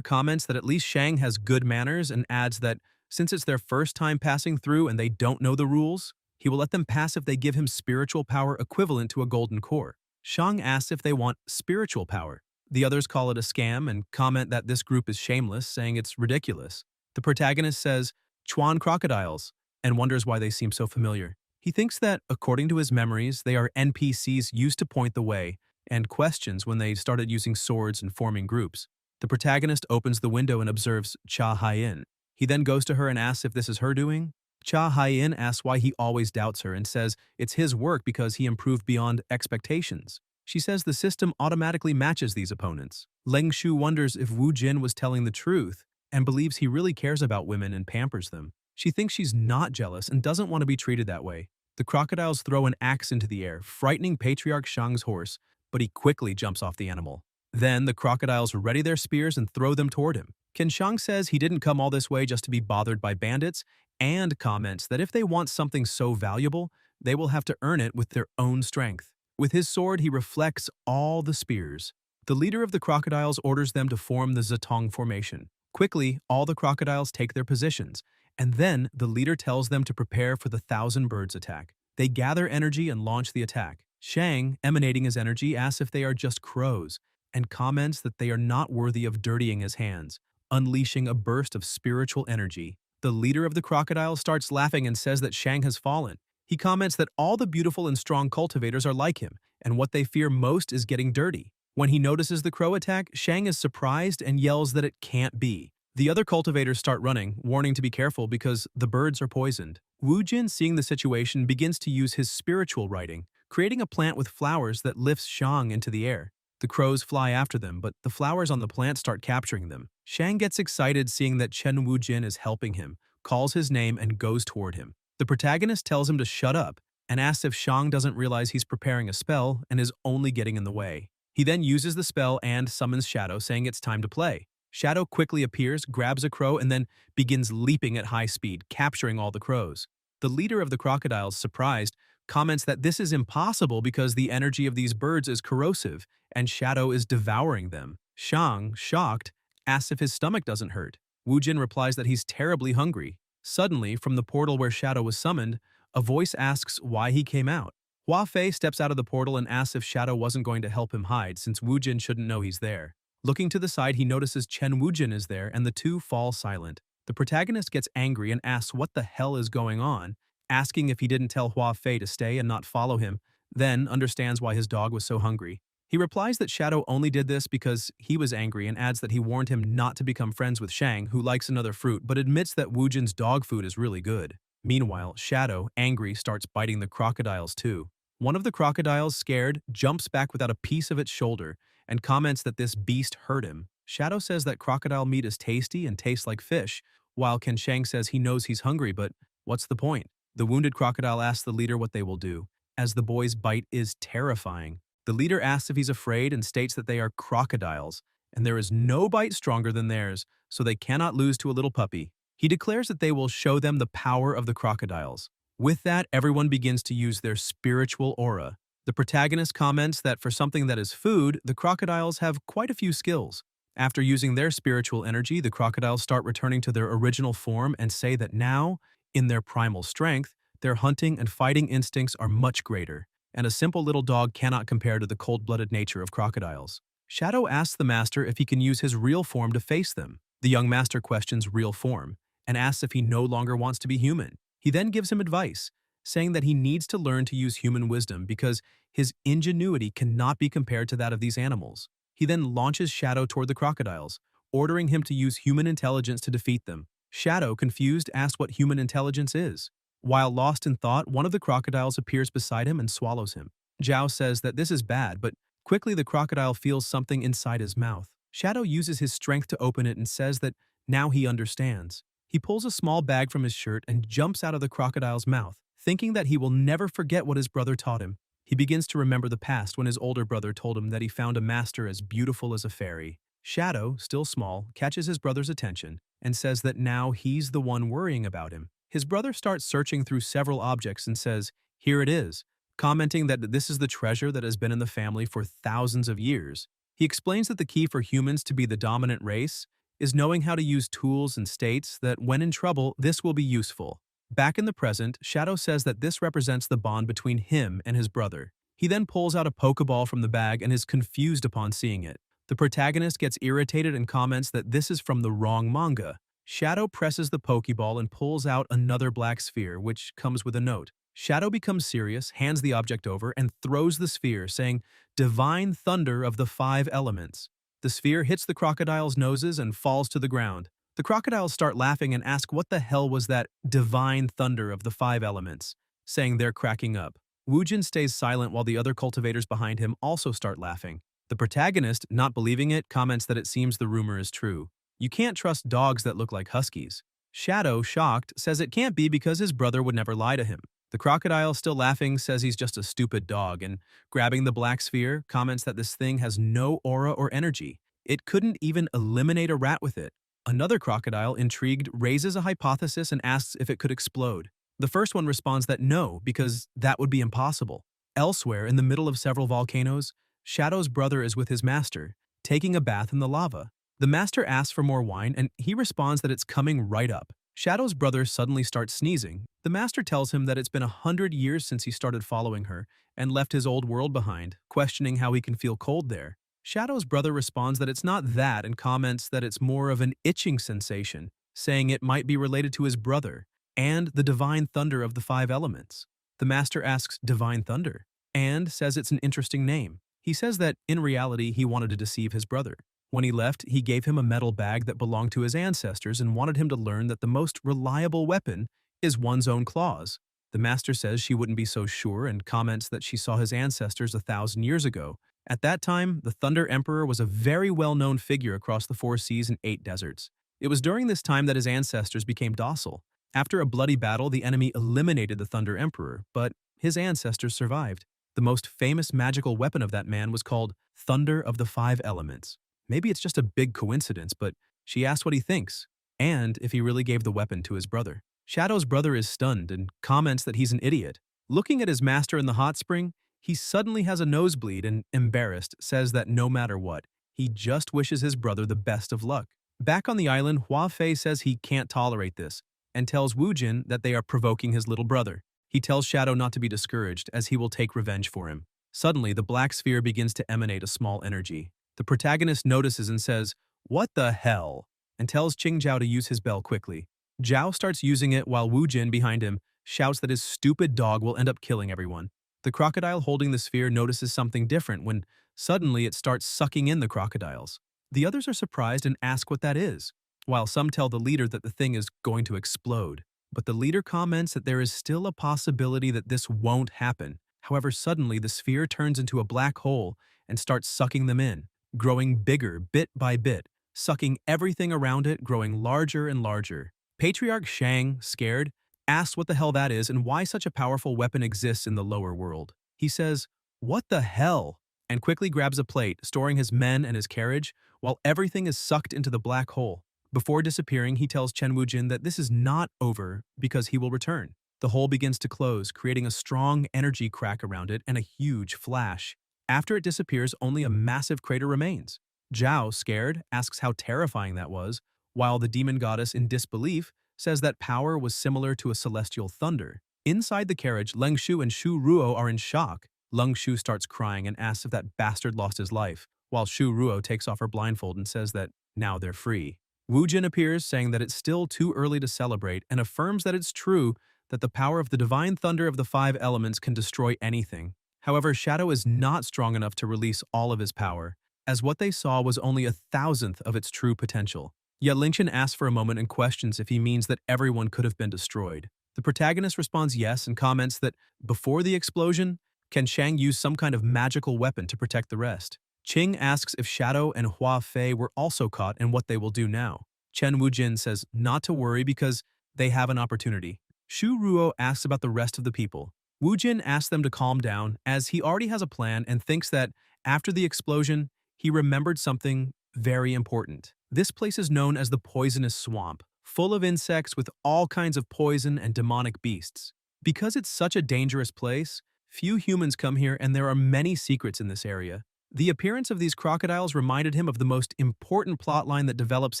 comments that at least Shang has good manners and adds that since it's their first time passing through and they don't know the rules, he will let them pass if they give him spiritual power equivalent to a golden core. Shang asks if they want spiritual power. The others call it a scam and comment that this group is shameless, saying it's ridiculous. The protagonist says, Chuan crocodiles, and wonders why they seem so familiar. He thinks that, according to his memories, they are NPCs used to point the way, and questions when they started using swords and forming groups. The protagonist opens the window and observes Cha Haiyan. He then goes to her and asks if this is her doing. Cha Haiyan asks why he always doubts her and says it's his work because he improved beyond expectations. She says the system automatically matches these opponents. Leng Shu wonders if Wu Jin was telling the truth and believes he really cares about women and pampers them. She thinks she's not jealous and doesn't want to be treated that way. The crocodiles throw an axe into the air, frightening Patriarch Shang's horse, but he quickly jumps off the animal. Then the crocodiles ready their spears and throw them toward him. Ken Shang says he didn't come all this way just to be bothered by bandits and comments that if they want something so valuable, they will have to earn it with their own strength. With his sword, he reflects all the spears. The leader of the crocodiles orders them to form the Zitong formation. Quickly, all the crocodiles take their positions, and then the leader tells them to prepare for the 1,000 birds attack. They gather energy and launch the attack. Shang, emanating his energy, asks if they are just crows, and comments that they are not worthy of dirtying his hands, unleashing a burst of spiritual energy. The leader of the crocodiles starts laughing and says that Shang has fallen. He comments that all the beautiful and strong cultivators are like him, and what they fear most is getting dirty. When he notices the crow attack, Shang is surprised and yells that it can't be. The other cultivators start running, warning to be careful because the birds are poisoned. Wu Jin, seeing the situation, begins to use his spiritual writing, creating a plant with flowers that lifts Shang into the air. The crows fly after them, but the flowers on the plant start capturing them. Shang gets excited seeing that Chen Wujin is helping him, calls his name, and goes toward him. The protagonist tells him to shut up and asks if Shang doesn't realize he's preparing a spell and is only getting in the way. He then uses the spell and summons Shadow, saying it's time to play. Shadow quickly appears, grabs a crow, and then begins leaping at high speed, capturing all the crows. The leader of the crocodiles, surprised, comments that this is impossible because the energy of these birds is corrosive and Shadow is devouring them. Shang, shocked, asks if his stomach doesn't hurt. Wu Jin replies that he's terribly hungry. Suddenly, from the portal where Shadow was summoned, a voice asks why he came out. Hua Fei steps out of the portal and asks if Shadow wasn't going to help him hide since Wu Jin shouldn't know he's there. Looking to the side, he notices Chen Wu Jin is there and the two fall silent. The protagonist gets angry and asks what the hell is going on, asking if he didn't tell Hua Fei to stay and not follow him, then understands why his dog was so hungry. He replies that Shadow only did this because he was angry and adds that he warned him not to become friends with Shang, who likes another fruit, but admits that Wu Jin's dog food is really good. Meanwhile, Shadow, angry, starts biting the crocodiles too. One of the crocodiles, scared, jumps back without a piece of its shoulder and comments that this beast hurt him. Shadow says that crocodile meat is tasty and tastes like fish, while Ken Shang says he knows he's hungry, but what's the point? The wounded crocodile asks the leader what they will do, as the boy's bite is terrifying. The leader asks if he's afraid and states that they are crocodiles, and there is no bite stronger than theirs, so they cannot lose to a little puppy. He declares that they will show them the power of the crocodiles. With that, everyone begins to use their spiritual aura. The protagonist comments that for something that is food, the crocodiles have quite a few skills. After using their spiritual energy, the crocodiles start returning to their original form and say that now, in their primal strength, their hunting and fighting instincts are much greater, and a simple little dog cannot compare to the cold-blooded nature of crocodiles. Shadow asks the master if he can use his real form to face them. The young master questions real form, and asks if he no longer wants to be human. He then gives him advice, saying that he needs to learn to use human wisdom because his ingenuity cannot be compared to that of these animals. He then launches Shadow toward the crocodiles, ordering him to use human intelligence to defeat them. Shadow, confused, asks what human intelligence is. While lost in thought, one of the crocodiles appears beside him and swallows him. Zhao says that this is bad, but quickly the crocodile feels something inside his mouth. Shadow uses his strength to open it and says that now he understands. He pulls a small bag from his shirt and jumps out of the crocodile's mouth, thinking that he will never forget what his brother taught him. He begins to remember the past when his older brother told him that he found a master as beautiful as a fairy. Shadow, still small, catches his brother's attention and says that now he's the one worrying about him. His brother starts searching through several objects and says, "Here it is," commenting that this is the treasure that has been in the family for thousands of years. He explains that the key for humans to be the dominant race is knowing how to use tools and states that when in trouble, this will be useful. Back in the present, Shadow says that this represents the bond between him and his brother. He then pulls out a Pokeball from the bag and is confused upon seeing it. The protagonist gets irritated and comments that this is from the wrong manga. Shadow presses the Pokeball and pulls out another black sphere, which comes with a note. Shadow becomes serious, hands the object over, and throws the sphere, saying, "Divine thunder of the 5 elements." The sphere hits the crocodile's noses and falls to the ground. The crocodiles start laughing and ask what the hell was that divine thunder of the 5 elements, saying they're cracking up. Woojin stays silent while the other cultivators behind him also start laughing. The protagonist, not believing it, comments that it seems the rumor is true. You can't trust dogs that look like huskies. Shadow, shocked, says it can't be because his brother would never lie to him. The crocodile, still laughing, says he's just a stupid dog and, grabbing the black sphere, comments that this thing has no aura or energy. It couldn't even eliminate a rat with it. Another crocodile, intrigued, raises a hypothesis and asks if it could explode. The first one responds that no, because that would be impossible. Elsewhere, in the middle of several volcanoes, Shadow's brother is with his master, taking a bath in the lava. The master asks for more wine, and he responds that it's coming right up. Shadow's brother suddenly starts sneezing. The master tells him that it's been 100 years since he started following her and left his old world behind, questioning how he can feel cold there. Shadow's brother responds that it's not that and comments that it's more of an itching sensation, saying it might be related to his brother and the divine thunder of the 5 elements. The master asks divine thunder and says it's an interesting name. He says that in reality he wanted to deceive his brother. When he left, he gave him a metal bag that belonged to his ancestors and wanted him to learn that the most reliable weapon is one's own claws. The master says she wouldn't be so sure and comments that she saw his ancestors 1,000 years ago. At that time, the Thunder Emperor was a very well-known figure across the 4 seas and 8 deserts. It was during this time that his ancestors became docile. After a bloody battle, the enemy eliminated the Thunder Emperor, but his ancestors survived. The most famous magical weapon of that man was called Thunder of the 5 elements. Maybe it's just a big coincidence, but she asks what he thinks, and if he really gave the weapon to his brother. Shadow's brother is stunned and comments that he's an idiot. Looking at his master in the hot spring, he suddenly has a nosebleed and, embarrassed, says that no matter what, he just wishes his brother the best of luck. Back on the island, Hua Fei says he can't tolerate this and tells Woojin that they are provoking his little brother. He tells Shadow not to be discouraged as he will take revenge for him. Suddenly, the black sphere begins to emanate a small energy. The protagonist notices and says, "What the hell?" and tells Qingjiao to use his bell quickly. Zhao starts using it while Woojin, behind him, shouts that his stupid dog will end up killing everyone. The crocodile holding the sphere notices something different when suddenly it starts sucking in the crocodiles. The others are surprised and ask what that is, while some tell the leader that the thing is going to explode. But the leader comments that there is still a possibility that this won't happen. However, suddenly the sphere turns into a black hole and starts sucking them in, growing bigger bit by bit. sucking everything around it, growing larger and larger. Patriarch Shang, scared, asks what the hell that is and why such a powerful weapon exists in the lower world. He says, "What the hell?" and quickly grabs a plate, storing his men and his carriage, while everything is sucked into the black hole. Before disappearing, he tells Chen Wujin that this is not over because he will return. The hole begins to close, creating a strong energy crack around it and a huge flash. After it disappears, only a massive crater remains. Zhao, scared, asks how terrifying that was, while the demon goddess, in disbelief, says that power was similar to a celestial thunder. Inside the carriage, Leng Shu and Shu Ruo are in shock. Leng Shu starts crying and asks if that bastard lost his life, while Shu Ruo takes off her blindfold and says that now they're free. Wu Jin appears, saying that it's still too early to celebrate, and affirms that it's true that the power of the divine thunder of the five elements can destroy anything. However, Shadow is not strong enough to release all of his power, as what they saw was only a thousandth of its true potential. Yet Lingchen asks for a moment and questions if he means that everyone could have been destroyed. The protagonist responds yes and comments that before the explosion, can Shang use some kind of magical weapon to protect the rest? Qing asks if Shadow and Hua Fei were also caught and what they will do now. Chen Wujin says not to worry because they have an opportunity. Shu Ruo asks about the rest of the people. Wujin asks them to calm down as he already has a plan and thinks that after the explosion, he remembered something very important. This place is known as the Poisonous Swamp, full of insects with all kinds of poison and demonic beasts. Because it's such a dangerous place, few humans come here and there are many secrets in this area. The appearance of these crocodiles reminded him of the most important plotline that develops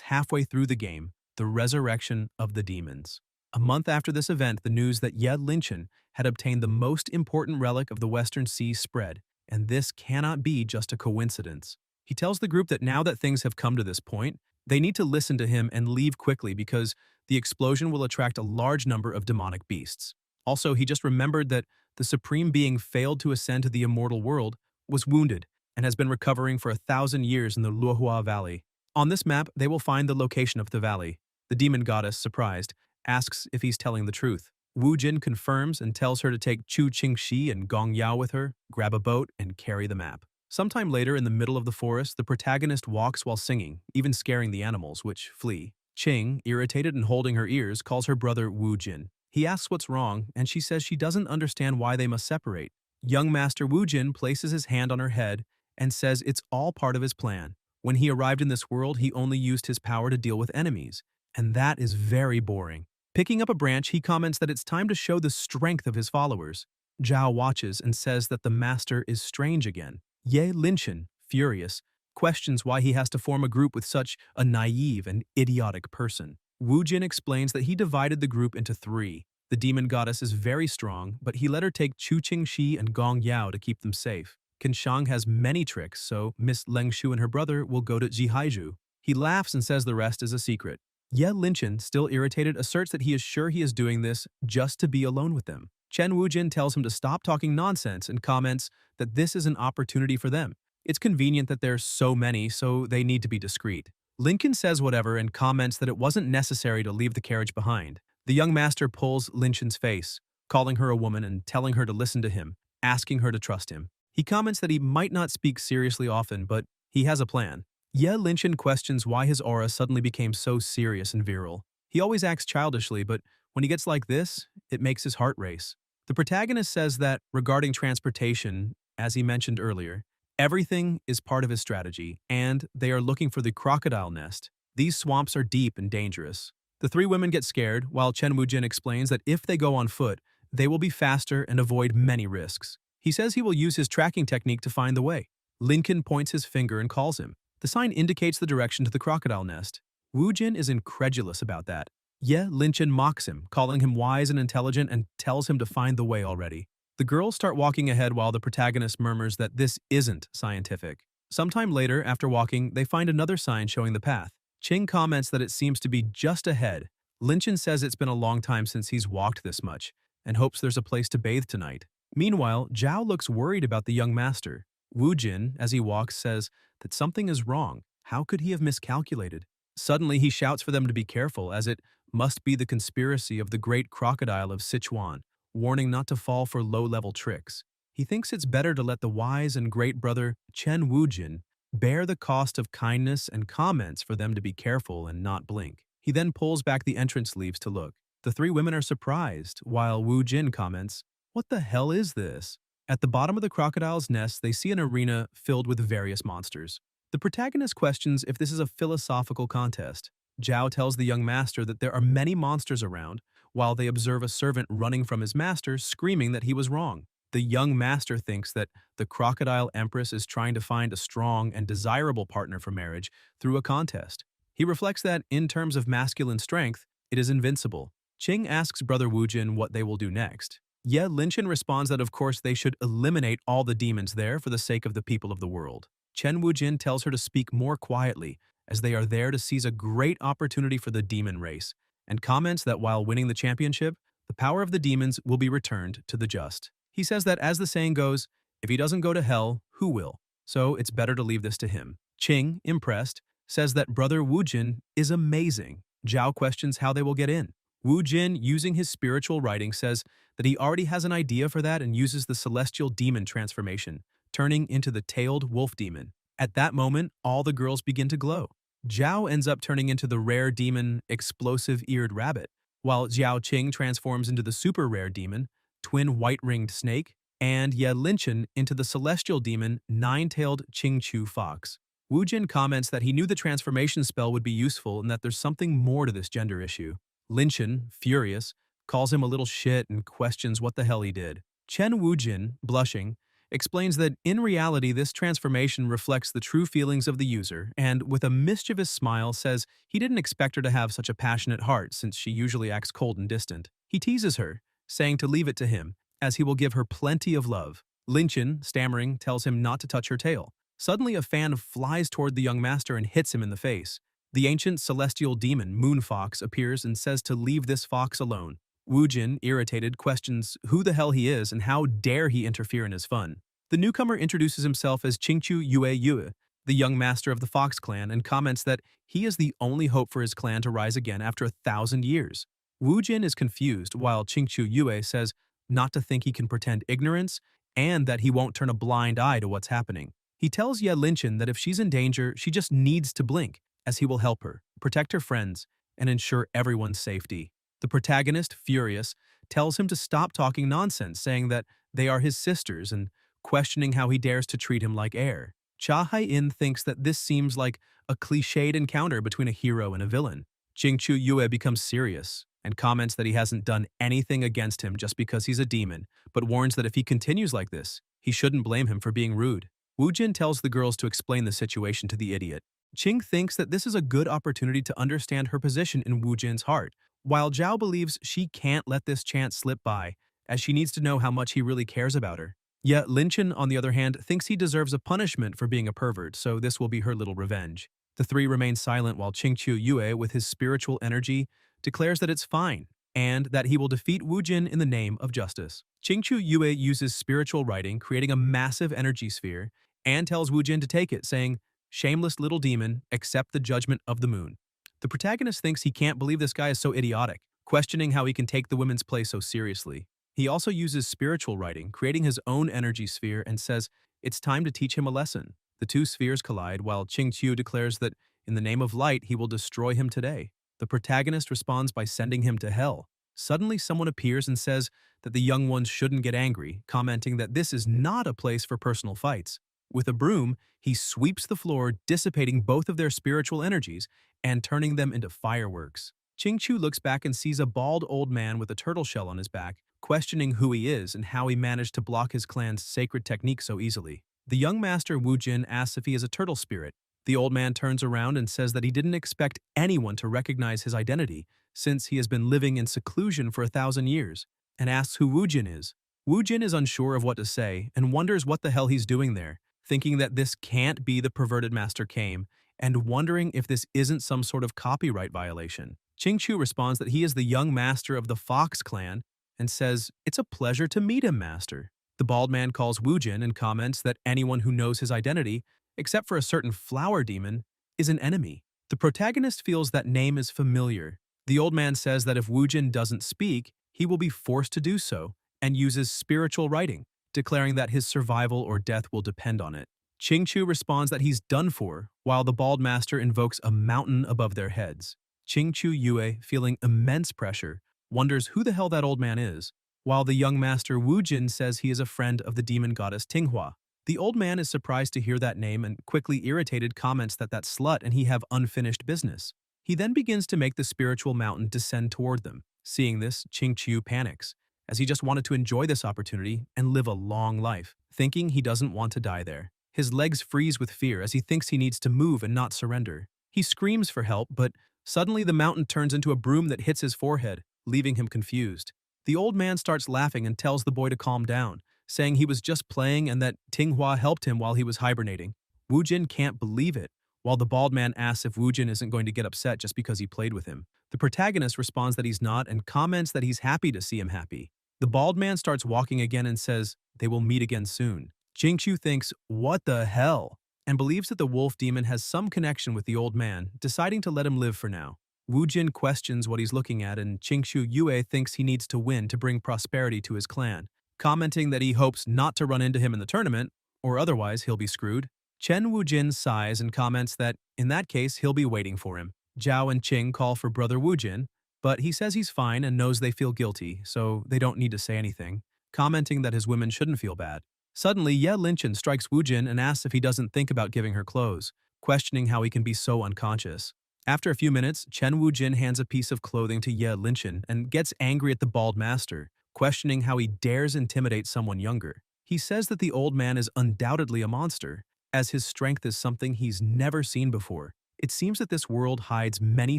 halfway through the game, the resurrection of the demons. A month after this event, the news that Ye Linchen had obtained the most important relic of the Western Sea spread, and this cannot be just a coincidence. He tells the group that now that things have come to this point, they need to listen to him and leave quickly because the explosion will attract a large number of demonic beasts. Also, he just remembered that the Supreme Being failed to ascend to the immortal world, was wounded, and has been recovering for 1,000 years in the Luohua Valley. On this map, they will find the location of the valley. The demon goddess, surprised, asks if he's telling the truth. Wu Jin confirms and tells her to take Chu Qingxi and Gong Yao with her, grab a boat, and carry the map. Sometime later, in the middle of the forest, the protagonist walks while singing, even scaring the animals, which flee. Qing, irritated and holding her ears, calls her brother Wu Jin. He asks what's wrong, and she says she doesn't understand why they must separate. Young Master Wu Jin places his hand on her head and says it's all part of his plan. When he arrived in this world, he only used his power to deal with enemies, and that is very boring. Picking up a branch, he comments that it's time to show the strength of his followers. Zhao watches and says that the master is strange again. Ye Linchen, furious, questions why he has to form a group with such a naive and idiotic person. Wu Jin explains that he divided the group into three. The demon goddess is very strong, but he let her take Chu Qingxi and Gong Yao to keep them safe. Qinshang has many tricks, so Miss Leng Shu and her brother will go to Jihaiju. He laughs and says the rest is a secret. Ye Linchen, still irritated, asserts that he is sure he is doing this just to be alone with them. Chen Wujin tells him to stop talking nonsense and comments that this is an opportunity for them. It's convenient that there's so many, so they need to be discreet. Lincoln says whatever and comments that it wasn't necessary to leave the carriage behind. The young master pulls Linchen's face, calling her a woman and telling her to listen to him, asking her to trust him. He comments that he might not speak seriously often, but he has a plan. Ye Linchen questions why his aura suddenly became so serious and virile. He always acts childishly, but when he gets like this, it makes his heart race. The protagonist says that, regarding transportation, as he mentioned earlier, everything is part of his strategy, and they are looking for the crocodile nest. These swamps are deep and dangerous. The three women get scared, while Chen Wujin explains that if they go on foot, they will be faster and avoid many risks. He says he will use his tracking technique to find the way. Lincoln points his finger and calls him. The sign indicates the direction to the crocodile nest. Wu Jin is incredulous about that. Ye Linchen mocks him, calling him wise and intelligent, and tells him to find the way already. The girls start walking ahead while the protagonist murmurs that this isn't scientific. Sometime later, after walking, they find another sign showing the path. Qing comments that it seems to be just ahead. Linchen says it's been a long time since he's walked this much, and hopes there's a place to bathe tonight. Meanwhile, Zhao looks worried about the young master. Wu Jin, as he walks, says that something is wrong. How could he have miscalculated? Suddenly, he shouts for them to be careful, as it must be the conspiracy of the great crocodile of Sichuan, warning not to fall for low-level tricks. He thinks it's better to let the wise and great brother Chen Wujin bear the cost of kindness and comments for them to be careful and not blink. He then pulls back the entrance leaves to look. The three women are surprised, while Wu Jin comments, "What the hell is this?" At the bottom of the crocodile's nest, they see an arena filled with various monsters. The protagonist questions if this is a philosophical contest. Zhao tells the young master that there are many monsters around, while they observe a servant running from his master, screaming that he was wrong. The young master thinks that the crocodile empress is trying to find a strong and desirable partner for marriage through a contest. He reflects that, in terms of masculine strength, it is invincible. Qing asks Brother Wujin what they will do next. Ye Linchen responds that of course they should eliminate all the demons there for the sake of the people of the world. Chen Wujin tells her to speak more quietly, as they are there to seize a great opportunity for the demon race, and comments that while winning the championship, the power of the demons will be returned to the just. He says that, as the saying goes, if he doesn't go to hell, who will? So it's better to leave this to him. Qing, impressed, says that Brother Wujin is amazing. Zhao questions how they will get in. Wu Jin, using his spiritual writing, says that he already has an idea for that and uses the celestial demon transformation, turning into the tailed wolf demon. At that moment, all the girls begin to glow. Zhao ends up turning into the rare demon explosive-eared rabbit, while Zhao Qing transforms into the super rare demon twin white-ringed snake, and Ye Linchen into the celestial demon nine-tailed Qingqiu fox. Wu Jin comments that he knew the transformation spell would be useful and that there's something more to this gender issue. Linchen, furious, calls him a little shit and questions what the hell he did. Chen Wujin, blushing, explains that in reality this transformation reflects the true feelings of the user and, with a mischievous smile, says he didn't expect her to have such a passionate heart since she usually acts cold and distant. He teases her, saying to leave it to him, as he will give her plenty of love. Linchen, stammering, tells him not to touch her tail. Suddenly a fan flies toward the young master and hits him in the face. The ancient celestial demon, Moon Fox, appears and says to leave this fox alone. Wu Jin, irritated, questions who the hell he is and how dare he interfere in his fun. The newcomer introduces himself as Qingqiu Yue, the young master of the Fox clan, and comments that he is the only hope for his clan to rise again after 1,000 years. Wu Jin is confused, while Qingqiu Yue says not to think he can pretend ignorance and that he won't turn a blind eye to what's happening. He tells Ye Linchen that if she's in danger, she just needs to blink, as he will help her, protect her friends, and ensure everyone's safety. The protagonist, furious, tells him to stop talking nonsense, saying that they are his sisters and questioning how he dares to treat him like air. Cha Hai-in thinks that this seems like a cliched encounter between a hero and a villain. Qingqiu Yue becomes serious and comments that he hasn't done anything against him just because he's a demon, but warns that if he continues like this, he shouldn't blame him for being rude. Wu Jin tells the girls to explain the situation to the idiot. Qing thinks that this is a good opportunity to understand her position in Wu Jin's heart, while Zhao believes she can't let this chance slip by, as she needs to know how much he really cares about her. Yet Linchen, on the other hand, thinks he deserves a punishment for being a pervert, so this will be her little revenge. The three remain silent while Qingqiu Yue, with his spiritual energy, declares that it's fine, and that he will defeat Wu Jin in the name of justice. Qingqiu Yue uses spiritual writing, creating a massive energy sphere, and tells Wu Jin to take it, saying, "Shameless little demon, accept the judgment of the moon." The protagonist thinks he can't believe this guy is so idiotic, questioning how he can take the women's play so seriously. He also uses spiritual writing, creating his own energy sphere, and says it's time to teach him a lesson. The two spheres collide, while Qingqiu declares that in the name of light he will destroy him today. The protagonist responds by sending him to hell. Suddenly someone appears and says that the young ones shouldn't get angry, commenting that this is not a place for personal fights. With a broom, he sweeps the floor, dissipating both of their spiritual energies and turning them into fireworks. Qingqiu looks back and sees a bald old man with a turtle shell on his back, questioning who he is and how he managed to block his clan's sacred technique so easily. The young master Wu Jin asks if he is a turtle spirit. The old man turns around and says that he didn't expect anyone to recognize his identity, since he has been living in seclusion for 1,000 years, and asks who Wu Jin is. Wu Jin is unsure of what to say and wonders what the hell he's doing there, thinking that this can't be the perverted Master Kame, and wondering if this isn't some sort of copyright violation. Qingqiu responds that he is the young master of the Fox clan and says, "It's a pleasure to meet him, master." The bald man calls Wu Jin and comments that anyone who knows his identity, except for a certain flower demon, is an enemy. The protagonist feels that name is familiar. The old man says that if Wu Jin doesn't speak, he will be forced to do so, and uses spiritual writing, declaring that his survival or death will depend on it. Chu responds that he's done for, while the bald master invokes a mountain above their heads. Chu Yue, feeling immense pressure, wonders who the hell that old man is, while the young master Wu Jin says he is a friend of the demon goddess Tinghua. The old man is surprised to hear that name and quickly irritated comments that slut and he have unfinished business. He then begins to make the spiritual mountain descend toward them. Seeing this, Chu panics, as he just wanted to enjoy this opportunity and live a long life, thinking he doesn't want to die there. His legs freeze with fear as he thinks he needs to move and not surrender. He screams for help, but suddenly the mountain turns into a broom that hits his forehead, leaving him confused. The old man starts laughing and tells the boy to calm down, saying he was just playing and that Tinghua helped him while he was hibernating. Wu Jin can't believe it, while the bald man asks if Wu Jin isn't going to get upset just because he played with him. The protagonist responds that he's not and comments that he's happy to see him happy. The bald man starts walking again and says they will meet again soon. Chu thinks, what the hell? And believes that the wolf demon has some connection with the old man, deciding to let him live for now. Wu Jin questions what he's looking at and Chu Yue thinks he needs to win to bring prosperity to his clan, commenting that he hopes not to run into him in the tournament, or otherwise he'll be screwed. Chen Wu Jin sighs and comments that, in that case, he'll be waiting for him. Zhao and Qing call for brother Wu Jin, but he says he's fine and knows they feel guilty, so they don't need to say anything, commenting that his women shouldn't feel bad. Suddenly, Ye Linchen strikes Wu Jin and asks if he doesn't think about giving her clothes, questioning how he can be so unconscious. After a few minutes, Chen Wu Jin hands a piece of clothing to Ye Linchen and gets angry at the bald master, questioning how he dares intimidate someone younger. He says that the old man is undoubtedly a monster, as his strength is something he's never seen before. It seems that this world hides many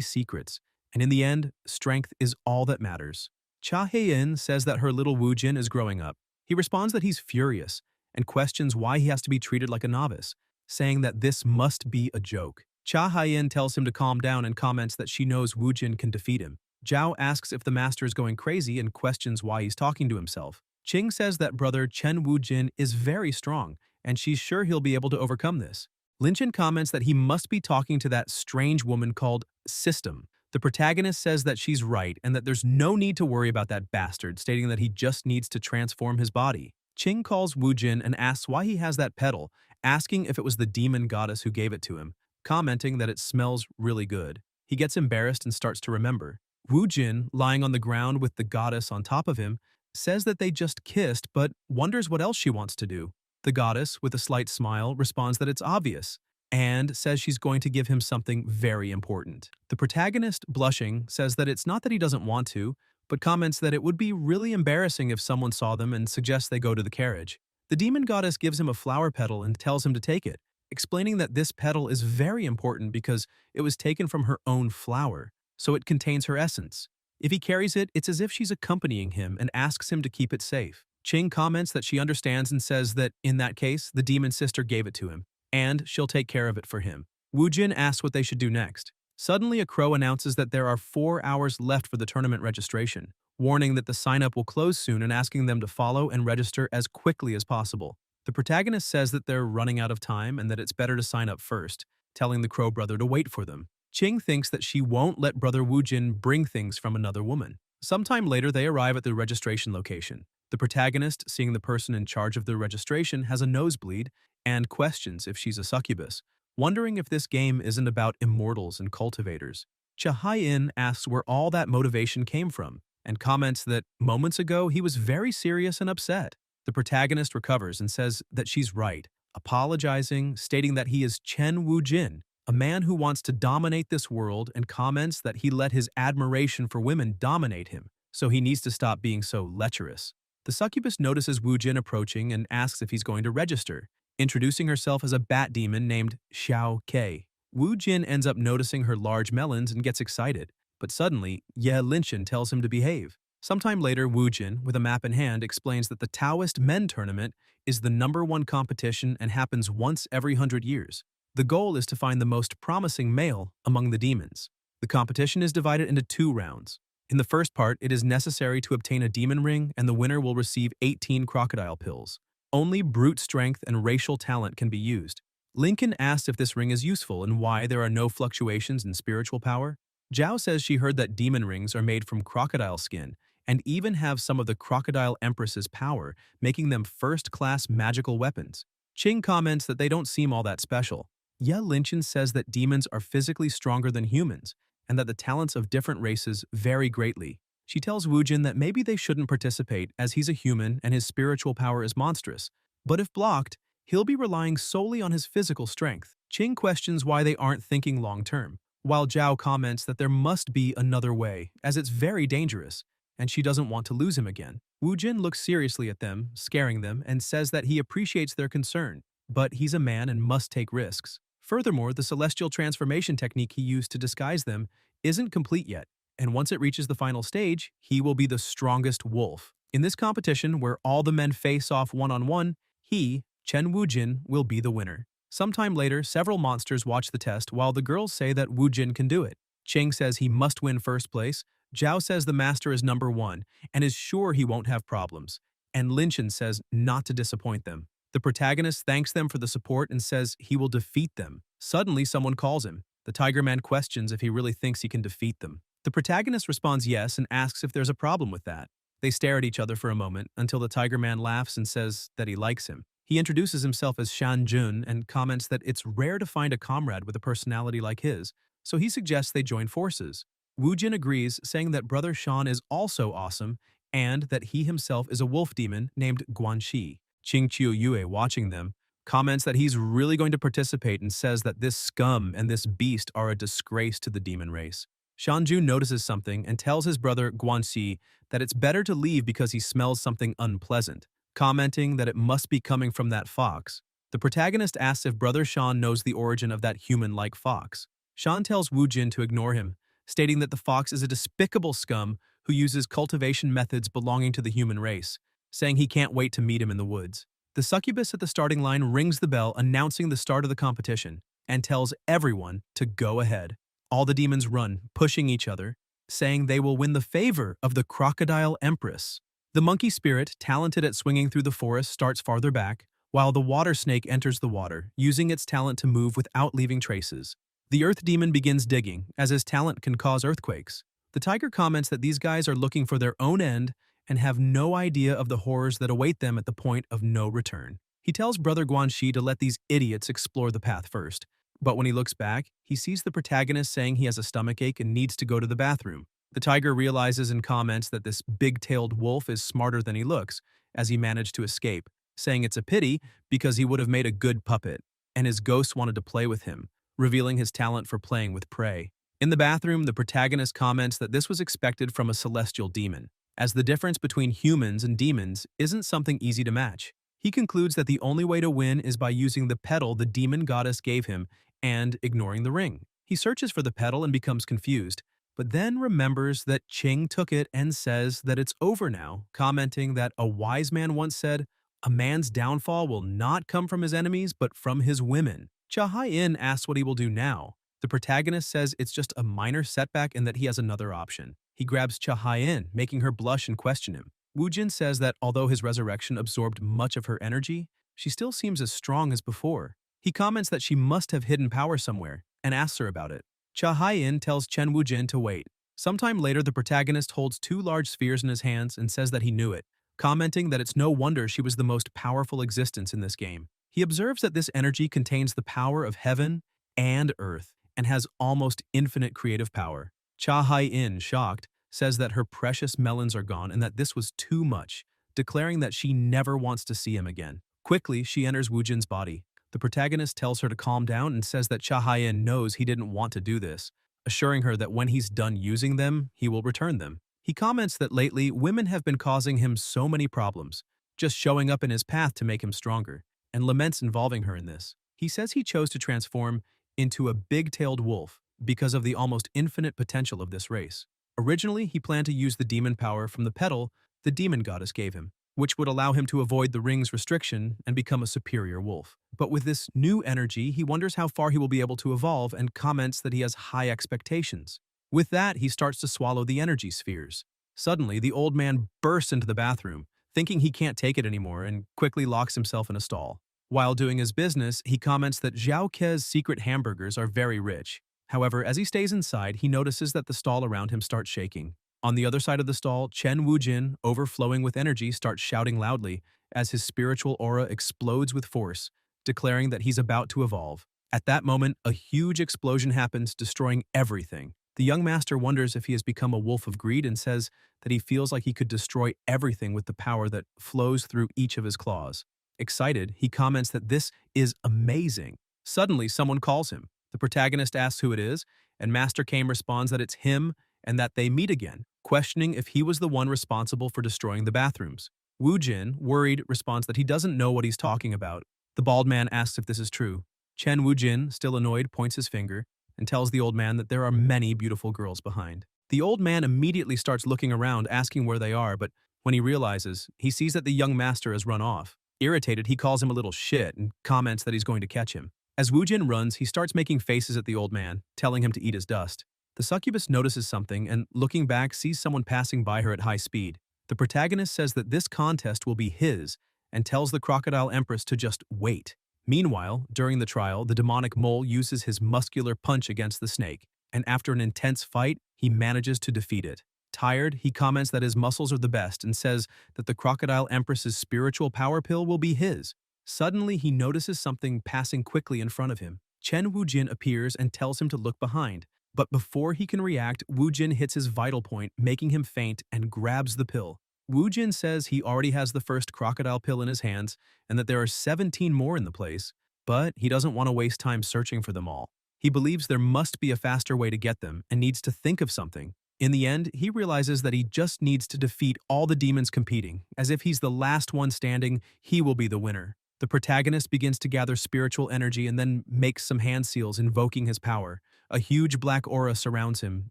secrets, and in the end, strength is all that matters. Cha Heiyin says that her little Wu Jin is growing up. He responds that he's furious and questions why he has to be treated like a novice, saying that this must be a joke. Cha Heiyin tells him to calm down and comments that she knows Wu Jin can defeat him. Zhao asks if the master is going crazy and questions why he's talking to himself. Qing says that brother Chen Wu Jin is very strong, and she's sure he'll be able to overcome this. Linchen comments that he must be talking to that strange woman called System. The protagonist says that she's right and that there's no need to worry about that bastard, stating that he just needs to transform his body. Qing calls Wu Jin and asks why he has that petal, asking if it was the demon goddess who gave it to him, commenting that it smells really good. He gets embarrassed and starts to remember. Wu Jin, lying on the ground with the goddess on top of him, says that they just kissed but wonders what else she wants to do. The goddess, with a slight smile, responds that it's obvious, and says she's going to give him something very important. The protagonist, blushing, says that it's not that he doesn't want to, but comments that it would be really embarrassing if someone saw them and suggests they go to the carriage. The demon goddess gives him a flower petal and tells him to take it, explaining that this petal is very important because it was taken from her own flower, so it contains her essence. If he carries it, it's as if she's accompanying him and asks him to keep it safe. Qing comments that she understands and says that, in that case, the demon sister gave it to him, and she'll take care of it for him. Wu Jin asks what they should do next. Suddenly, a crow announces that there are 4 hours left for the tournament registration, warning that the sign-up will close soon and asking them to follow and register as quickly as possible. The protagonist says that they're running out of time and that it's better to sign up first, telling the crow brother to wait for them. Qing thinks that she won't let brother Wu Jin bring things from another woman. Sometime later, they arrive at the registration location. The protagonist, seeing the person in charge of the registration, has a nosebleed and questions if she's a succubus, wondering if this game isn't about immortals and cultivators. Cha Hai-in asks where all that motivation came from and comments that moments ago he was very serious and upset. The protagonist recovers and says that she's right, apologizing, stating that he is Chen Wu Jin, a man who wants to dominate this world, and comments that he let his admiration for women dominate him, so he needs to stop being so lecherous. The succubus notices Wu Jin approaching and asks if he's going to register, introducing herself as a bat demon named Xiao Kei. Wu Jin ends up noticing her large melons and gets excited, but suddenly, Ye Linchen tells him to behave. Sometime later, Wu Jin, with a map in hand, explains that the Taoist Men Tournament is the #1 competition and happens once every 100 years. The goal is to find the most promising male among the demons. The competition is divided into 2 rounds. In the first part, it is necessary to obtain a demon ring and the winner will receive 18 crocodile pills. Only brute strength and racial talent can be used. Lincoln asks if this ring is useful and why there are no fluctuations in spiritual power. Zhao says she heard that demon rings are made from crocodile skin and even have some of the crocodile empress's power, making them first-class magical weapons. Qing comments that they don't seem all that special. Ye Linchen says that demons are physically stronger than humans, and that the talents of different races vary greatly. She tells Wujin that maybe they shouldn't participate as he's a human and his spiritual power is monstrous, but if blocked, he'll be relying solely on his physical strength. Qing questions why they aren't thinking long-term, while Zhao comments that there must be another way, as it's very dangerous, and she doesn't want to lose him again. Wu Jin looks seriously at them, scaring them, and says that he appreciates their concern, but he's a man and must take risks. Furthermore, the celestial transformation technique he used to disguise them isn't complete yet, and once it reaches the final stage, he will be the strongest wolf. In this competition, where all the men face off one-on-one, he, Chen Wujin, will be the winner. Sometime later, several monsters watch the test while the girls say that Wujin can do it. Qing says he must win first place, Zhao says the master is number one and is sure he won't have problems, and Linchen says not to disappoint them. The protagonist thanks them for the support and says he will defeat them. Suddenly, someone calls him. The Tiger Man questions if he really thinks he can defeat them. The protagonist responds yes and asks if there's a problem with that. They stare at each other for a moment until the Tiger Man laughs and says that he likes him. He introduces himself as Shan Jun and comments that it's rare to find a comrade with a personality like his, so he suggests they join forces. Wu Jin agrees, saying that Brother Shan is also awesome and that he himself is a wolf demon named Guanxi. Qing Qiu Yue, watching them, comments that he's really going to participate and says that this scum and this beast are a disgrace to the demon race. Shanju notices something and tells his brother Guanxi that it's better to leave because he smells something unpleasant, commenting that it must be coming from that fox. The protagonist asks if Brother Shan knows the origin of that human-like fox. Shan tells Wu Jin to ignore him, stating that the fox is a despicable scum who uses cultivation methods belonging to the human race, saying he can't wait to meet him in the woods. The succubus at the starting line rings the bell announcing the start of the competition and tells everyone to go ahead. All the demons run, pushing each other, saying they will win the favor of the crocodile empress. The monkey spirit, talented at swinging through the forest, starts farther back, while the water snake enters the water, using its talent to move without leaving traces. The earth demon begins digging, as his talent can cause earthquakes. The tiger comments that these guys are looking for their own end and have no idea of the horrors that await them at the point of no return. He tells Brother Guanxi to let these idiots explore the path first, but when he looks back, he sees the protagonist saying he has a stomachache and needs to go to the bathroom. The tiger realizes and comments that this big-tailed wolf is smarter than he looks, as he managed to escape, saying it's a pity because he would have made a good puppet, and his ghost wanted to play with him, revealing his talent for playing with prey. In the bathroom, the protagonist comments that this was expected from a celestial demon, as the difference between humans and demons isn't something easy to match. He concludes that the only way to win is by using the petal the demon goddess gave him and ignoring the ring. He searches for the petal and becomes confused, but then remembers that Qing took it and says that it's over now, commenting that a wise man once said, "A man's downfall will not come from his enemies but from his women." Cha Hai-in asks what he will do now. The protagonist says it's just a minor setback and that he has another option. He grabs Cha Hai-in, making her blush and question him. Wu Jin says that although his resurrection absorbed much of her energy, she still seems as strong as before. He comments that she must have hidden power somewhere and asks her about it. Cha Hai-in tells Chen Wu Jin to wait. Sometime later, the protagonist holds two large spheres in his hands and says that he knew it, commenting that it's no wonder she was the most powerful existence in this game. He observes that this energy contains the power of heaven and earth and has almost infinite creative power. Cha Hai-in, shocked, says that her precious melons are gone and that this was too much, declaring that she never wants to see him again. Quickly, she enters Wu Jin's body. The protagonist tells her to calm down and says that Cha Hai-in knows he didn't want to do this, assuring her that when he's done using them, he will return them. He comments that lately, women have been causing him so many problems, just showing up in his path to make him stronger, and laments involving her in this. He says he chose to transform into a big-tailed wolf because of the almost infinite potential of this race. Originally, he planned to use the demon power from the petal the demon goddess gave him, which would allow him to avoid the ring's restriction and become a superior wolf. But with this new energy, he wonders how far he will be able to evolve and comments that he has high expectations. With that, he starts to swallow the energy spheres. Suddenly, the old man bursts into the bathroom, thinking he can't take it anymore, and quickly locks himself in a stall. While doing his business, he comments that Zhao Ke's secret hamburgers are very rich. However, as he stays inside, he notices that the stall around him starts shaking. On the other side of the stall, Chen Wu Jin, overflowing with energy, starts shouting loudly as his spiritual aura explodes with force, declaring that he's about to evolve. At that moment, a huge explosion happens, destroying everything. The young master wonders if he has become a wolf of greed and says that he feels like he could destroy everything with the power that flows through each of his claws. Excited, he comments that this is amazing. Suddenly, someone calls him. The protagonist asks who it is, and Master Kame responds that it's him and that they meet again, questioning if he was the one responsible for destroying the bathrooms. Wu Jin, worried, responds that he doesn't know what he's talking about. The bald man asks if this is true. Chen Wu Jin, still annoyed, points his finger and tells the old man that there are many beautiful girls behind. The old man immediately starts looking around, asking where they are, but when he realizes, he sees that the young master has run off. Irritated, he calls him a little shit and comments that he's going to catch him. As Wu Jin runs, he starts making faces at the old man, telling him to eat his dust. The succubus notices something and, looking back, sees someone passing by her at high speed. The protagonist says that this contest will be his and tells the crocodile empress to just wait. Meanwhile, during the trial, the demonic mole uses his muscular punch against the snake, and after an intense fight, he manages to defeat it. Tired, he comments that his muscles are the best and says that the crocodile empress's spiritual power pill will be his. Suddenly, he notices something passing quickly in front of him. Chen Wujin appears and tells him to look behind. But before he can react, Wujin hits his vital point, making him faint, and grabs the pill. Wujin says he already has the first crocodile pill in his hands and that there are 17 more in the place, but he doesn't want to waste time searching for them all. He believes there must be a faster way to get them and needs to think of something. In the end, he realizes that he just needs to defeat all the demons competing. As if he's the last one standing, he will be the winner. The protagonist begins to gather spiritual energy and then makes some hand seals invoking his power. A huge black aura surrounds him,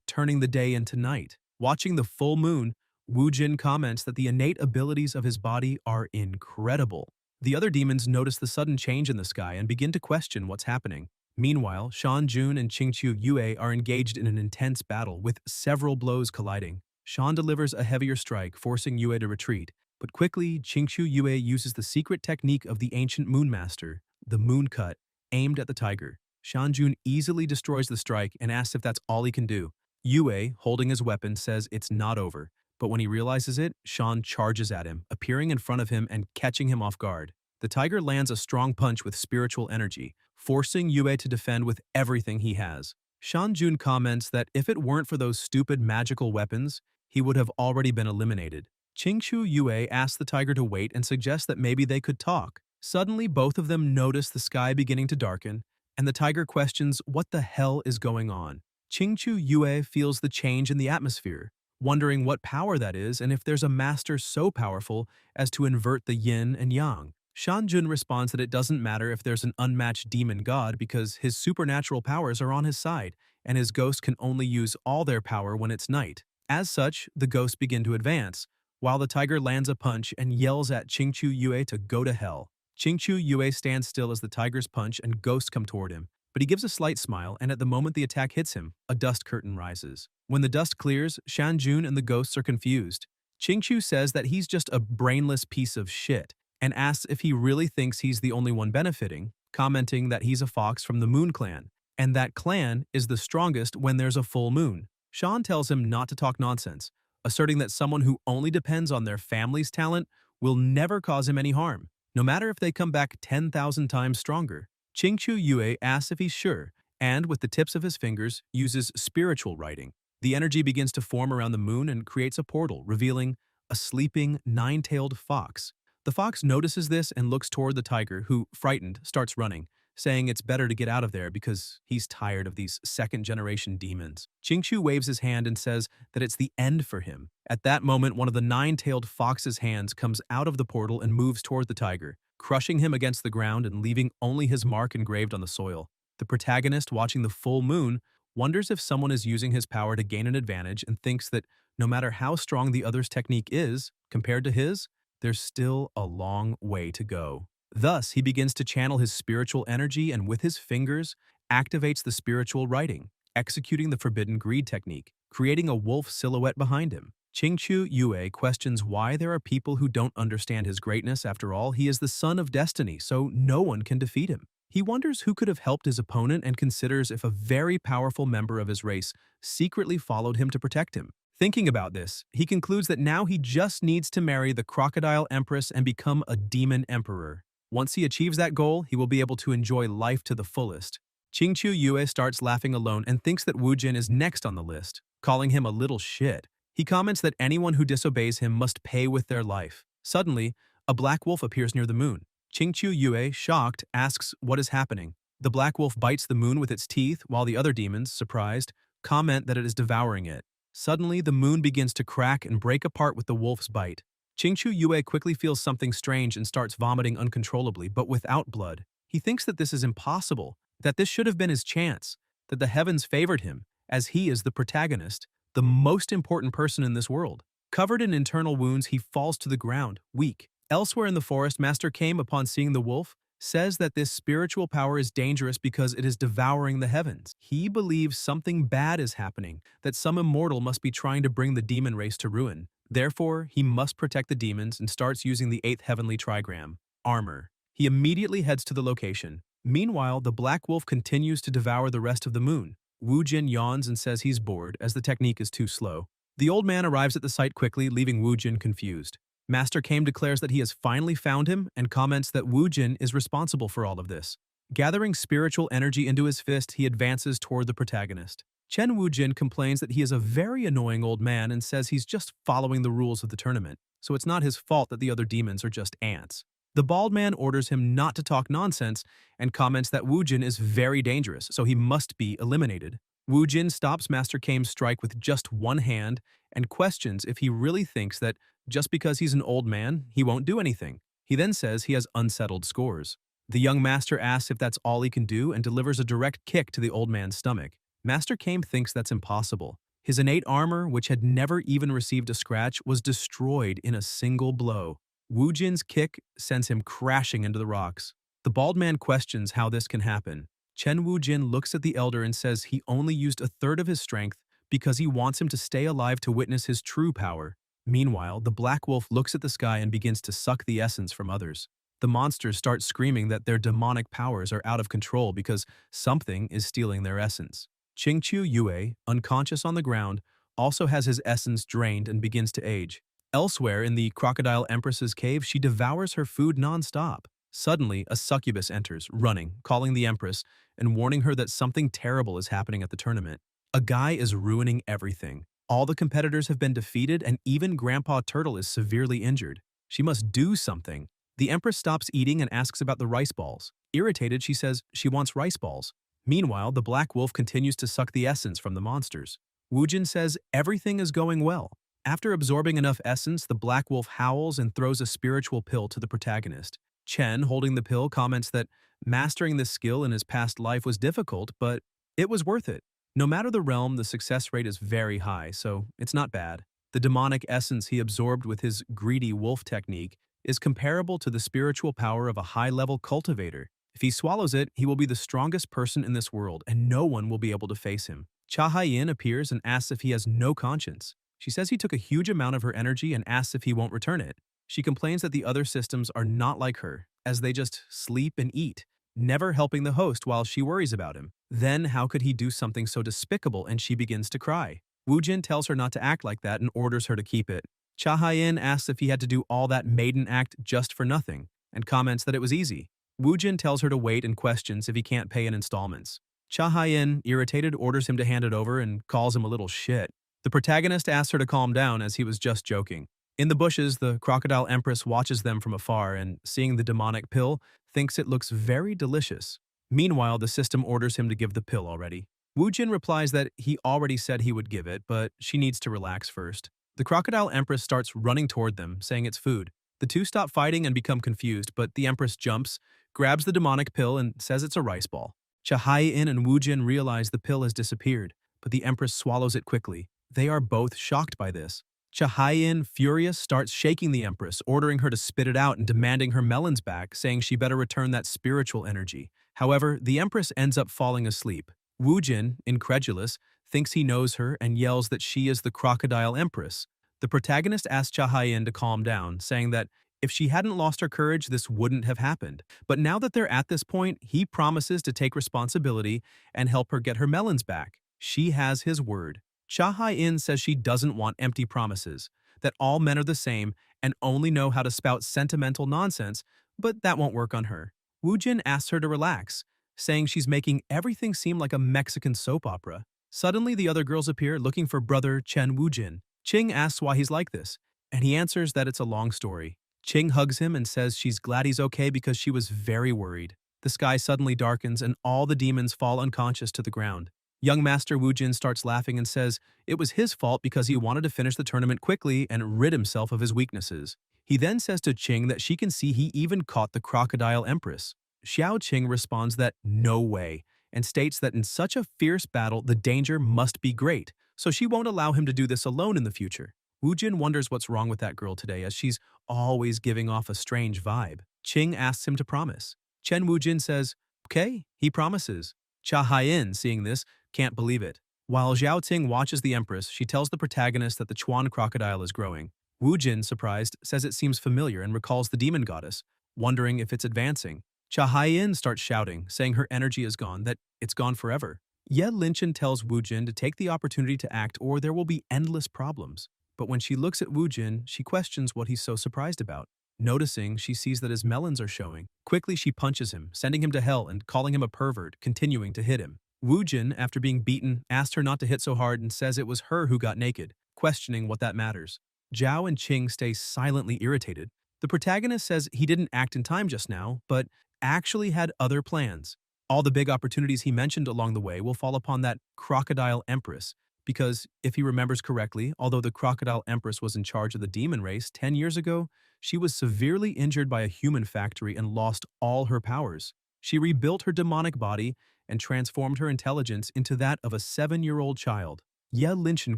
turning the day into night. Watching the full moon, Wu Jin comments that the innate abilities of his body are incredible. The other demons notice the sudden change in the sky and begin to question what's happening. Meanwhile, Shan Jun and Qingqiu Yue are engaged in an intense battle, with several blows colliding. Shan delivers a heavier strike, forcing Yue to retreat. But quickly, Qingqiu Yue uses the secret technique of the ancient Moon Master, the Moon Cut, aimed at the tiger. Shan Jun easily destroys the strike and asks if that's all he can do. Yue, holding his weapon, says it's not over. But when he realizes it, Shan charges at him, appearing in front of him and catching him off guard. The tiger lands a strong punch with spiritual energy, forcing Yue to defend with everything he has. Shan Jun comments that if it weren't for those stupid magical weapons, he would have already been eliminated. Qingqiu Yue asks the tiger to wait and suggests that maybe they could talk. Suddenly, both of them notice the sky beginning to darken, and the tiger questions what the hell is going on. Qingqiu Yue feels the change in the atmosphere, wondering what power that is and if there's a master so powerful as to invert the yin and yang. Shan Jun responds that it doesn't matter if there's an unmatched demon god because his supernatural powers are on his side, and his ghost can only use all their power when it's night. As such, the ghosts begin to advance, while the tiger lands a punch and yells at Qingqiu Yue to go to hell. Qingqiu Yue stands still as the tiger's punch and ghosts come toward him, but he gives a slight smile, and at the moment the attack hits him, a dust curtain rises. When the dust clears, Shan Jun and the ghosts are confused. Qingqiu says that he's just a brainless piece of shit, and asks if he really thinks he's the only one benefiting, commenting that he's a fox from the Moon Clan, and that clan is the strongest when there's a full moon. Shan tells him not to talk nonsense, asserting that someone who only depends on their family's talent will never cause him any harm, no matter if they come back 10,000 times stronger. Qingqiu Yue asks if he's sure, and with the tips of his fingers, uses spiritual writing. The energy begins to form around the moon and creates a portal, revealing a sleeping, nine-tailed fox. The fox notices this and looks toward the tiger, who, frightened, starts running, saying it's better to get out of there because he's tired of these second-generation demons. Qingqiu waves his hand and says that it's the end for him. At that moment, one of the nine-tailed fox's hands comes out of the portal and moves toward the tiger, crushing him against the ground and leaving only his mark engraved on the soil. The protagonist, watching the full moon, wonders if someone is using his power to gain an advantage and thinks that no matter how strong the other's technique is, compared to his, there's still a long way to go. Thus, he begins to channel his spiritual energy and with his fingers activates the spiritual writing, executing the forbidden greed technique, creating a wolf silhouette behind him. Qingqiu Yue questions why there are people who don't understand his greatness. After all, he is the son of destiny, so no one can defeat him. He wonders who could have helped his opponent and considers if a very powerful member of his race secretly followed him to protect him. Thinking about this, he concludes that now he just needs to marry the crocodile empress and become a demon emperor. Once he achieves that goal, he will be able to enjoy life to the fullest. Qingqiu Yue starts laughing alone and thinks that Wu Jin is next on the list, calling him a little shit. He comments that anyone who disobeys him must pay with their life. Suddenly, a black wolf appears near the moon. Qingqiu Yue, shocked, asks what is happening. The black wolf bites the moon with its teeth, while the other demons, surprised, comment that it is devouring it. Suddenly, the moon begins to crack and break apart with the wolf's bite. Qingqiu Yue quickly feels something strange and starts vomiting uncontrollably, but without blood. He thinks that this is impossible, that this should have been his chance, that the heavens favored him, as he is the protagonist, the most important person in this world. Covered in internal wounds, he falls to the ground, weak. Elsewhere in the forest, Master Kame, upon seeing the wolf, says that this spiritual power is dangerous because it is devouring the heavens. He believes something bad is happening, that some immortal must be trying to bring the demon race to ruin. Therefore, he must protect the demons and starts using the 8th heavenly trigram, armor. He immediately heads to the location. Meanwhile, the black wolf continues to devour the rest of the moon. Wu Jin yawns and says he's bored, as the technique is too slow. The old man arrives at the site quickly, leaving Wu Jin confused. Master Kame declares that he has finally found him and comments that Wu Jin is responsible for all of this. Gathering spiritual energy into his fist, he advances toward the protagonist. Chen Wu Jin complains that he is a very annoying old man and says he's just following the rules of the tournament, so it's not his fault that the other demons are just ants. The bald man orders him not to talk nonsense and comments that Wu Jin is very dangerous, so he must be eliminated. Wu Jin stops Master Kame's strike with just one hand and questions if he really thinks that just because he's an old man, he won't do anything. He then says he has unsettled scores. The young master asks if that's all he can do and delivers a direct kick to the old man's stomach. Master Kame thinks that's impossible. His innate armor, which had never even received a scratch, was destroyed in a single blow. Wu Jin's kick sends him crashing into the rocks. The bald man questions how this can happen. Chen Wu Jin looks at the elder and says he only used a third of his strength because he wants him to stay alive to witness his true power. Meanwhile, the black wolf looks at the sky and begins to suck the essence from others. The monsters start screaming that their demonic powers are out of control because something is stealing their essence. Qingqiu Yue, unconscious on the ground, also has his essence drained and begins to age. Elsewhere in the Crocodile Empress's cave, she devours her food non-stop. Suddenly, a succubus enters, running, calling the Empress, and warning her that something terrible is happening at the tournament. A guy is ruining everything. All the competitors have been defeated, and even Grandpa Turtle is severely injured. She must do something. The Empress stops eating and asks about the rice balls. Irritated, she says she wants rice balls. Meanwhile, the black wolf continues to suck the essence from the monsters. Wu Jin says everything is going well. After absorbing enough essence, the black wolf howls and throws a spiritual pill to the protagonist. Chen, holding the pill, comments that mastering this skill in his past life was difficult, but it was worth it. No matter the realm, the success rate is very high, so it's not bad. The demonic essence he absorbed with his greedy wolf technique is comparable to the spiritual power of a high-level cultivator. If he swallows it, he will be the strongest person in this world, and no one will be able to face him. Cha Haiyan appears and asks if he has no conscience. She says he took a huge amount of her energy and asks if he won't return it. She complains that the other systems are not like her, as they just sleep and eat, never helping the host while she worries about him. Then how could he do something so despicable, and she begins to cry. Wu Jin tells her not to act like that and orders her to keep it. Cha Haiyan asks if he had to do all that maiden act just for nothing, and comments that it was easy. Wu Jin tells her to wait and questions if he can't pay in installments. Cha Haiyan, irritated, orders him to hand it over and calls him a little shit. The protagonist asks her to calm down as he was just joking. In the bushes, the Crocodile Empress watches them from afar and, seeing the demonic pill, thinks it looks very delicious. Meanwhile, the system orders him to give the pill already. Wu Jin replies that he already said he would give it, but she needs to relax first. The Crocodile Empress starts running toward them, saying it's food. The two stop fighting and become confused, but the Empress jumps, grabs the demonic pill, and says it's a rice ball. Cha Haiyan and Wu Jin realize the pill has disappeared, but the Empress swallows it quickly. They are both shocked by this. Cha Haiyan, furious, starts shaking the Empress, ordering her to spit it out and demanding her melons back, saying she better return that spiritual energy. However, the Empress ends up falling asleep. Wu Jin, incredulous, thinks he knows her and yells that she is the Crocodile Empress. The protagonist asks Cha Haiyan to calm down, saying that if she hadn't lost her courage, this wouldn't have happened. But now that they're at this point, he promises to take responsibility and help her get her melons back. She has his word. Cha Haiyan says she doesn't want empty promises, that all men are the same and only know how to spout sentimental nonsense, But that won't work on her. Wu Jin asks her to relax, saying she's making everything seem like a Mexican soap opera. Suddenly, the other girls appear looking for brother Chen Wujin. Ching asks why he's like this, and he answers that it's a long story. Ching hugs him and says she's glad he's okay because she was very worried. The sky suddenly darkens and all the demons fall unconscious to the ground. Young Master Wujin starts laughing and says it was his fault because he wanted to finish the tournament quickly and rid himself of his weaknesses. He then says to Ching that she can see he even caught the crocodile empress. Xiao Qing responds that no way, and states that in such a fierce battle the danger must be great, so she won't allow him to do this alone in the future. Wu Jin wonders what's wrong with that girl today as she's always giving off a strange vibe. Qing asks him to promise. Chen Wu Jin says, okay, he promises. Cha Haiyan, seeing this, can't believe it. While Zhao Ting watches the Empress, she tells the protagonist that the Chuan crocodile is growing. Wu Jin, surprised, says it seems familiar and recalls the demon goddess, wondering if it's advancing. Cha Haiyan starts shouting, saying her energy is gone, that it's gone forever. Ye Linchen tells Wu Jin to take the opportunity to act or there will be endless problems. But when she looks at Wu Jin, she questions what he's so surprised about. Noticing, she sees that his melons are showing. Quickly, she punches him, sending him to hell and calling him a pervert, continuing to hit him. Wu Jin, after being beaten, asked her not to hit so hard and says it was her who got naked, questioning what that matters. Zhao and Qing stay silently irritated. The protagonist says he didn't act in time just now, but actually had other plans. All the big opportunities he mentioned along the way will fall upon that crocodile empress, because if he remembers correctly, although the crocodile empress was in charge of the demon race 10 years ago, she was severely injured by a human factory and lost all her powers. She rebuilt her demonic body and transformed her intelligence into that of a 7-year-old child. Ye Linchen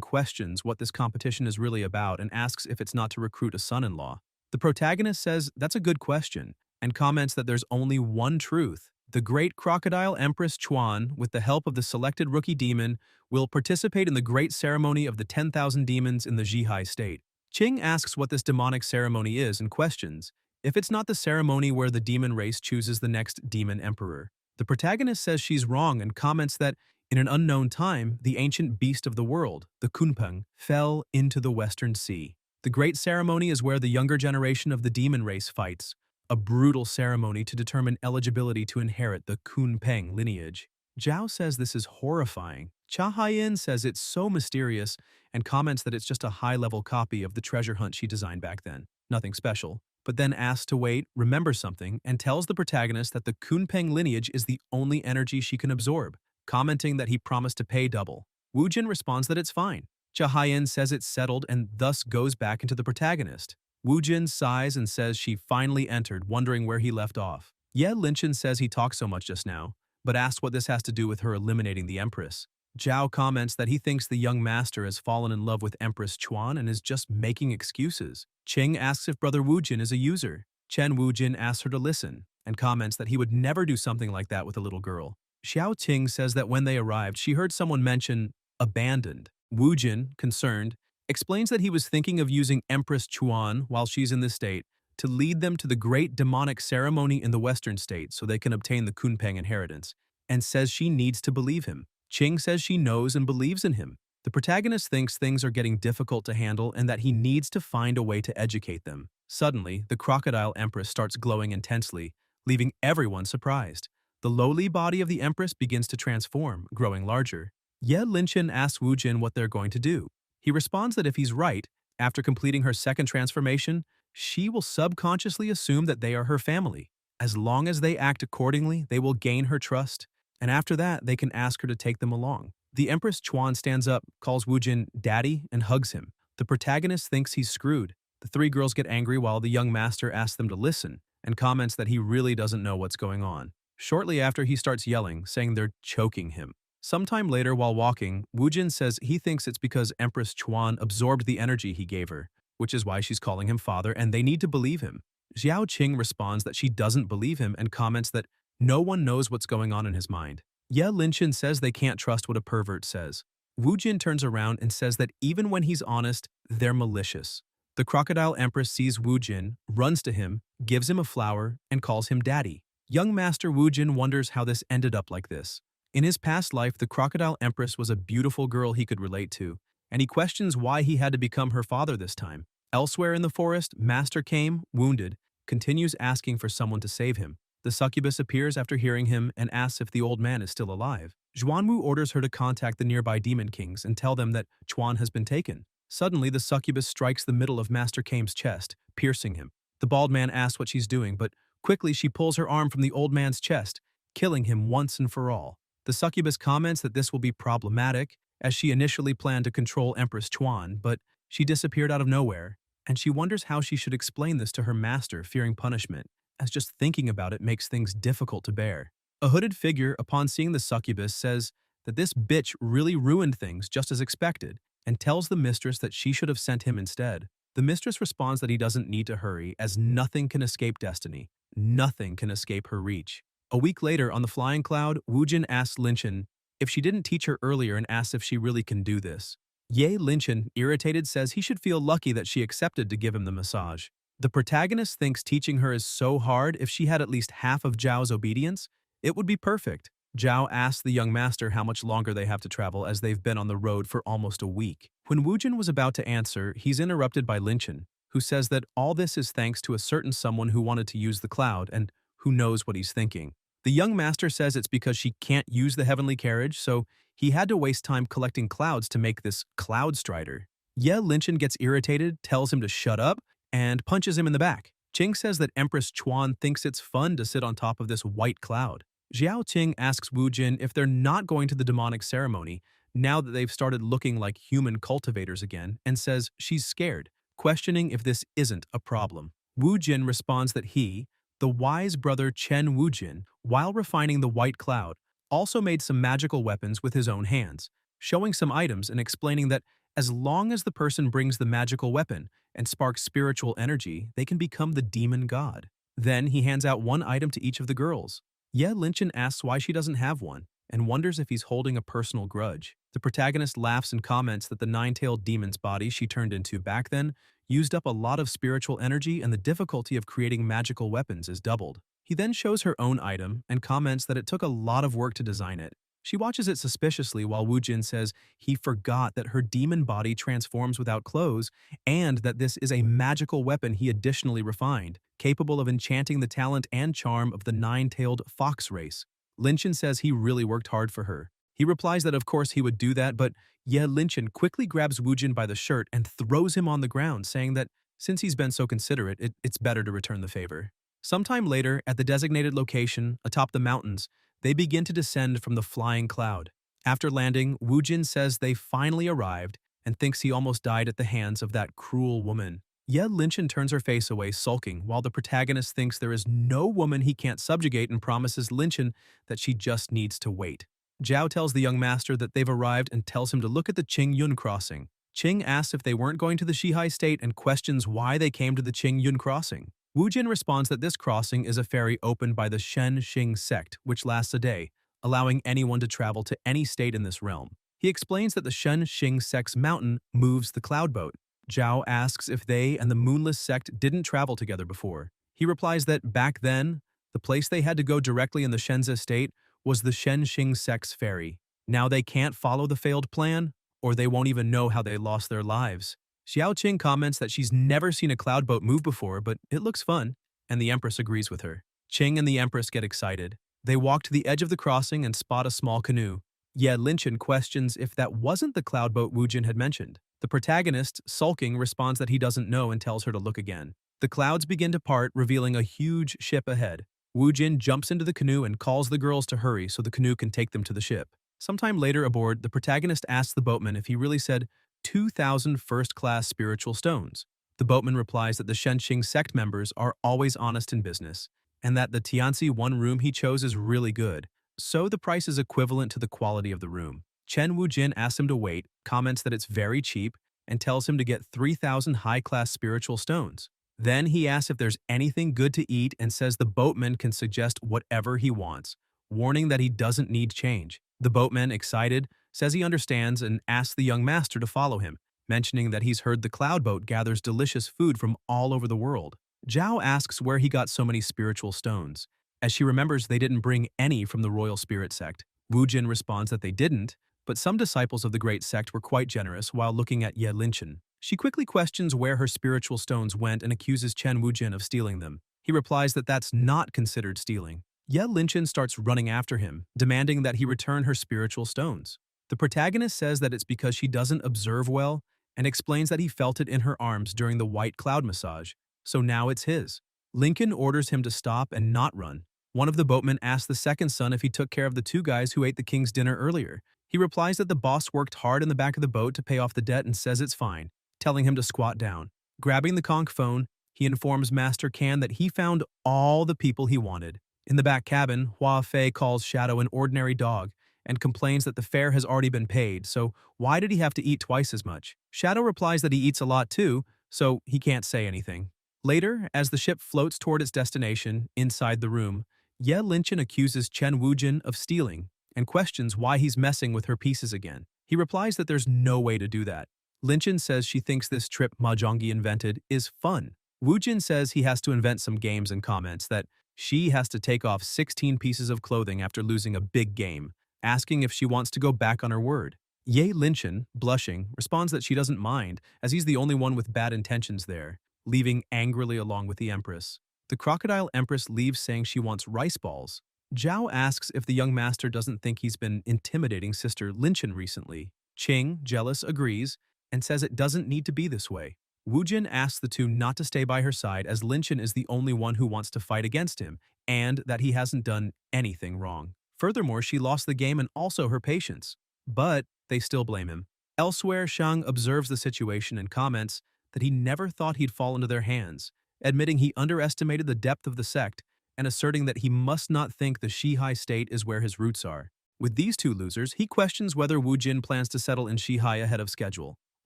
questions what this competition is really about and asks if it's not to recruit a son-in-law. The protagonist says that's a good question and comments that there's only one truth. The great crocodile Empress Chuan, with the help of the selected rookie demon, will participate in the great ceremony of the 10,000 demons in the Zhihai state. Qing asks what this demonic ceremony is and questions if it's not the ceremony where the demon race chooses the next demon emperor. The protagonist says she's wrong and comments that in an unknown time, the ancient beast of the world, the Kunpeng, fell into the Western Sea. The great ceremony is where the younger generation of the demon race fights, a brutal ceremony to determine eligibility to inherit the Kunpeng lineage. Zhao says this is horrifying. Cha Haiyan says it's so mysterious and comments that it's just a high-level copy of the treasure hunt she designed back then. Nothing special. But then asks to wait, remembers something, and tells the protagonist that the Kunpeng lineage is the only energy she can absorb, commenting that he promised to pay double. Wu Jin responds that it's fine. Cha Haiyan says it's settled and thus goes back into the protagonist. Wu Jin sighs and says she finally entered, wondering where he left off. Ye Linchen says he talked so much just now, but asks what this has to do with her eliminating the Empress. Zhao comments that he thinks the young master has fallen in love with Empress Chuan and is just making excuses. Qing asks if brother Wu Jin is a user. Chen Wu Jin asks her to listen, and comments that he would never do something like that with a little girl. Xiao Ting says that when they arrived, she heard someone mention abandoned. Wu Jin, concerned, explains that he was thinking of using Empress Chuan while she's in this state to lead them to the great demonic ceremony in the Western state so they can obtain the Kunpeng inheritance, and says she needs to believe him. Qing says she knows and believes in him. The protagonist thinks things are getting difficult to handle and that he needs to find a way to educate them. Suddenly, the crocodile empress starts glowing intensely, leaving everyone surprised. The lowly body of the empress begins to transform, growing larger. Ye Linchen asks Wu Jin what they're going to do. He responds that if he's right, after completing her second transformation, she will subconsciously assume that they are her family. As long as they act accordingly, they will gain her trust, and after that, they can ask her to take them along. The Empress Chuan stands up, calls Wu Jin daddy, and hugs him. The protagonist thinks he's screwed. The three girls get angry while the young master asks them to listen, and comments that he really doesn't know what's going on. Shortly after, he starts yelling, saying they're choking him. Sometime later, while walking, Wu Jin says he thinks it's because Empress Chuan absorbed the energy he gave her, which is why she's calling him father, and they need to believe him. Xiao Qing responds that she doesn't believe him and comments that no one knows what's going on in his mind. Ye Linchen says they can't trust what a pervert says. Wu Jin turns around and says that even when he's honest, they're malicious. The crocodile empress sees Wu Jin, runs to him, gives him a flower, and calls him daddy. Young Master Wu Jin wonders how this ended up like this. In his past life, the crocodile empress was a beautiful girl he could relate to, and he questions why he had to become her father this time. Elsewhere in the forest, Master came, wounded, continues asking for someone to save him. The succubus appears after hearing him and asks if the old man is still alive. Zhuanwu orders her to contact the nearby demon kings and tell them that Chuan has been taken. Suddenly, the succubus strikes the middle of Master Kame's chest, piercing him. The bald man asks what she's doing, but quickly she pulls her arm from the old man's chest, killing him once and for all. The succubus comments that this will be problematic, as she initially planned to control Empress Chuan, but she disappeared out of nowhere, and she wonders how she should explain this to her master, fearing punishment, as just thinking about it makes things difficult to bear. A hooded figure, upon seeing the succubus, says that this bitch really ruined things just as expected, and tells the mistress that she should have sent him instead. The mistress responds that he doesn't need to hurry, as nothing can escape destiny. Nothing can escape her reach. A week later, on the flying cloud, Wujin asks Linchen if she didn't teach her earlier and asks if she really can do this. Ye Linchen, irritated, says he should feel lucky that she accepted to give him the massage. The protagonist thinks teaching her is so hard. If she had at least half of Zhao's obedience, it would be perfect. Zhao asks the young master how much longer they have to travel, as they've been on the road for almost a week. When Wujin was about to answer, he's interrupted by Linchen, who says that all this is thanks to a certain someone who wanted to use the cloud and who knows what he's thinking. The young master says it's because she can't use the heavenly carriage, so he had to waste time collecting clouds to make this cloud strider. Ye Linchen gets irritated, tells him to shut up, and punches him in the back. Qing says that Empress Chuan thinks it's fun to sit on top of this white cloud. Xiao Qing asks Wu Jin if they're not going to the demonic ceremony now that they've started looking like human cultivators again, and says she's scared, questioning if this isn't a problem. Wu Jin responds that he, the wise brother Chen Wu Jin, while refining the white cloud, also made some magical weapons with his own hands, showing some items and explaining that as long as the person brings the magical weapon and sparks spiritual energy, they can become the demon god. Then he hands out one item to each of the girls. Ye Linchen asks why she doesn't have one, and wonders if he's holding a personal grudge. The protagonist laughs and comments that the nine-tailed demon's body she turned into back then used up a lot of spiritual energy, and the difficulty of creating magical weapons is doubled. He then shows her own item and comments that it took a lot of work to design it. She watches it suspiciously while Wu Jin says he forgot that her demon body transforms without clothes and that this is a magical weapon he additionally refined, capable of enchanting the talent and charm of the nine-tailed fox race. Linchen says he really worked hard for her. He replies that of course he would do that, but Ye Linchen quickly grabs Wu Jin by the shirt and throws him on the ground, saying that since he's been so considerate, it's better to return the favor. Sometime later, at the designated location, atop the mountains, they begin to descend from the flying cloud. After landing, Wu Jin says they finally arrived and thinks he almost died at the hands of that cruel woman. Ye Linchen turns her face away, sulking, while the protagonist thinks there is no woman he can't subjugate and promises Linchen that she just needs to wait. Zhao tells the young master that they've arrived and tells him to look at the Qing Yun crossing. Qing asks if they weren't going to the Shihai state and questions why they came to the Qing Yun crossing. Wu Jin responds that this crossing is a ferry opened by the Shen Xing sect, which lasts a day, allowing anyone to travel to any state in this realm. He explains that the Shen Xing sect's mountain moves the cloud boat. Zhao asks if they and the Moonless sect didn't travel together before. He replies that back then, the place they had to go directly in the Shenze state was the Shen Xing sect's ferry. Now they can't follow the failed plan, or they won't even know how they lost their lives. Xiao Qing comments that she's never seen a cloud boat move before, but it looks fun, and the Empress agrees with her. Qing and the Empress get excited. They walk to the edge of the crossing and spot a small canoe. Ye Linchen questions if that wasn't the cloud boat Wu Jin had mentioned. The protagonist, sulking, responds that he doesn't know and tells her to look again. The clouds begin to part, revealing a huge ship ahead. Wu Jin jumps into the canoe and calls the girls to hurry so the canoe can take them to the ship. Sometime later aboard, the protagonist asks the boatman if he really said 2,000 first-class spiritual stones. The boatman replies that the Shenxing sect members are always honest in business, and that the Tianzi one room he chose is really good, so the price is equivalent to the quality of the room. Chen Wu Jin asks him to wait, comments that it's very cheap, and tells him to get 3,000 high-class spiritual stones. Then he asks if there's anything good to eat and says the boatman can suggest whatever he wants, warning that he doesn't need change. The boatman, excited, says he understands and asks the young master to follow him, mentioning that he's heard the cloud boat gathers delicious food from all over the world. Zhao asks where he got so many spiritual stones, as she remembers they didn't bring any from the royal spirit sect. Wu Jin responds that they didn't, but some disciples of the great sect were quite generous while looking at Ye Linchen. She quickly questions where her spiritual stones went and accuses Chen Wu Jin of stealing them. He replies that that's not considered stealing. Ye Linchin starts running after him, demanding that he return her spiritual stones. The protagonist says that it's because she doesn't observe well and explains that he felt it in her arms during the white cloud massage, so now it's his. Lincoln orders him to stop and not run. One of the boatmen asks the second son if he took care of the two guys who ate the king's dinner earlier. He replies that the boss worked hard in the back of the boat to pay off the debt and says it's fine, telling him to squat down. Grabbing the conch phone, he informs Master Can that he found all the people he wanted. In the back cabin, Hua Fei calls Shadow an ordinary dog and complains that the fare has already been paid, so why did he have to eat twice as much? Shadow replies that he eats a lot too, so he can't say anything. Later, as the ship floats toward its destination, inside the room, Ye Linchin accuses Chen Wujin of stealing and questions why he's messing with her pieces again. He replies that there's no way to do that. Linchin says she thinks this trip Mahjongi invented is fun. Wujin says he has to invent some games and comments that she has to take off 16 pieces of clothing after losing a big game, asking if she wants to go back on her word. Ye Linchin, blushing, responds that she doesn't mind, as he's the only one with bad intentions there, leaving angrily along with the Empress. The Crocodile Empress leaves saying she wants rice balls. Zhao asks if the young master doesn't think he's been intimidating Sister Linchin recently. Qing, jealous, agrees and says it doesn't need to be this way. Wujin asks the two not to stay by her side as Linchin is the only one who wants to fight against him and that he hasn't done anything wrong. Furthermore, she lost the game and also her patience. But they still blame him. Elsewhere, Shang observes the situation and comments that he never thought he'd fall into their hands, admitting he underestimated the depth of the sect and asserting that he must not think the Shihai state is where his roots are. With these two losers, he questions whether Wu Jin plans to settle in Shihai ahead of schedule.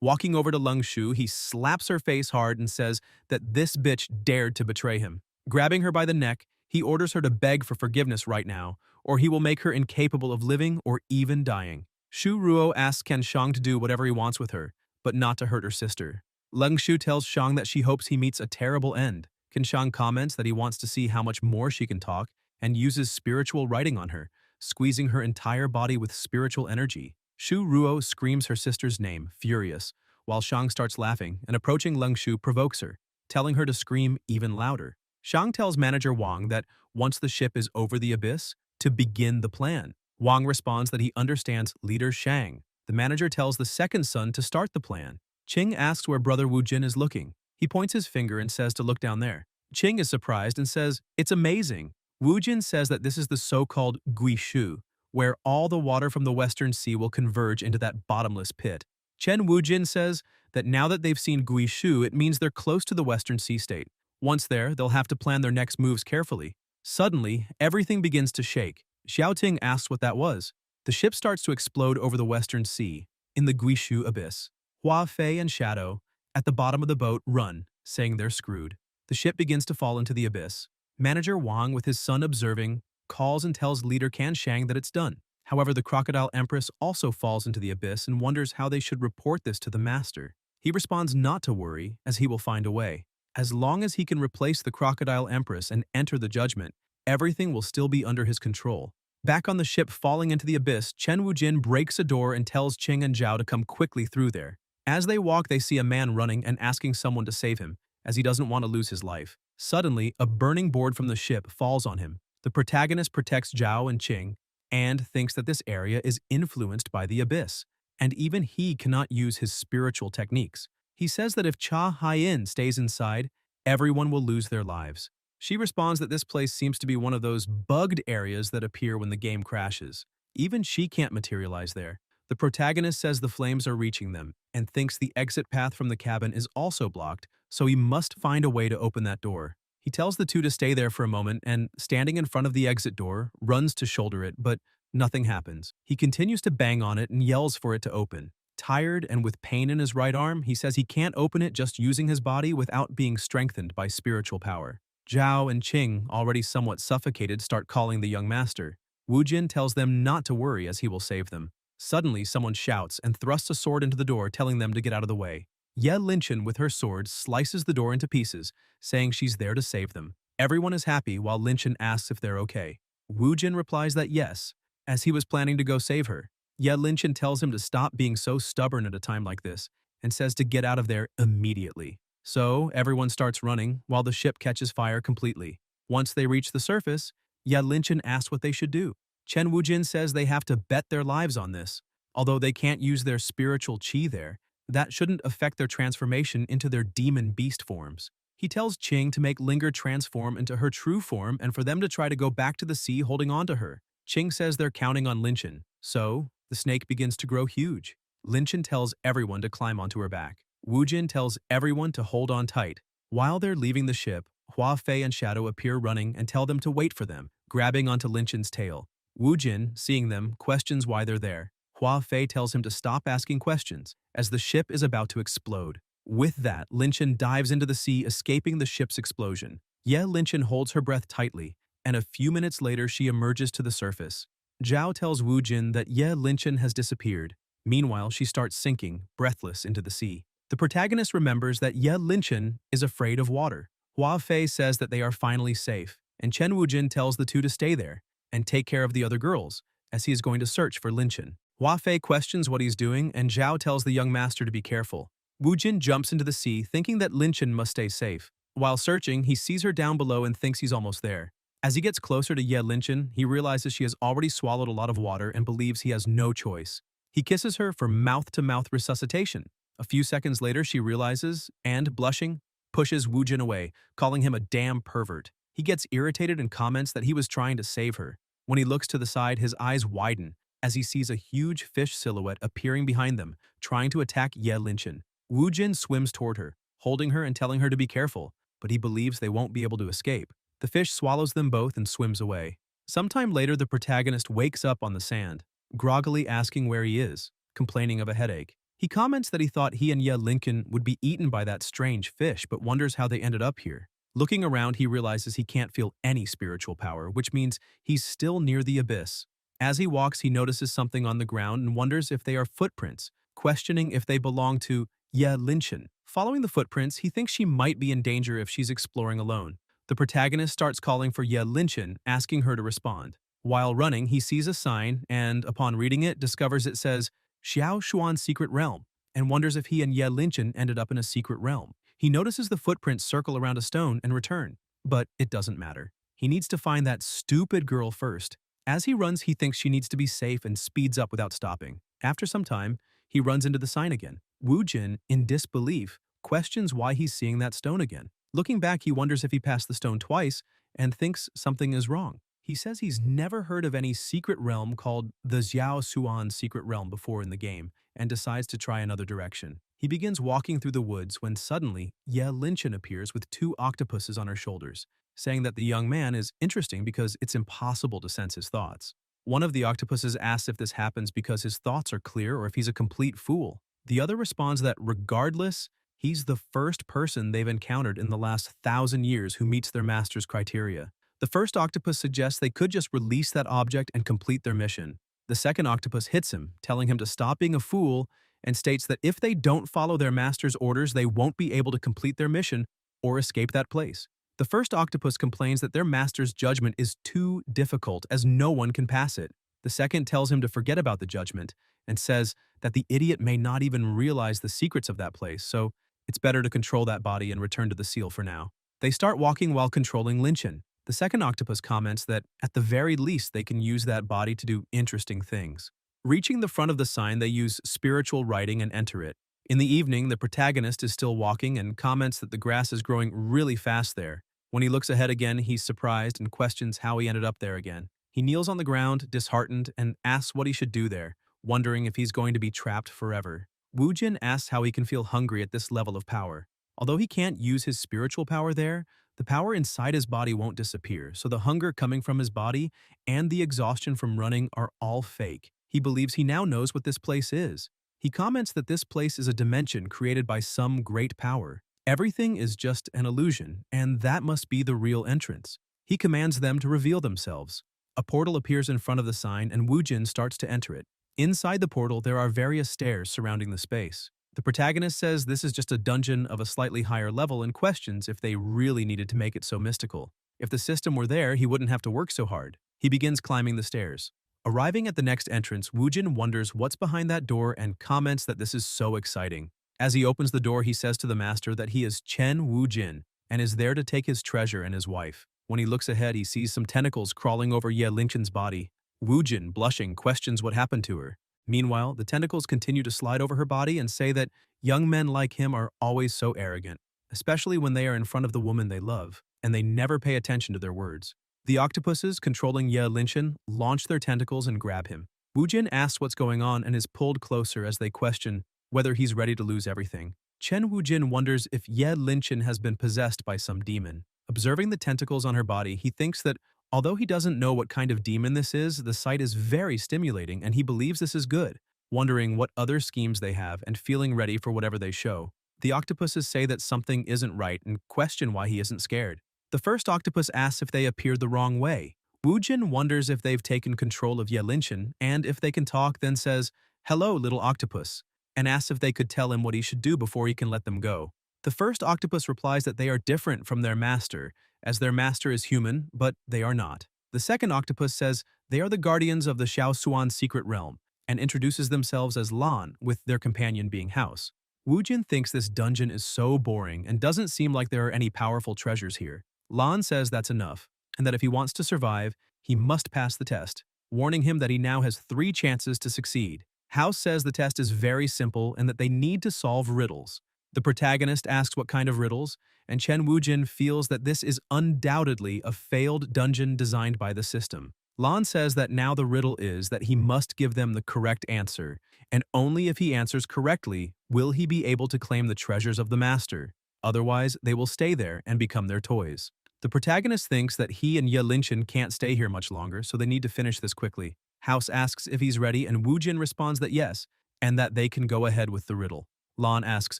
Walking over to Leng Shu, he slaps her face hard and says that this bitch dared to betray him. Grabbing her by the neck, he orders her to beg for forgiveness right now, or he will make her incapable of living or even dying. Shu Ruo asks Ken Shang to do whatever he wants with her, but not to hurt her sister. Leng Shu tells Shang that she hopes he meets a terrible end. Ken Shang comments that he wants to see how much more she can talk and uses spiritual writing on her, squeezing her entire body with spiritual energy. Shu Ruo screams her sister's name, furious, while Shang starts laughing and approaching Leng Shu provokes her, telling her to scream even louder. Shang tells manager Wang that once the ship is over the abyss, to begin the plan. Wang responds that he understands leader Shang. The manager tells the second son to start the plan. Qing asks where brother Wu Jin is looking. He points his finger and says to look down there. Qing is surprised and says, "It's amazing." Wu Jin says that this is the so-called Guishu, where all the water from the Western Sea will converge into that bottomless pit. Chen Wujin says that now that they've seen Guishu, it means they're close to the Western Sea state. Once there, they'll have to plan their next moves carefully. Suddenly, everything begins to shake. Xiaoting asks what that was. The ship starts to explode over the Western Sea, in the Guishu abyss. Hua Fei and Shadow, at the bottom of the boat, run, saying they're screwed. The ship begins to fall into the abyss. Manager Wang, with his son observing, calls and tells leader Can Shang that it's done. However, the Crocodile Empress also falls into the abyss and wonders how they should report this to the master. He responds not to worry, as he will find a way. As long as he can replace the Crocodile Empress and enter the judgment, everything will still be under his control. Back on the ship falling into the abyss, Chen Wujin breaks a door and tells Qing and Zhao to come quickly through there. As they walk, they see a man running and asking someone to save him, as he doesn't want to lose his life. Suddenly, a burning board from the ship falls on him. The protagonist protects Zhao and Qing and thinks that this area is influenced by the abyss, and even he cannot use his spiritual techniques. He says that if Cha Haiyan stays inside, everyone will lose their lives. She responds that this place seems to be one of those bugged areas that appear when the game crashes. Even she can't materialize there. The protagonist says the flames are reaching them and thinks the exit path from the cabin is also blocked, so he must find a way to open that door. He tells the two to stay there for a moment and, standing in front of the exit door, runs to shoulder it, but nothing happens. He continues to bang on it and yells for it to open. Tired and with pain in his right arm, he says he can't open it just using his body without being strengthened by spiritual power. Zhao and Qing, already somewhat suffocated, start calling the young master. Wu Jin tells them not to worry as he will save them. Suddenly, someone shouts and thrusts a sword into the door, telling them to get out of the way. Ye Linchin, with her sword, slices the door into pieces, saying she's there to save them. Everyone is happy while Linchin asks if they're okay. Wu Jin replies that yes, as he was planning to go save her. Ye Linchin tells him to stop being so stubborn at a time like this and says to get out of there immediately. So everyone starts running while the ship catches fire completely. Once they reach the surface, Ya Linchen asks what they should do. Chen Wujin says they have to bet their lives on this. Although they can't use their spiritual qi there, that shouldn't affect their transformation into their demon beast forms. He tells Qing to make Linger transform into her true form and for them to try to go back to the sea holding on to her. Qing says they're counting on Linchen, so the snake begins to grow huge. Linchen tells everyone to climb onto her back. Wujin tells everyone to hold on tight. While they're leaving the ship, Hua Fei and Shadow appear running and tell them to wait for them, grabbing onto Linchen's tail. Wujin, seeing them, questions why they're there. Hua Fei tells him to stop asking questions, as the ship is about to explode. With that, Linchen dives into the sea, escaping the ship's explosion. Ye Linchen holds her breath tightly, and a few minutes later she emerges to the surface. Zhao tells Wujin that Ye Linchen has disappeared. Meanwhile, she starts sinking, breathless, into the sea. The protagonist remembers that Ye Linchen is afraid of water. Hua Fei says that they are finally safe, and Chen Wujin tells the two to stay there and take care of the other girls, as he is going to search for Linchen. Hua Fei questions what he's doing, and Zhao tells the young master to be careful. Wujin jumps into the sea, thinking that Linchen must stay safe. While searching, he sees her down below and thinks he's almost there. As he gets closer to Ye Linchen, he realizes she has already swallowed a lot of water and believes he has no choice. He kisses her for mouth-to-mouth resuscitation. A few seconds later, she realizes, and, blushing, pushes Wujin away, calling him a damn pervert. He gets irritated and comments that he was trying to save her. When he looks to the side, his eyes widen as he sees a huge fish silhouette appearing behind them, trying to attack Ye Linchen. Wujin swims toward her, holding her and telling her to be careful, but he believes they won't be able to escape. The fish swallows them both and swims away. Sometime later, the protagonist wakes up on the sand, groggily asking where he is, complaining of a headache. He comments that he thought he and Ye Lincoln would be eaten by that strange fish, but wonders how they ended up here. Looking around, he realizes he can't feel any spiritual power, which means he's still near the abyss. As he walks, he notices something on the ground and wonders if they are footprints, questioning if they belong to Ye Linchen. Following the footprints, he thinks she might be in danger if she's exploring alone. The protagonist starts calling for Ye Linchen, asking her to respond. While running, he sees a sign and, upon reading it, discovers it says Xiao Xuan's Secret Realm, and wonders if he and Ye Linchen ended up in a secret realm. He notices the footprints circle around a stone and return, but it doesn't matter. He needs to find that stupid girl first. As he runs, he thinks she needs to be safe and speeds up without stopping. After some time, he runs into the sign again. Wujin, in disbelief, questions why he's seeing that stone again. Looking back, he wonders if he passed the stone twice and thinks something is wrong. He says he's never heard of any secret realm called the Xiao Xuan Secret Realm before in the game and decides to try another direction. He begins walking through the woods when suddenly Ye Linchen appears with two octopuses on her shoulders, saying that the young man is interesting because it's impossible to sense his thoughts. One of the octopuses asks if this happens because his thoughts are clear or if he's a complete fool. The other responds that regardless, he's the first person they've encountered in the last 1,000 years who meets their master's criteria. The first octopus suggests they could just release that object and complete their mission. The second octopus hits him, telling him to stop being a fool, and states that if they don't follow their master's orders, they won't be able to complete their mission or escape that place. The first octopus complains that their master's judgment is too difficult as no one can pass it. The second tells him to forget about the judgment and says that the idiot may not even realize the secrets of that place, so it's better to control that body and return to the seal for now. They start walking while controlling Linchen. The second octopus comments that, at the very least, they can use that body to do interesting things. Reaching the front of the sign, they use spiritual writing and enter it. In the evening, the protagonist is still walking and comments that the grass is growing really fast there. When he looks ahead again, he's surprised and questions how he ended up there again. He kneels on the ground, disheartened, and asks what he should do there, wondering if he's going to be trapped forever. Wujin asks how he can feel hungry at this level of power. Although he can't use his spiritual power there, the power inside his body won't disappear, so the hunger coming from his body and the exhaustion from running are all fake. He believes he now knows what this place is. He comments that this place is a dimension created by some great power. Everything is just an illusion, and that must be the real entrance. He commands them to reveal themselves. A portal appears in front of the sign, and Wujin starts to enter it. Inside the portal, there are various stairs surrounding the space. The protagonist says this is just a dungeon of a slightly higher level and questions if they really needed to make it so mystical. If the system were there, he wouldn't have to work so hard. He begins climbing the stairs. Arriving at the next entrance, Wujin wonders what's behind that door and comments that this is so exciting. As he opens the door, he says to the master that he is Chen Wu-jin and is there to take his treasure and his wife. When he looks ahead, he sees some tentacles crawling over Ye Linchen's body. Wu-jin, blushing, questions what happened to her. Meanwhile, the tentacles continue to slide over her body and say that young men like him are always so arrogant, especially when they are in front of the woman they love, and they never pay attention to their words. The octopuses controlling Ye Linchen launch their tentacles and grab him. Wu-jin asks what's going on and is pulled closer as they question whether he's ready to lose everything. Chen Wu-jin wonders if Ye Linchen has been possessed by some demon. Observing the tentacles on her body, he thinks that although he doesn't know what kind of demon this is, the sight is very stimulating and he believes this is good, wondering what other schemes they have and feeling ready for whatever they show. The octopuses say that something isn't right and question why he isn't scared. The first octopus asks if they appeared the wrong way. Wu-jin wonders if they've taken control of Ye Linchen, and if they can talk, then says, "Hello, little octopus," and asks if they could tell him what he should do before he can let them go. The first octopus replies that they are different from their master, as their master is human, but they are not. The second octopus says they are the guardians of the Shaosuan secret realm, and introduces themselves as Lan, with their companion being House. Wu-jin thinks this dungeon is so boring and doesn't seem like there are any powerful treasures here. Lan says that's enough, and that if he wants to survive, he must pass the test, warning him that he now has 3 chances to succeed. House says the test is very simple and that they need to solve riddles. The protagonist asks what kind of riddles, and Chen Wu-jin feels that this is undoubtedly a failed dungeon designed by the system. Lan says that now the riddle is that he must give them the correct answer, and only if he answers correctly will he be able to claim the treasures of the master. Otherwise, they will stay there and become their toys. The protagonist thinks that he and Ye Linchen can't stay here much longer, so they need to finish this quickly. House asks if he's ready, and Wu-jin responds that yes, and that they can go ahead with the riddle. Lan asks,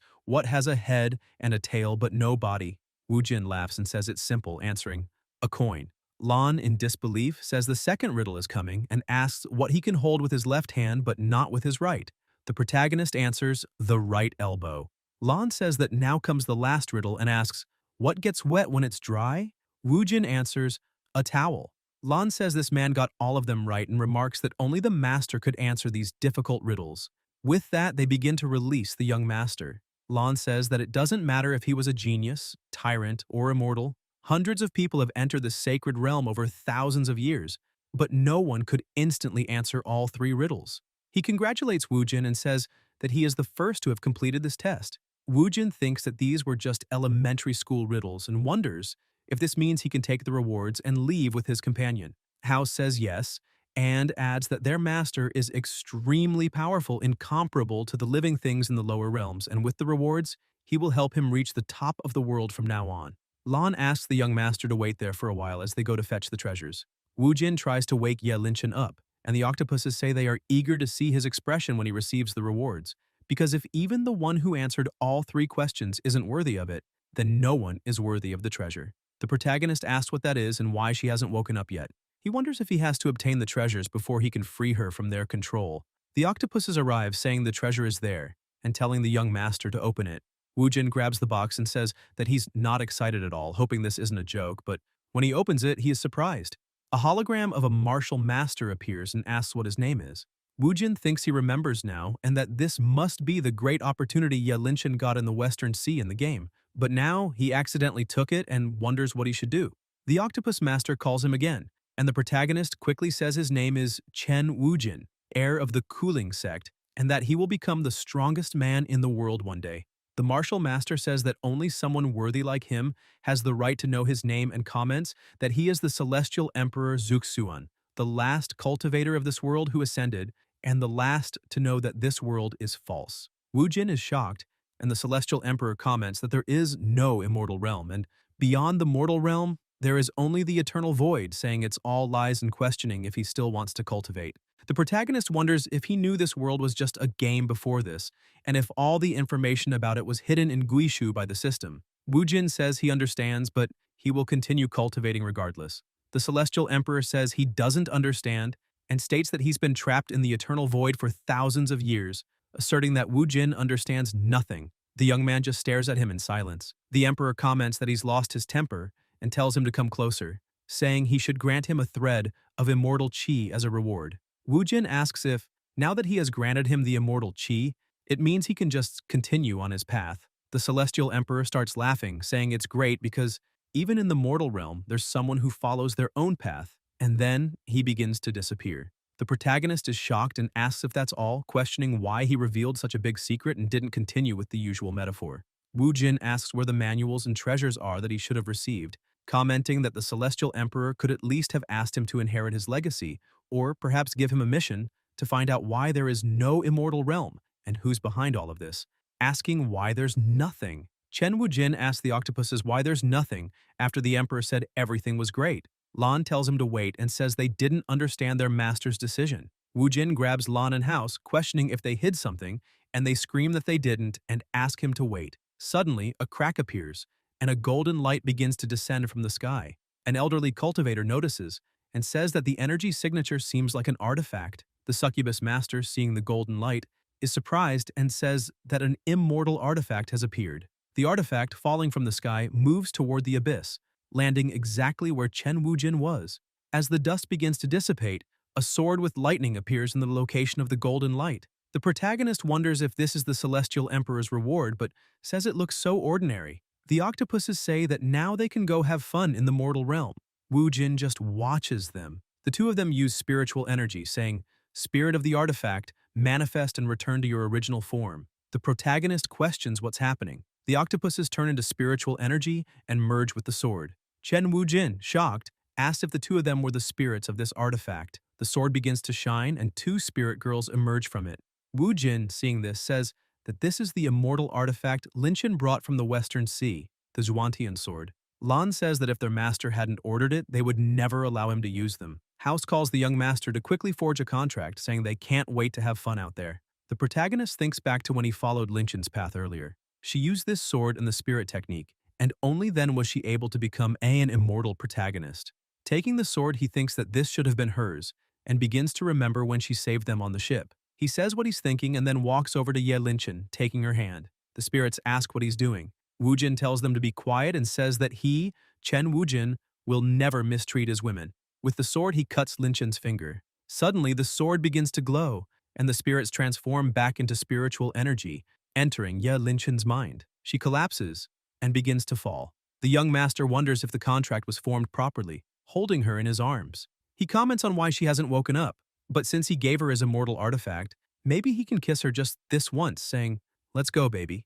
what has a head and a tail but no body? Wu-jin laughs and says it's simple, answering, a coin. Lan, in disbelief, says the second riddle is coming and asks what he can hold with his left hand but not with his right. The protagonist answers, the right elbow. Lan says that now comes the last riddle and asks, what gets wet when it's dry? Wu-jin answers, a towel. Lan says this man got all of them right and remarks that only the master could answer these difficult riddles. With that, they begin to release the young master. Lan says that it doesn't matter if he was a genius, tyrant, or immortal. Hundreds of people have entered the sacred realm over thousands of years, but no one could instantly answer all 3 riddles. He congratulates Wu-jin and says that he is the first to have completed this test. Wu-jin thinks that these were just elementary school riddles and wonders if this means he can take the rewards and leave with his companion. House says yes, and adds that their master is extremely powerful, incomparable to the living things in the lower realms, and with the rewards, he will help him reach the top of the world from now on. Lan asks the young master to wait there for a while as they go to fetch the treasures. Wu-jin tries to wake Ye Linchen up, and the octopuses say they are eager to see his expression when he receives the rewards, because if even the one who answered all 3 questions isn't worthy of it, then no one is worthy of the treasure. The protagonist asks what that is and why she hasn't woken up yet. He wonders if he has to obtain the treasures before he can free her from their control. The octopuses arrive saying the treasure is there, and telling the young master to open it. Wu-jin grabs the box and says that he's not excited at all, hoping this isn't a joke, but when he opens it, he is surprised. A hologram of a martial master appears and asks what his name is. Wu-jin thinks he remembers now and that this must be the great opportunity Ye Linchen got in the Western Sea in the game, but now he accidentally took it and wonders what he should do. The octopus master calls him again, and the protagonist quickly says his name is Chen Wu-jin, heir of the Cooling sect, and that he will become the strongest man in the world one day. The martial master says that only someone worthy like him has the right to know his name and comments that he is the celestial emperor Zuxuan, the last cultivator of this world who ascended, and the last to know that this world is false. Wu-jin is shocked, and the celestial emperor comments that there is no immortal realm, and beyond the mortal realm, there is only the eternal void, saying it's all lies and questioning if he still wants to cultivate. The protagonist wonders if he knew this world was just a game before this, and if all the information about it was hidden in Guishu by the system. Wu-jin says he understands, but he will continue cultivating regardless. The celestial emperor says he doesn't understand, and states that he's been trapped in the eternal void for thousands of years, asserting that Wu-jin understands nothing. The young man just stares at him in silence. The emperor comments that he's lost his temper and tells him to come closer, saying he should grant him a thread of immortal qi as a reward. Wu-jin asks if, now that he has granted him the immortal qi, It means he can just continue on his path. The Celestial Emperor starts laughing, saying it's great because even in the mortal realm, there's someone who follows their own path, and then he begins to disappear. The protagonist is shocked and asks if that's all, questioning why he revealed such a big secret and didn't continue with the usual metaphor. Wu Jin asks where the manuals and treasures are that he should have received, commenting that the Celestial Emperor could at least have asked him to inherit his legacy, or perhaps give him a mission to find out why there is no immortal realm and who's behind all of this, asking why there's nothing. Chen Wujin asks the octopuses why there's nothing after the Emperor said everything was great. Lan tells him to wait and says they didn't understand their master's decision. Wujin grabs Lan and House, questioning if they hid something, and they scream that they didn't and ask him to wait. Suddenly, a crack appears, and a golden light begins to descend from the sky. An elderly cultivator notices and says that the energy signature seems like an artifact. The succubus master, seeing the golden light, is surprised and says that an immortal artifact has appeared. The artifact, falling from the sky, moves toward the abyss, landing exactly where Chen Wujin was. As the dust begins to dissipate, a sword with lightning appears in the location of the golden light. The protagonist wonders if this is the Celestial Emperor's reward, but says it looks so ordinary. The octopuses say that now they can go have fun in the mortal realm. Wu Jin just watches them. The two of them use spiritual energy, saying, "Spirit of the artifact, manifest and return to your original form." The protagonist questions what's happening. The octopuses turn into spiritual energy and merge with the sword. Chen Wu Jin, shocked, asked if the two of them were the spirits of this artifact. The sword begins to shine and two spirit girls emerge from it. Wu Jin, seeing this, says that this is the immortal artifact Lin Chen brought from the Western Sea, the Zhuantian sword. Lan says that if their master hadn't ordered it, they would never allow him to use them. House calls the young master to quickly forge a contract, saying they can't wait to have fun out there. The protagonist thinks back to when he followed Lin Chen's path earlier. She used this sword and the spirit technique, and only then was she able to become an immortal protagonist. Taking the sword, he thinks that this should have been hers, and begins to remember when she saved them on the ship. He says what he's thinking and then walks over to Ye Linchen, taking her hand. The spirits ask what he's doing. Wu Jin tells them to be quiet and says that he, Chen Wu Jin, will never mistreat his women. With the sword, he cuts Lin Chen's finger. Suddenly, the sword begins to glow, and the spirits transform back into spiritual energy, entering Ye Linchen's mind. She collapses and begins to fall. The young master wonders if the contract was formed properly, holding her in his arms. He comments on why she hasn't woken up, but since he gave her his immortal artifact, maybe he can kiss her just this once, saying, "Let's go, baby."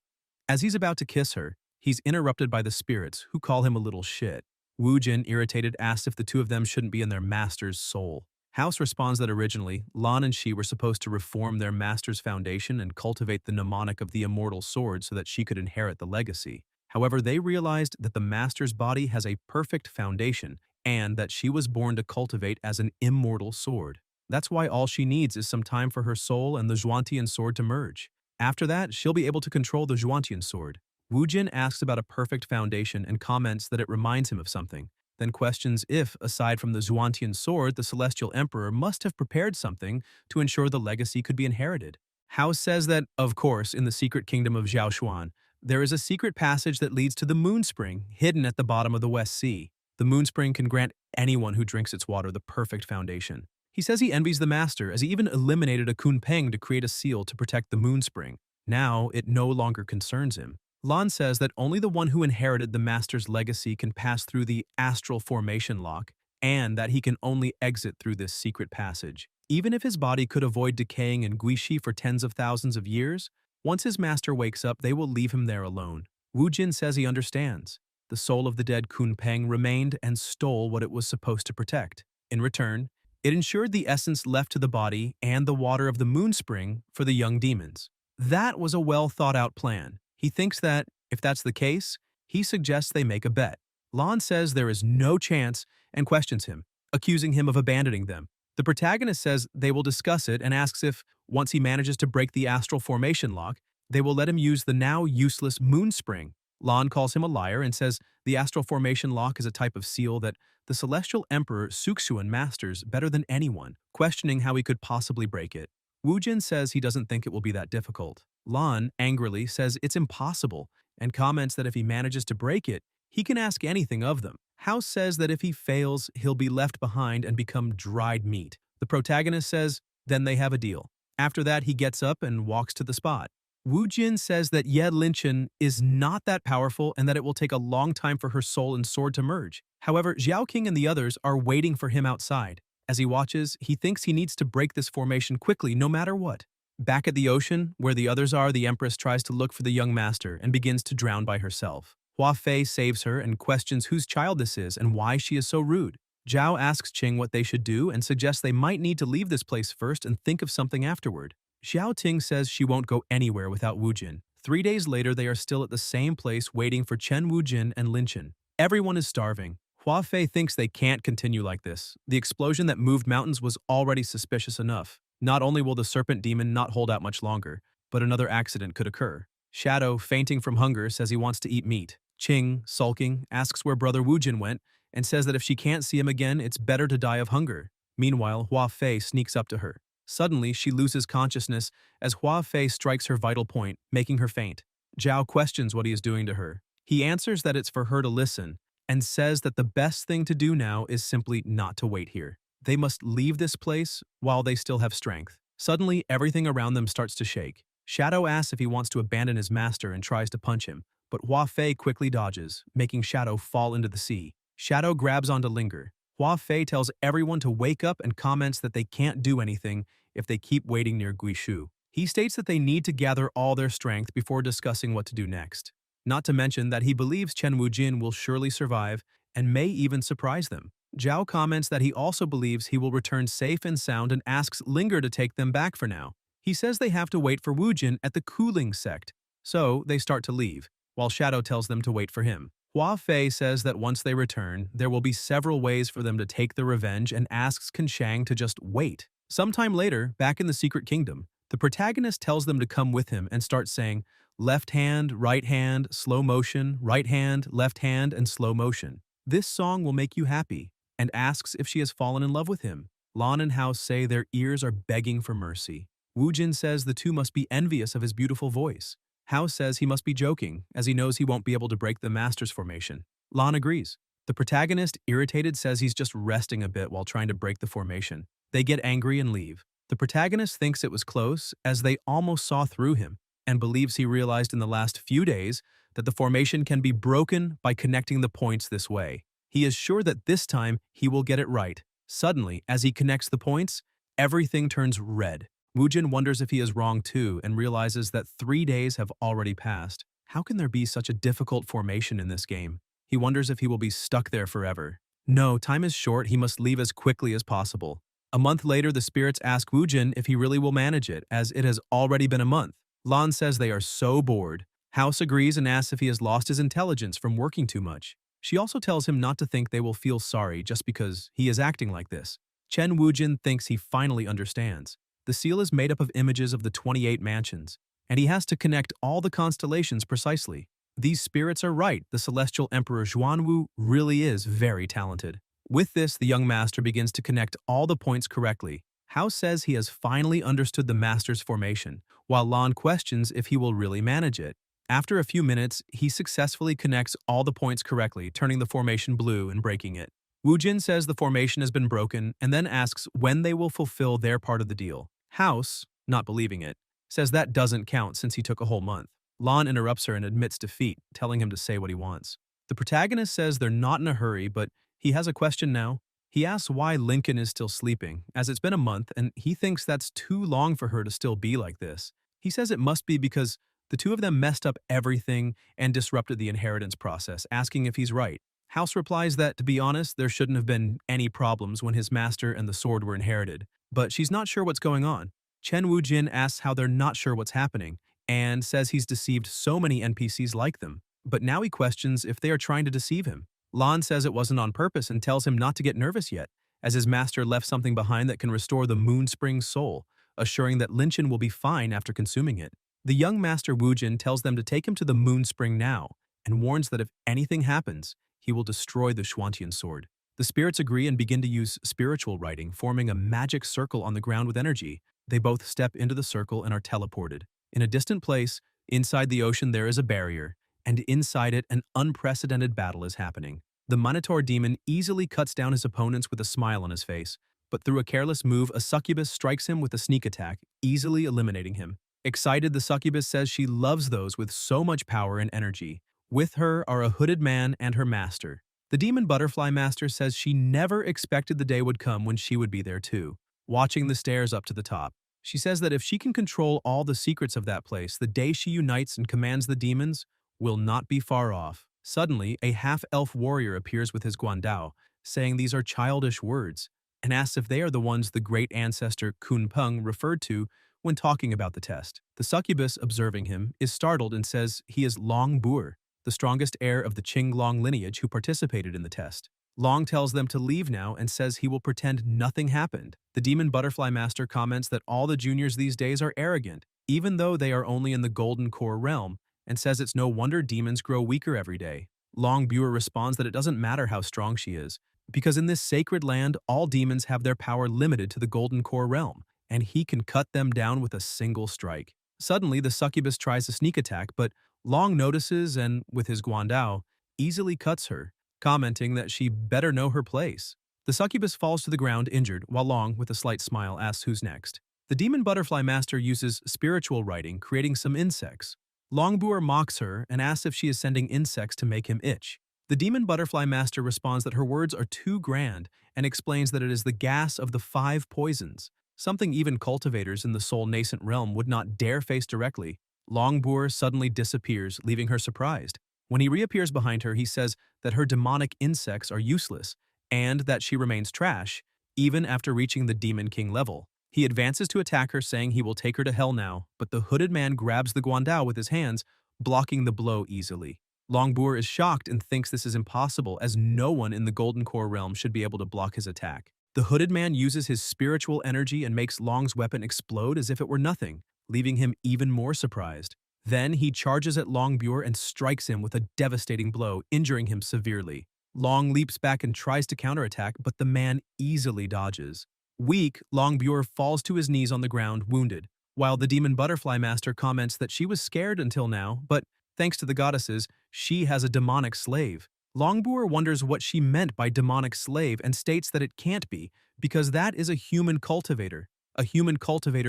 As he's about to kiss her, he's interrupted by the spirits, who call him a little shit. Wu Jin, irritated, asks if the two of them shouldn't be in their master's soul. House responds that originally, Lan and she were supposed to reform their master's foundation and cultivate the mnemonic of the immortal sword so that she could inherit the legacy. However, they realized that the master's body has a perfect foundation and that she was born to cultivate as an immortal sword. That's why all she needs is some time for her soul and the Zhuantian sword to merge. After that, she'll be able to control the Zhuantian sword. Wu Jin asks about a perfect foundation and comments that it reminds him of something, then questions if, aside from the Zhuantian sword, the Celestial Emperor must have prepared something to ensure the legacy could be inherited. House says that, of course, in the secret kingdom of Zhaoshuan, there is a secret passage that leads to the Moon Spring, hidden at the bottom of the West Sea. The Moon Spring can grant anyone who drinks its water the perfect foundation. He says he envies the master, as he even eliminated a Kunpeng to create a seal to protect the Moon Spring. Now, it no longer concerns him. Lan says that only the one who inherited the master's legacy can pass through the astral formation lock, and that he can only exit through this secret passage. Even if his body could avoid decaying in Guishi for tens of thousands of years, once his master wakes up, they will leave him there alone. Wu Jin says he understands. The soul of the dead Kunpeng remained and stole what it was supposed to protect. In return, it ensured the essence left to the body and the water of the moon spring for the young demons. That was a well-thought-out plan. He thinks that, if that's the case, he suggests they make a bet. Lan says there is no chance and questions him, accusing him of abandoning them. The protagonist says they will discuss it and asks if, once he manages to break the astral formation lock, they will let him use the now useless moon spring. Lan calls him a liar and says the astral formation lock is a type of seal that the Celestial Emperor Suxuan masters better than anyone, questioning how he could possibly break it. Wu Jin says he doesn't think it will be that difficult. Lan, angrily, says it's impossible and comments that if he manages to break it, he can ask anything of them. House says that if he fails, he'll be left behind and become dried meat. The protagonist says, then they have a deal. After that, he gets up and walks to the spot. Wu Jin says that Ye Linchen is not that powerful and that it will take a long time for her soul and sword to merge. However, Xiao King and the others are waiting for him outside. As he watches, he thinks he needs to break this formation quickly no matter what. Back at the ocean, where the others are, the Empress tries to look for the young master and begins to drown by herself. Hua Fei saves her and questions whose child this is and why she is so rude. Zhao asks Qing what they should do and suggests they might need to leave this place first and think of something afterward. Xiao Ting says she won't go anywhere without Wu Jin. 3 days later, they are still at the same place waiting for Chen Wu Jin and Lin Chen. Everyone is starving. Hua Fei thinks they can't continue like this. The explosion that moved mountains was already suspicious enough. Not only will the serpent demon not hold out much longer, but another accident could occur. Shadow, fainting from hunger, says he wants to eat meat. Qing, sulking, asks where brother Wu Jin went and says that if she can't see him again, it's better to die of hunger. Meanwhile, Hua Fei sneaks up to her. Suddenly, she loses consciousness as Hua Fei strikes her vital point, making her faint. Zhao questions what he is doing to her. He answers that it's for her to listen, and says that the best thing to do now is simply not to wait here. They must leave this place while they still have strength. Suddenly, everything around them starts to shake. Shadow asks if he wants to abandon his master and tries to punch him, but Hua Fei quickly dodges, making Shadow fall into the sea. Shadow grabs onto Linger. Hua Fei tells everyone to wake up and comments that they can't do anything if they keep waiting near Guishu. He states that they need to gather all their strength before discussing what to do next. Not to mention that he believes Chen Wujin will surely survive and may even surprise them. Zhao comments that he also believes he will return safe and sound and asks Linger to take them back for now. He says they have to wait for Wujin at the cooling sect, so they start to leave, while Shadow tells them to wait for him. Hua Fei says that once they return, there will be several ways for them to take the revenge and asks Kanshang to just wait. Sometime later, back in the Secret Kingdom, the protagonist tells them to come with him and starts saying, left hand, slow motion, right hand, left hand, and slow motion. This song will make you happy, and asks if she has fallen in love with him. Lan and House say their ears are begging for mercy. Wu Jin says the two must be envious of his beautiful voice. House says he must be joking, as he knows he won't be able to break the Master's formation. Lan agrees. The protagonist, irritated, says he's just resting a bit while trying to break the formation. They get angry and leave. The protagonist thinks it was close, as they almost saw through him, and believes he realized in the last few days that the formation can be broken by connecting the points this way. He is sure that this time he will get it right. Suddenly, as he connects the points, everything turns red. Wujin wonders if he is wrong too and realizes that 3 days have already passed. How can there be such a difficult formation in this game? He wonders if he will be stuck there forever. No, time is short, he must leave as quickly as possible. A month later, the spirits ask Wujin if he really will manage it, as it has already been a month. Lan says they are so bored. House agrees and asks if he has lost his intelligence from working too much. She also tells him not to think they will feel sorry just because he is acting like this. Chen Wujin thinks he finally understands. The seal is made up of images of the 28 mansions, and he has to connect all the constellations precisely. These spirits are right, the celestial emperor Xuanwu really is very talented. With this, the young master begins to connect all the points correctly. Hao says he has finally understood the master's formation, while Lan questions if he will really manage it. After a few minutes, he successfully connects all the points correctly, turning the formation blue and breaking it. Wu Jin says the formation has been broken and then asks when they will fulfill their part of the deal. House, not believing it, says that doesn't count since he took a whole month. Lan interrupts her and admits defeat, telling him to say what he wants. The protagonist says they're not in a hurry, but he has a question now. He asks why Lincoln is still sleeping, as it's been a month and he thinks that's too long for her to still be like this. He says it must be because the two of them messed up everything and disrupted the inheritance process, asking if he's right. House replies that, to be honest, there shouldn't have been any problems when his master and the sword were inherited, but she's not sure what's going on. Chen Wujin asks how they're not sure what's happening, and says he's deceived so many NPCs like them, but now he questions if they are trying to deceive him. Lan says it wasn't on purpose and tells him not to get nervous yet, as his master left something behind that can restore the Moonspring's soul, assuring that Lin Chen will be fine after consuming it. The young master Wujin tells them to take him to the Moonspring now, and warns that if anything happens, he will destroy the Xuantian sword. The spirits agree and begin to use spiritual writing, forming a magic circle on the ground with energy. They both step into the circle and are teleported. In a distant place, inside the ocean there is a barrier, and inside it an unprecedented battle is happening. The Minotaur demon easily cuts down his opponents with a smile on his face, but through a careless move, a succubus strikes him with a sneak attack, easily eliminating him. Excited, the succubus says she loves those with so much power and energy. With her are a hooded man and her master. The demon butterfly master says she never expected the day would come when she would be there too, watching the stairs up to the top. She says that if she can control all the secrets of that place, the day she unites and commands the demons will not be far off. Suddenly, a half-elf warrior appears with his guandao, saying these are childish words, and asks if they are the ones the great ancestor Kun Peng referred to when talking about the test. The succubus, observing him, is startled and says he is Long Boer, the strongest heir of the Qing Long lineage who participated in the test. Long tells them to leave now and says he will pretend nothing happened. The demon butterfly master comments that all the juniors these days are arrogant, even though they are only in the golden core realm, and says it's no wonder demons grow weaker every day. Long Boer responds that it doesn't matter how strong she is, because in this sacred land, all demons have their power limited to the golden core realm, and he can cut them down with a single strike. Suddenly, the succubus tries a sneak attack, but Long notices and, with his guandao, easily cuts her, commenting that she better know her place. The succubus falls to the ground injured, while Long, with a slight smile, asks who's next. The demon butterfly master uses spiritual writing, creating some insects. Longboer mocks her and asks if she is sending insects to make him itch. The demon butterfly master responds that her words are too grand and explains that it is the gas of the 5 poisons, something even cultivators in the soul-nascent realm would not dare face directly. Longboer suddenly disappears, leaving her surprised. When he reappears behind her, he says that her demonic insects are useless and that she remains trash, even after reaching the Demon King level. He advances to attack her, saying he will take her to hell now, but the hooded man grabs the guandao with his hands, blocking the blow easily. Longboer is shocked and thinks this is impossible, as no one in the Golden Core realm should be able to block his attack. The hooded man uses his spiritual energy and makes Long's weapon explode as if it were nothing, leaving him even more surprised. Then he charges at Longboer and strikes him with a devastating blow, injuring him severely. Long leaps back and tries to counterattack, but the man easily dodges. Weak, Longboer falls to his knees on the ground, wounded, while the demon butterfly master comments that she was scared until now, but thanks to the goddesses, she has a demonic slave. Longboer wonders what she meant by demonic slave and states that it can't be, because that is a human cultivator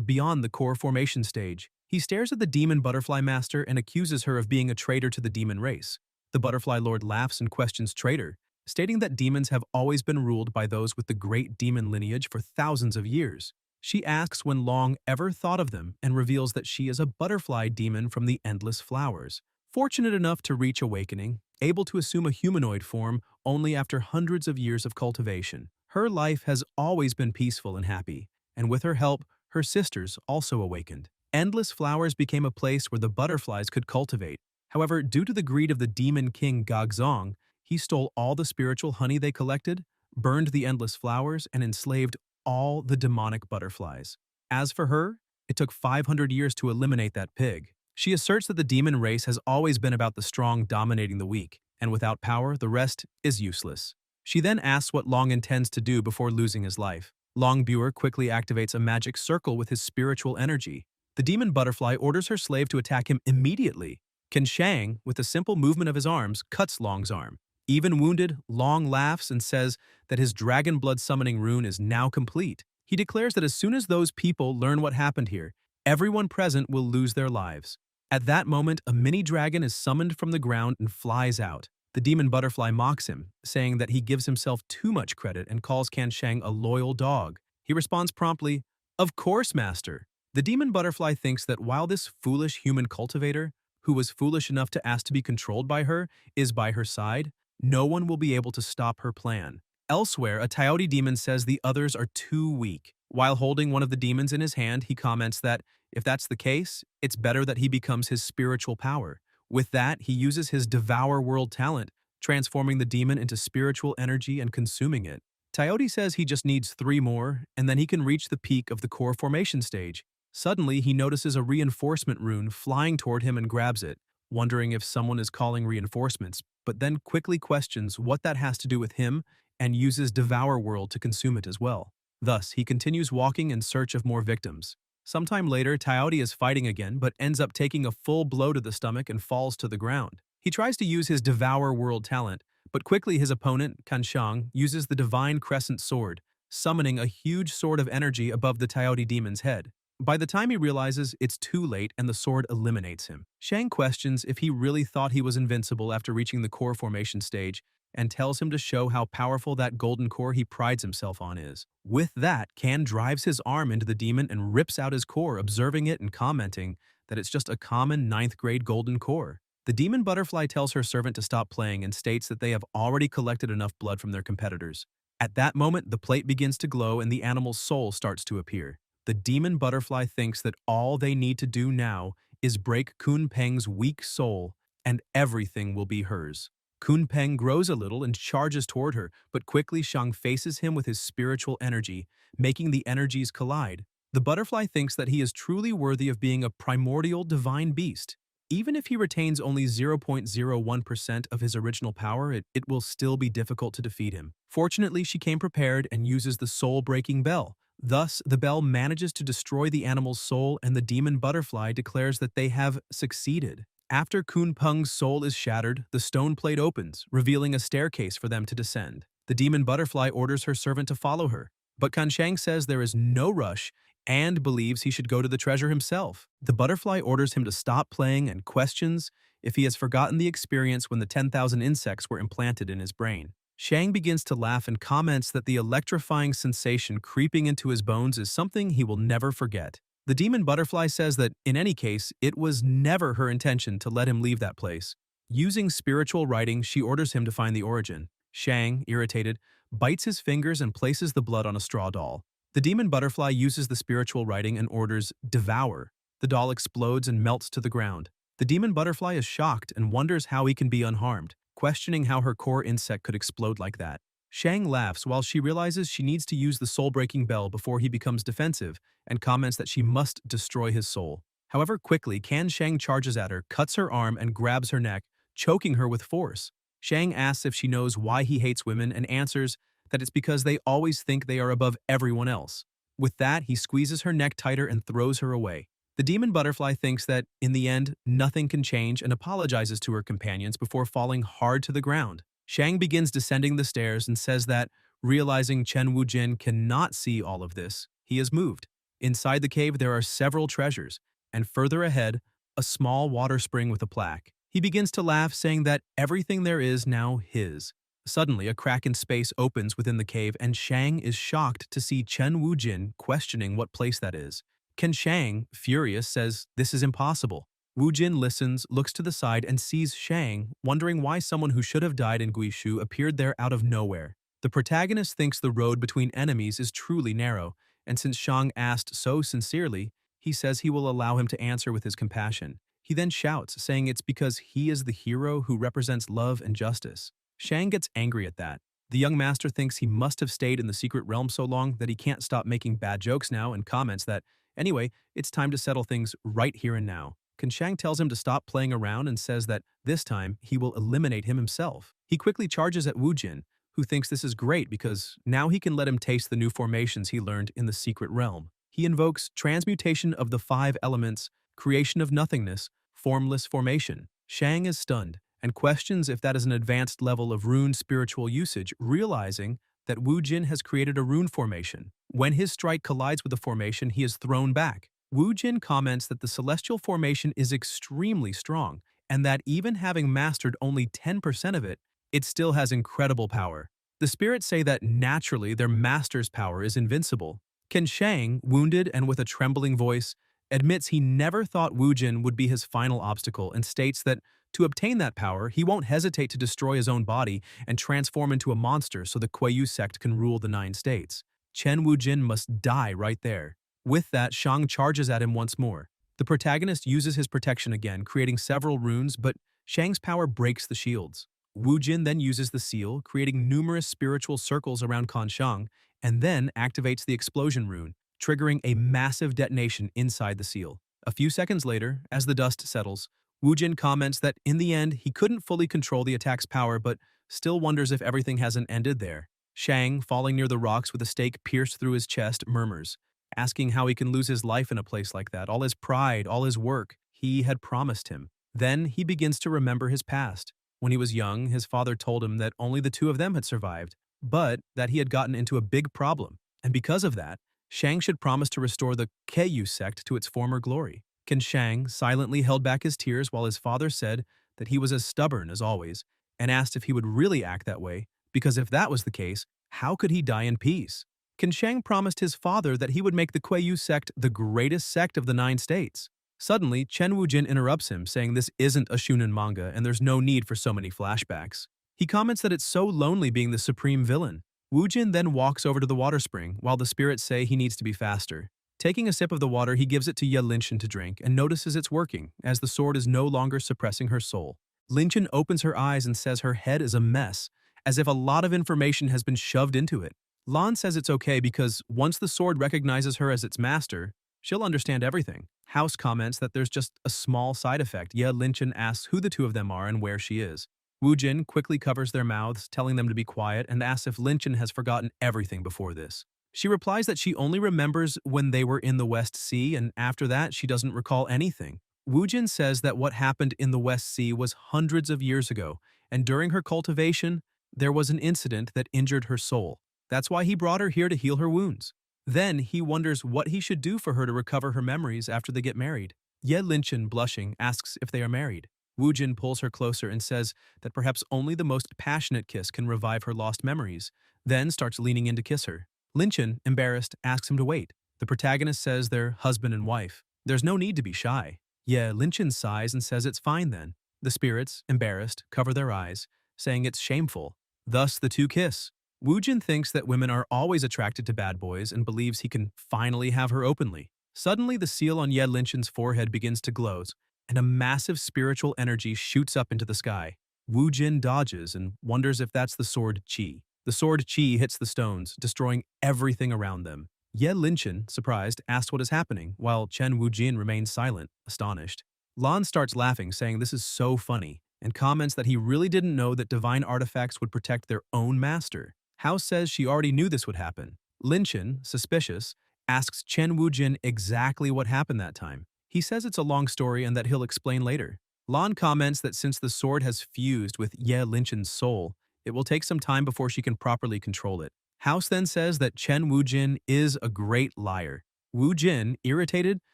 beyond the core formation stage. He stares at the demon butterfly master and accuses her of being a traitor to the demon race. The butterfly lord laughs and questions traitor, stating that demons have always been ruled by those with the great demon lineage for thousands of years. She asks when Long ever thought of them and reveals that she is a butterfly demon from the endless flowers, fortunate enough to reach awakening, able to assume a humanoid form only after hundreds of years of cultivation. Her life has always been peaceful and happy, and with her help, her sisters also awakened. Endless flowers became a place where the butterflies could cultivate. However, due to the greed of the demon king Gagzong, he stole all the spiritual honey they collected, burned the endless flowers, and enslaved all the demonic butterflies. As for her, it took 500 years to eliminate that pig. She asserts that the demon race has always been about the strong dominating the weak, and without power, the rest is useless. She then asks what Long intends to do before losing his life. Longboer quickly activates a magic circle with his spiritual energy. The demon butterfly orders her slave to attack him immediately. Ken Shang, with a simple movement of his arms, cuts Long's arm. Even wounded, Long laughs and says that his dragon blood summoning rune is now complete. He declares that as soon as those people learn what happened here, everyone present will lose their lives. At that moment, a mini dragon is summoned from the ground and flies out. The demon butterfly mocks him, saying that he gives himself too much credit and calls Kan Shang a loyal dog. He responds promptly, "Of course, master." The demon butterfly thinks that while this foolish human cultivator, who was foolish enough to ask to be controlled by her, is by her side, no one will be able to stop her plan. Elsewhere, a Coyote demon says the others are too weak. While holding one of the demons in his hand, he comments that, if that's the case, it's better that he becomes his spiritual power. With that, he uses his Devour World talent, transforming the demon into spiritual energy and consuming it. Coyote says he just needs 3 more, and then he can reach the peak of the core formation stage. Suddenly, he notices a reinforcement rune flying toward him and grabs it, wondering if someone is calling reinforcements, but then quickly questions what that has to do with him and uses Devour World to consume it as well. Thus, he continues walking in search of more victims. Sometime later, Coyote is fighting again, but ends up taking a full blow to the stomach and falls to the ground. He tries to use his Devour World talent, but quickly his opponent, Kanshang, uses the Divine Crescent Sword, summoning a huge sword of energy above the Coyote demon's head. By the time he realizes, it's too late and the sword eliminates him. Shang questions if he really thought he was invincible after reaching the core formation stage and tells him to show how powerful that golden core he prides himself on is. With that, Kan drives his arm into the demon and rips out his core, observing it and commenting that it's just a common ninth grade golden core. The demon butterfly tells her servant to stop playing and states that they have already collected enough blood from their competitors. At that moment, the plate begins to glow and the animal's soul starts to appear. The demon butterfly thinks that all they need to do now is break Kun Peng's weak soul and everything will be hers. Kun Peng grows a little and charges toward her, but quickly Shang faces him with his spiritual energy, making the energies collide. The butterfly thinks that he is truly worthy of being a primordial divine beast. Even if he retains only 0.01% of his original power, it will still be difficult to defeat him. Fortunately, she came prepared and uses the soul-breaking bell. Thus, the bell manages to destroy the animal's soul and the demon butterfly declares that they have succeeded. After Kun Peng's soul is shattered, the stone plate opens, revealing a staircase for them to descend. The demon butterfly orders her servant to follow her, but Kanshang says there is no rush and believes he should go to the treasure himself. The butterfly orders him to stop playing and questions if he has forgotten the experience when the 10,000 insects were implanted in his brain. Shang begins to laugh and comments that the electrifying sensation creeping into his bones is something he will never forget. The demon butterfly says that, in any case, it was never her intention to let him leave that place. Using spiritual writing, she orders him to find the origin. Shang, irritated, bites his fingers and places the blood on a straw doll. The demon butterfly uses the spiritual writing and orders, "Devour." The doll explodes and melts to the ground. The demon butterfly is shocked and wonders how he can be unharmed, questioning how her core insect could explode like that. Shang laughs while she realizes she needs to use the soul-breaking bell before he becomes defensive and comments that she must destroy his soul. However, quickly, Kan Shang charges at her, cuts her arm, and grabs her neck, choking her with force. Shang asks if she knows why he hates women and answers that it's because they always think they are above everyone else. With that, he squeezes her neck tighter and throws her away. The demon butterfly thinks that, in the end, nothing can change and apologizes to her companions before falling hard to the ground. Shang begins descending the stairs and says that, realizing Chen Wujin cannot see all of this, he is moved. Inside the cave there are several treasures, and further ahead, a small water spring with a plaque. He begins to laugh, saying that everything there is now his. Suddenly, a crack in space opens within the cave and Shang is shocked to see Chen Wujin questioning what place that is. Ken Shang, furious, says this is impossible. Wujin listens, looks to the side, and sees Shang, wondering why someone who should have died in Guishu appeared there out of nowhere. The protagonist thinks the road between enemies is truly narrow, and since Shang asked so sincerely, he says he will allow him to answer with his compassion. He then shouts, saying it's because he is the hero who represents love and justice. Shang gets angry at that. The young master thinks he must have stayed in the secret realm so long that he can't stop making bad jokes now and comments that, anyway, it's time to settle things right here and now. Shang tells him to stop playing around and says that this time he will eliminate him himself. He quickly charges at Wujin, who thinks this is great because now he can let him taste the new formations he learned in the secret realm. He invokes transmutation of the 5 elements, creation of nothingness, formless formation. Shang is stunned and questions if that is an advanced level of rune spiritual usage, realizing that Wujin has created a rune formation. When his strike collides with the formation, he is thrown back. Wujin comments that the celestial formation is extremely strong, and that even having mastered only 10% of it, it still has incredible power. The spirits say that naturally their master's power is invincible. Ken Shang, wounded and with a trembling voice, admits he never thought Wujin would be his final obstacle and states that to obtain that power, he won't hesitate to destroy his own body and transform into a monster so the Kuei-yu sect can rule the 9 states. Chen Wujin must die right there. With that, Shang charges at him once more. The protagonist uses his protection again, creating several runes, but Shang's power breaks the shields. Wujin then uses the seal, creating numerous spiritual circles around Kanshang, and then activates the explosion rune, triggering a massive detonation inside the seal. A few seconds later, as the dust settles, Wujin comments that in the end he couldn't fully control the attack's power but still wonders if everything hasn't ended there. Shang, falling near the rocks with a stake pierced through his chest, murmurs, asking how he can lose his life in a place like that, all his pride, all his work he had promised him. Then he begins to remember his past. When he was young, his father told him that only the 2 of them had survived, but that he had gotten into a big problem, and because of that, Shang should promise to restore the Keiyu sect to its former glory. Qin Shang silently held back his tears while his father said that he was as stubborn as always and asked if he would really act that way, because if that was the case, how could he die in peace? Qin Shang promised his father that he would make the Keiyu sect the greatest sect of the 9 states. Suddenly, Chen Wujin interrupts him, saying this isn't a shonen manga and there's no need for so many flashbacks. He comments that it's so lonely being the supreme villain. Wujin then walks over to the water spring, while the spirits say he needs to be faster. Taking a sip of the water, he gives it to Ye Linchen to drink and notices it's working, as the sword is no longer suppressing her soul. Linchen opens her eyes and says her head is a mess, as if a lot of information has been shoved into it. Lan says it's okay because once the sword recognizes her as its master, she'll understand everything. House comments that there's just a small side effect. Ye Linchen asks who the two of them are and where she is. Wu Jin quickly covers their mouths, telling them to be quiet, and asks if Linchen has forgotten everything before this. She replies that she only remembers when they were in the West Sea, and after that, she doesn't recall anything. Wu Jin says that what happened in the West Sea was hundreds of years ago, and during her cultivation, there was an incident that injured her soul. That's why he brought her here to heal her wounds. Then he wonders what he should do for her to recover her memories after they get married. Ye Linchen, blushing, asks if they are married. Wu Jin pulls her closer and says that perhaps only the most passionate kiss can revive her lost memories, then starts leaning in to kiss her. Linchen, embarrassed, asks him to wait. The protagonist says they're husband and wife. There's no need to be shy. Yeah, Linchen sighs and says it's fine then. The spirits, embarrassed, cover their eyes, saying it's shameful. Thus, the two kiss. Wu Jin thinks that women are always attracted to bad boys and believes he can finally have her openly. Suddenly, the seal on Ye Linchen's forehead begins to glow, and a massive spiritual energy shoots up into the sky. Wu Jin dodges and wonders if that's the sword Qi. The sword Qi hits the stones, destroying everything around them. Ye Linchen, surprised, asks what is happening, while Chen Wujin remains silent, astonished. Lan starts laughing, saying this is so funny, and comments that he really didn't know that divine artifacts would protect their own master. Hao says she already knew this would happen. Linchen, suspicious, asks Chen Wujin exactly what happened that time. He says it's a long story and that he'll explain later. Lan comments that since the sword has fused with Ye Linchen's soul, it will take some time before she can properly control it. House then says that Chen Wujin is a great liar. Wu Jin, irritated,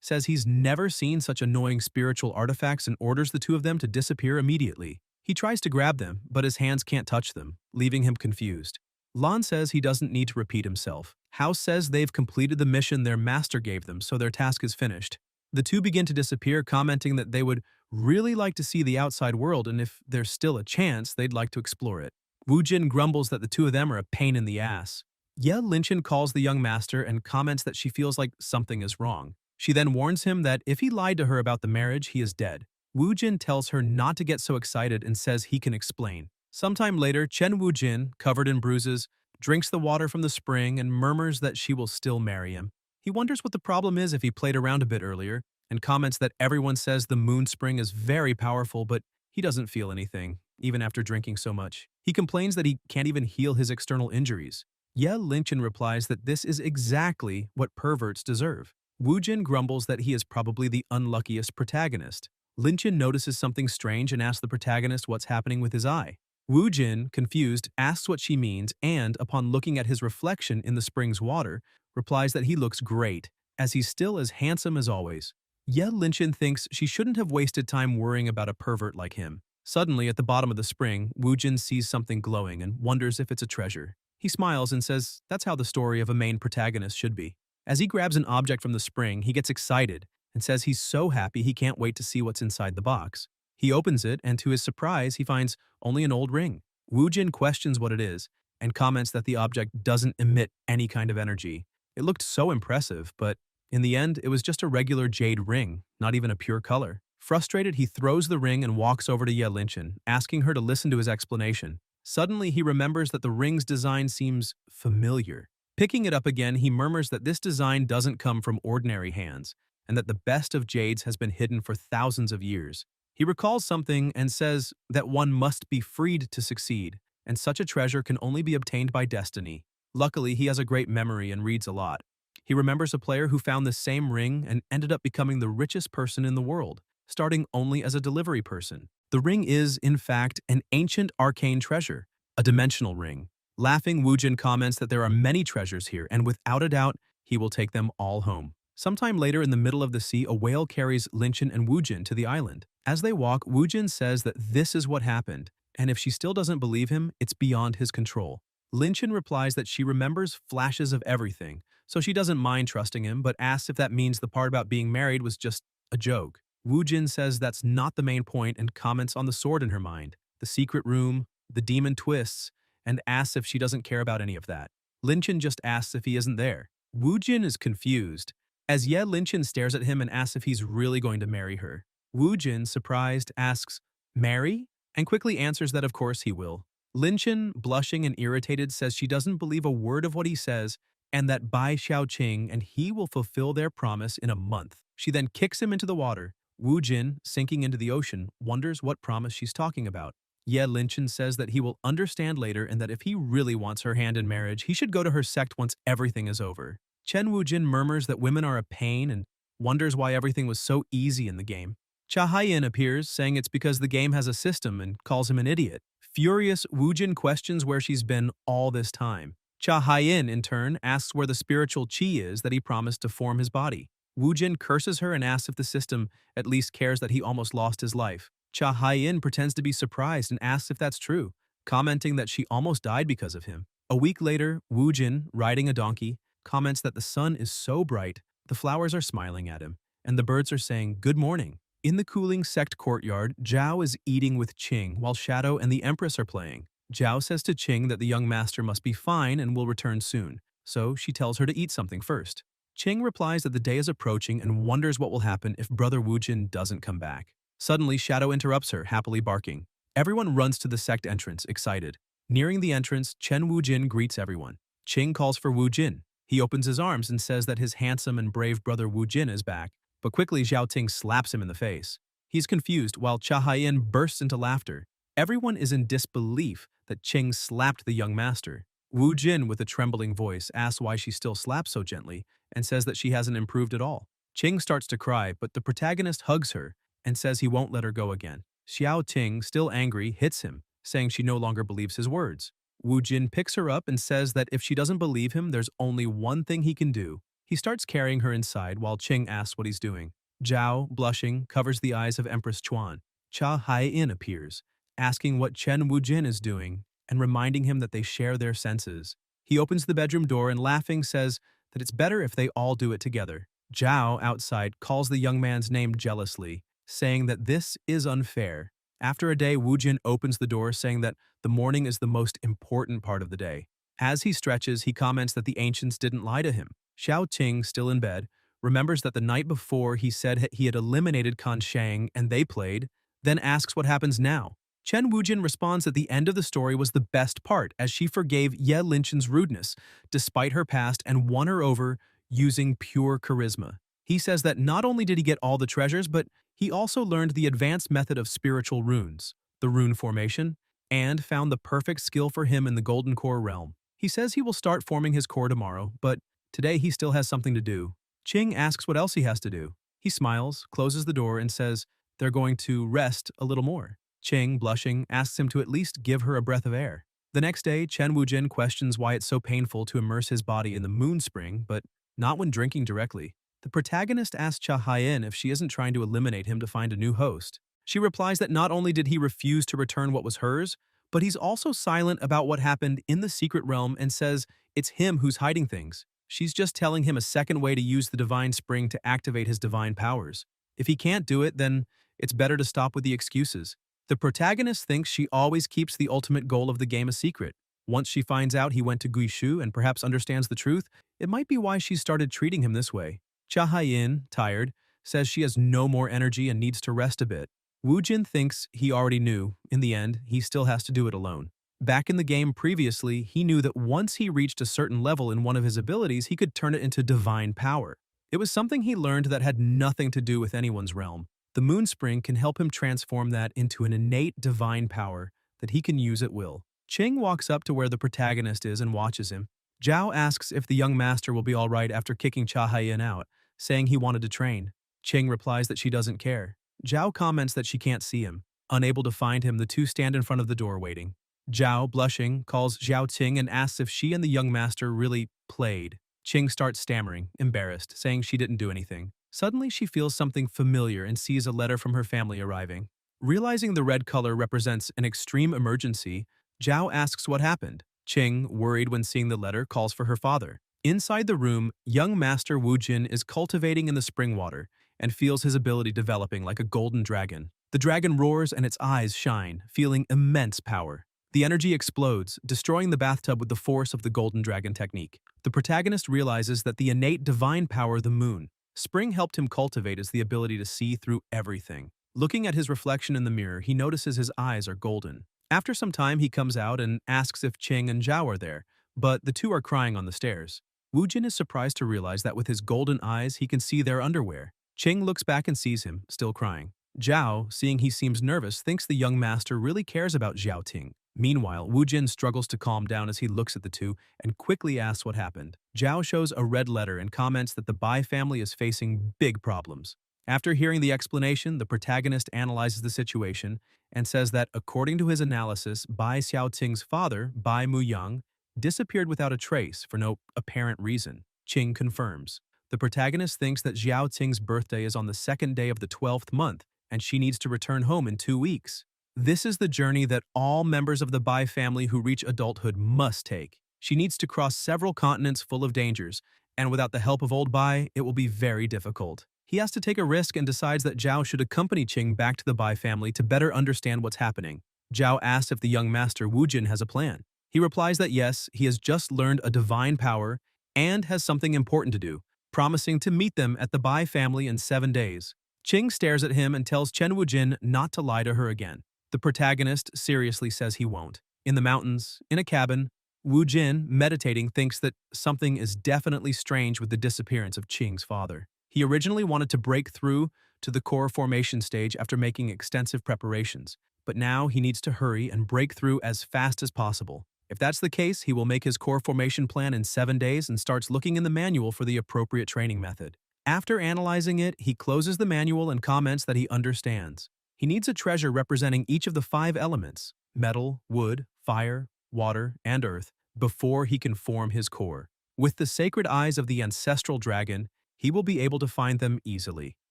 says he's never seen such annoying spiritual artifacts and orders the two of them to disappear immediately. He tries to grab them, but his hands can't touch them, leaving him confused. Lan says he doesn't need to repeat himself. House says they've completed the mission their master gave them, so their task is finished. The two begin to disappear, commenting that they would really like to see the outside world and if there's still a chance, they'd like to explore it. Wu Jin grumbles that the two of them are a pain in the ass. Ye Linchen calls the young master and comments that she feels like something is wrong. She then warns him that if he lied to her about the marriage, he is dead. Wu Jin tells her not to get so excited and says he can explain. Sometime later, Chen Wu Jin, covered in bruises, drinks the water from the spring and murmurs that she will still marry him. He wonders what the problem is if he played around a bit earlier, and comments that everyone says the moon spring is very powerful, but he doesn't feel anything, even after drinking so much. He complains that he can't even heal his external injuries. Ye Linchen replies that this is exactly what perverts deserve. Wu Jin grumbles that he is probably the unluckiest protagonist. Linchen notices something strange and asks the protagonist what's happening with his eye. Wu Jin, confused, asks what she means and, upon looking at his reflection in the spring's water, replies that he looks great, as he's still as handsome as always. Ye Linchen thinks she shouldn't have wasted time worrying about a pervert like him. Suddenly, at the bottom of the spring, Wu Jin sees something glowing and wonders if it's a treasure. He smiles and says that's how the story of a main protagonist should be. As he grabs an object from the spring, he gets excited and says he's so happy he can't wait to see what's inside the box. He opens it, and to his surprise, he finds only an old ring. Wu Jin questions what it is and comments that the object doesn't emit any kind of energy. It looked so impressive, but in the end, it was just a regular jade ring, not even a pure color. Frustrated, he throws the ring and walks over to Ye Linchen, asking her to listen to his explanation. Suddenly, he remembers that the ring's design seems familiar. Picking it up again, he murmurs that this design doesn't come from ordinary hands, and that the best of jades has been hidden for thousands of years. He recalls something and says that one must be freed to succeed, and such a treasure can only be obtained by destiny. Luckily, he has a great memory and reads a lot. He remembers a player who found the same ring and ended up becoming the richest person in the world, starting only as a delivery person. The ring is, in fact, an ancient arcane treasure, a dimensional ring. Laughing, Wu Jin comments that there are many treasures here, and without a doubt, he will take them all home. Sometime later in the middle of the sea, a whale carries Linchen and Woojin to the island. As they walk, Woojin says that this is what happened, and if she still doesn't believe him, it's beyond his control. Linchen replies that she remembers flashes of everything, so she doesn't mind trusting him, but asks if that means the part about being married was just a joke. Woojin says that's not the main point and comments on the sword in her mind, the secret room, the demon twists, and asks if she doesn't care about any of that. Linchen just asks if he isn't there. Woojin is confused, as Ye Linchen stares at him and asks if he's really going to marry her. Woojin, surprised, asks, "Marry?" and quickly answers that of course he will. Linchen, blushing and irritated, says she doesn't believe a word of what he says and that Bai Xiaoqing and he will fulfill their promise in a month. She then kicks him into the water. Woojin, sinking into the ocean, wonders what promise she's talking about. Ye Linchen says that he will understand later and that if he really wants her hand in marriage, he should go to her sect once everything is over. Chen Woojin murmurs that women are a pain and wonders why everything was so easy in the game. Cha Haiyan appears, saying it's because the game has a system and calls him an idiot. Furious, Woojin questions where she's been all this time. Cha Haiyan, in turn, asks where the spiritual qi is that he promised to form his body. Woojin curses her and asks if the system at least cares that he almost lost his life. Cha Haiyan pretends to be surprised and asks if that's true, commenting that she almost died because of him. A week later, Woojin, riding a donkey, comments that the sun is so bright, the flowers are smiling at him, and the birds are saying good morning. In the cooling sect courtyard, Zhao is eating with Qing while Shadow and the Empress are playing. Zhao says to Qing that the young master must be fine and will return soon, so she tells her to eat something first. Qing replies that the day is approaching and wonders what will happen if Brother Woojin doesn't come back. Suddenly, Shadow interrupts her, happily barking. Everyone runs to the sect entrance, excited. Nearing the entrance, Chen Woojin greets everyone. Qing calls for Woojin. He opens his arms and says that his handsome and brave brother Woojin is back, but quickly Zhao Ting slaps him in the face. He's confused while Cha Haiyan bursts into laughter. Everyone is in disbelief that Qing slapped the young master. Woojin, with a trembling voice, asks why she still slaps so gently and says that she hasn't improved at all. Qing starts to cry, but the protagonist hugs her and says he won't let her go again. Xiao Ting, still angry, hits him, saying she no longer believes his words. Woojin picks her up and says that if she doesn't believe him, there's only one thing he can do. He starts carrying her inside while Qing asks what he's doing. Zhao, blushing, covers the eyes of Empress Chuan. Cha Haiyan appears, asking what Chen Woojin is doing and reminding him that they share their senses. He opens the bedroom door and laughing says that it's better if they all do it together. Zhao, outside, calls the young man's name jealously, saying that this is unfair. After a day, Woojin opens the door saying that the morning is the most important part of the day. As he stretches, he comments that the ancients didn't lie to him. Xiao Ting, still in bed, remembers that the night before he said he had eliminated Kan Shang and they played, then asks what happens now. Chen Woojin responds that the end of the story was the best part as she forgave Ye Linchen's rudeness, despite her past, and won her over using pure charisma. He says that not only did he get all the treasures, but he also learned the advanced method of spiritual runes, the rune formation, and found the perfect skill for him in the Golden Core realm. He says he will start forming his core tomorrow, but today he still has something to do. Qing asks what else he has to do. He smiles, closes the door, and says they're going to rest a little more. Qing, blushing, asks him to at least give her a breath of air. The next day, Chen Woojin questions why it's so painful to immerse his body in the moon spring, but not when drinking directly. The protagonist asks Cha Haiyan if she isn't trying to eliminate him to find a new host. She replies that not only did he refuse to return what was hers, but he's also silent about what happened in the secret realm and says it's him who's hiding things. She's just telling him a second way to use the divine spring to activate his divine powers. If he can't do it, then it's better to stop with the excuses. The protagonist thinks she always keeps the ultimate goal of the game a secret. Once she finds out he went to Guishu and perhaps understands the truth, it might be why she started treating him this way. Cha Haiyan, tired, says she has no more energy and needs to rest a bit. Woojin thinks he already knew. In the end, he still has to do it alone. Back in the game previously, he knew that once he reached a certain level in one of his abilities, he could turn it into divine power. It was something he learned that had nothing to do with anyone's realm. The moon spring can help him transform that into an innate divine power that he can use at will. Qing walks up to where the protagonist is and watches him. Zhao asks if the young master will be all right after kicking Cha Haiyan out, saying he wanted to train. Qing replies that she doesn't care. Zhao comments that she can't see him. Unable to find him, the two stand in front of the door waiting. Zhao, blushing, calls Xiao Ting and asks if she and the young master really played. Ching starts stammering, embarrassed, saying she didn't do anything. Suddenly, she feels something familiar and sees a letter from her family arriving. Realizing the red color represents an extreme emergency, Zhao asks what happened. Ching, worried when seeing the letter, calls for her father. Inside the room, young Master Wu Jin is cultivating in the spring water and feels his ability developing like a golden dragon. The dragon roars and its eyes shine, feeling immense power. The energy explodes, destroying the bathtub with the force of the golden dragon technique. The protagonist realizes that the innate divine power the moon, Spring helped him cultivate is the ability to see through everything. Looking at his reflection in the mirror, he notices his eyes are golden. After some time, he comes out and asks if Ching and Zhao are there, but the two are crying on the stairs. Wu Jin is surprised to realize that with his golden eyes, he can see their underwear. Ching looks back and sees him, still crying. Zhao, seeing he seems nervous, thinks the young master really cares about Zhao Ting. Meanwhile, Wu Jin struggles to calm down as he looks at the two and quickly asks what happened. Zhao shows a red letter and comments that the Bai family is facing big problems. After hearing the explanation, the protagonist analyzes the situation and says that according to his analysis, Bai Xiaoting's father, Bai Muyang, disappeared without a trace for no apparent reason. Qing confirms. The protagonist thinks that Xiao Ting's birthday is on the second day of the 12th month, and she needs to return home in 2 weeks. This is the journey that all members of the Bai family who reach adulthood must take. She needs to cross several continents full of dangers, and without the help of old Bai, it will be very difficult. He has to take a risk and decides that Zhao should accompany Qing back to the Bai family to better understand what's happening. Zhao asks if the young master Wu Jin has a plan. He replies that yes, he has just learned a divine power and has something important to do, promising to meet them at the Bai family in 7 days. Qing stares at him and tells Chen Wujin not to lie to her again. The protagonist seriously says he won't. In the mountains, in a cabin, Wu Jin, meditating, thinks that something is definitely strange with the disappearance of Qing's father. He originally wanted to break through to the core formation stage after making extensive preparations, but now he needs to hurry and break through as fast as possible. If that's the case, he will make his core formation plan in 7 days and starts looking in the manual for the appropriate training method. After analyzing it, he closes the manual and comments that he understands. He needs a treasure representing each of the 5 elements, metal, wood, fire, water, and earth, before he can form his core. With the sacred eyes of the ancestral dragon, he will be able to find them easily.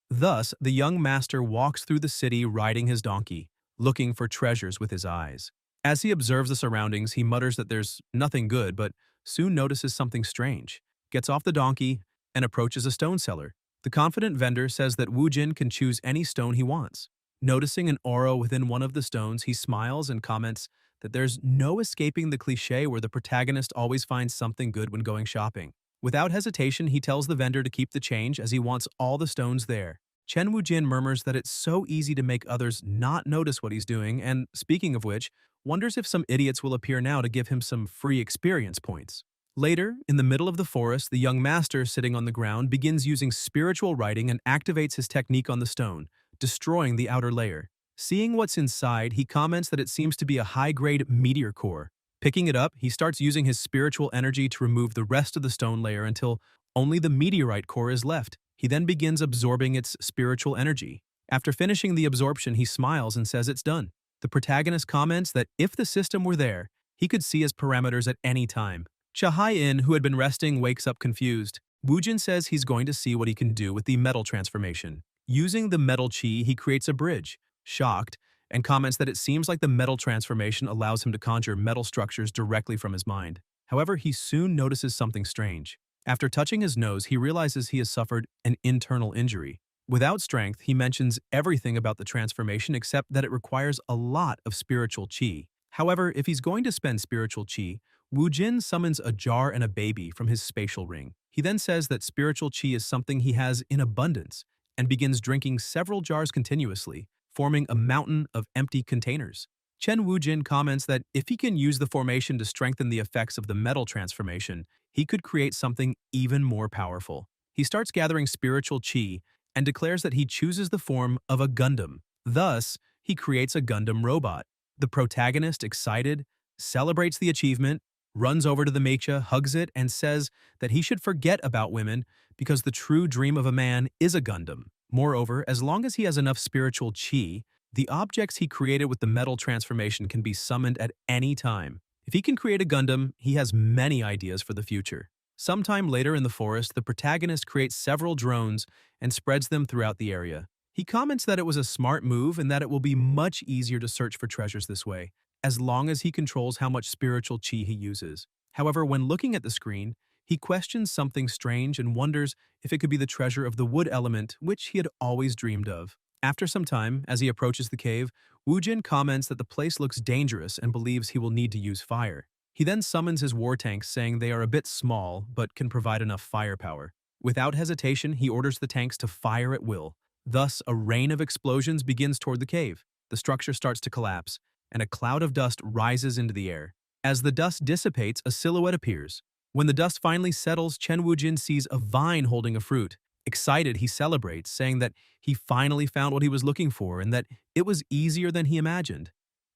Thus, the young master walks through the city riding his donkey, looking for treasures with his eyes. As he observes the surroundings, he mutters that there's nothing good, but soon notices something strange, gets off the donkey, and approaches a stone seller. The confident vendor says that Wu Jin can choose any stone he wants. Noticing an aura within one of the stones, he smiles and comments that there's no escaping the cliché where the protagonist always finds something good when going shopping. Without hesitation, he tells the vendor to keep the change as he wants all the stones there. Chen Wujin murmurs that it's so easy to make others not notice what he's doing and, speaking of which, wonders if some idiots will appear now to give him some free experience points. Later, in the middle of the forest, the young master, sitting on the ground, begins using spiritual writing and activates his technique on the stone, destroying the outer layer. Seeing what's inside, he comments that it seems to be a high-grade meteor core. Picking it up, he starts using his spiritual energy to remove the rest of the stone layer until only the meteorite core is left. He then begins absorbing its spiritual energy. After finishing the absorption, he smiles and says it's done. The protagonist comments that if the system were there, he could see his parameters at any time. Chahai-in, who had been resting, wakes up confused. Wujin says he's going to see what he can do with the metal transformation. Using the metal chi, he creates a bridge. Shocked, and comments that it seems like the metal transformation allows him to conjure metal structures directly from his mind. However, he soon notices something strange. After touching his nose, he realizes he has suffered an internal injury. Without strength, he mentions everything about the transformation except that it requires a lot of spiritual chi. However, if he's going to spend spiritual chi, Wu Jin summons a jar and a baby from his spatial ring. He then says that spiritual chi is something he has in abundance and begins drinking several jars continuously, forming a mountain of empty containers. Chen Wujin comments that if he can use the formation to strengthen the effects of the metal transformation, he could create something even more powerful. He starts gathering spiritual chi and declares that he chooses the form of a Gundam. Thus, he creates a Gundam robot. The protagonist, excited, celebrates the achievement, runs over to the mecha, hugs it, and says that he should forget about women because the true dream of a man is a Gundam. Moreover, as long as he has enough spiritual chi, the objects he created with the metal transformation can be summoned at any time. If he can create a Gundam, he has many ideas for the future. Sometime later in the forest, the protagonist creates several drones and spreads them throughout the area. He comments that it was a smart move and that it will be much easier to search for treasures this way, as long as he controls how much spiritual chi he uses. However, when looking at the screen, he questions something strange and wonders if it could be the treasure of the wood element, which he had always dreamed of. After some time, as he approaches the cave, Woojin comments that the place looks dangerous and believes he will need to use fire. He then summons his war tanks, saying they are a bit small but can provide enough firepower. Without hesitation, he orders the tanks to fire at will. Thus, a rain of explosions begins toward the cave. The structure starts to collapse, and a cloud of dust rises into the air. As the dust dissipates, a silhouette appears. When the dust finally settles, Chen Wujin sees a vine holding a fruit. Excited, he celebrates, saying that he finally found what he was looking for and that it was easier than he imagined.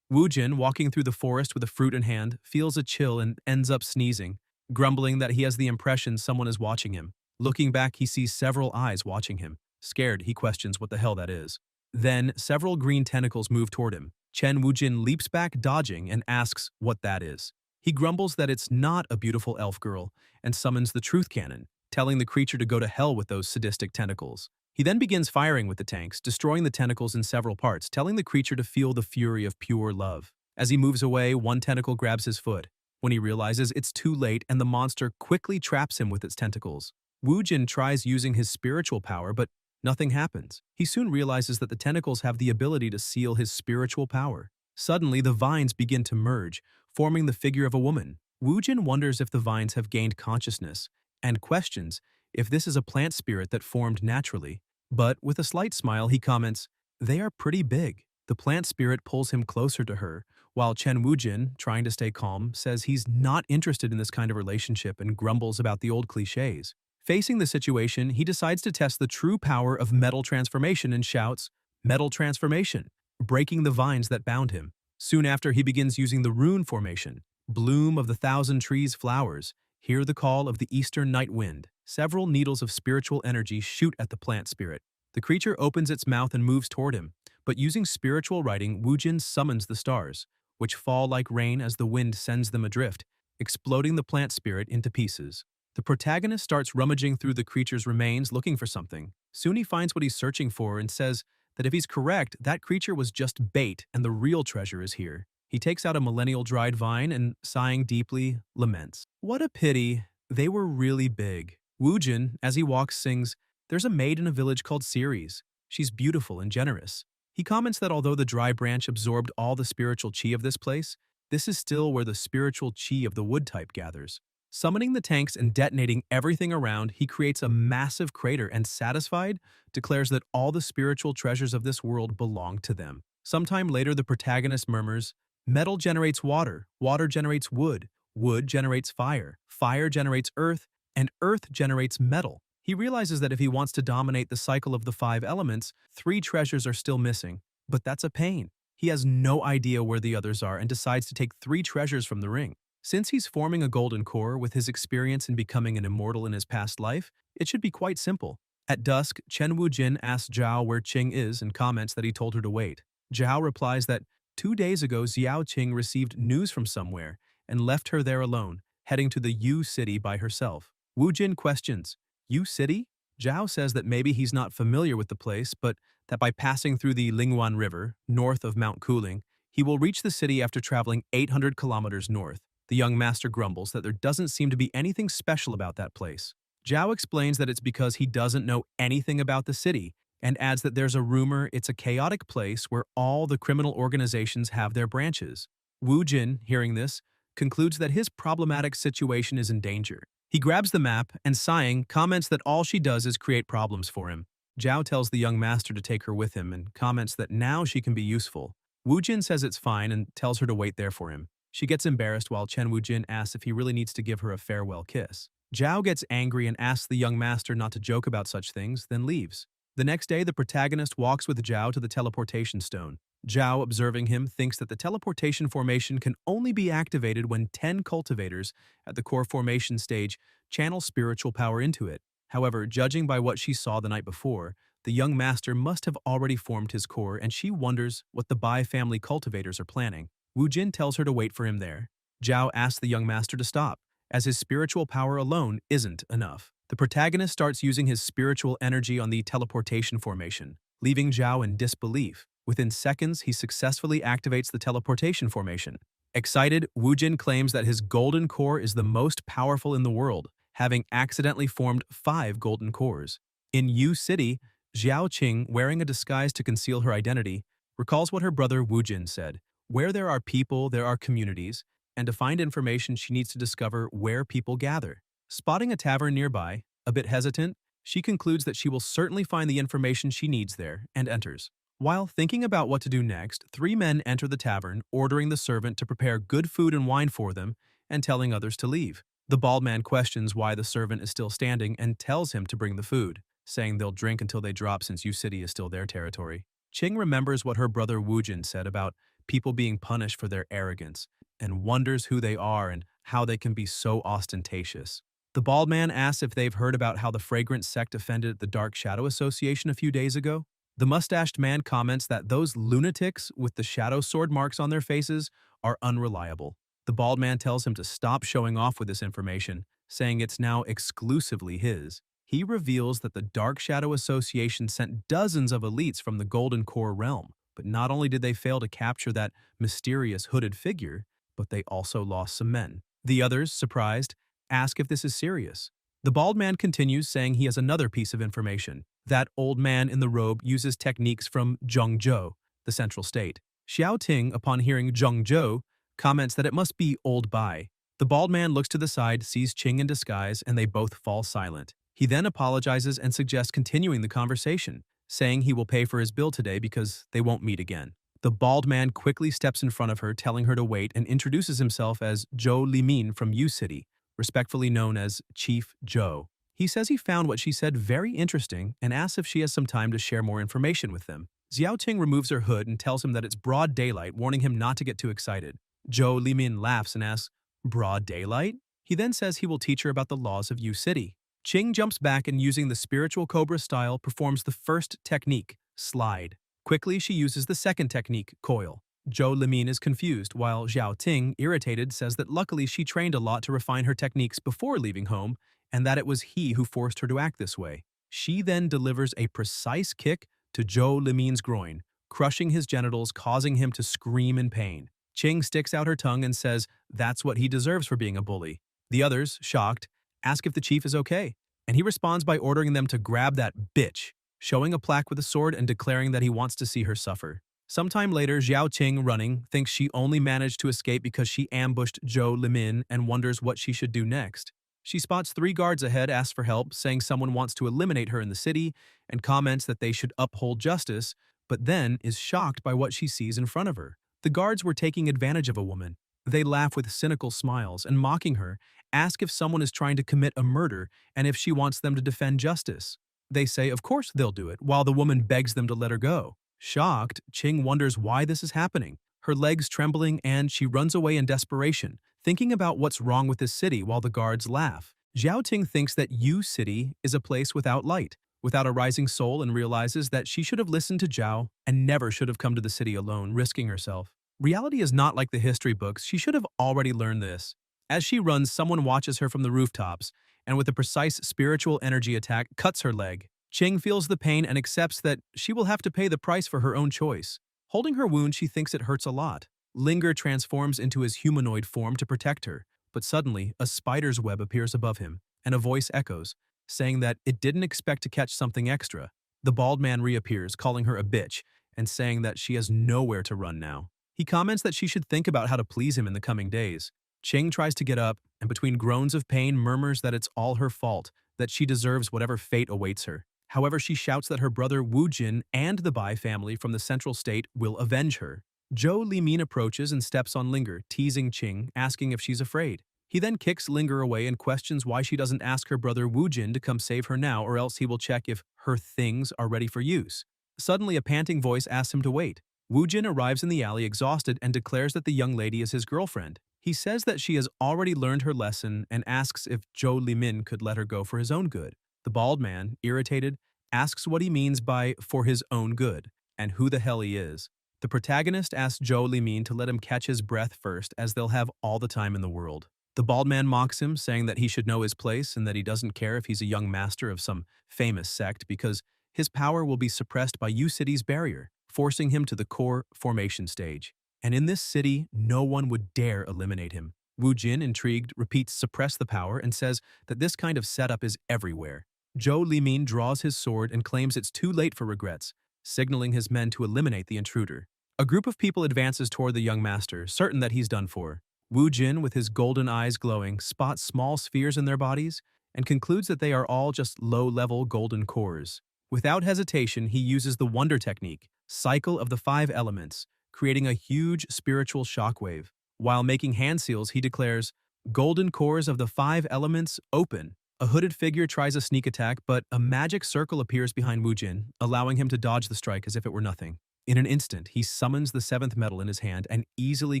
Wujin, walking through the forest with a fruit in hand, feels a chill and ends up sneezing, grumbling that he has the impression someone is watching him. Looking back, he sees several eyes watching him. Scared, he questions what the hell that is. Then, several green tentacles move toward him. Chen Wujin leaps back, dodging, and asks what that is. He grumbles that it's not a beautiful elf girl and summons the truth cannon, telling the creature to go to hell with those sadistic tentacles. He then begins firing with the tanks, destroying the tentacles in several parts, telling the creature to feel the fury of pure love. As he moves away, one tentacle grabs his foot. When he realizes it's too late and the monster quickly traps him with its tentacles. Wujin tries using his spiritual power, but nothing happens. He soon realizes that the tentacles have the ability to seal his spiritual power. Suddenly, the vines begin to merge, forming the figure of a woman. Wujin wonders if the vines have gained consciousness, and questions if this is a plant spirit that formed naturally. But with a slight smile, he comments, "They are pretty big." The plant spirit pulls him closer to her, while Chen Wujin, trying to stay calm, says he's not interested in this kind of relationship and grumbles about the old cliches. Facing the situation, he decides to test the true power of metal transformation and shouts, "Metal transformation!" breaking the vines that bound him. Soon after, he begins using the rune formation, "Bloom of the thousand trees flowers, hear the call of the eastern night wind." Several needles of spiritual energy shoot at the plant spirit. The creature opens its mouth and moves toward him, but using spiritual writing, Wujin summons the stars, which fall like rain as the wind sends them adrift, exploding the plant spirit into pieces. The protagonist starts rummaging through the creature's remains looking for something. Soon he finds what he's searching for and says that if he's correct, that creature was just bait and the real treasure is here. He takes out a millennial dried vine and, sighing deeply, laments. What a pity, they were really big. Wujin, as he walks, sings, "There's a maid in a village called Ceres. She's beautiful and generous." He comments that although the dry branch absorbed all the spiritual chi of this place, this is still where the spiritual chi of the wood type gathers. Summoning the tanks and detonating everything around, he creates a massive crater and, satisfied, declares that all the spiritual treasures of this world belong to them. Sometime later, the protagonist murmurs, "Metal generates water, water generates wood, wood generates fire, fire generates earth, and earth generates metal." He realizes that if he wants to dominate the cycle of the 5 elements, 3 treasures are still missing. But that's a pain. He has no idea where the others are and decides to take 3 treasures from the ring. Since he's forming a golden core with his experience in becoming an immortal in his past life, it should be quite simple. At dusk, Chen Wujin asks Zhao where Qing is and comments that he told her to wait. Zhao replies that 2 days ago Xiao Qing received news from somewhere and left her there alone, heading to the Yu city by herself. Wujin questions, "Yu city?" Zhao says that maybe he's not familiar with the place, but that by passing through the Lingwan River, north of Mount Cooling, he will reach the city after traveling 800 kilometers north. The young master grumbles that there doesn't seem to be anything special about that place. Zhao explains that it's because he doesn't know anything about the city, and adds that there's a rumor it's a chaotic place where all the criminal organizations have their branches. Wu Jin, hearing this, concludes that his problematic situation is in danger. He grabs the map and, sighing, comments that all she does is create problems for him. Zhao tells the young master to take her with him and comments that now she can be useful. Wu Jin says it's fine and tells her to wait there for him. She gets embarrassed while Chen Wujin asks if he really needs to give her a farewell kiss. Zhao gets angry and asks the young master not to joke about such things, then leaves. The next day, the protagonist walks with Zhao to the teleportation stone. Zhao, observing him, thinks that the teleportation formation can only be activated when 10 cultivators at the core formation stage channel spiritual power into it. However, judging by what she saw the night before, the young master must have already formed his core, and she wonders what the Bai family cultivators are planning. Wu Jin tells her to wait for him there. Zhao asks the young master to stop, as his spiritual power alone isn't enough. The protagonist starts using his spiritual energy on the teleportation formation, leaving Zhao in disbelief. Within seconds, he successfully activates the teleportation formation. Excited, Wu Jin claims that his golden core is the most powerful in the world, having accidentally formed 5 golden cores. In Yu City, Xiao Qing, wearing a disguise to conceal her identity, recalls what her brother Wu Jin said. Where there are people, there are communities, and to find information she needs to discover where people gather. Spotting a tavern nearby, a bit hesitant, she concludes that she will certainly find the information she needs there and enters. While thinking about what to do next, 3 men enter the tavern, ordering the servant to prepare good food and wine for them and telling others to leave. The bald man questions why the servant is still standing and tells him to bring the food, saying they'll drink until they drop since Yu City is still their territory. Qing remembers what her brother Wu Jin said about people being punished for their arrogance and wonders who they are and how they can be so ostentatious. The bald man asks if they've heard about how the fragrant sect offended the Dark Shadow Association a few days ago. The mustached man comments that those lunatics with the shadow sword marks on their faces are unreliable. The bald man tells him to stop showing off with this information, saying it's now exclusively his. He reveals that the Dark Shadow Association sent dozens of elites from the Golden Core realm, but not only did they fail to capture that mysterious hooded figure, but they also lost some men. The others, surprised, ask if this is serious. The bald man continues, saying he has another piece of information. That old man in the robe uses techniques from Zhengzhou, the central state. Xiao Ting, upon hearing Zhengzhou, comments that it must be old Bai. The bald man looks to the side, sees Qing in disguise, and they both fall silent. He then apologizes and suggests continuing the conversation, saying he will pay for his bill today because they won't meet again. The bald man quickly steps in front of her, telling her to wait, and introduces himself as Zhou Limin from Yu City, respectfully known as Chief Zhou. He says he found what she said very interesting and asks if she has some time to share more information with them. Xiao Ting removes her hood and tells him that it's broad daylight, warning him not to get too excited. Zhou Limin laughs and asks, "Broad daylight?" He then says he will teach her about the laws of Yu City. Qing jumps back and, using the spiritual cobra style, performs the first technique, slide. Quickly, she uses the second technique, coil. Zhou Limin is confused, while Xiao Ting, irritated, says that luckily she trained a lot to refine her techniques before leaving home, and that it was he who forced her to act this way. She then delivers a precise kick to Zhou Limin's groin, crushing his genitals, causing him to scream in pain. Qing sticks out her tongue and says that's what he deserves for being a bully. The others, shocked, ask if the chief is okay, and he responds by ordering them to grab that bitch, showing a plaque with a sword and declaring that he wants to see her suffer. Sometime later, Xiao Qing, running, thinks she only managed to escape because she ambushed Zhou Limin and wonders what she should do next. She spots 3 guards ahead, asks for help, saying someone wants to eliminate her in the city, and comments that they should uphold justice, but then is shocked by what she sees in front of her. The guards were taking advantage of a woman. They laugh with cynical smiles and, mocking her, ask if someone is trying to commit a murder and if she wants them to defend justice. They say of course they'll do it, while the woman begs them to let her go. Shocked, Qing wonders why this is happening, her legs trembling, and she runs away in desperation, thinking about what's wrong with this city while the guards laugh. Xiao Ting thinks that Yu City is a place without light, without a rising soul, and realizes that she should have listened to Zhao and never should have come to the city alone, risking herself. Reality is not like the history books. She should have already learned this. As she runs, someone watches her from the rooftops, and with a precise spiritual energy attack, cuts her leg. Qing feels the pain and accepts that she will have to pay the price for her own choice. Holding her wound, she thinks it hurts a lot. Linger transforms into his humanoid form to protect her, but suddenly a spider's web appears above him, and a voice echoes, saying that it didn't expect to catch something extra. The bald man reappears, calling her a bitch, and saying that she has nowhere to run now. He comments that she should think about how to please him in the coming days. Qing tries to get up, and between groans of pain murmurs that it's all her fault, that she deserves whatever fate awaits her. However, she shouts that her brother Wu Jin and the Bai family from the central state will avenge her. Zhou Limin approaches and steps on Linger, teasing Qing, asking if she's afraid. He then kicks Linger away and questions why she doesn't ask her brother Wu Jin to come save her now, or else he will check if her things are ready for use. Suddenly, a panting voice asks him to wait. Wu Jin arrives in the alley exhausted and declares that the young lady is his girlfriend. He says that she has already learned her lesson and asks if Zhou Limin could let her go for his own good. The bald man, irritated, asks what he means by "for his own good" and who the hell he is. The protagonist asks Zhou Limin to let him catch his breath first, as they'll have all the time in the world. The bald man mocks him, saying that he should know his place and that he doesn't care if he's a young master of some famous sect because his power will be suppressed by U-City's barrier, forcing him to the core formation stage. And in this city, no one would dare eliminate him. Wu Jin, intrigued, repeats suppress the power and says that this kind of setup is everywhere. Zhou Limin draws his sword and claims it's too late for regrets, signaling his men to eliminate the intruder. A group of people advances toward the young master, certain that he's done for. Wu Jin, with his golden eyes glowing, spots small spheres in their bodies and concludes that they are all just low-level golden cores. Without hesitation, he uses the wonder technique, cycle of the 5 elements, creating a huge spiritual shockwave. While making hand seals, he declares, "Golden cores of the 5 elements open." A hooded figure tries a sneak attack, but a magic circle appears behind Wu Jin, allowing him to dodge the strike as if it were nothing. In an instant, he summons the 7th metal in his hand and easily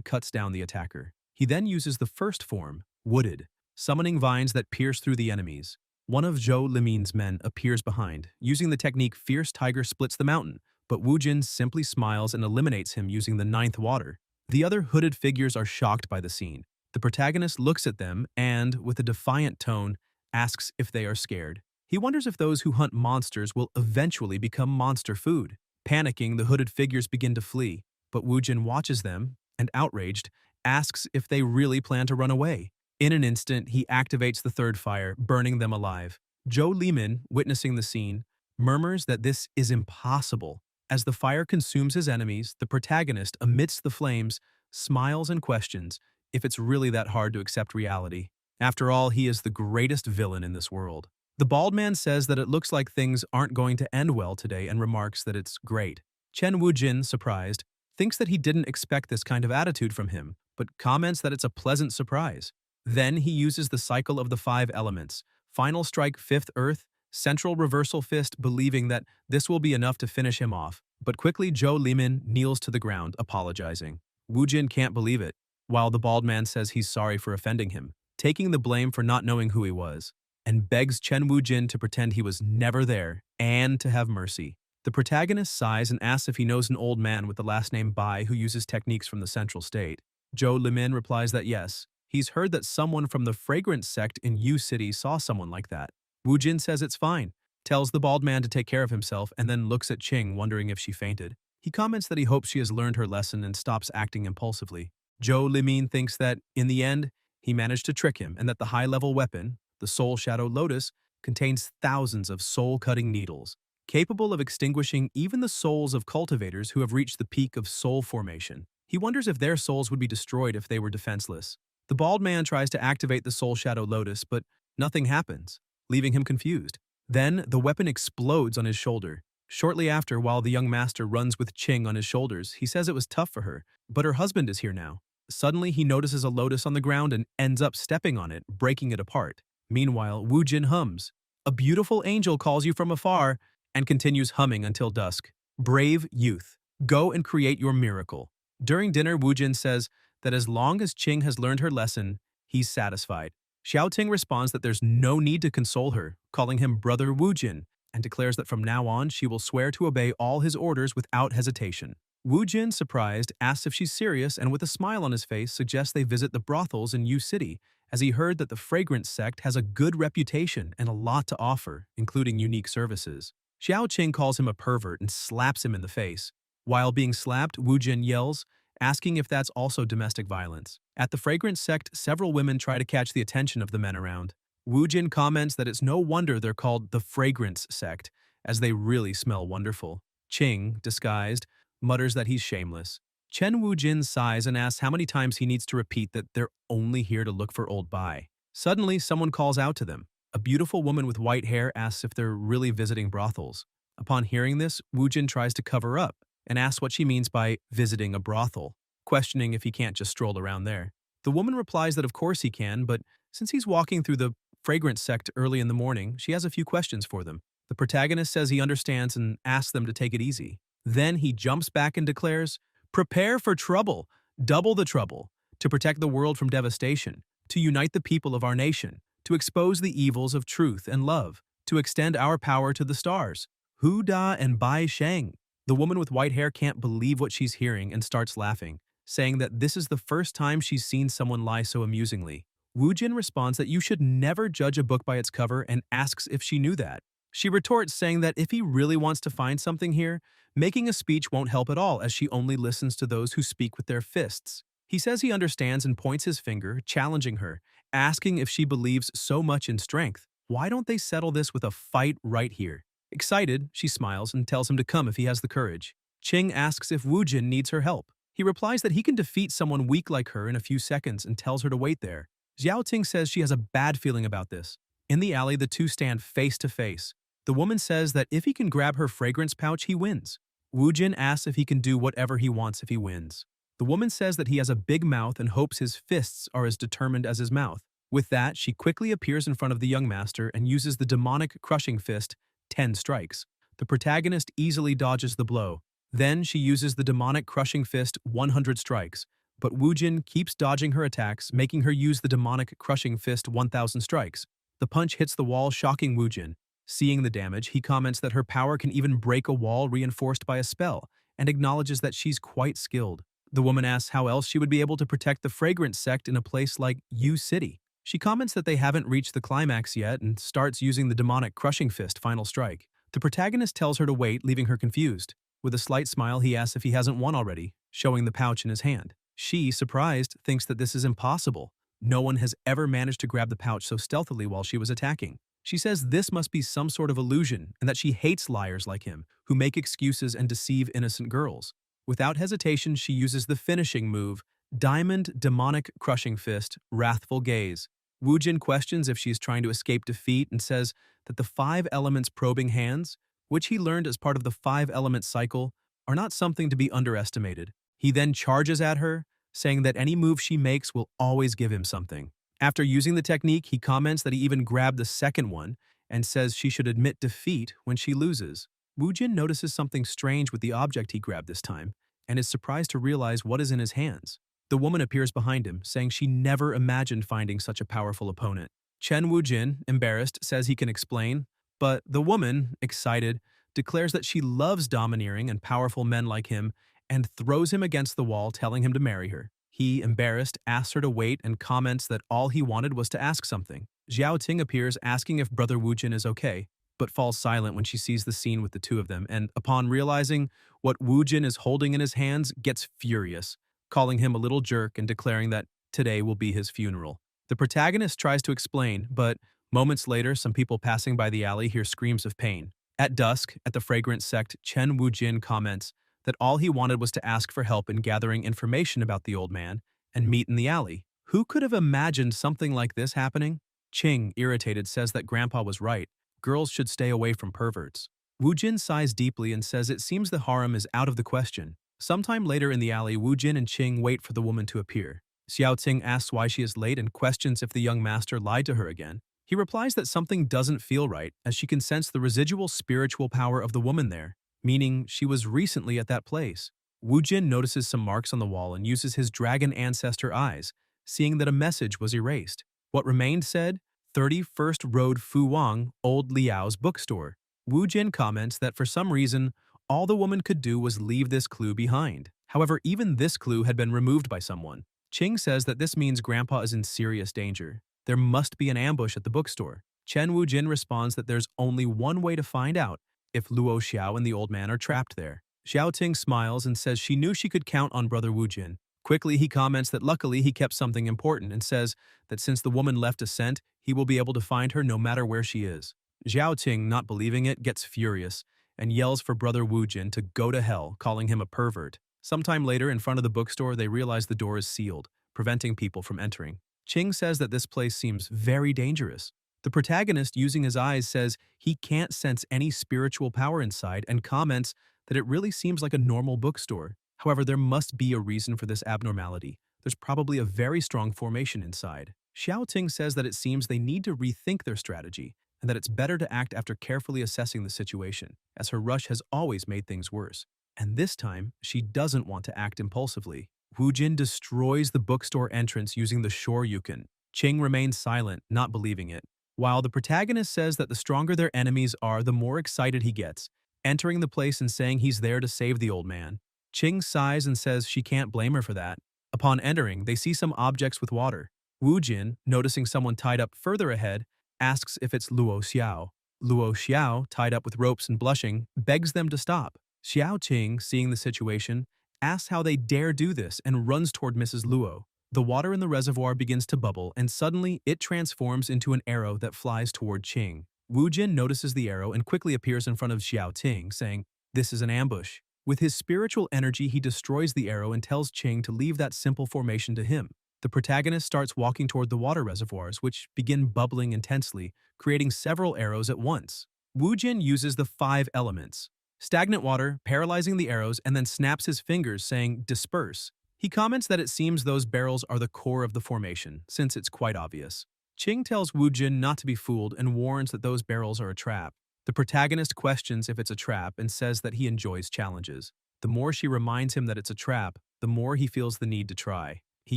cuts down the attacker. He then uses the first form, wooded, summoning vines that pierce through the enemies. One of Zhou Limin's men appears behind. Using the technique Fierce Tiger splits the mountain, but Wu Jin simply smiles and eliminates him using the 9th water. The other hooded figures are shocked by the scene. The protagonist looks at them and, with a defiant tone, asks if they are scared. He wonders if those who hunt monsters will eventually become monster food. Panicking, the hooded figures begin to flee, but Wu Jin watches them and, outraged, asks if they really plan to run away. In an instant, he activates the 3rd fire, burning them alive. Zhou Limin, witnessing the scene, murmurs that this is impossible. As the fire consumes his enemies, the protagonist, amidst the flames, smiles and questions if it's really that hard to accept reality. After all, he is the greatest villain in this world. The bald man says that it looks like things aren't going to end well today and remarks that it's great. Chen Wu Jin, surprised, thinks that he didn't expect this kind of attitude from him, but comments that it's a pleasant surprise. Then he uses the cycle of the 5 elements, final strike 5th earth, central reversal fist, believing that this will be enough to finish him off. But quickly Zhou Limin kneels to the ground, apologizing. Wu Jin can't believe it, while the bald man says he's sorry for offending him, taking the blame for not knowing who he was, and begs Chen Wu Jin to pretend he was never there and to have mercy. The protagonist sighs and asks if he knows an old man with the last name Bai who uses techniques from the central state. Zhou Limin replies that yes, he's heard that someone from the fragrance sect in U-City saw someone like that. Wu Jin says it's fine, tells the bald man to take care of himself, and then looks at Qing, wondering if she fainted. He comments that he hopes she has learned her lesson and stops acting impulsively. Zhou Limin thinks that, in the end, he managed to trick him and that the high-level weapon, the Soul Shadow Lotus, contains thousands of soul-cutting needles, capable of extinguishing even the souls of cultivators who have reached the peak of soul formation. He wonders if their souls would be destroyed if they were defenseless. The bald man tries to activate the Soul Shadow Lotus, but nothing happens, leaving him confused. Then, the weapon explodes on his shoulder. Shortly after, while the young master runs with Qing on his shoulders, he says it was tough for her, but her husband is here now. Suddenly, he notices a lotus on the ground and ends up stepping on it, breaking it apart. Meanwhile, Wu Jin hums, "A beautiful angel calls you from afar," and continues humming until dusk. Brave youth, go and create your miracle. During dinner, Wu Jin says that as long as Qing has learned her lesson, he's satisfied. Xiao Ting responds that there's no need to console her, calling him Brother Wu Jin, and declares that from now on she will swear to obey all his orders without hesitation. Wu Jin, surprised, asks if she's serious and with a smile on his face suggests they visit the brothels in U-City, as he heard that the fragrance sect has a good reputation and a lot to offer, including unique services. Xiao Qing calls him a pervert and slaps him in the face. While being slapped, Wu Jin yells, asking if that's also domestic violence. At the fragrance sect, several women try to catch the attention of the men around. Wu Jin comments that it's no wonder they're called the fragrance sect, as they really smell wonderful. Qing, disguised, mutters that he's shameless. Chen Wu Jin sighs and asks how many times he needs to repeat that they're only here to look for old Bai. Suddenly, someone calls out to them. A beautiful woman with white hair asks if they're really visiting brothels. Upon hearing this, Wu Jin tries to cover up and asks what she means by visiting a brothel, questioning if he can't just stroll around there. The woman replies that of course he can, but since he's walking through the fragrance sect early in the morning, she has a few questions for them. The protagonist says he understands and asks them to take it easy. Then he jumps back and declares, "Prepare for trouble, double the trouble, to protect the world from devastation, to unite the people of our nation, to expose the evils of truth and love, to extend our power to the stars. Hu Da and Bai Sheng." The woman with white hair can't believe what she's hearing and starts laughing, saying that this is the first time she's seen someone lie so amusingly. Wu Jin responds that you should never judge a book by its cover and asks if she knew that. She retorts saying that if he really wants to find something here, making a speech won't help at all as she only listens to those who speak with their fists. He says he understands and points his finger, challenging her, asking if she believes so much in strength. Why don't they settle this with a fight right here? Excited, she smiles and tells him to come if he has the courage. Ching asks if Wu Jin needs her help. He replies that he can defeat someone weak like her in a few seconds and tells her to wait there. Xiao Ting says she has a bad feeling about this. In the alley, the two stand face to face. The woman says that if he can grab her fragrance pouch, he wins. Wu Jin asks if he can do whatever he wants if he wins. The woman says that he has a big mouth and hopes his fists are as determined as his mouth. With that, she quickly appears in front of the young master and uses the demonic crushing fist, 10 strikes. The protagonist easily dodges the blow. Then she uses the demonic crushing fist, 100 strikes. But Wu Jin keeps dodging her attacks, making her use the demonic crushing fist, 1,000 strikes. The punch hits the wall, shocking Wu Jin. Seeing the damage, he comments that her power can even break a wall reinforced by a spell, and acknowledges that she's quite skilled. The woman asks how else she would be able to protect the fragrance sect in a place like U City. She comments that they haven't reached the climax yet and starts using the demonic crushing fist, final strike. The protagonist tells her to wait, leaving her confused. With a slight smile, he asks if he hasn't won already, showing the pouch in his hand. She, surprised, thinks that this is impossible. No one has ever managed to grab the pouch so stealthily while she was attacking. She says this must be some sort of illusion and that she hates liars like him, who make excuses and deceive innocent girls. Without hesitation, she uses the finishing move, Diamond Demonic Crushing Fist, Wrathful Gaze. Wu Jin questions if she is trying to escape defeat and says that the 5 elements probing hands, which he learned as part of the 5-element cycle, are not something to be underestimated. He then charges at her, saying that any move she makes will always give him something. After using the technique, he comments that he even grabbed the second one and says she should admit defeat when she loses. Wu Jin notices something strange with the object he grabbed this time and is surprised to realize what is in his hands. The woman appears behind him, saying she never imagined finding such a powerful opponent. Chen Wu Jin, embarrassed, says he can explain, but the woman, excited, declares that she loves domineering and powerful men like him and throws him against the wall, telling him to marry her. He, embarrassed, asks her to wait and comments that all he wanted was to ask something. Xiao Ting appears, asking if Brother Wu Jin is okay, but falls silent when she sees the scene with the two of them, and upon realizing what Wu Jin is holding in his hands, gets furious, calling him a little jerk and declaring that today will be his funeral. The protagonist tries to explain, but moments later, some people passing by the alley hear screams of pain. At dusk, at the fragrance sect, Chen Wu Jin comments that all he wanted was to ask for help in gathering information about the old man and meet in the alley. Who could have imagined something like this happening? Ching, irritated, says that Grandpa was right. Girls should stay away from perverts. Wu Jin sighs deeply and says it seems the harem is out of the question. Sometime later in the alley, Wu Jin and Ching wait for the woman to appear. Xiao Ting asks why she is late and questions if the young master lied to her again. He replies that something doesn't feel right, as she can sense the residual spiritual power of the woman there, meaning she was recently at that place. Wu Jin notices some marks on the wall and uses his dragon ancestor eyes, seeing that a message was erased. What remained said, 31st Road Fu Wang, Old Liao's bookstore. Wu Jin comments that for some reason, all the woman could do was leave this clue behind. However, even this clue had been removed by someone. Ching says that this means Grandpa is in serious danger. There must be an ambush at the bookstore. Chen Wu Jin responds that there's only one way to find out if Luo Xiao and the old man are trapped there. Xiao Ting smiles and says she knew she could count on Brother Wu Jin. Quickly, he comments that luckily he kept something important and says that since the woman left a scent, he will be able to find her no matter where she is. Xiao Ting, not believing it, gets furious and yells for Brother Wu Jin to go to hell, calling him a pervert. Sometime later, in front of the bookstore, they realize the door is sealed, preventing people from entering. Ching says that this place seems very dangerous. The protagonist, using his eyes, says he can't sense any spiritual power inside and comments that it really seems like a normal bookstore. However, there must be a reason for this abnormality. There's probably a very strong formation inside. Xiao Ting says that it seems they need to rethink their strategy and that it's better to act after carefully assessing the situation, as her rush has always made things worse. And this time, she doesn't want to act impulsively. Wu Jin destroys the bookstore entrance using the Shoryuken. Ching remains silent, not believing it. While the protagonist says that the stronger their enemies are, the more excited he gets, entering the place and saying he's there to save the old man. Ching sighs and says she can't blame her for that. Upon entering, they see some objects with water. Wu Jin, noticing someone tied up further ahead, asks if it's Luo Xiao. Luo Xiao, tied up with ropes and blushing, begs them to stop. Xiao Qing, seeing the situation, asks how they dare do this and runs toward Mrs. Luo. The water in the reservoir begins to bubble, and suddenly it transforms into an arrow that flies toward Qing. Wu Jin notices the arrow and quickly appears in front of Xiao Ting, saying, "This is an ambush." With his spiritual energy, he destroys the arrow and tells Qing to leave that simple formation to him. The protagonist starts walking toward the water reservoirs, which begin bubbling intensely, creating several arrows at once. Wu Jin uses the 5 elements. Stagnant water, paralyzing the arrows, and then snaps his fingers, saying, "Disperse." He comments that it seems those barrels are the core of the formation, since it's quite obvious. Qing tells Wu Jin not to be fooled and warns that those barrels are a trap. The protagonist questions if it's a trap and says that he enjoys challenges. The more she reminds him that it's a trap, the more he feels the need to try. He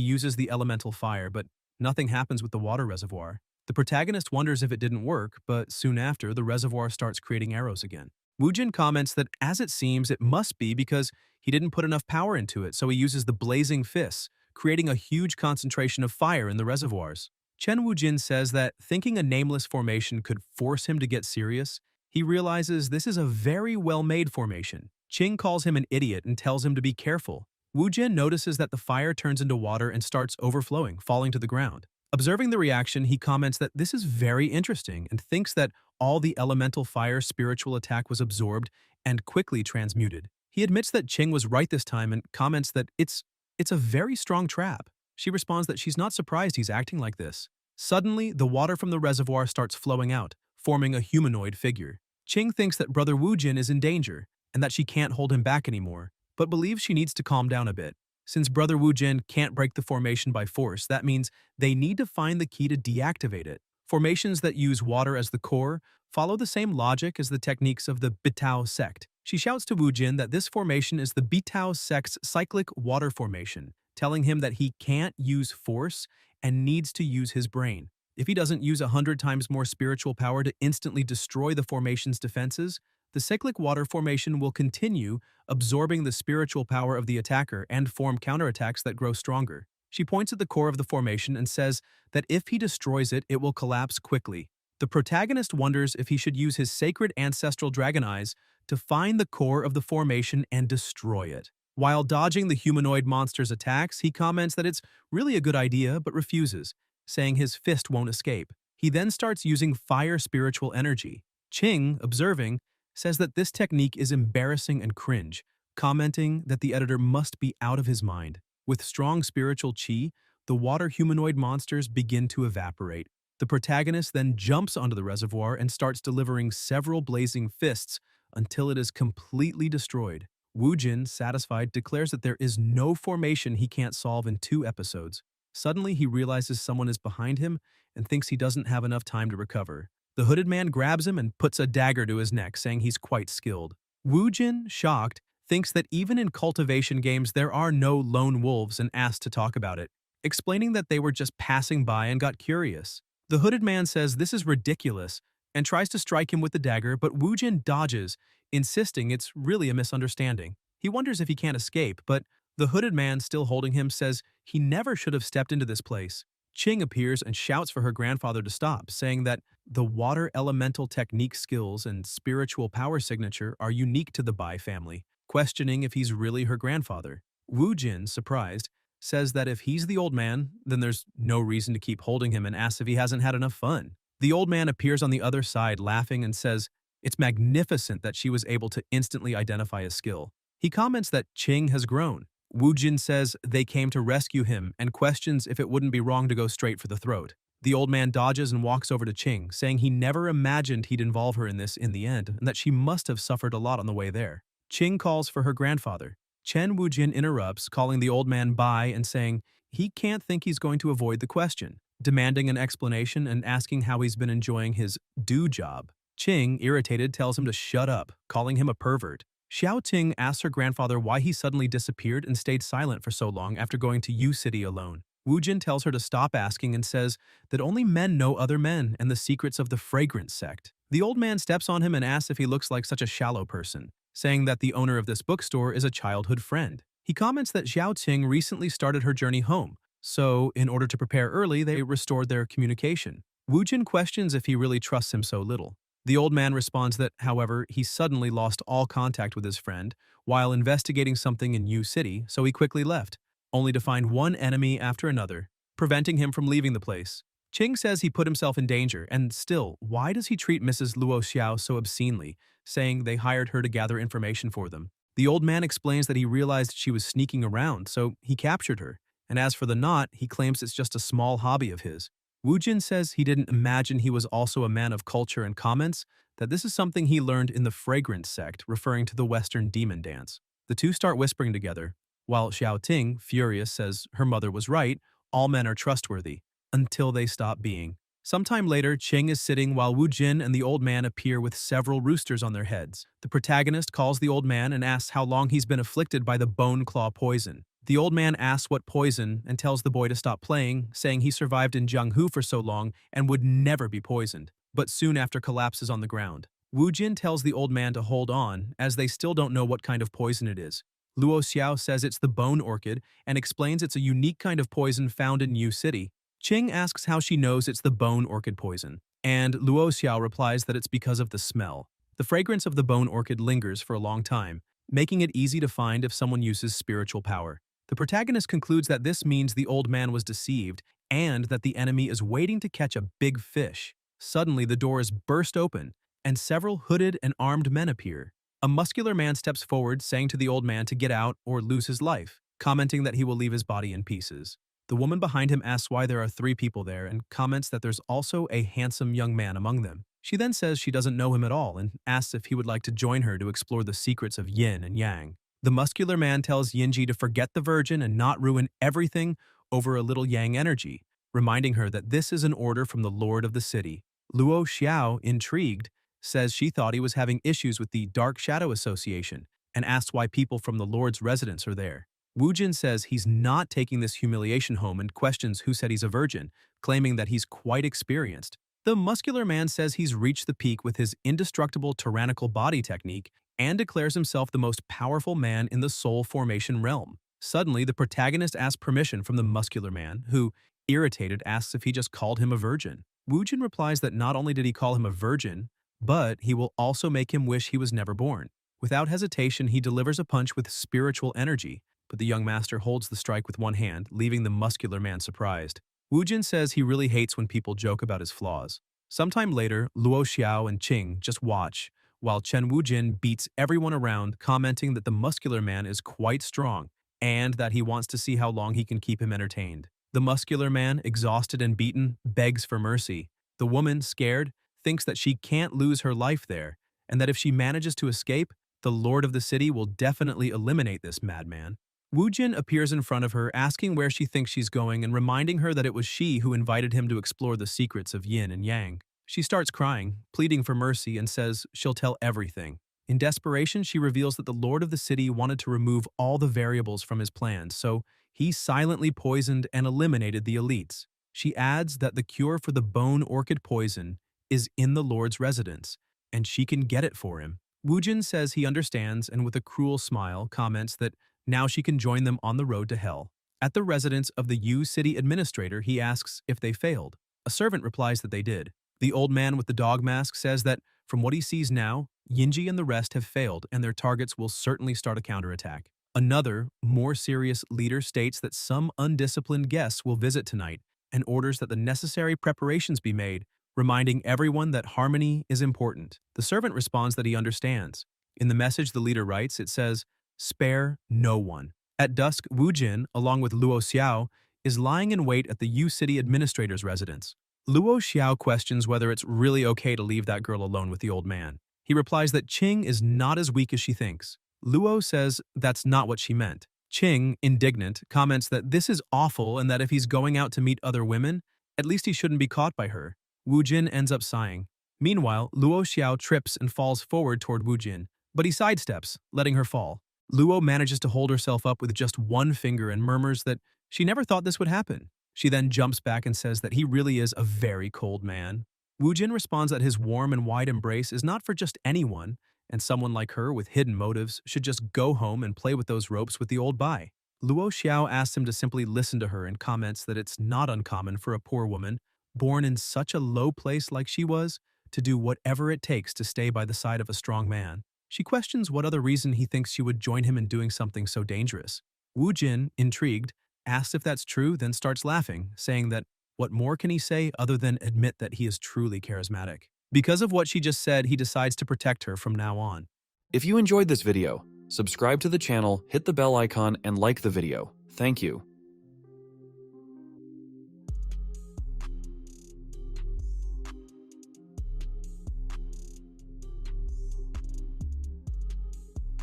uses the elemental fire, but nothing happens with the water reservoir. The protagonist wonders if it didn't work, but soon after, the reservoir starts creating arrows again. Wujin comments that as it seems, it must be because he didn't put enough power into it, so he uses the blazing fists, creating a huge concentration of fire in the reservoirs. Chen Wujin says that thinking a nameless formation could force him to get serious, he realizes this is a very well-made formation. Qing calls him an idiot and tells him to be careful. Wu Jin notices that the fire turns into water and starts overflowing, falling to the ground. Observing the reaction, he comments that this is very interesting and thinks that all the elemental fire spiritual attack was absorbed and quickly transmuted. He admits that Qing was right this time and comments that it's a very strong trap. She responds that she's not surprised he's acting like this. Suddenly, the water from the reservoir starts flowing out, forming a humanoid figure. Qing thinks that Brother Wu Jin is in danger and that she can't hold him back anymore, but believes she needs to calm down a bit. Since Brother Wu Jin can't break the formation by force, that means they need to find the key to deactivate it. Formations that use water as the core follow the same logic as the techniques of the Bitao sect. She shouts to Wu Jin that this formation is the Bitao sect's cyclic water formation, telling him that he can't use force and needs to use his brain. If he doesn't use 100 times more spiritual power to instantly destroy the formation's defenses, the cyclic water formation will continue absorbing the spiritual power of the attacker and form counterattacks that grow stronger. She points at the core of the formation and says that if he destroys it, it will collapse quickly. The protagonist wonders if he should use his sacred ancestral dragon eyes to find the core of the formation and destroy it. While dodging the humanoid monster's attacks, he comments that it's really a good idea but refuses, saying his fist won't escape. He then starts using fire spiritual energy. Qing, observing, says that this technique is embarrassing and cringe, commenting that the editor must be out of his mind. With strong spiritual chi, the water humanoid monsters begin to evaporate. The protagonist then jumps onto the reservoir and starts delivering several blazing fists until it is completely destroyed. Wu Jin, satisfied, declares that there is no formation he can't solve in 2 episodes. Suddenly, he realizes someone is behind him and thinks he doesn't have enough time to recover. The hooded man grabs him and puts a dagger to his neck, saying he's quite skilled. Wu Jin, shocked, thinks that even in cultivation games there are no lone wolves and asks to talk about it, explaining that they were just passing by and got curious. The hooded man says this is ridiculous and tries to strike him with the dagger, but Wu Jin dodges, insisting it's really a misunderstanding. He wonders if he can't escape, but the hooded man, still holding him, says he never should have stepped into this place. Qing appears and shouts for her grandfather to stop, saying that the water elemental technique skills and spiritual power signature are unique to the Bai family, questioning if he's really her grandfather. Wu Jin, surprised, says that if he's the old man, then there's no reason to keep holding him and asks if he hasn't had enough fun. The old man appears on the other side, laughing, and says it's magnificent that she was able to instantly identify his skill. He comments that Qing has grown. Wu Jin says they came to rescue him and questions if it wouldn't be wrong to go straight for the throat. The old man dodges and walks over to Qing, saying he never imagined he'd involve her in this in the end and that she must have suffered a lot on the way there. Qing calls for her grandfather. Chen Wu Jin interrupts, calling the old man Bai and saying he can't think he's going to avoid the question, demanding an explanation and asking how he's been enjoying his do job. Qing, irritated, tells him to shut up, calling him a pervert. Xiao Ting asks her grandfather why he suddenly disappeared and stayed silent for so long after going to U City alone. Wu Jin tells her to stop asking and says that only men know other men and the secrets of the fragrance sect. The old man steps on him and asks if he looks like such a shallow person, saying that the owner of this bookstore is a childhood friend. He comments that Xiao Ting recently started her journey home, So, in order to prepare early, they restored their communication. Wu Jin questions if he really trusts him so little. The old man responds that, however, he suddenly lost all contact with his friend while investigating something in Yu City, so he quickly left, only to find one enemy after another, preventing him from leaving the place. Ching says he put himself in danger, and still, why does he treat Mrs. Luo Xiao so obscenely, saying they hired her to gather information for them? The old man explains that he realized she was sneaking around, so he captured her. And as for the knot, he claims it's just a small hobby of his. Wu Jin says he didn't imagine he was also a man of culture and comments that this is something he learned in the fragrance sect, referring to the Western demon dance. The two start whispering together, while Xiao Ting, furious, says her mother was right, all men are trustworthy, until they stop being. Sometime later, Ching is sitting while Wu Jin and the old man appear with several roosters on their heads. The protagonist calls the old man and asks how long he's been afflicted by the bone claw poison. The old man asks what poison and tells the boy to stop playing, saying he survived in Jianghu for so long and would never be poisoned, but soon after collapses on the ground. Wu Jin tells the old man to hold on, as they still don't know what kind of poison it is. Luo Xiao says it's the bone orchid and explains it's a unique kind of poison found in Yu City. Qing asks how she knows it's the bone orchid poison, and Luo Xiao replies that it's because of the smell. The fragrance of the bone orchid lingers for a long time, making it easy to find if someone uses spiritual power. The protagonist concludes that this means the old man was deceived and that the enemy is waiting to catch a big fish. Suddenly, the door is burst open, and several hooded and armed men appear. A muscular man steps forward, saying to the old man to get out or lose his life, commenting that he will leave his body in pieces. The woman behind him asks why there are 3 people there and comments that there's also a handsome young man among them. She then says she doesn't know him at all and asks if he would like to join her to explore the secrets of yin and yang. The muscular man tells Yinji to forget the virgin and not ruin everything over a little yang energy, reminding her that this is an order from the lord of the city. Luo Xiao, intrigued, says she thought he was having issues with the Dark Shadow Association and asks why people from the lord's residence are there. Wu Jin says he's not taking this humiliation home and questions who said he's a virgin, claiming that he's quite experienced. The muscular man says he's reached the peak with his indestructible tyrannical body technique and declares himself the most powerful man in the soul formation realm. Suddenly, the protagonist asks permission from the muscular man, who, irritated, asks if he just called him a virgin. Wu Jin replies that not only did he call him a virgin, but he will also make him wish he was never born. Without hesitation, he delivers a punch with spiritual energy, but the young master holds the strike with one hand, leaving the muscular man surprised. Wu Jin says he really hates when people joke about his flaws. Sometime later, Luo Xiao and Qing just watch, while Chen Wujin beats everyone around, commenting that the muscular man is quite strong and that he wants to see how long he can keep him entertained. The muscular man, exhausted and beaten, begs for mercy. The woman, scared, thinks that she can't lose her life there, and that if she manages to escape, the lord of the city will definitely eliminate this madman. Wu Jin appears in front of her, asking where she thinks she's going and reminding her that it was she who invited him to explore the secrets of yin and yang. She starts crying, pleading for mercy, and says she'll tell everything. In desperation, she reveals that the lord of the city wanted to remove all the variables from his plans, so he silently poisoned and eliminated the elites. She adds that the cure for the bone orchid poison is in the lord's residence, and she can get it for him. Wu Jin says he understands and with a cruel smile comments that now she can join them on the road to hell. At the residence of the Yu City administrator, he asks if they failed. A servant replies that they did. The old man with the dog mask says that, from what he sees now, Yinji and the rest have failed and their targets will certainly start a counterattack. Another, more serious leader states that some undisciplined guests will visit tonight and orders that the necessary preparations be made, reminding everyone that harmony is important. The servant responds that he understands. In the message the leader writes, it says, "Spare no one." At dusk, Wu Jin, along with Luo Xiao, is lying in wait at the Yu City administrator's residence. Luo Xiao questions whether it's really okay to leave that girl alone with the old man. He replies that Qing is not as weak as she thinks. Luo says that's not what she meant. Qing, indignant, comments that this is awful and that if he's going out to meet other women, at least he shouldn't be caught by her. Wu Jin ends up sighing. Meanwhile, Luo Xiao trips and falls forward toward Wu Jin, but he sidesteps, letting her fall. Luo manages to hold herself up with just one finger and murmurs that she never thought this would happen. She then jumps back and says that he really is a very cold man. Wu Jin responds that his warm and wide embrace is not for just anyone, and someone like her with hidden motives should just go home and play with those ropes with the old bai. Luo Xiao asks him to simply listen to her and comments that it's not uncommon for a poor woman, born in such a low place like she was, to do whatever it takes to stay by the side of a strong man. She questions what other reason he thinks she would join him in doing something so dangerous. Wu Jin, intrigued, asks if that's true, then starts laughing, saying that what more can he say other than admit that he is truly charismatic? Because of what she just said, he decides to protect her from now on. If you enjoyed this video, subscribe to the channel, hit the bell icon, and like the video. Thank you.